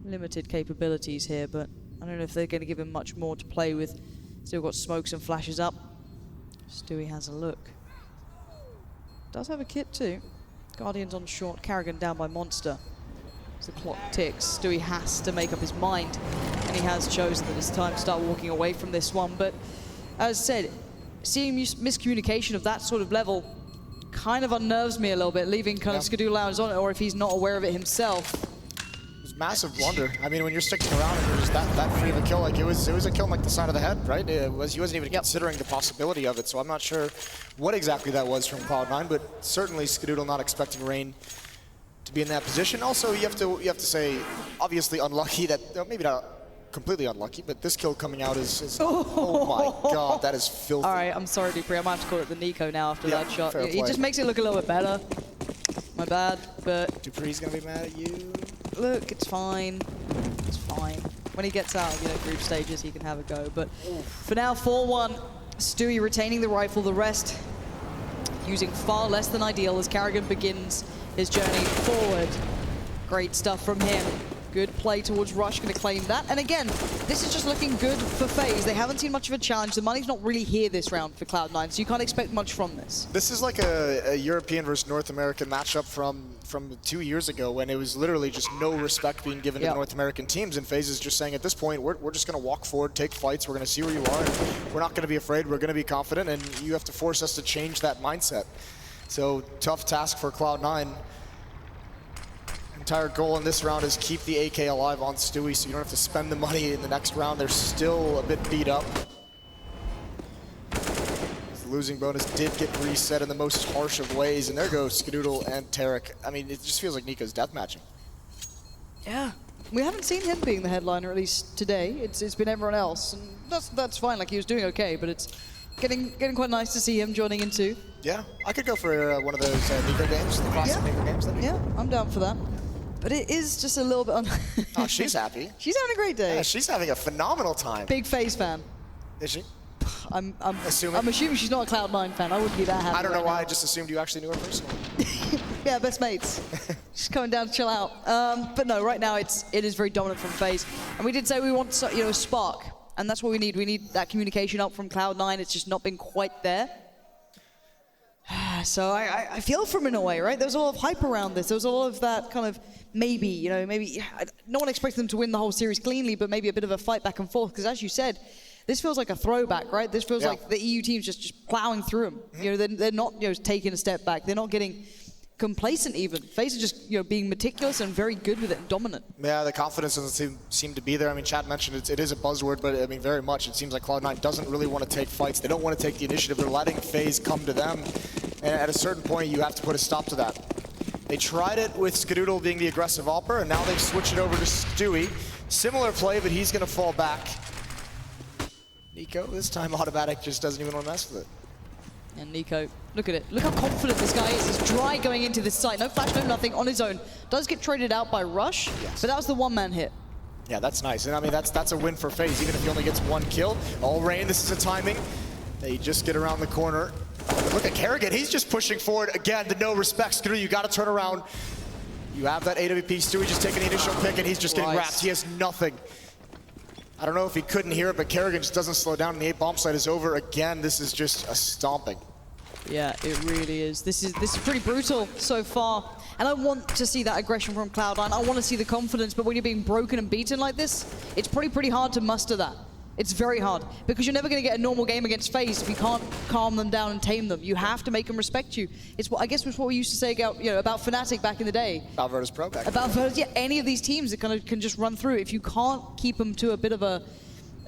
limited capabilities here, but I don't know if they're going to give him much more to play with. Still got smokes and flashes up. Stewie has a look. Does have a kit too. Guardian's on short, Carrigan down by Monster. As the clock ticks, Stewie has to make up his mind, and he has chosen that it's time to start walking away from this one. But as I said, seeing miscommunication of that sort of level kind of unnerves me a little bit, leaving kind of Skadoodle out on it, or if he's not aware of it himself. Massive blunder. I mean, when you're sticking around and there's that free of a kill, like it was a kill like the side of the head, right? He wasn't even considering the possibility of it, so I'm not sure what exactly that was from Cloud9, but certainly Skadoodle not expecting Rain to be in that position. Also, you have to say, obviously unlucky that, maybe not completely unlucky, but this kill coming out is oh my god, that is filthy. All right, I'm sorry, Dupree. I might have to call it the Nico now after that shot. Fair He play. just makes it look a little bit better. My bad, but Dupree's gonna be mad at you. Look, it's fine. It's fine. When he gets out, group stages, he can have a go. But for now, 4-1. Stewie retaining the rifle. The rest using far less than ideal as Carrigan begins his journey forward. Great stuff from him. Good play towards Rush, going to claim that. And again, this is just looking good for FaZe. They haven't seen much of a challenge. The money's not really here this round for Cloud9, so you can't expect much from this. This is like a European versus North American matchup from 2 years ago when it was literally just no respect being given to the North American teams, and FaZe is just saying at this point, we're just going to walk forward, take fights, we're going to see where you are, and we're not going to be afraid, we're going to be confident, and you have to force us to change that mindset. So tough task for Cloud9. Entire goal in this round is keep the AK alive on Stewie so you don't have to spend the money in the next round. They're still a bit beat up. The losing bonus did get reset in the most harsh of ways, and there goes Skadoodle and Tarek. I mean, it just feels like Nico's deathmatching. Yeah, we haven't seen him being the headliner, at least today. It's been everyone else, and that's fine. Like, he was doing okay, but it's getting quite nice to see him joining in too. Yeah, I could go for one of those Nico games, the classic Nico games. Yeah, I'm down for that. But it is just a little bit oh, she's happy. She's having a great day. Yeah, she's having a phenomenal time. Big FaZe fan. Is she? I'm assuming she's not a Cloud9 fan. I wouldn't be that happy. I don't know why. I just assumed you actually knew her personally. Yeah, best mates. She's coming down to chill out. But no, right now it is very dominant from FaZe. And we did say we want a spark. And that's what we need. We need that communication up from Cloud9. It's just not been quite there. So I feel for him in a way, right? There was a lot of hype around this. There was a lot of that kind of maybe no one expected them to win the whole series cleanly, but maybe a bit of a fight back and forth. Because as you said, this feels like a throwback, right? This feels like the EU team's just plowing through them. They're not taking a step back. They're not getting complacent even. FaZe are just being meticulous and very good with it and dominant. Yeah, the confidence doesn't seem to be there. I mean, Chad mentioned it is a buzzword, but I mean, very much. It seems like Cloud9 doesn't really want to take fights. They don't want to take the initiative. They're letting FaZe come to them. And at a certain point, you have to put a stop to that. They tried it with Skadoodle being the aggressive AWPer, and now they've switched it over to Stewie. Similar play, but he's going to fall back. Nico, this time Automatic just doesn't even want to mess with it. And Nico, look at it. Look how confident this guy is. He's dry going into this site. No flash, no nothing, on his own. Does get traded out by Rush, but that was the one-man hit. Yeah, that's nice. And I mean, that's a win for FaZe, even if he only gets one kill. All Rain, this is a timing. They just get around the corner. Look at Carrigan, he's just pushing forward. Again, the no respect. Skadoodle, you got to turn around. You have that AWP. Stewie just taking the initial pick, and he's just getting wrapped. He has nothing. I don't know if he couldn't hear it, but Carrigan just doesn't slow down, and the 8 bomb site is over. Again, this is just a stomping. Yeah, it really is. This is pretty brutal so far. And I want to see that aggression from Cloud9. I want to see the confidence, but when you're being broken and beaten like this, it's pretty hard to muster that. It's very hard, because you're never going to get a normal game against FaZe if you can't calm them down and tame them. You have to make them respect you. It's what it's what we used to say about Fnatic back in the day. About Virtus Pro back. About Virtus, yeah. Any of these teams that kind of can just run through. If you can't keep them to a bit of a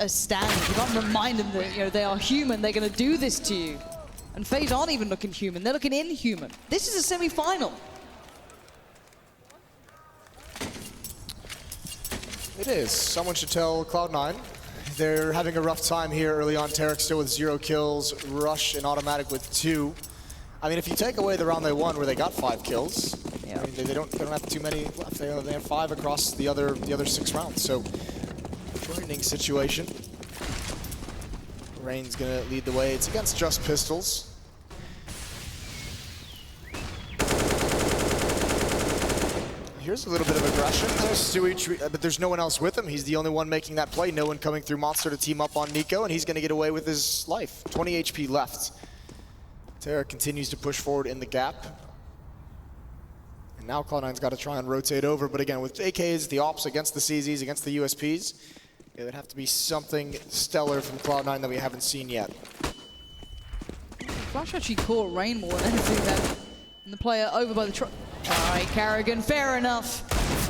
stand, you can't remind them that they are human. They're going to do this to you. And FaZe aren't even looking human. They're looking inhuman. This is a semi-final. It is. Someone should tell Cloud9 They're having a rough time here early on. Tarek still with 0 kills, Rush and Automatic with 2. I mean, if you take away the round they won where they got 5 kills, I mean, they don't have too many left. They have 5 across the other 6 rounds. So, frightening situation. Rain's gonna lead the way. It's against Just Pistols. Here's a little bit of aggression. There's Stewie, but there's no one else with him. He's the only one making that play. No one coming through Monster to team up on Nico, and he's going to get away with his life. 20 HP left. Terra continues to push forward in the gap. And now Cloud9's got to try and rotate over. But again, with AKs, the ops against the CZs, against the USPs, it would have to be something stellar from Cloud9 that we haven't seen yet. Flash actually caught Rain more than anything then. And the player over by the truck. All right, Carrigan, fair enough.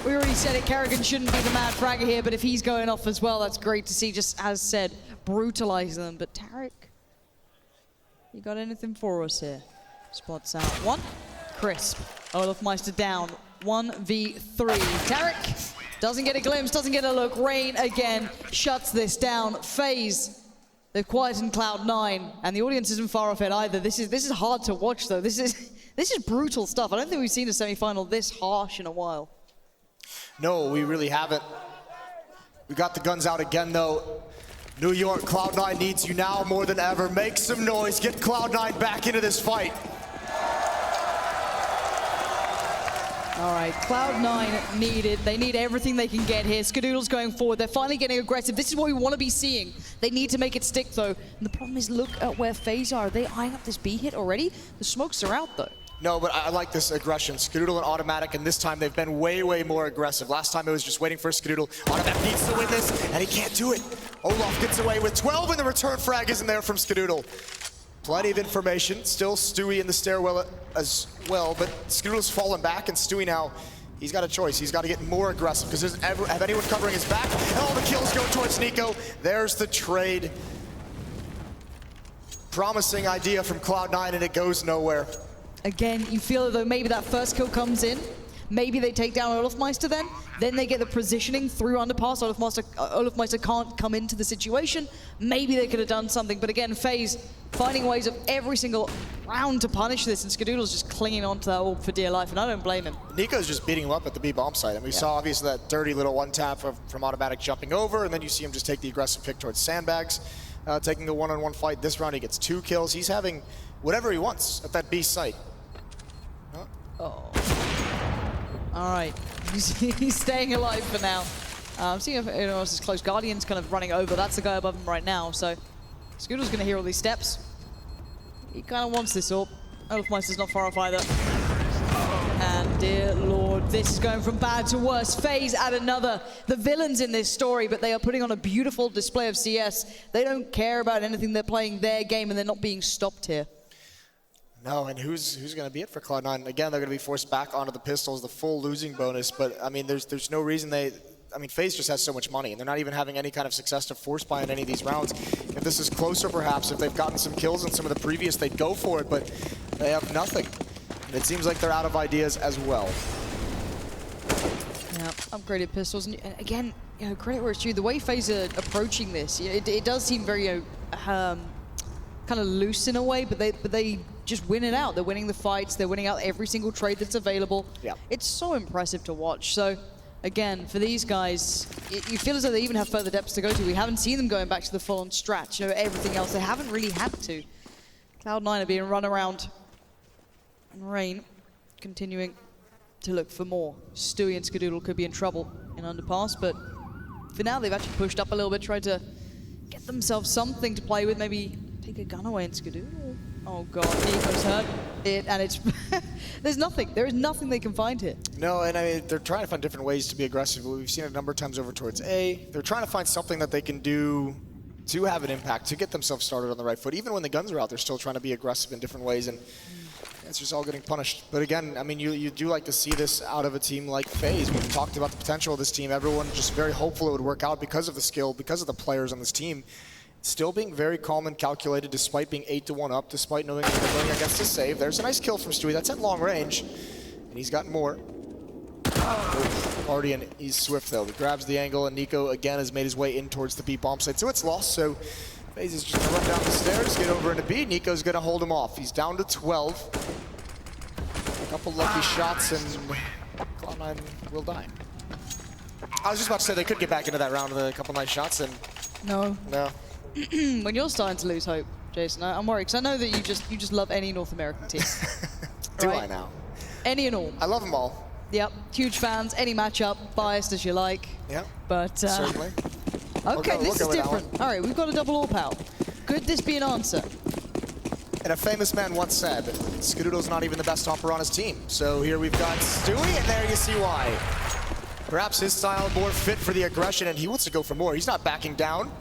We already said it, Carrigan shouldn't be the mad fragger here, but if he's going off as well, that's great to see, just as said, brutalize them. But Tarek, you got anything for us here? Spots out one, crisp. Olafmeister down, 1v3. Tarek doesn't get a glimpse, doesn't get a look. Rain again shuts this down. FaZe, they've quietened Cloud9, and the audience isn't far off it either. This is hard to watch though. This is brutal stuff. I don't think we've seen a semi-final this harsh in a while. No, we really haven't. We got the guns out again, though. New York, Cloud9 needs you now more than ever. Make some noise. Get Cloud9 back into this fight. All right, Cloud9 need it. They need everything they can get here. Skadoodle's going forward. They're finally getting aggressive. This is what we want to be seeing. They need to make it stick, though. And the problem is, look at where FaZe are. Are they eyeing up this B hit already? The smokes are out, though. No, but I like this aggression. Skadoodle and Automatic, and this time they've been way, way more aggressive. Last time it was just waiting for Skadoodle. Automatic needs to win this, and he can't do it. Olaf gets away with 12, and the return frag isn't there from Skadoodle. Plenty of information. Still Stewie in the stairwell as well, but Skadoodle's fallen back, and Stewie now, he's got a choice. He's got to get more aggressive, because doesn't have anyone covering his back, and all the kills go towards Nico. There's the trade. Promising idea from Cloud9, and it goes nowhere. Again, you feel as though maybe that first kill comes in. Maybe they take down Olafmeister then they get the positioning through underpass. Olafmeister can't come into the situation. Maybe they could have done something, but again, FaZe finding ways of every single round to punish this, and Skadoodle's just clinging onto that orb for dear life, and I don't blame him. Nico's just beating him up at the B bomb site, and we saw obviously that dirty little one tap from Automatic jumping over, and then you see him just take the aggressive pick towards sandbags, taking the one-on-one fight. This round he gets 2 kills. He's having whatever he wants at that B site. Oh. All right, he's staying alive for now. I'm seeing if anyone else is close. Guardian's kind of running over. That's the guy above him right now. So Scooter's going to hear all these steps. He kind of wants this orb. Olafmeister's not far off either. And dear Lord, this is going from bad to worse. FaZe add another. The villains in this story, but they are putting on a beautiful display of CS. They don't care about anything. They're playing their game, and they're not being stopped here. No, and who's going to be it for Cloud9? Again, they're going to be forced back onto the pistols, the full losing bonus. But I mean, there's no reason FaZe just has so much money, and they're not even having any kind of success to force buy in any of these rounds. If this is closer, perhaps, if they've gotten some kills in some of the previous, they'd go for it, but they have nothing. And it seems like they're out of ideas as well. Yeah, upgraded pistols. And again, credit where it's due. The way FaZe are approaching this, it does seem very kind of loose in a way, but they just win it out. They're winning the fights. They're winning out every single trade that's available. Yeah. It's so impressive to watch. So, again, for these guys, you feel as though they even have further depths to go to. We haven't seen them going back to the full-on strat. Everything else, they haven't really had to. Cloud9 are being run around. And Rain continuing to look for more. Stewie and Skadoodle could be in trouble in underpass, but for now, they've actually pushed up a little bit, tried to get themselves something to play with, maybe take a gun away in Skadoodle. Oh god, Nico's hurt. And it's there's nothing. There is nothing they can find here. No, and I mean, they're trying to find different ways to be aggressive. We've seen it a number of times over towards A. They're trying to find something that they can do to have an impact, to get themselves started on the right foot. Even when the guns are out, they're still trying to be aggressive in different ways, and it's just all getting punished. But again, I mean, you do like to see this out of a team like FaZe. We've talked about the potential of this team. Everyone just very hopeful it would work out because of the skill, because of the players on this team. Still being very calm and calculated despite being 8-1 up, despite knowing that they're going against a save. There's a nice kill from Stewie. That's at long range, and he's got more. Oh. Guardian, he's swift though. He grabs the angle, and Nico again has made his way in towards the B bomb site. So it's lost, so FaZe is just gonna run down the stairs, get over into B. Nico's gonna hold him off. He's down to 12. A couple lucky shots, and Cloud9 will die. I was just about to say they could get back into that round with a couple nice shots, and no. When you're starting to lose hope, Jason, I'm worried, because I know that you just love any North American team. Do I now? Any and all. I love them all. Yep, huge fans, any matchup, biased as you like. Yep. But certainly. Okay, this is different. All right, we've got a double AWP. Could this be an answer? And a famous man once said, Skadoodle's not even the best topper on his team. So here we've got Stewie, and there you see why. Perhaps his style more fit for the aggression, and he wants to go for more. He's not backing down.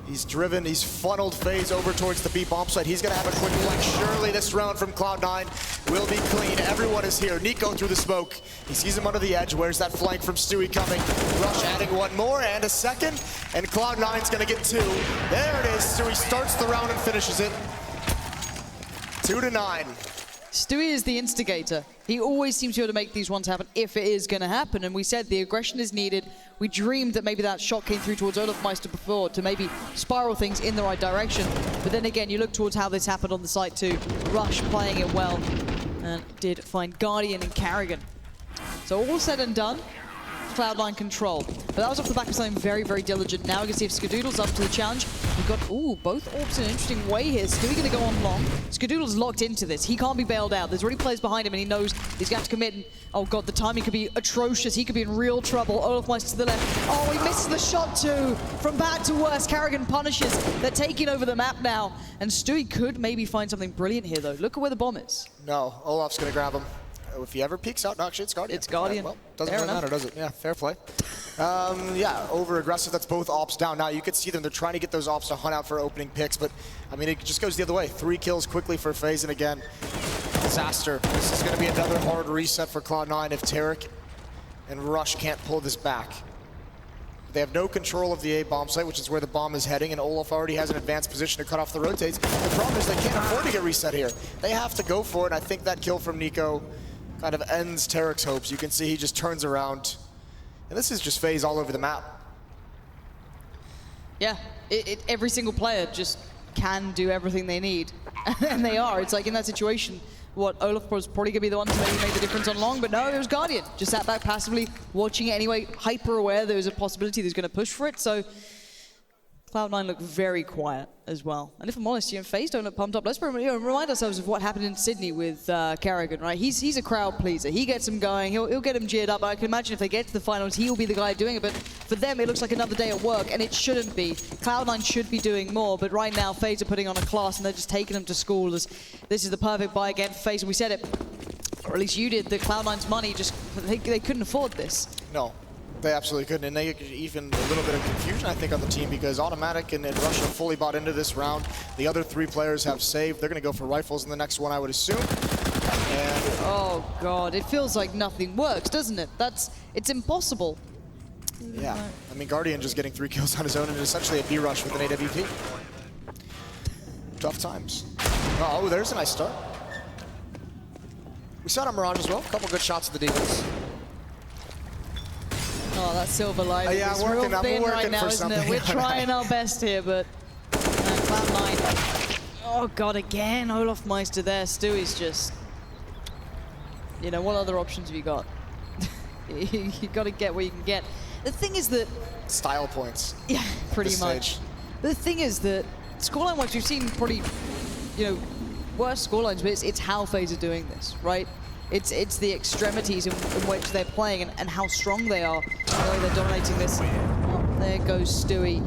He's driven, he's funneled FaZe over towards the B bomb site. He's gonna have a quick flank. Surely this round from Cloud9 will be clean. Everyone is here. Nico through the smoke. He sees him under the edge. Where's that flank from Stewie coming? Rush adding one more and a second, and Cloud9's gonna get 2. There it is. Stewie starts the round and finishes it. 2-9. Stewie is the instigator. He always seems to be able to make these ones happen if it is going to happen. And we said the aggression is needed. We dreamed that maybe that shot came through towards olofmeister before to maybe spiral things in the right direction. But then again, you look towards how this happened on the site too. Rush playing it well and did find Guardian and Carrigan. So all said and done, Cloud9 control. But that was off the back of something very, very diligent. Now we can see if Skadoodle's up to the challenge. We've got, both orbs in an interesting way here. Stewie going to go on long. Skadoodle's locked into this. He can't be bailed out. There's already players behind him, and he knows he's going to have to commit. And, oh god, the timing could be atrocious. He could be in real trouble. olofmeister to the left. Oh, he misses the shot too. From bad to worse, Carrigan punishes. They're taking over the map now. And Stewie could maybe find something brilliant here, though. Look at where the bomb is. No, Olaf's going to grab him. If he ever peeks out, no, actually, it's Guardian. It's Guardian. Well, doesn't really matter, does it? Yeah, fair play. Yeah, over-aggressive. That's both ops down. Now, you can see them. They're trying to get those ops to hunt out for opening picks, but, I mean, it just goes the other way. 3 kills quickly for FaZe, and again, disaster. This is going to be another hard reset for Cloud9 if Tarek and Rush can't pull this back. They have no control of the A bomb site, which is where the bomb is heading, and Olaf already has an advanced position to cut off the rotates. The problem is they can't afford to get reset here. They have to go for it, and I think that kill from Nico kind of ends Tarek's hopes. You can see he just turns around. And this is just FaZe all over the map. Yeah, every single player just can do everything they need. And they are. It's like in that situation, Olaf was probably going to be the one to maybe make the difference on long, but no, it was Guardian. Just sat back passively, watching it anyway, hyper aware there was a possibility that he was going to push for it. So Cloud9 look very quiet as well. And if I'm honest, FaZe don't look pumped up. Let's remind ourselves of what happened in Sydney with Carrigan, right? He's a crowd pleaser. He gets them going. He'll get them geared up. I can imagine if they get to the finals, he'll be the guy doing it. But for them, it looks like another day at work, and it shouldn't be. Cloud9 should be doing more, but right now, FaZe are putting on a class, and they're just taking them to school. As this is the perfect buy again for FaZe. We said it, or at least you did, that Cloud9's money, they couldn't afford this. No. They absolutely couldn't, and they even a little bit of confusion, I think, on the team because Automatic and Rush are fully bought into this round. The other 3 players have saved. They're going to go for rifles in the next one, I would assume. And oh god, it feels like nothing works, doesn't it? It's impossible. Yeah, I mean, Guardian just getting 3 kills on his own and essentially a B-rush with an AWP. Tough times. Oh, there's a nice start. We saw it on Mirage as well. A couple good shots of the Demons. Oh, that silver light yeah, is real thin right now, isn't it? We're trying our best here, but Cloud9. Oh god, again, olofmeister there. Stewie's just, what other options have you got? You got to get what you can get. The thing is that style points. Yeah, pretty much. The thing is that scoreline-wise, we've seen pretty, worse scorelines, but it's how FaZe are doing this, right? It's the extremities in which they're playing and how strong they are. The way they're dominating this. Oh, there goes Stewie.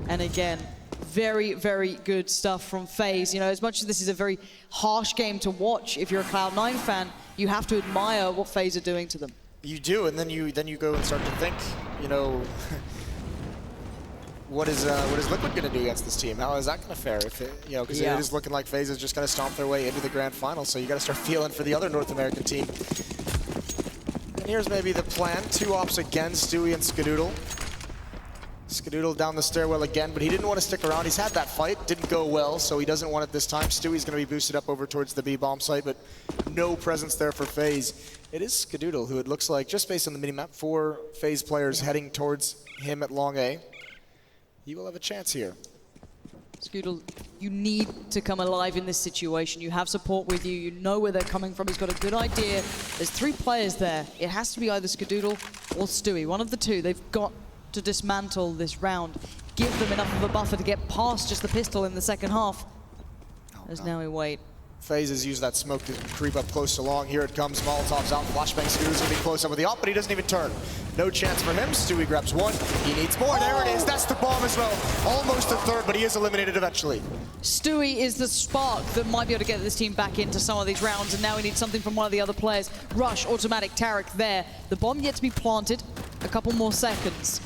And again, very, very good stuff from FaZe. As much as this is a very harsh game to watch, if you're a Cloud9 fan, you have to admire what FaZe are doing to them. You do, and then you go and start to think, what is Liquid going to do against this team? How is that going to fare? If because it is looking like FaZe is just going to stomp their way into the grand final. So you got to start feeling for the other North American team. And here's maybe the plan: 2 ops again, Stewie and Skadoodle. Skadoodle down the stairwell again, but he didn't want to stick around. He's had that fight, didn't go well, so he doesn't want it this time. Stewie's going to be boosted up over towards the B bomb site, but no presence there for FaZe. It is Skadoodle, who it looks like, just based on the minimap, 4 FaZe players heading towards him at long A. He will have a chance here. Skadoodle, you need to come alive in this situation. You have support with you. You know where they're coming from. He's got a good idea. There's 3 players there. It has to be either Skadoodle or Stewie. One of the two. They've got to dismantle this round. Give them enough of a buffer to get past just the pistol in the second half. As now we wait. FaZe has used that smoke to creep up close to long. Here it comes. Molotov's out. Flashbang Skadoodle's going to be close up with the op, but he doesn't even turn. No chance for him. Stewie grabs 1. He needs more. There it is. That's the bomb as well. Almost a third, but he is eliminated eventually. Stewie is the spark that might be able to get this team back into some of these rounds, and now we need something from one of the other players. Rush, automatic, Tarek there. The bomb yet to be planted. A couple more seconds.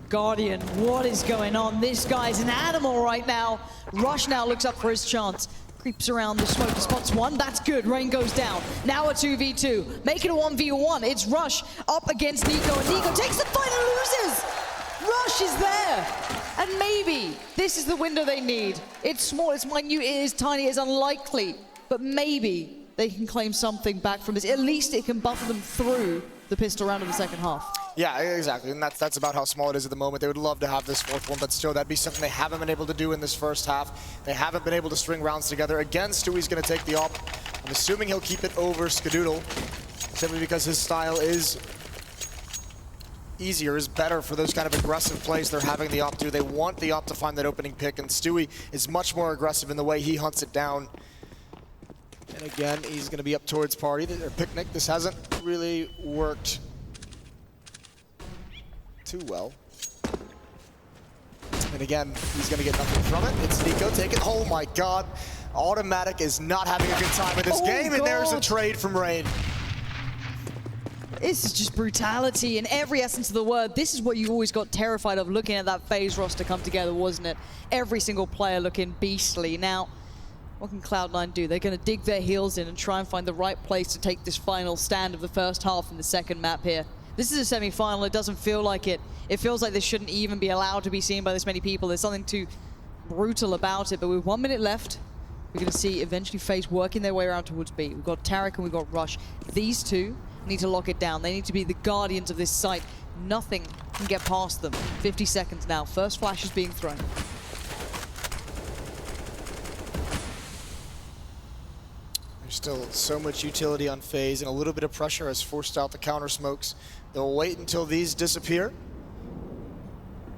Guardian, what is going on? This guy's an animal right now. Rush now looks up for his chance. Creeps around the smoke, spots 1, that's good. Rain goes down. Now a 2v2. Make it a 1v1. It's Rush up against Nico, and Nico takes the fight and loses. Rush is there. And maybe this is the window they need. It's small, it's minute, it is tiny, it is unlikely. But maybe they can claim something back from this. At least it can buffer them through the pistol round of the second half. Yeah, exactly, and that's about how small it is at the moment. They would love to have this 4th one, but still, that'd be something they haven't been able to do in this first half. They haven't been able to string rounds together. Again, Stewie's going to take the op. I'm assuming he'll keep it over Skadoodle, simply because his style is easier, is better for those kind of aggressive plays they're having the op do. They want the op to find that opening pick, and Stewie is much more aggressive in the way he hunts it down. And again, he's going to be up towards Party, or Picnic. This hasn't really worked too well. And again, he's going to get nothing from it. It's Nico taking, oh my god. Automatic is not having a good time in this game, and there's a trade from Rain. This is just brutality in every essence of the word. This is what you always got terrified of looking at that FaZe roster come together, wasn't it? Every single player looking beastly. Now, what can Cloud9 do? They're going to dig their heels in and try and find the right place to take this final stand of the first half in the second map here. This is a semi-final. It doesn't feel like it. It feels like this shouldn't even be allowed to be seen by this many people. There's something too brutal about it. But with 1 minute left, we're going to see eventually FaZe working their way around towards B. We've got Tarek and we've got Rush. These two need to lock it down. They need to be the guardians of this site. Nothing can get past them. 50 seconds now. First flash is being thrown. There's still so much utility on FaZe, and a little bit of pressure has forced out the counter smokes. They'll wait until these disappear,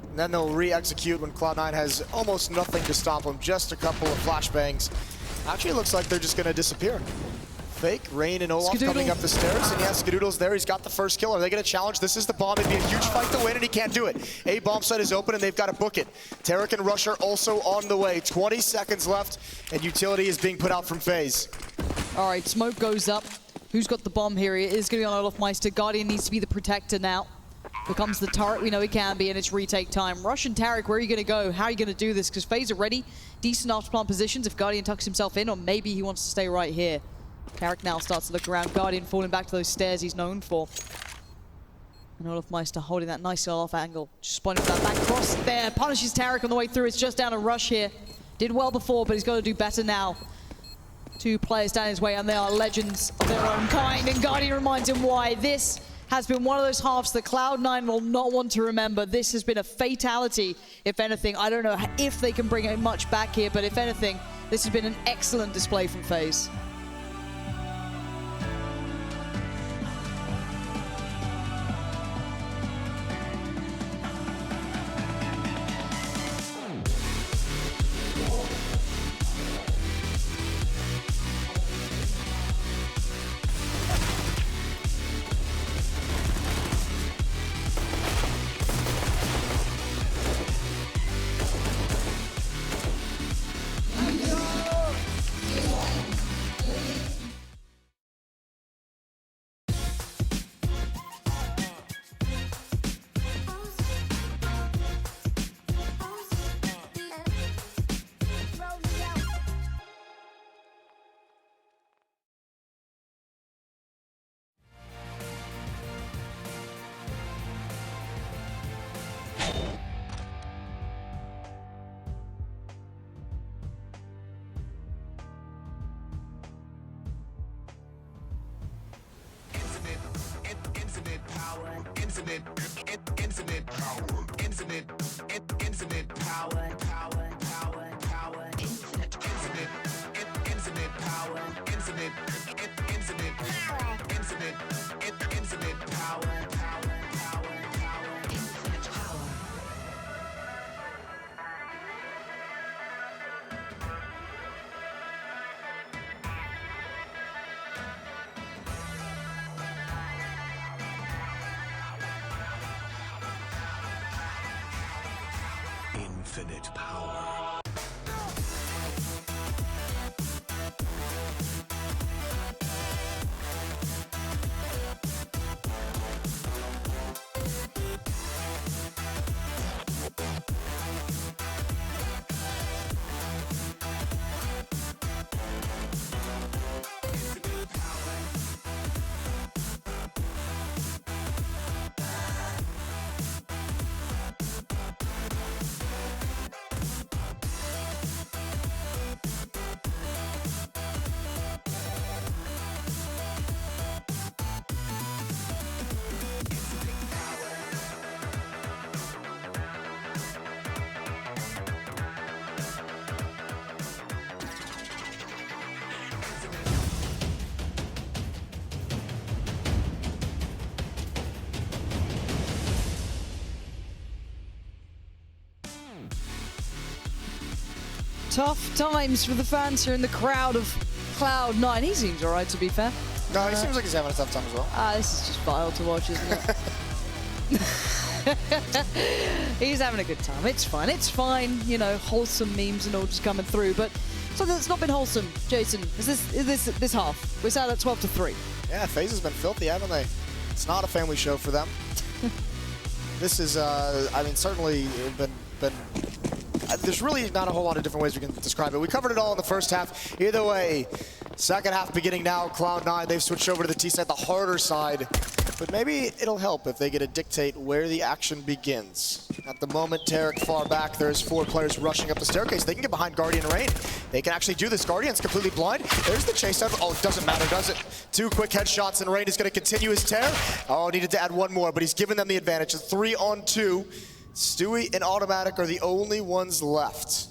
and then they'll re-execute when Cloud9 has almost nothing to stop them, just a couple of flashbangs. Actually, it looks like they're just going to disappear. Fake, Rain and Olaf coming up the stairs, and yeah, Skadoodle's there. He's got the first kill. Are they going to challenge? This is the bomb. It'd be a huge fight to win, and he can't do it. A bomb site is open, and they've got to book it. Tarek and Rush are also on the way. 20 seconds left, and utility is being put out from FaZe. All right, smoke goes up. Who's got the bomb here? It is going to be on Olaf Meister. Guardian needs to be the protector now. Becomes the turret we know he can be, and it's retake time. Rush and Tarek, where are you going to go? How are you going to do this? Because FaZe are ready. Decent after-plant positions if Guardian tucks himself in, or maybe he wants to stay right here. Tarek now starts to look around. Guardian falling back to those stairs he's known for. And Olaf Meister holding that nice off angle. Just spawning for that back cross there. Punishes Tarek on the way through. It's just down a Rush here. Did well before, but he's got to do better now. 2 players down his way, and they are legends of their own kind. And Guardian reminds him why. This has been one of those halves that Cloud9 will not want to remember. This has been a fatality, if anything. I don't know if they can bring it much back here, but if anything, this has been an excellent display from FaZe. infinite power, infinite power, power, power, power, infinite power, infinite power, infinite power, infinite power, power, power, power, infinite power. Infinite power. Tough times for the fans here in the crowd of Cloud9. He seems alright, to be fair. No, he seems like he's having a tough time as well. This is just vile to watch, isn't it? He's having a good time. It's fine. It's fine. You know, wholesome memes and all just coming through. But something that's not been wholesome, Jason, is this half. We're sat at 12-3. Yeah, FaZe has been filthy, haven't they? It's not a family show for them. This is, I mean, certainly been there's really not a whole lot of different ways we can describe it. We covered it all in the first half. Either way, second half beginning now. Cloud9, they've switched over to the T side, the harder side. But maybe it'll help if they get to dictate where the action begins. At the moment, Tarek far back. There's 4 players rushing up the staircase. They can get behind Guardian and Rain. They can actually do this. Guardian's completely blind. There's the chase out. Oh, it doesn't matter, does it? 2 quick headshots, and Rain is going to continue his tear. Oh, needed to add 1 more, but he's given them the advantage. 3-on-2. Stewie and Automatic are the only ones left.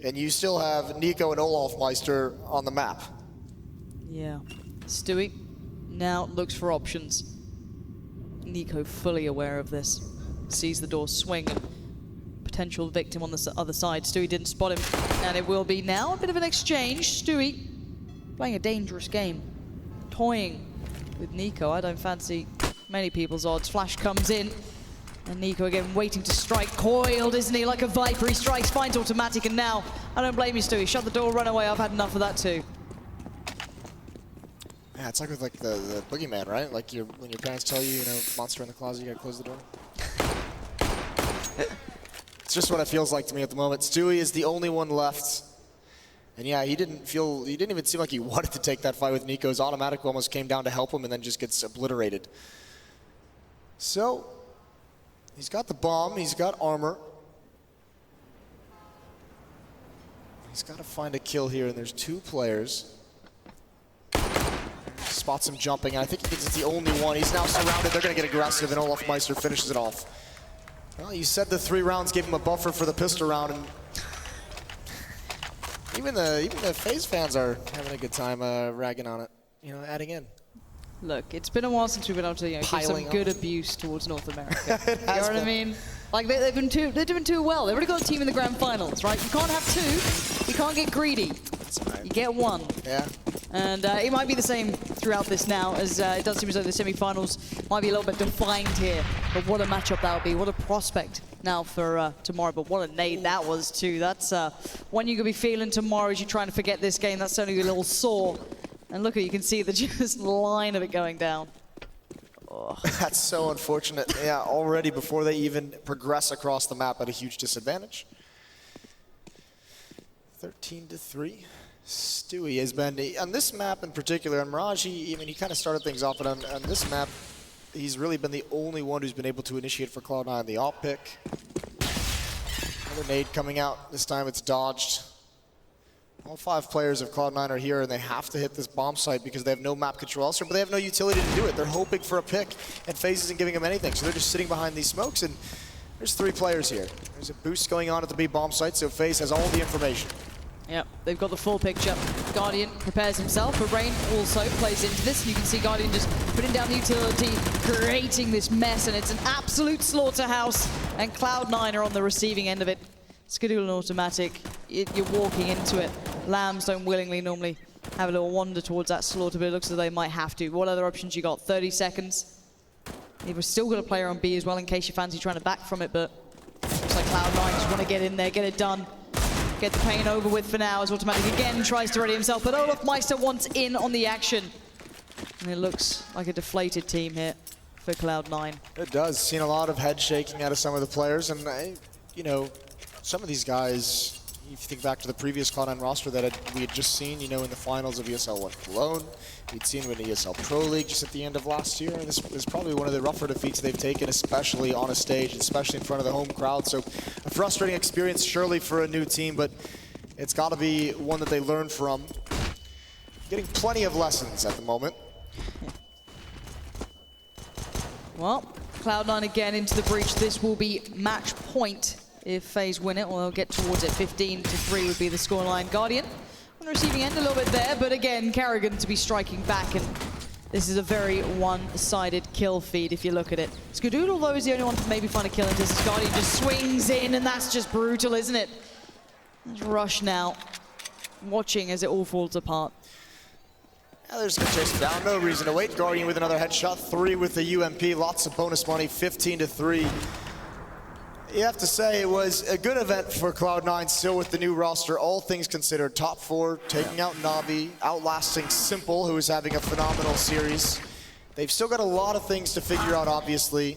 And you still have Nico and Olaf Meister on the map. Yeah. Stewie now looks for options. Nico fully aware of this. Sees the door swing. Potential victim on the other side. Stewie didn't spot him. And it will be now a bit of an exchange. Stewie playing a dangerous game. Toying with Nico. I don't fancy many people's odds. Flash comes in. And Nico again waiting to strike. Coiled, isn't he? Like a viper. He strikes, finds Automatic, and now, I don't blame you, Stewie. Shut the door, run away. I've had enough of that too. Yeah, it's like with the boogeyman, right? Like when your parents tell you, monster in the closet, you gotta close the door. It's just what it feels like to me at the moment. Stewie is the only one left. And yeah, he didn't even seem like he wanted to take that fight with Nico. His Automatic almost came down to help him and then just gets obliterated. So, he's got the bomb, he's got armor. He's got to find a kill here, and there's 2 players. Spots him jumping, and I think he thinks it's the only one. He's now surrounded, they're going to get aggressive, and Olaf Meister finishes it off. Well, you said the 3 rounds gave him a buffer for the pistol round, and even the FaZe fans are having a good time ragging on it, adding in. Look, it's been a while since we've been able to give some good abuse towards North America. You know what I mean? Like they're doing too well. They've already got a team in the grand finals, right? You can't have 2. You can't get greedy. You get 1. Yeah. And it might be the same throughout this now, as it does seem as though the semi-finals might be a little bit defined here. But what a matchup that would be. What a prospect now for tomorrow. But what a nade that was too. That's one you could be feeling tomorrow as you're trying to forget this game. That's only a little sore. And look, you can see the just line of it going down. Oh. That's so unfortunate. Yeah, already before they even progress across the map at a huge disadvantage. 13-3. Stewie has been, on this map in particular, on Mirage, he kind of started things off, but on this map, he's really been the only one who's been able to initiate for Cloud9 the op pick. Another nade coming out. This time it's dodged. All 5 players of Cloud9 are here, and they have to hit this bomb site because they have no map control elsewhere, but they have no utility to do it. They're hoping for a pick, and FaZe isn't giving them anything, so they're just sitting behind these smokes, and there's 3 players here. There's a boost going on at the B bomb site, so FaZe has all the information. Yep, they've got the full picture. Guardian prepares himself, but Rain also plays into this, and you can see Guardian just putting down the utility, creating this mess, and it's an absolute slaughterhouse, and Cloud9 are on the receiving end of it. Skadoodle and automatic, you're walking into it. Lambs don't willingly normally have a little wander towards that slaughter, but it looks as though they might have to. What other options you got? 30 seconds. You've still got a player on B as well in case you fancy trying to back from it, but looks like Cloud9 just want to get in there, get it done. Get the pain over with for now as Automatic again tries to ready himself, but Olaf Meister wants in on the action. And it looks like a deflated team here for Cloud9. It does. Seen a lot of head shaking out of some of the players, and you know, some of these guys, if you think back to the previous Cloud9 roster that we had just seen, you know, in the finals of ESL 1 Cologne, we'd seen with the ESL Pro League just at the end of last year, and this is probably one of the rougher defeats they've taken, especially on a stage, especially in front of the home crowd. So a frustrating experience surely for a new team, but it's got to be one that they learn from. Getting plenty of lessons at the moment. Well, Cloud9 again into the breach. This will be match point if FaZe win it, or they'll get towards it. 15-3 would be the scoreline. Guardian on the receiving end a little bit there, but again, Kerrigan to be striking back, and this is a very one-sided kill feed if you look at it. Skadoodle, though, is the only one to maybe find a kill into this. Guardian just swings in, and that's just brutal, isn't it? There's Rush now, watching as it all falls apart. Yeah, they're just gonna chase him down, no reason to wait. Guardian with another headshot, 3 with the UMP, lots of bonus money, 15-3. You have to say it was a good event for Cloud9 still with the new roster, all things considered. Top 4, taking out Navi, outlasting Simple, who is having a phenomenal series. They've still got a lot of things to figure out, obviously.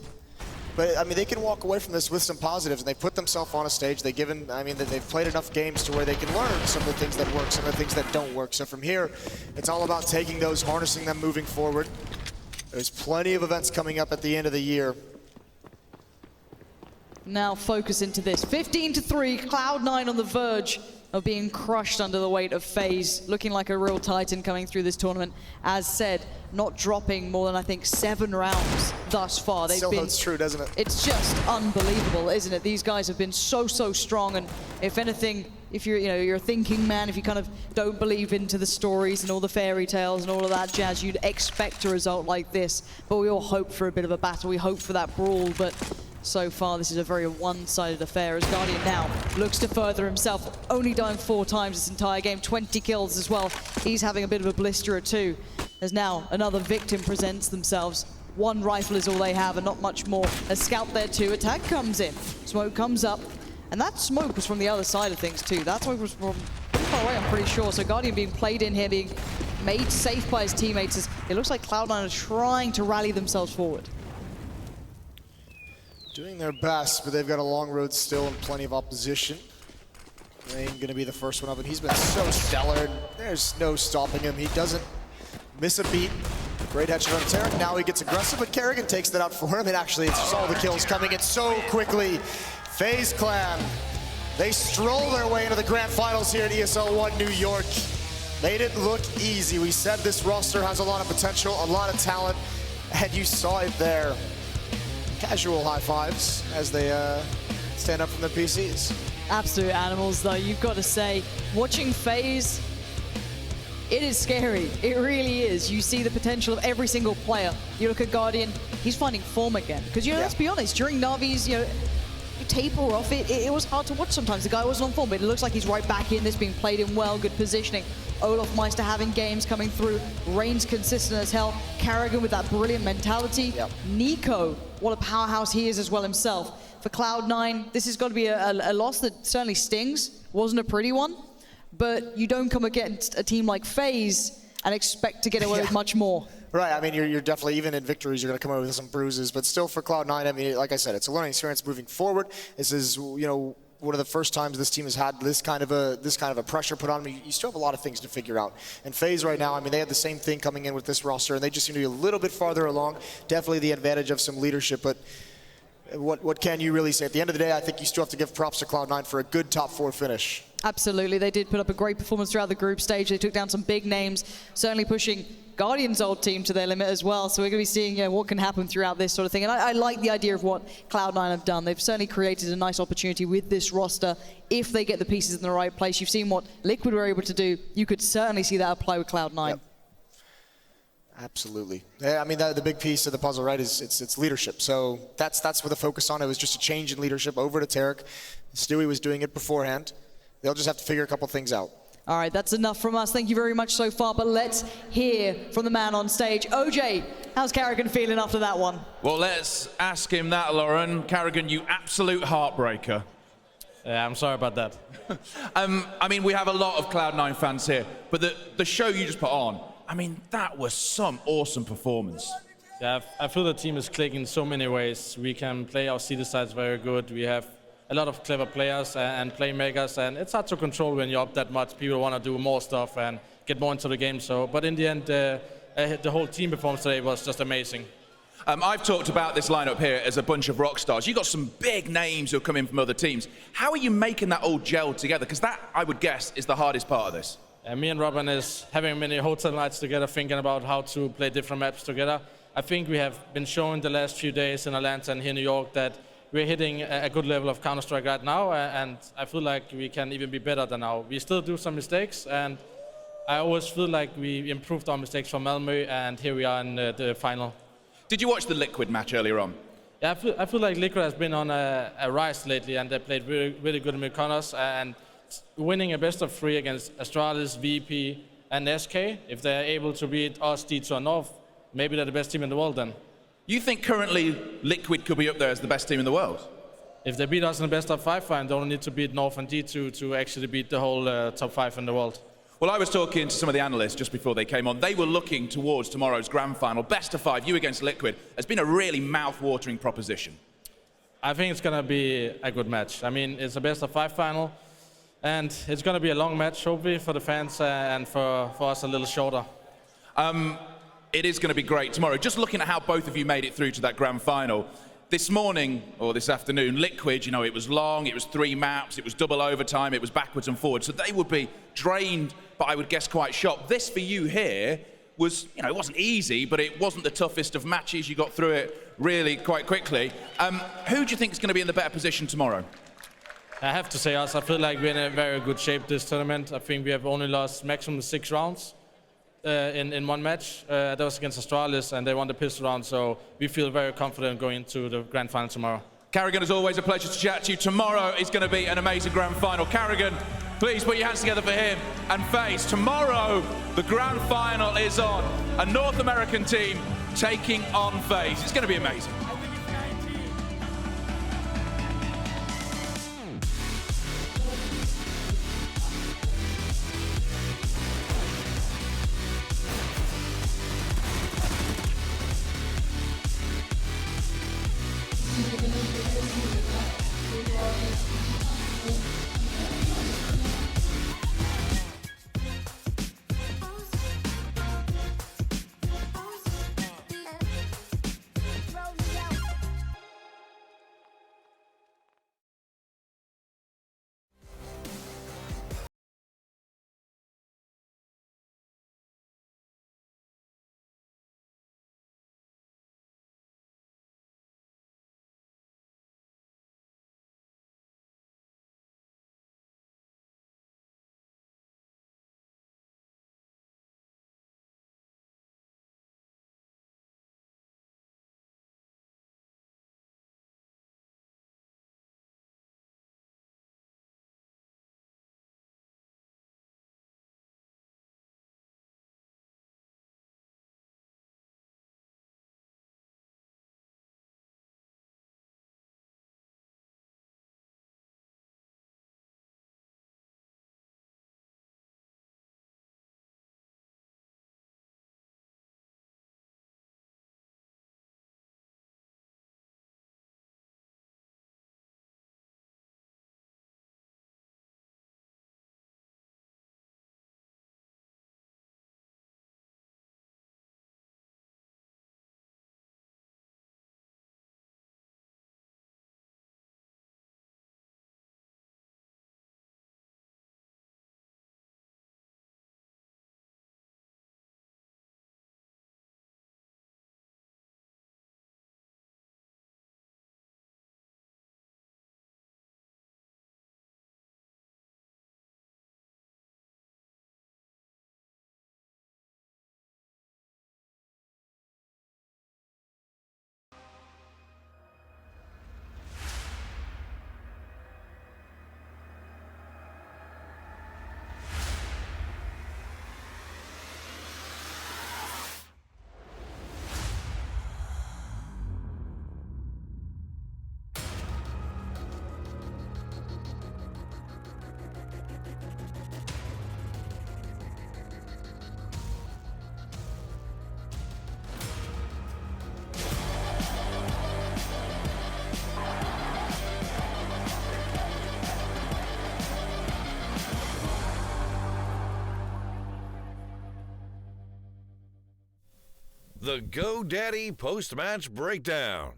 But, I mean, they can walk away from this with some positives, and they put themselves on a stage. They've played enough games to where they can learn some of the things that work, some of the things that don't work. So from here, it's all about taking those, harnessing them, moving forward. There's plenty of events coming up at the end of the year. Now focus into this. 15-3, Cloud9 on the verge of being crushed under the weight of FaZe, looking like a real titan coming through this tournament. As said, not dropping more than, I think, 7 rounds thus far. Still holds true, doesn't it? It's just unbelievable, isn't it? These guys have been so strong, and if anything, if you're a thinking man, if you kind of don't believe into the stories and all the fairy tales and all of that jazz, you'd expect a result like this. But we all hope for a bit of a battle. We hope for that brawl, but so far, this is a very one-sided affair as Guardian now looks to further himself. Only dying 4 times this entire game, 20 kills as well. He's having a bit of a blister or 2. As now another victim presents themselves. 1 rifle is all they have and not much more. A scout there too. Attack comes in. Smoke comes up. And that smoke was from the other side of things too. That smoke was from pretty far away, I'm pretty sure. So Guardian being played in here, being made safe by his teammates. As it looks like Cloud9 are trying to rally themselves forward. Doing their best, but they've got a long road still and plenty of opposition. Rain gonna be the first one up, and he's been so stellar. There's no stopping him. He doesn't miss a beat. Great headshot on Tarek. Now he gets aggressive, but Kerrigan takes that out for him, and actually it's just all the kills coming in so quickly. FaZe Clan, they stroll their way into the grand finals here at ESL 1 New York. Made it look easy. We said this roster has a lot of potential, a lot of talent, and you saw it there. Casual high fives as they stand up from their PCs. Absolute animals, though, you've got to say. Watching FaZe, it is scary. It really is. You see the potential of every single player. You look at Guardian, he's finding form again. Because, let's be honest, during Navi's, taper off, it was hard to watch sometimes. The guy wasn't on form, but it looks like he's right back in this, being played in well, good positioning. Olaf Meister having games coming through. Rain's consistent as hell. Kerrigan with that brilliant mentality. Nico, what a powerhouse he is as well himself. For Cloud9, this has got to be a loss that certainly stings. Wasn't a pretty one, but you don't come against a team like FaZe and expect to get away with much more. Right, I mean, you're definitely, even in victories, you're going to come out with some bruises, but still for Cloud9, I mean, like I said, it's a learning experience moving forward. This is, one of the first times this team has had this kind of a pressure put on them. You still have a lot of things to figure out. And FaZe right now, I mean, they had the same thing coming in with this roster, and they just seem to be a little bit farther along. Definitely the advantage of some leadership, but what can you really say? At the end of the day, I think you still have to give props to Cloud9 for a good top 4 finish. Absolutely, they did put up a great performance throughout the group stage. They took down some big names, certainly pushing Guardian's old team to their limit as well. So we're going to be seeing what can happen throughout this sort of thing. And I like the idea of what Cloud9 have done. They've certainly created a nice opportunity with this roster if they get the pieces in the right place. You've seen what Liquid were able to do. You could certainly see that apply with Cloud9. Yep. Absolutely. Yeah, I mean, the big piece of the puzzle, right, is it's leadership. So that's what the focus on. It was just a change in leadership over to Tarek. Stewie was doing it beforehand. They'll just have to figure a couple things out. All right, that's enough from us. Thank you very much so far, but let's hear from the man on stage. OJ, how's Carrigan feeling after that one? Well, let's ask him that, Lauren. Carrigan, you absolute heartbreaker. Yeah, I'm sorry about that. I mean, we have a lot of Cloud9 fans here, but the show you just put on, I mean, that was some awesome performance. Yeah, I feel the team is clicking in so many ways. We can play our city sides very good. We have a lot of clever players and playmakers, and it's hard to control when you're up that much. People want to do more stuff and get more into the game. But in the end, the whole team performance today was just amazing. I've talked about this lineup here as a bunch of rock stars. You've got some big names who come in from other teams. How are you making that all gel together? Because that, I would guess, is the hardest part of this. Me and Robin is having many hotel nights together, thinking about how to play different maps together. I think we have been showing the last few days in Atlanta and here in New York that we're hitting a good level of Counter-Strike right now, and I feel like we can even be better than now. We still do some mistakes, and I always feel like we improved our mistakes from Malmö, and here we are in the final. Did you watch the Liquid match earlier on? Yeah, I feel like Liquid has been on a rise lately, and they played really, really good in Mykonos, and winning a best of 3 against Astralis, VP, and SK, if they're able to beat us, D2 and North, maybe they're the best team in the world then. You think currently Liquid could be up there as the best team in the world? If they beat us in the best of 5 fight, they only need to beat North and D2 to actually beat the whole top 5 in the world. Well, I was talking to some of the analysts just before they came on. They were looking towards tomorrow's grand final. Best of 5, you against Liquid, has been a really mouth-watering proposition. I think it's going to be a good match. I mean, it's a best of 5 final, and it's going to be a long match, hopefully, for the fans and for us a little shorter. It is going to be great tomorrow. Just looking at how both of you made it through to that grand final. This morning, or this afternoon, Liquid, you know, it was long, it was 3 maps, it was double overtime, it was backwards and forwards. So they would be drained, but I would guess quite shocked. This for you here was, you know, it wasn't easy, but it wasn't the toughest of matches. You got through it really quite quickly. Who do you think is going to be in the better position tomorrow? I have to say us. I feel like we're in a very good shape this tournament. I think we have only lost maximum 6 rounds. In one match. That was against Astralis, and they won the pistol round, so we feel very confident going into the grand final tomorrow. Carrigan, it's always a pleasure to chat to you. Tomorrow is going to be an amazing grand final. Carrigan, please put your hands together for him and FaZe. Tomorrow, the grand final is on. A North American team taking on FaZe. It's going to be amazing. the GoDaddy post-match breakdown.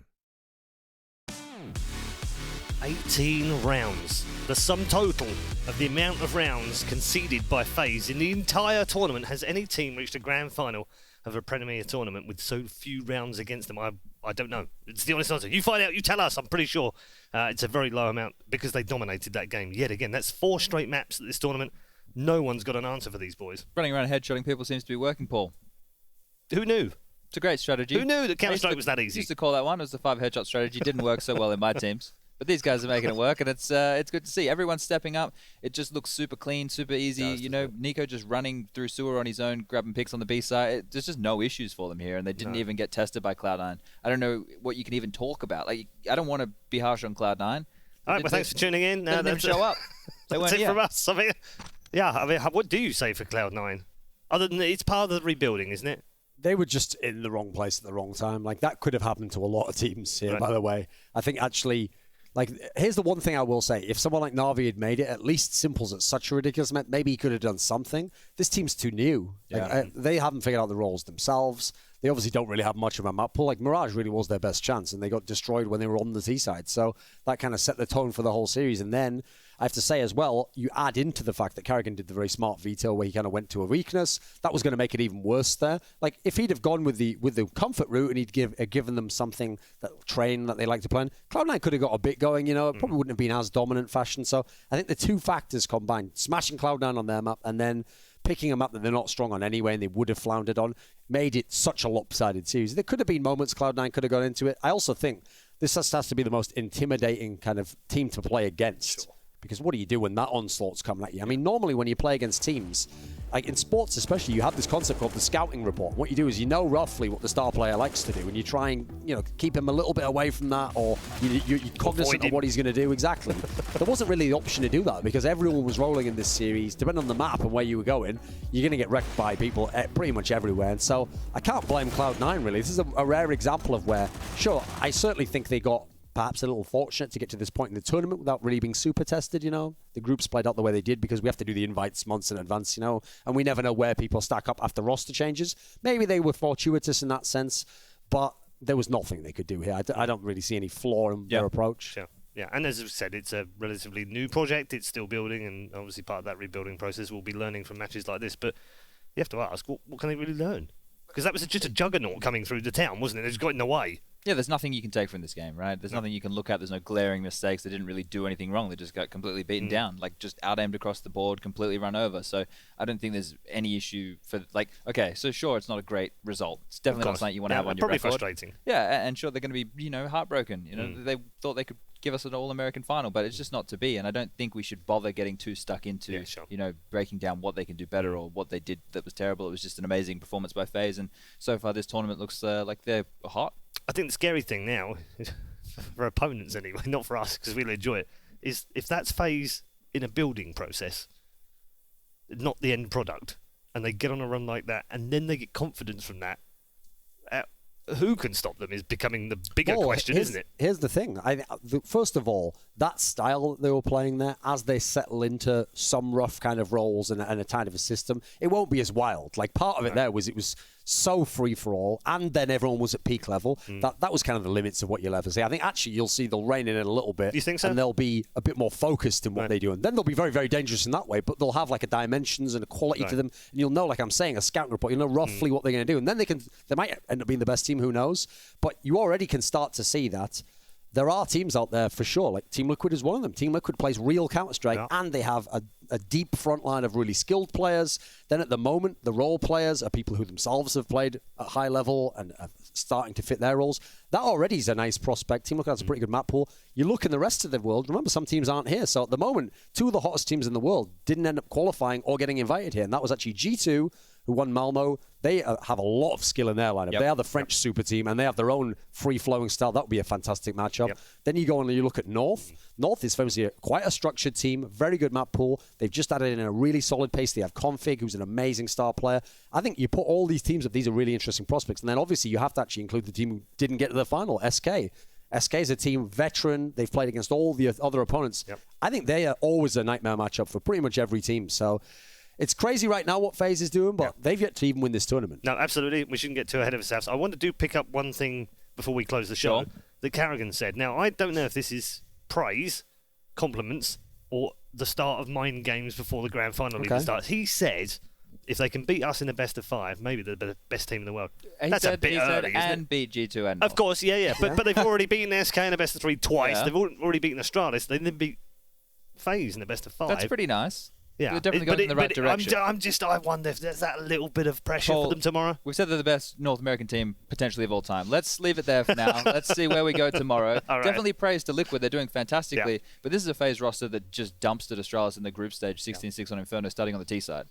18 rounds. The sum total of the amount of rounds conceded by FaZe in the entire tournament. Has any team reached a grand final of a Premier tournament with so few rounds against them? I don't know. It's the honest answer. You find out, you tell us. I'm pretty sure it's a very low amount because they dominated that game. Yet again, that's 4 straight maps at this tournament. No one's got an answer for these boys. Running around headshotting people seems to be working, Paul. Who knew? It's a great strategy. Who knew that Counter-Strike was that easy? Used to call that one. It was the 5 headshot strategy. Didn't work so well in my teams. But these guys are making it work, and it's good to see. Everyone's stepping up. It just looks super clean, super easy. You know, Nico just running through sewer on his own, grabbing picks on the B side. There's just no issues for them here, and they didn't even get tested by Cloud9. I don't know what you can even talk about. Like, I don't want to be harsh on Cloud9. All right, well, thanks for tuning in. They didn't even show up. They That's weren't it here. from us. I mean, what do you say for Cloud9? Other than it's part of the rebuilding, isn't it? They were just in the wrong place at the wrong time. Like, that could have happened to a lot of teams here, by the way. I think actually, like, here's the one thing I will say. If someone like Na'Vi had made it, at least Simple's at such a ridiculous amount, maybe he could have done something. This team's too new. Like, they haven't figured out the roles themselves. They obviously don't really have much of a map pool. Like, Mirage really was their best chance, and they got destroyed when they were on the T side. So that kind of set the tone for the whole series. And then I have to say as well, you add into the fact that Carrigan did the very smart veto where he kind of went to a weakness. That was going to make it even worse there. Like, if he'd have gone with the comfort route and he'd given them something that train that they like to play in, Cloud9 could have got a bit going, you know. It probably wouldn't have been as dominant fashion. So I think the two factors combined, smashing Cloud9 on their map and then picking a map that they're not strong on anyway and they would have floundered on, made it such a lopsided series. There could have been moments Cloud9 could have got into it. I also think this has to be the most intimidating kind of team to play against. Sure. Because what do you do when that onslaught's coming at you? I mean, normally when you play against teams, like in sports especially, you have this concept called the scouting report. What you do is you know roughly what the star player likes to do, and you try and, you know, keep him a little bit away from that, or you're cognizant of what he's going to do. Exactly. There wasn't really the option to do that because everyone was rolling in this series. Depending on the map and where you were going, you're going to get wrecked by people pretty much everywhere. And so I can't blame Cloud9 really. This is a rare example of where, sure, I certainly think they got perhaps a little fortunate to get to this point in the tournament without really being super tested, you know. The groups played out the way they did because we have to do the invites months in advance, you know, and we never know where people stack up after roster changes. Maybe they were fortuitous in that sense, but there was nothing they could do here. I don't really see any flaw in their approach. Sure. Yeah, and as I've said, it's a relatively new project. It's still building, and obviously part of that rebuilding process will be learning from matches like this. But you have to ask, what can they really learn? Because that was just a juggernaut coming through the town, wasn't it? They just got in the way. Yeah, there's nothing you can take from this game, right? There's nothing you can look at. There's no glaring mistakes. They didn't really do anything wrong. They just got completely beaten down, like just out-aimed across the board, completely run over. So I don't think there's any issue for, like, okay, so sure, it's not a great result. It's definitely not something you want to have on your record. Probably frustrating. Yeah, and sure, they're going to be, you know, heartbroken. You know, they thought they could give us an All-American final, but it's just not to be. And I don't think we should bother getting too stuck into, you know, breaking down what they can do better or what they did that was terrible. It was just an amazing performance by FaZe, and so far this tournament looks like they're hot. I think the scary thing now, for opponents anyway, not for us because we'll enjoy it, is if that's FaZe in a building process, not the end product, and they get on a run like that, and then they get confidence from that, who can stop them is becoming the bigger question, isn't it? Here's the thing. First of all, that style that they were playing there, as they settle into some rough kind of roles and a kind of a system, it won't be as wild. Like, part of it there was it was so free for all, and then everyone was at peak level. That was kind of the limits of what you'll ever see. I think actually you'll see they'll rein in it a little bit. You think so? And they'll be a bit more focused in what they do. And then they'll be very, very dangerous in that way, but they'll have like a dimensions and a quality to them. And you'll know, like I'm saying, a scouting report, you'll know roughly what they're going to do. And then they might end up being the best team, who knows? But you already can start to see that there are teams out there for sure. Like Team Liquid is one of them. Team Liquid plays real Counter-Strike, and they have a deep front line of really skilled players. Then at the moment, the role players are people who themselves have played at high level and are starting to fit their roles. That already is a nice prospect. Team Liquid has a pretty good map pool. You look in the rest of the world, remember some teams aren't here. So at the moment, two of the hottest teams in the world didn't end up qualifying or getting invited here. And that was actually G2, who won Malmo. They have a lot of skill in their lineup. They are the French super team, and they have their own free-flowing style. That would be a fantastic matchup. Then you go and you look at North. North is famously quite a structured team, very good map pool. They've just added in a really solid pace. They have Config, who's an amazing star player. I think you put all these teams up, these are really interesting prospects. And then obviously you have to actually include the team who didn't get to the final, SK. SK is a team veteran. They've played against all the other opponents. I think they are always a nightmare matchup for pretty much every team. So It's crazy right now what FaZe is doing, but they've yet to even win this tournament. No, absolutely. We shouldn't get too ahead of ourselves. I want to pick up one thing before we close the show that Carrigan said. Now, I don't know if this is praise, compliments, or the start of mind games before the grand final even starts. He said if they can beat us in the best of 5, maybe they're the best team in the world. That's a bit early, isn't and it? beat G2 and Of course, yeah. But they've already beaten SK in the best of 3 twice. Yeah. They've already beaten Astralis. They then beat FaZe in the best of 5. That's pretty nice. Yeah, They're definitely going in the right direction. I wonder if there's that little bit of pressure for them tomorrow. We've said they're the best North American team potentially of all time. Let's leave it there for now. Let's see where we go tomorrow. All right. Definitely praise to Liquid. They're doing fantastically. But this is a FaZe roster that just dumpstered Astralis in the group stage, 16-6 on Inferno, starting on the T side.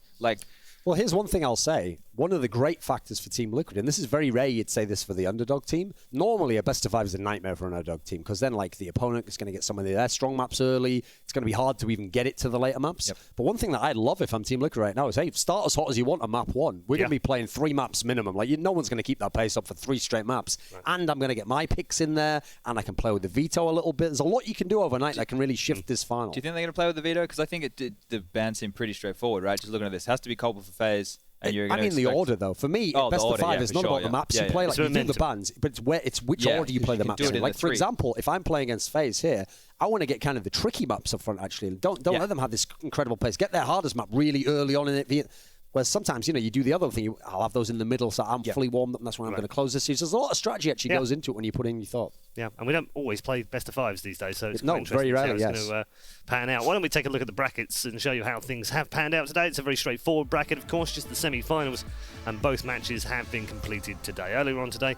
Well, here's one thing I'll say. One of the great factors for Team Liquid, and this is very rare you'd say this for the underdog team. Normally, a best of 5 is a nightmare for an underdog team because then, the opponent is going to get some of their strong maps early. It's going to be hard to even get it to the later maps. But one thing that I'd love if I'm Team Liquid right now is, hey, start as hot as you want on map 1. We're going to be playing 3 maps minimum. No one's going to keep that pace up for 3 straight maps. Right. And I'm going to get my picks in there, and I can play with the veto a little bit. There's a lot you can do overnight that can really shift this final. Do you think they're going to play with the veto? Because I think the ban seemed pretty straightforward, right? Just looking at this. Has to be culpable for FaZe. And you're the order, though. For me, best of 5 is not about the maps you play. You do the bans, but it's which order you play the maps in. For example, if I'm playing against FaZe here, I want to get kind of the tricky maps up front, actually. Don't let them have this incredible pace. Get their hardest map really early on in it. Whereas sometimes, you do the other thing. I'll have those in the middle, so I'm fully warmed up, and that's when I'm going to close the series. There's a lot of strategy actually goes into it when you put in your thought. Yeah, and we don't always play best of 5s these days, so it's no, quite interesting very rarely, how it's going to pan out. Why don't we take a look at the brackets and show you how things have panned out today? It's a very straightforward bracket, of course, just the semi-finals, and both matches have been completed today. Earlier on today,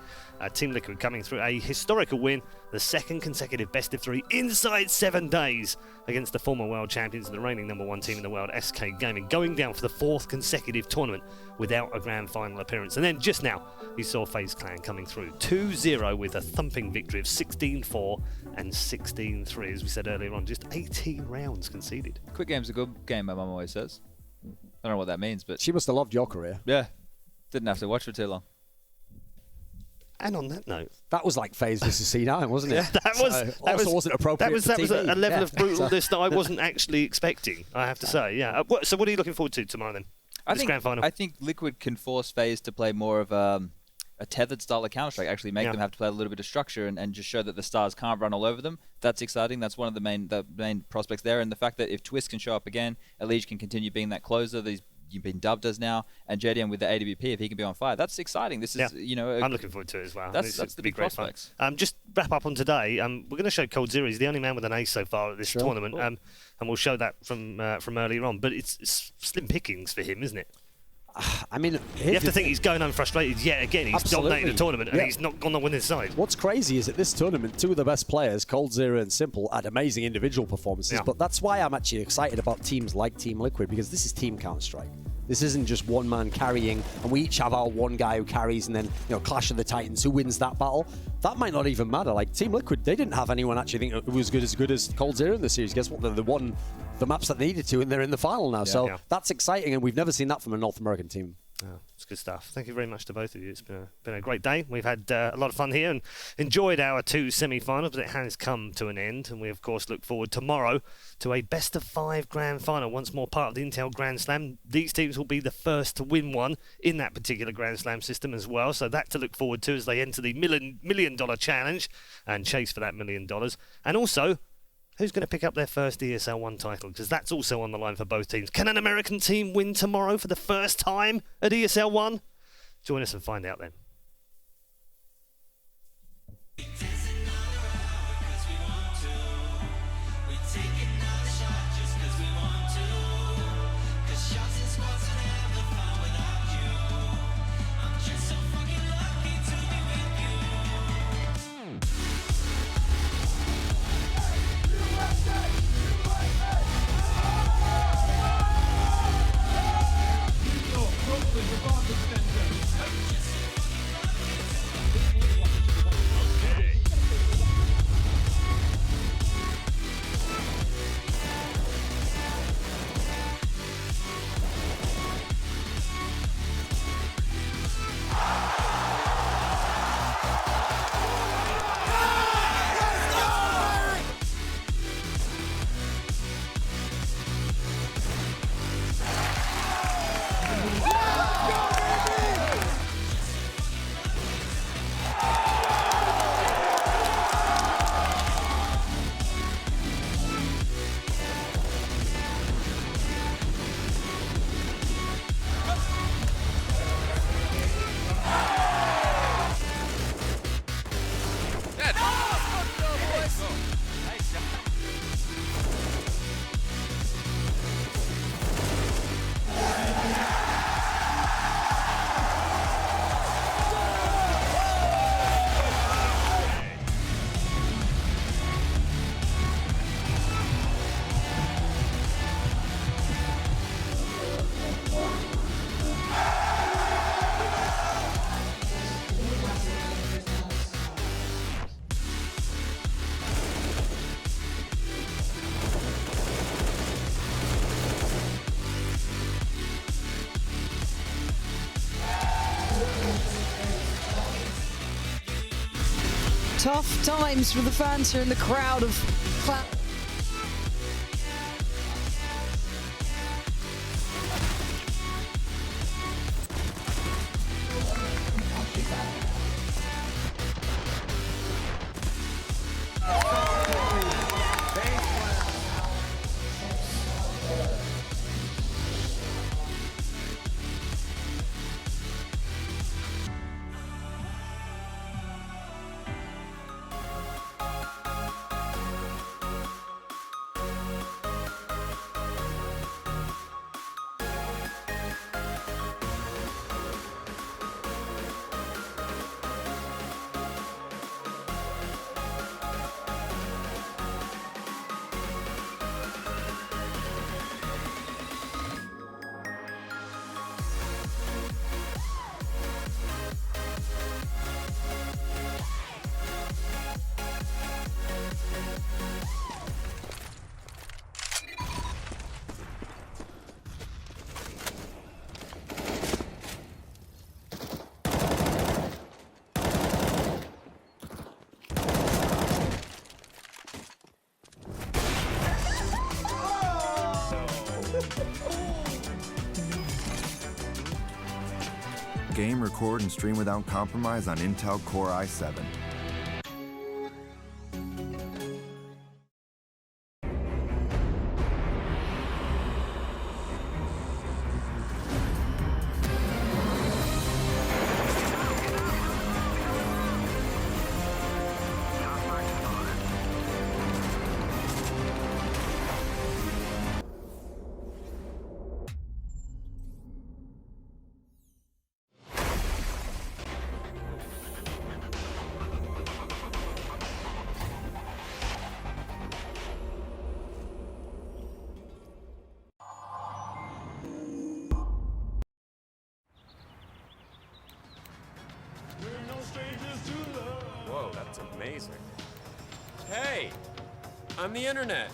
Team Liquid coming through a historical win, the 2nd consecutive best of 3 inside 7 days against the former world champions and the reigning #1 team in the world, SK Gaming, going down for the 4th consecutive tournament without a grand final appearance. And then just now, you saw FaZe Clan coming through 2-0 with a thumping victory of 16-4 and 16-3. As we said earlier on, just 18 rounds conceded. Quick game's a good game, my mum always says. I don't know what that means, but... She must have loved your career. Yeah. Didn't have to watch for too long. And on that note, that was like FaZe versus C9, wasn't it? that wasn't appropriate. That was TV. a level of brutalness that I wasn't actually expecting, I have to say. Yeah. So what are you looking forward to tomorrow then? Grand final. I think Liquid can force FaZe to play more of a tethered style of Counter-Strike. Actually, make them have to play a little bit of structure and just show that the stars can't run all over them. That's exciting. That's one of the main prospects there. And the fact that if Twist can show up again, Elige can continue being that closer. You've been dubbed as now, and JDM with the AWP, if he can be on fire, that's exciting. This is, I'm looking forward to it as well. That's the big prospects. Just wrap up on today. We're going to show Cold Zero. He's the only man with an ace so far at this tournament, and we'll show that from earlier on. But it's slim pickings for him, isn't it? I mean, you have to think he's going home frustrated yet again. He's dominating the tournament, and he's not gone on winning side. What's crazy is at this tournament, 2 of the best players, Cold Zero and Simple, had amazing individual performances. But that's why I'm actually excited about teams like Team Liquid, because this is Team Counter-Strike. This isn't just one man carrying, and we each have our one guy who carries, and then Clash of the Titans, who wins that battle. That might not even matter. Like Team Liquid, they didn't have anyone actually think it was good as Cold Zero in the series. Guess what? They won the maps that they needed to, and they're in the final now. That's exciting, and we've never seen that from a North American team. Oh, it's good stuff. Thank you very much to both of you. It's been a great day. We've had a lot of fun here and enjoyed our 2 semi-finals, but it has come to an end. And we, of course, look forward tomorrow to a best-of-5 grand final. Once more part of the Intel Grand Slam. These teams will be the first to win one in that particular Grand Slam system as well. So that to look forward to as they enter the $1 million challenge and chase for that $1 million. And also, who's going to pick up their first ESL 1 title? Because that's also on the line for both teams. Can an American team win tomorrow for the first time at ESL 1? Join us and find out then. Tough times for the fans here in the crowd of Cloud. Game, record, and stream without compromise on Intel Core i7. Whoa, that's amazing. Hey, I'm the internet.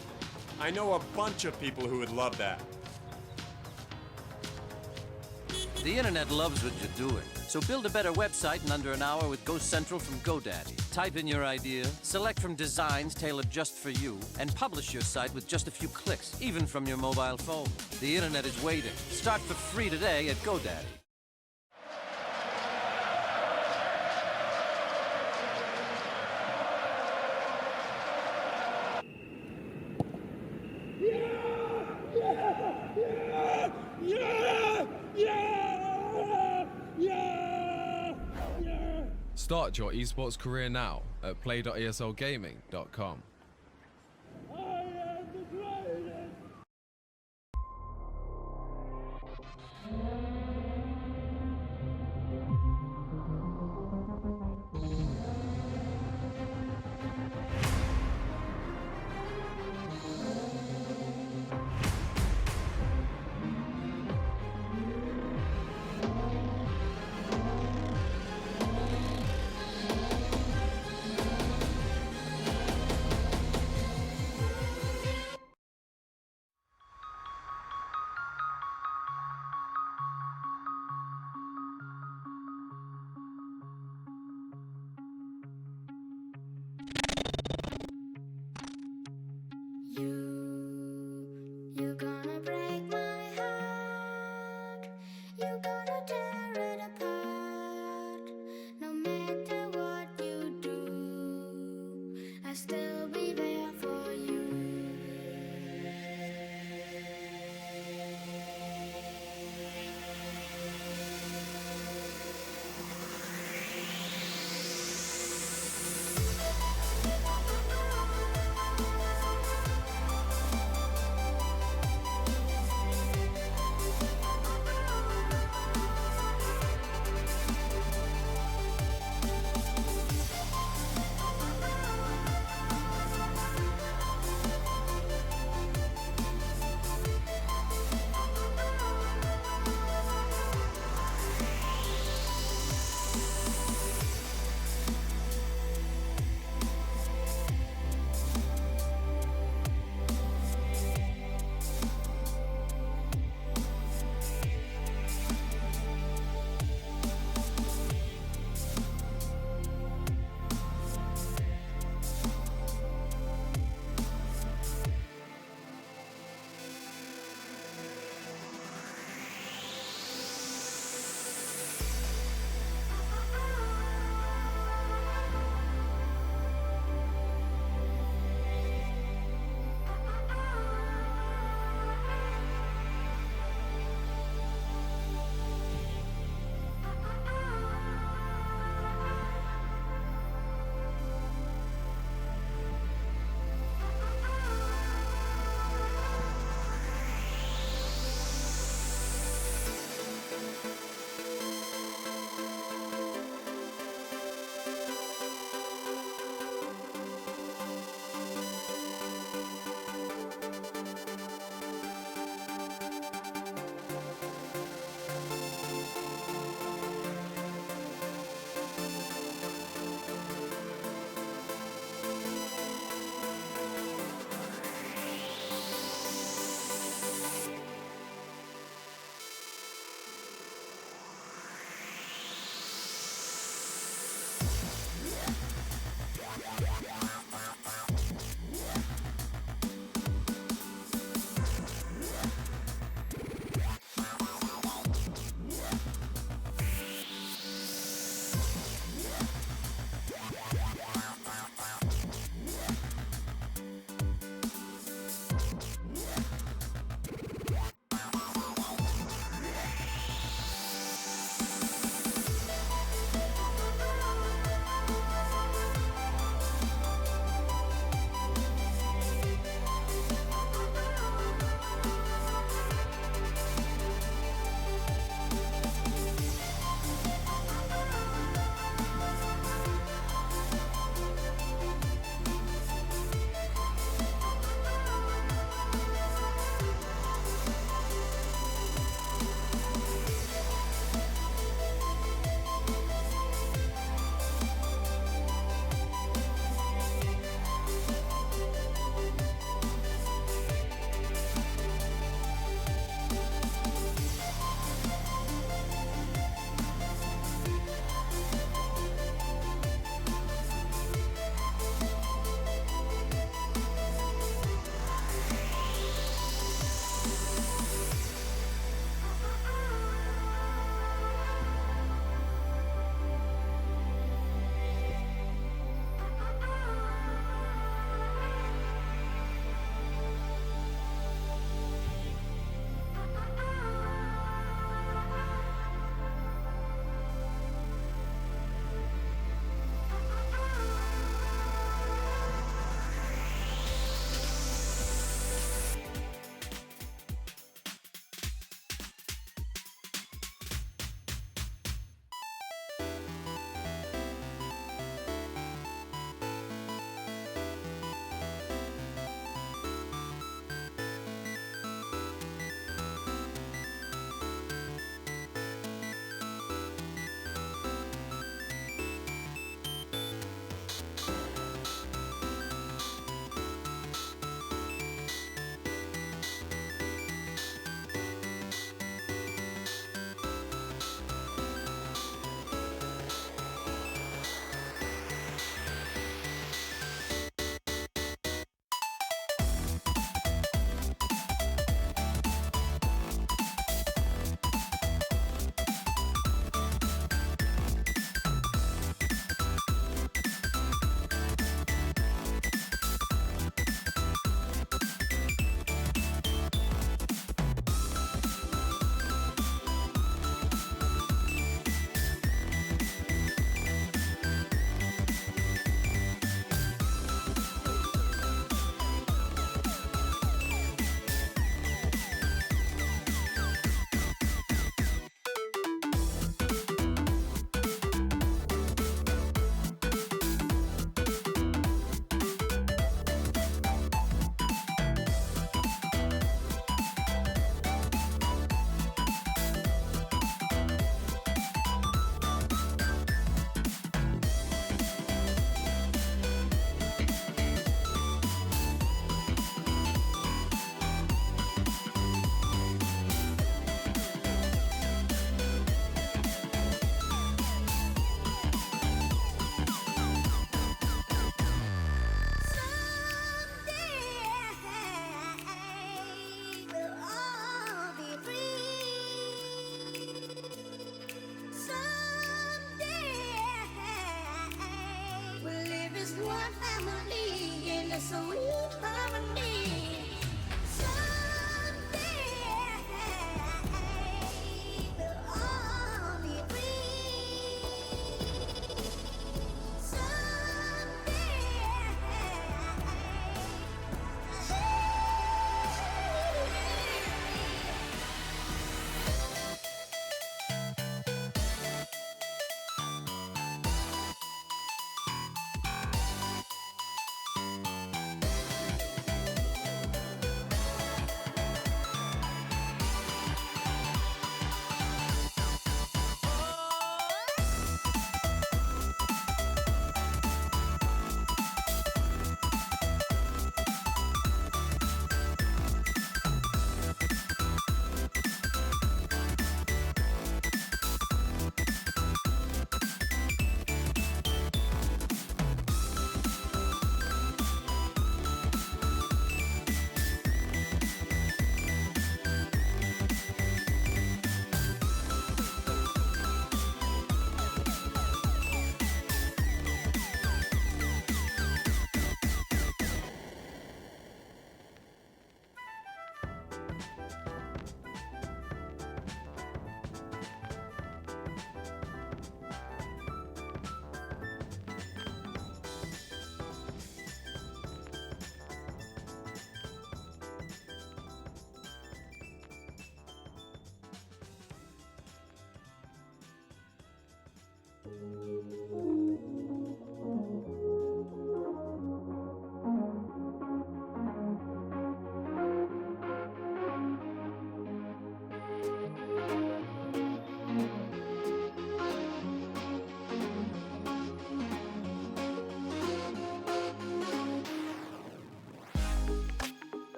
I know a bunch of people who would love that. The internet loves what you're doing. So build a better website in under an hour with Go Central from GoDaddy. Type in your idea, select from designs tailored just for you, and publish your site with just a few clicks, even from your mobile phone. The internet is waiting. Start for free today at GoDaddy. Start your esports career now at play.eslgaming.com.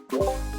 Power.